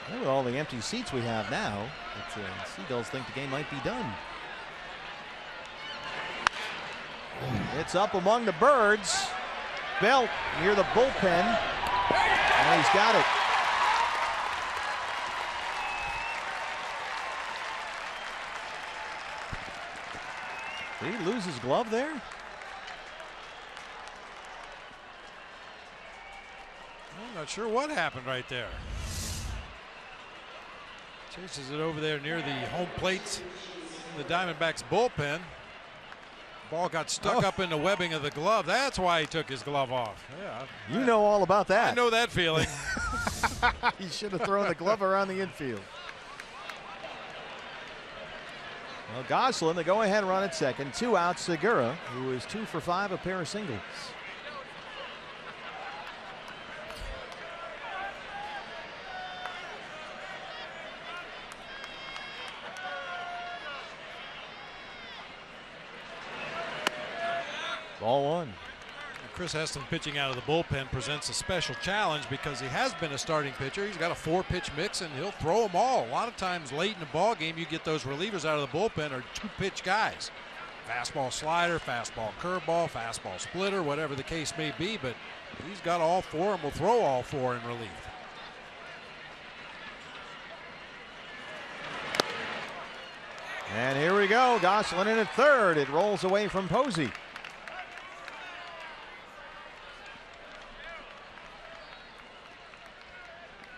Speaker 4: Well, with all the empty seats we have now, the Seagulls think the game might be done. It's up among the birds. Belt near the bullpen. And he's got it. Did he lose his glove there?
Speaker 2: I'm not sure what happened right there. Chases it over there near the home plate in the Diamondbacks bullpen. Ball got stuck up in the webbing of the glove. That's why he took his glove off. Yeah,
Speaker 4: you know all about that.
Speaker 2: I know that feeling.
Speaker 4: He should have thrown the glove around the infield. Well, Goslin, the go-ahead run at second. 2 outs. Segura, who is 2 for 5, a pair of singles. Ball 1.
Speaker 2: Chris Heston pitching out of the bullpen presents a special challenge because he has been a starting pitcher. He's got a 4-pitch mix and he'll throw them all. A lot of times late in the ball game, you get those relievers out of the bullpen are 2-pitch guys. Fastball slider, fastball curveball, fastball splitter, whatever the case may be, but he's got all 4 and will throw all 4 in relief.
Speaker 4: And here we go. Goslin in at third. It rolls away from Posey.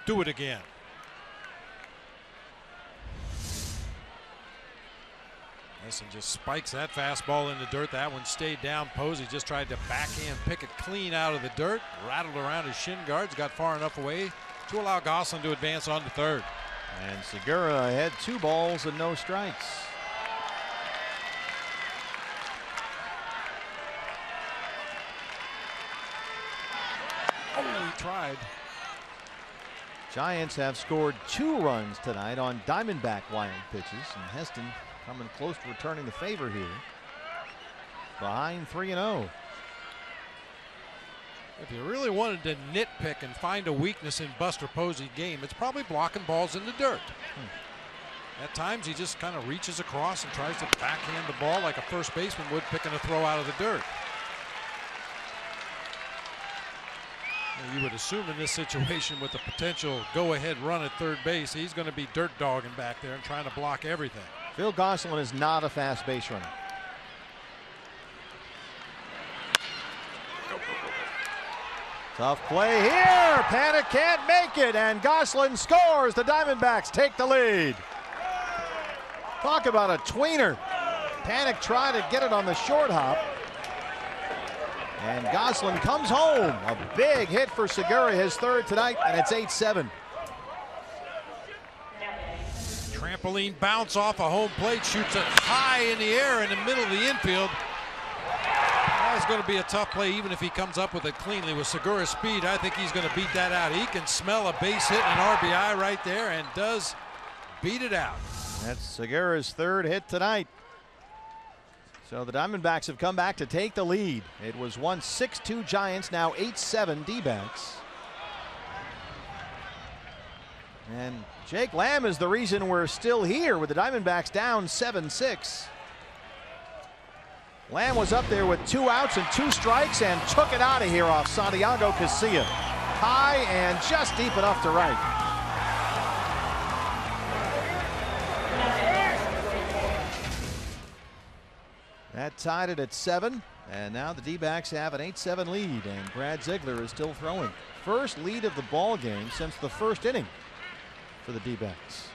Speaker 2: Do it again. Heston just spikes that fastball in the dirt. That one stayed down. Posey just tried to backhand pick it clean out of the dirt. Rattled around his shin guards. Got far enough away to allow Goslin to advance on to third.
Speaker 4: And Segura had 2 balls and no strikes.
Speaker 2: Oh, he tried.
Speaker 4: Giants have scored 2 runs tonight on Diamondback wild pitches, and Heston coming close to returning the favor here. Behind 3-0.
Speaker 2: If you really wanted to nitpick and find a weakness in Buster Posey's game, it's probably blocking balls in the dirt. At times he just kind of reaches across and tries to backhand the ball like a first baseman would picking a throw out of the dirt. You would assume in this situation with the potential go-ahead run at third base, he's going to be dirt dogging back there and trying to block everything.
Speaker 4: Phil Goslin is not a fast base runner. Tough play here. Panic can't make it, and Goslin scores. The Diamondbacks take the lead. Talk about a tweener. Panic tried to get it on the short hop. And Goslin comes home. A big hit for Segura, his third tonight, and it's 8-7.
Speaker 2: Trampoline bounce off a home plate, shoots it high in the air in the middle of the infield. That's going to be a tough play even if he comes up with it cleanly. With Segura's speed, I think he's going to beat that out. He can smell a base hit and an RBI right there and does beat it out.
Speaker 4: That's Segura's third hit tonight. So the Diamondbacks have come back to take the lead. It was once 6-2 Giants, now 8-7 D-backs. And Jake Lamb is the reason we're still here with the Diamondbacks down 7-6. Lamb was up there with 2 outs and 2 strikes and took it out of here off Santiago Casilla. High and just deep enough to right. That tied it at 7, and now the D-backs have an 8-7 lead, and Brad Ziegler is still throwing. First lead of the ball game since the first inning for the D-backs.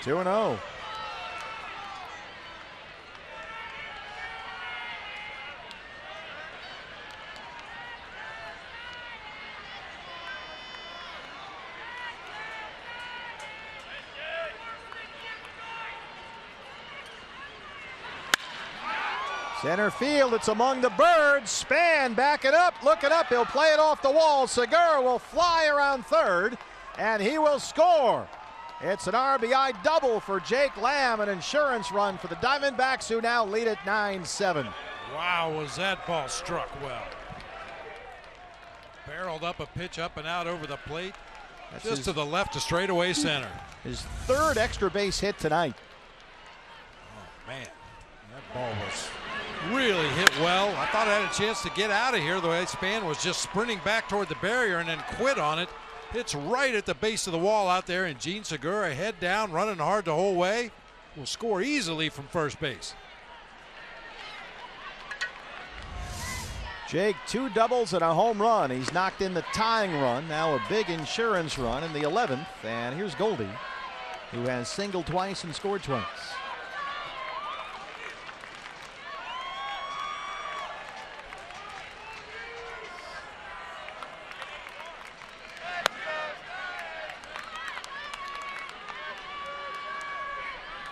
Speaker 4: Two 2-0. Center field, it's among the birds. Span backing up, looking up, he'll play it off the wall. Segura will fly around third, and he will score. It's an RBI double for Jake Lamb, an insurance run for the Diamondbacks, who now lead at 9-7.
Speaker 2: Wow, was that ball struck well. Barreled up a pitch up and out over the plate. That's just to the left to straightaway center.
Speaker 4: His third extra base hit tonight.
Speaker 2: Oh, man. That ball was Really hit well. I thought I had a chance to get out of here. The way Span was just sprinting back toward the barrier and then quit on it. Hits right at the base of the wall out there, and Gene Segura, head down, running hard the whole way, will score easily from first base.
Speaker 4: Jake, 2 doubles and a home run. He's knocked in the tying run. Now a big insurance run in the 11th. And here's Goldie, who has singled twice and scored twice.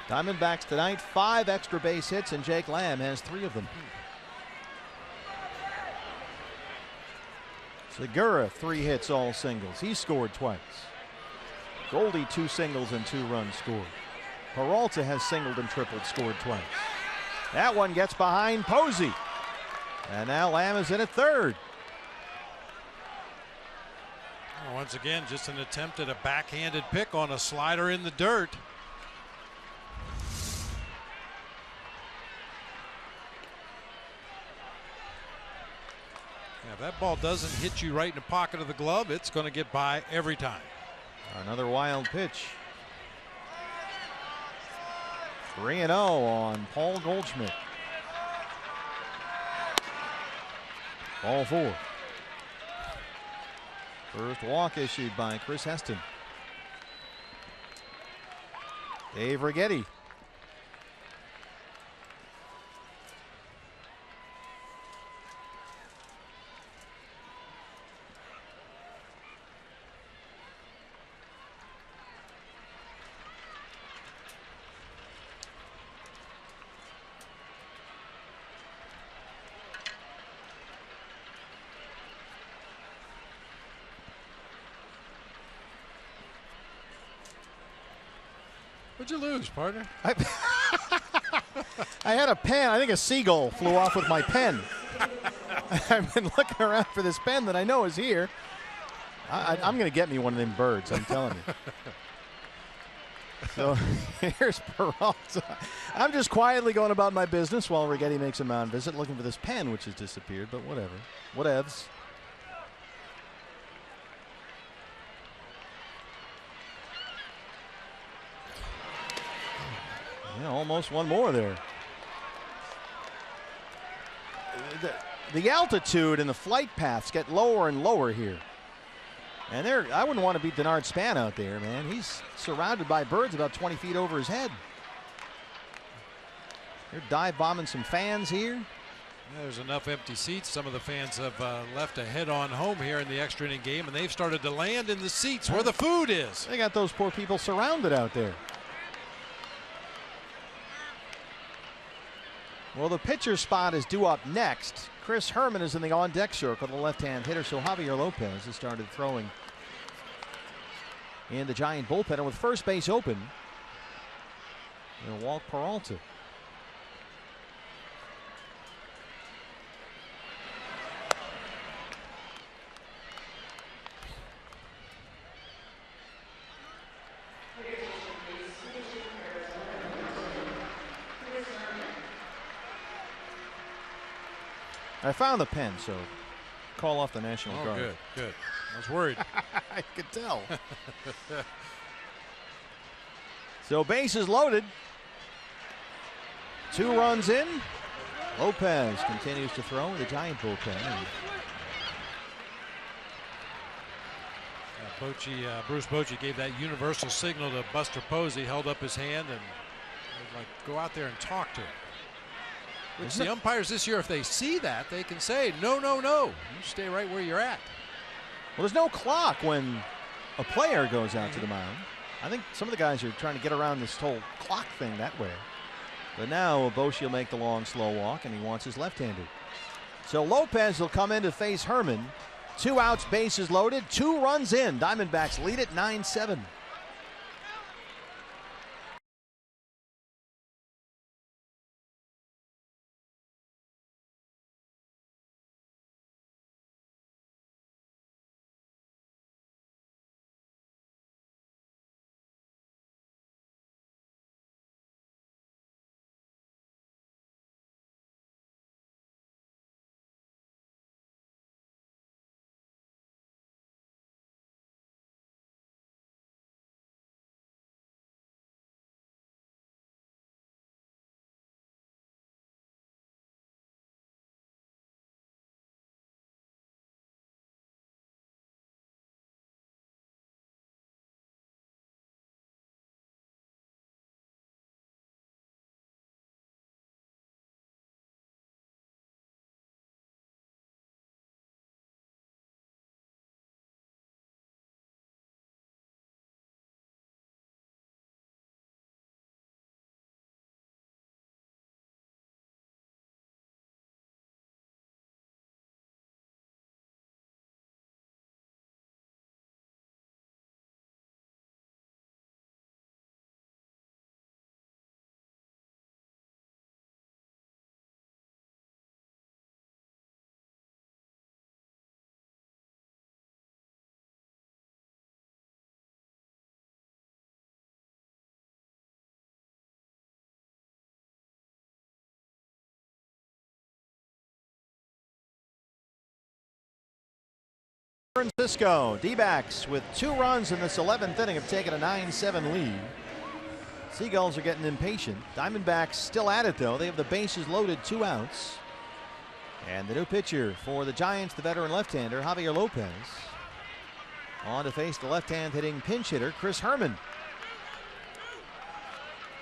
Speaker 4: Diamondbacks tonight, 5 extra base hits, and Jake Lamb has 3 of them. Segura, 3 hits, all singles. He scored twice. Goldie, 2 singles and 2 runs scored. Peralta has singled and tripled, scored twice. That one gets behind Posey. And now Lamb is in at third.
Speaker 2: Once again, just an attempt at a backhanded pick on a slider in the dirt. If that ball doesn't hit you right in the pocket of the glove, it's going to get by every time.
Speaker 4: Another wild pitch. 3-0 on Paul Goldschmidt. Ball 4. First walk issued by Chris Heston. Dave Righetti.
Speaker 2: What'd you lose, partner?
Speaker 4: I had a pen. I think a seagull flew off with my pen. I've been looking around for this pen that I know is here. I'm going to get me one of them birds, I'm telling you. So here's Peralta. I'm just quietly going about my business while Righetti makes a mound visit, looking for this pen which has disappeared, but whatever. Whatevs. Yeah, almost one more there. The altitude and the flight paths get lower and lower here. And I wouldn't want to beat Denard Span out there, man. He's surrounded by birds about 20 feet over his head. They're dive bombing some fans here.
Speaker 2: There's enough empty seats. Some of the fans have left a head-on home here in the extra inning game, and they've started to land in the seats where the food is.
Speaker 4: They got those poor people surrounded out there. Well, the pitcher spot is due up next. Chris Herman is in the on-deck circle, the left-hand hitter, so Javier Lopez has started throwing in the Giant bullpen. And with first base open, they'll walk Peralta. I found the pen, so call off the National Guard.
Speaker 2: Good, good. I was worried.
Speaker 4: I could tell. So bases loaded. 2 runs in. Lopez continues to throw in the Giant bullpen.
Speaker 2: Bruce Bochy gave that universal signal to Buster Posey, held up his hand, and like, go out there and talk to him. Which the umpires this year, if they see that, they can say, no, no, no, you stay right where you're at.
Speaker 4: Well, there's no clock when a player goes out to the mound. I think some of the guys are trying to get around this whole clock thing that way. But now Bochy will make the long, slow walk, and he wants his left-handed. So Lopez will come in to face Herman. 2 outs, bases loaded, 2 runs in. Diamondbacks lead it 9-7. Francisco. D-backs with 2 runs in this 11th inning have taken a 9-7 lead. Seagulls are getting impatient. Diamondbacks still at it though. They have the bases loaded, 2 outs. And the new pitcher for the Giants, the veteran left-hander Javier Lopez, on to face the left-hand hitting pinch hitter Chris Herman.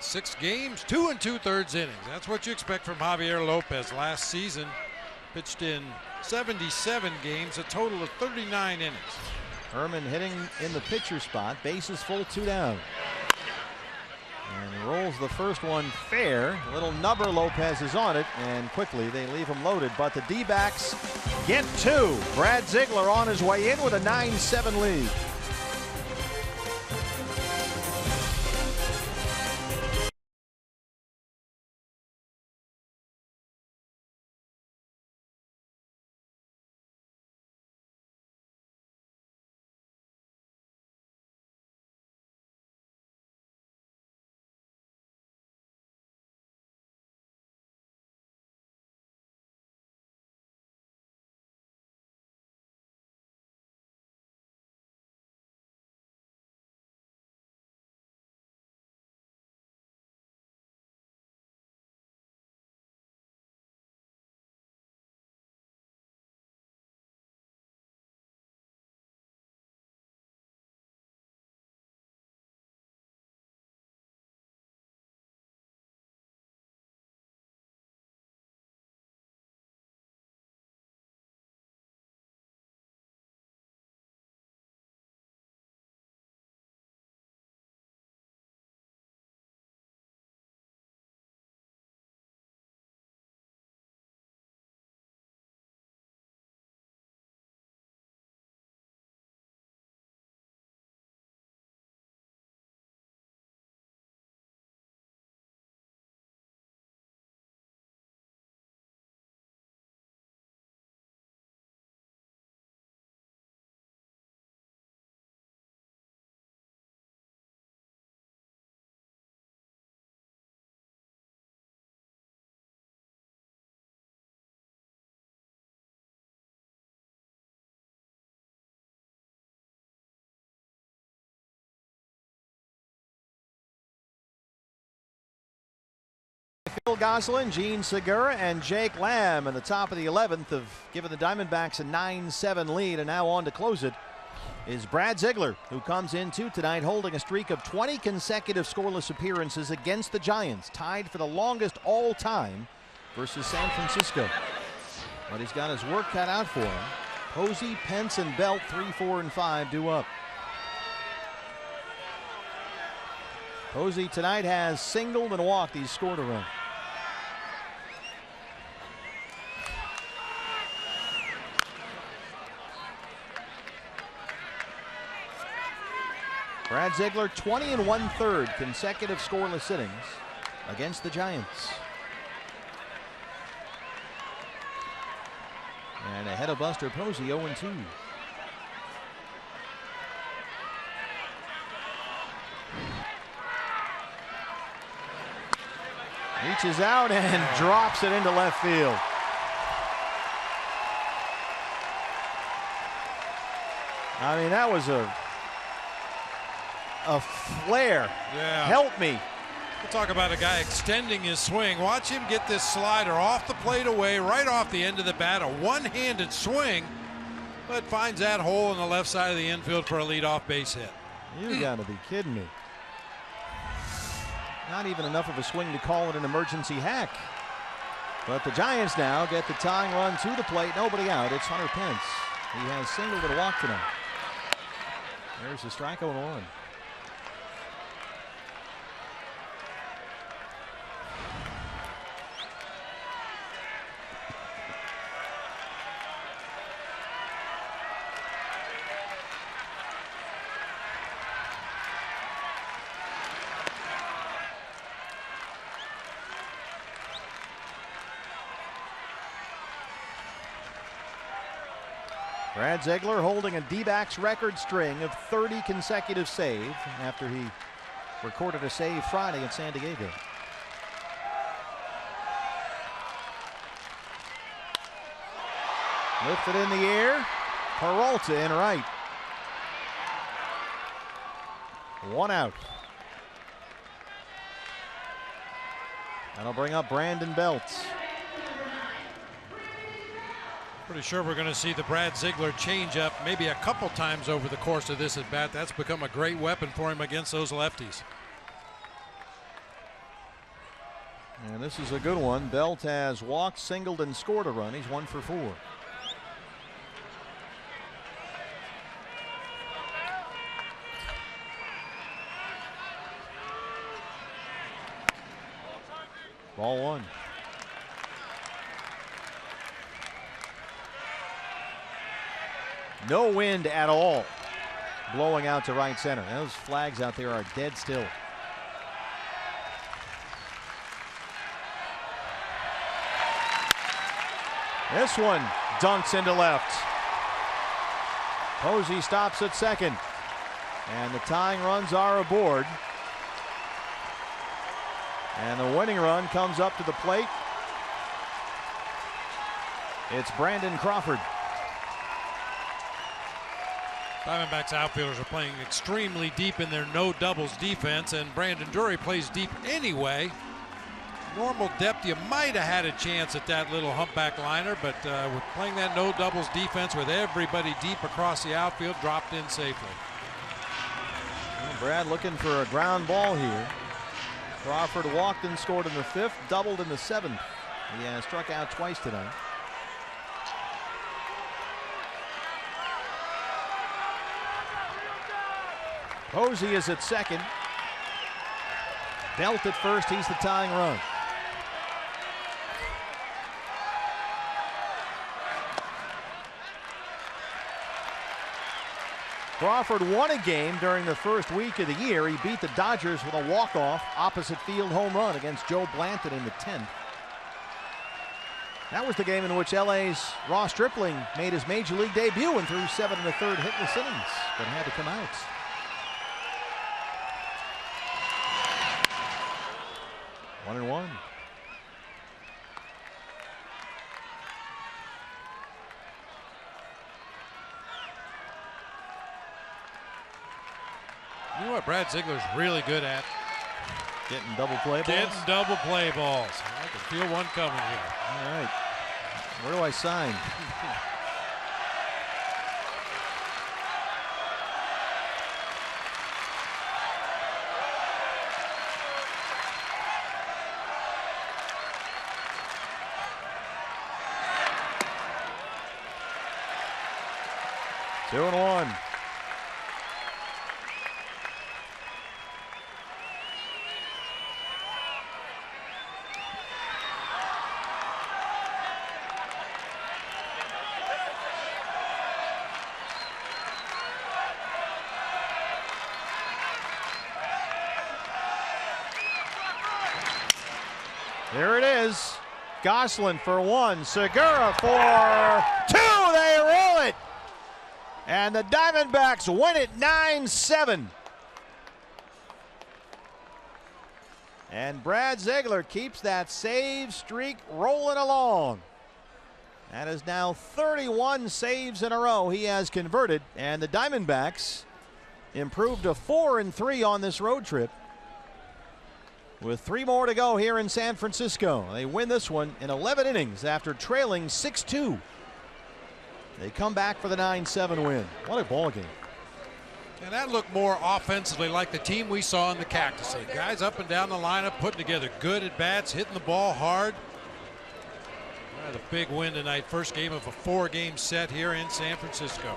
Speaker 2: 6 games, 2 2/3 innings. That's what you expect from Javier Lopez. Last season pitched in 77 games, a total of 39 innings.
Speaker 4: Herman hitting in the pitcher spot, bases full, 2 down. And he rolls the first one fair. A little nubber. Lopez is on it, and quickly they leave him loaded. But the D-backs get 2. Brad Ziegler on his way in with a 9-7 lead. Phil Gosselin, Gene Segura, and Jake Lamb in the top of the 11th have given the Diamondbacks a 9-7 lead, and now on to close it is Brad Ziegler, who comes into tonight holding a streak of 20 consecutive scoreless appearances against the Giants, tied for the longest all time versus San Francisco. But he's got his work cut out for him. Posey, Pence, and Belt 3, 4, and 5 due up. Posey tonight has singled and walked. He's scored a run. Brad Ziegler, 20 1/3 consecutive scoreless innings against the Giants. And ahead of Buster Posey, 0-2. Reaches out and drops it into left field. I mean, that was a flare.
Speaker 2: Yeah.
Speaker 4: Help me.
Speaker 2: We'll talk about a guy extending his swing. Watch him get this slider off the plate away, right off the end of the bat. A one-handed swing, but finds that hole in the left side of the infield for a leadoff base hit.
Speaker 4: You got to be kidding me. Not even enough of a swing to call it an emergency hack. But the Giants now get the tying run to the plate. Nobody out. It's Hunter Pence. He has singled and walked tonight. There's the strikeout and 1. Brad Ziegler holding a D-backs record string of 30 consecutive saves after he recorded a save Friday in San Diego. Lifted in the air, Peralta in right. 1 out. That'll bring up Brandon Belt.
Speaker 2: Pretty sure we're going to see the Brad Ziegler changeup maybe a couple times over the course of this at bat. That's become a great weapon for him against those lefties.
Speaker 4: And this is a good one. Belt has walked, singled, and scored a run. He's 1 for 4. Ball 1. No wind at all blowing out to right center. Those flags out there are dead still. This one dunks into left. Posey stops at second. And the tying runs are aboard. And the winning run comes up to the plate. It's Brandon Crawford.
Speaker 2: Diamondbacks outfielders are playing extremely deep in their no doubles defense, and Brandon Drury plays deep anyway. Normal depth, you might have had a chance at that little humpback liner, but with playing that no doubles defense with everybody deep across the outfield, dropped in safely.
Speaker 4: Well, Brad looking for a ground ball here. Crawford walked and scored in the 5th, doubled in the 7th. He has struck out twice tonight. Posey is at second. Belt at first. He's the tying run. Crawford won a game during the first week of the year. He beat the Dodgers with a walk-off opposite field home run against Joe Blanton in the 10th. That was the game in which LA's Ross Stripling made his major league debut and threw 7 1/3 hitless innings, but had to come out. One and one.
Speaker 2: You know what Brad Ziegler's really good at?
Speaker 4: Getting double play balls.
Speaker 2: Getting double play balls. I can feel one coming here.
Speaker 4: All right. Where do I sign? Two and one. There it is. Gosselin for 1. Segura for 2. They roll it. And the Diamondbacks win it 9-7. And Brad Ziegler keeps that save streak rolling along. That is now 31 saves in a row he has converted. And the Diamondbacks improved to 4-3 on this road trip, with 3 more to go here in San Francisco. They win this one in 11 innings after trailing 6-2. They come back for the 9-7 win. What a ball game.
Speaker 2: And that looked more offensively like the team we saw in the Cactus League. Guys up and down the lineup, putting together good at-bats, hitting the ball hard. Had a big win tonight. First game of a 4-game set here in San Francisco.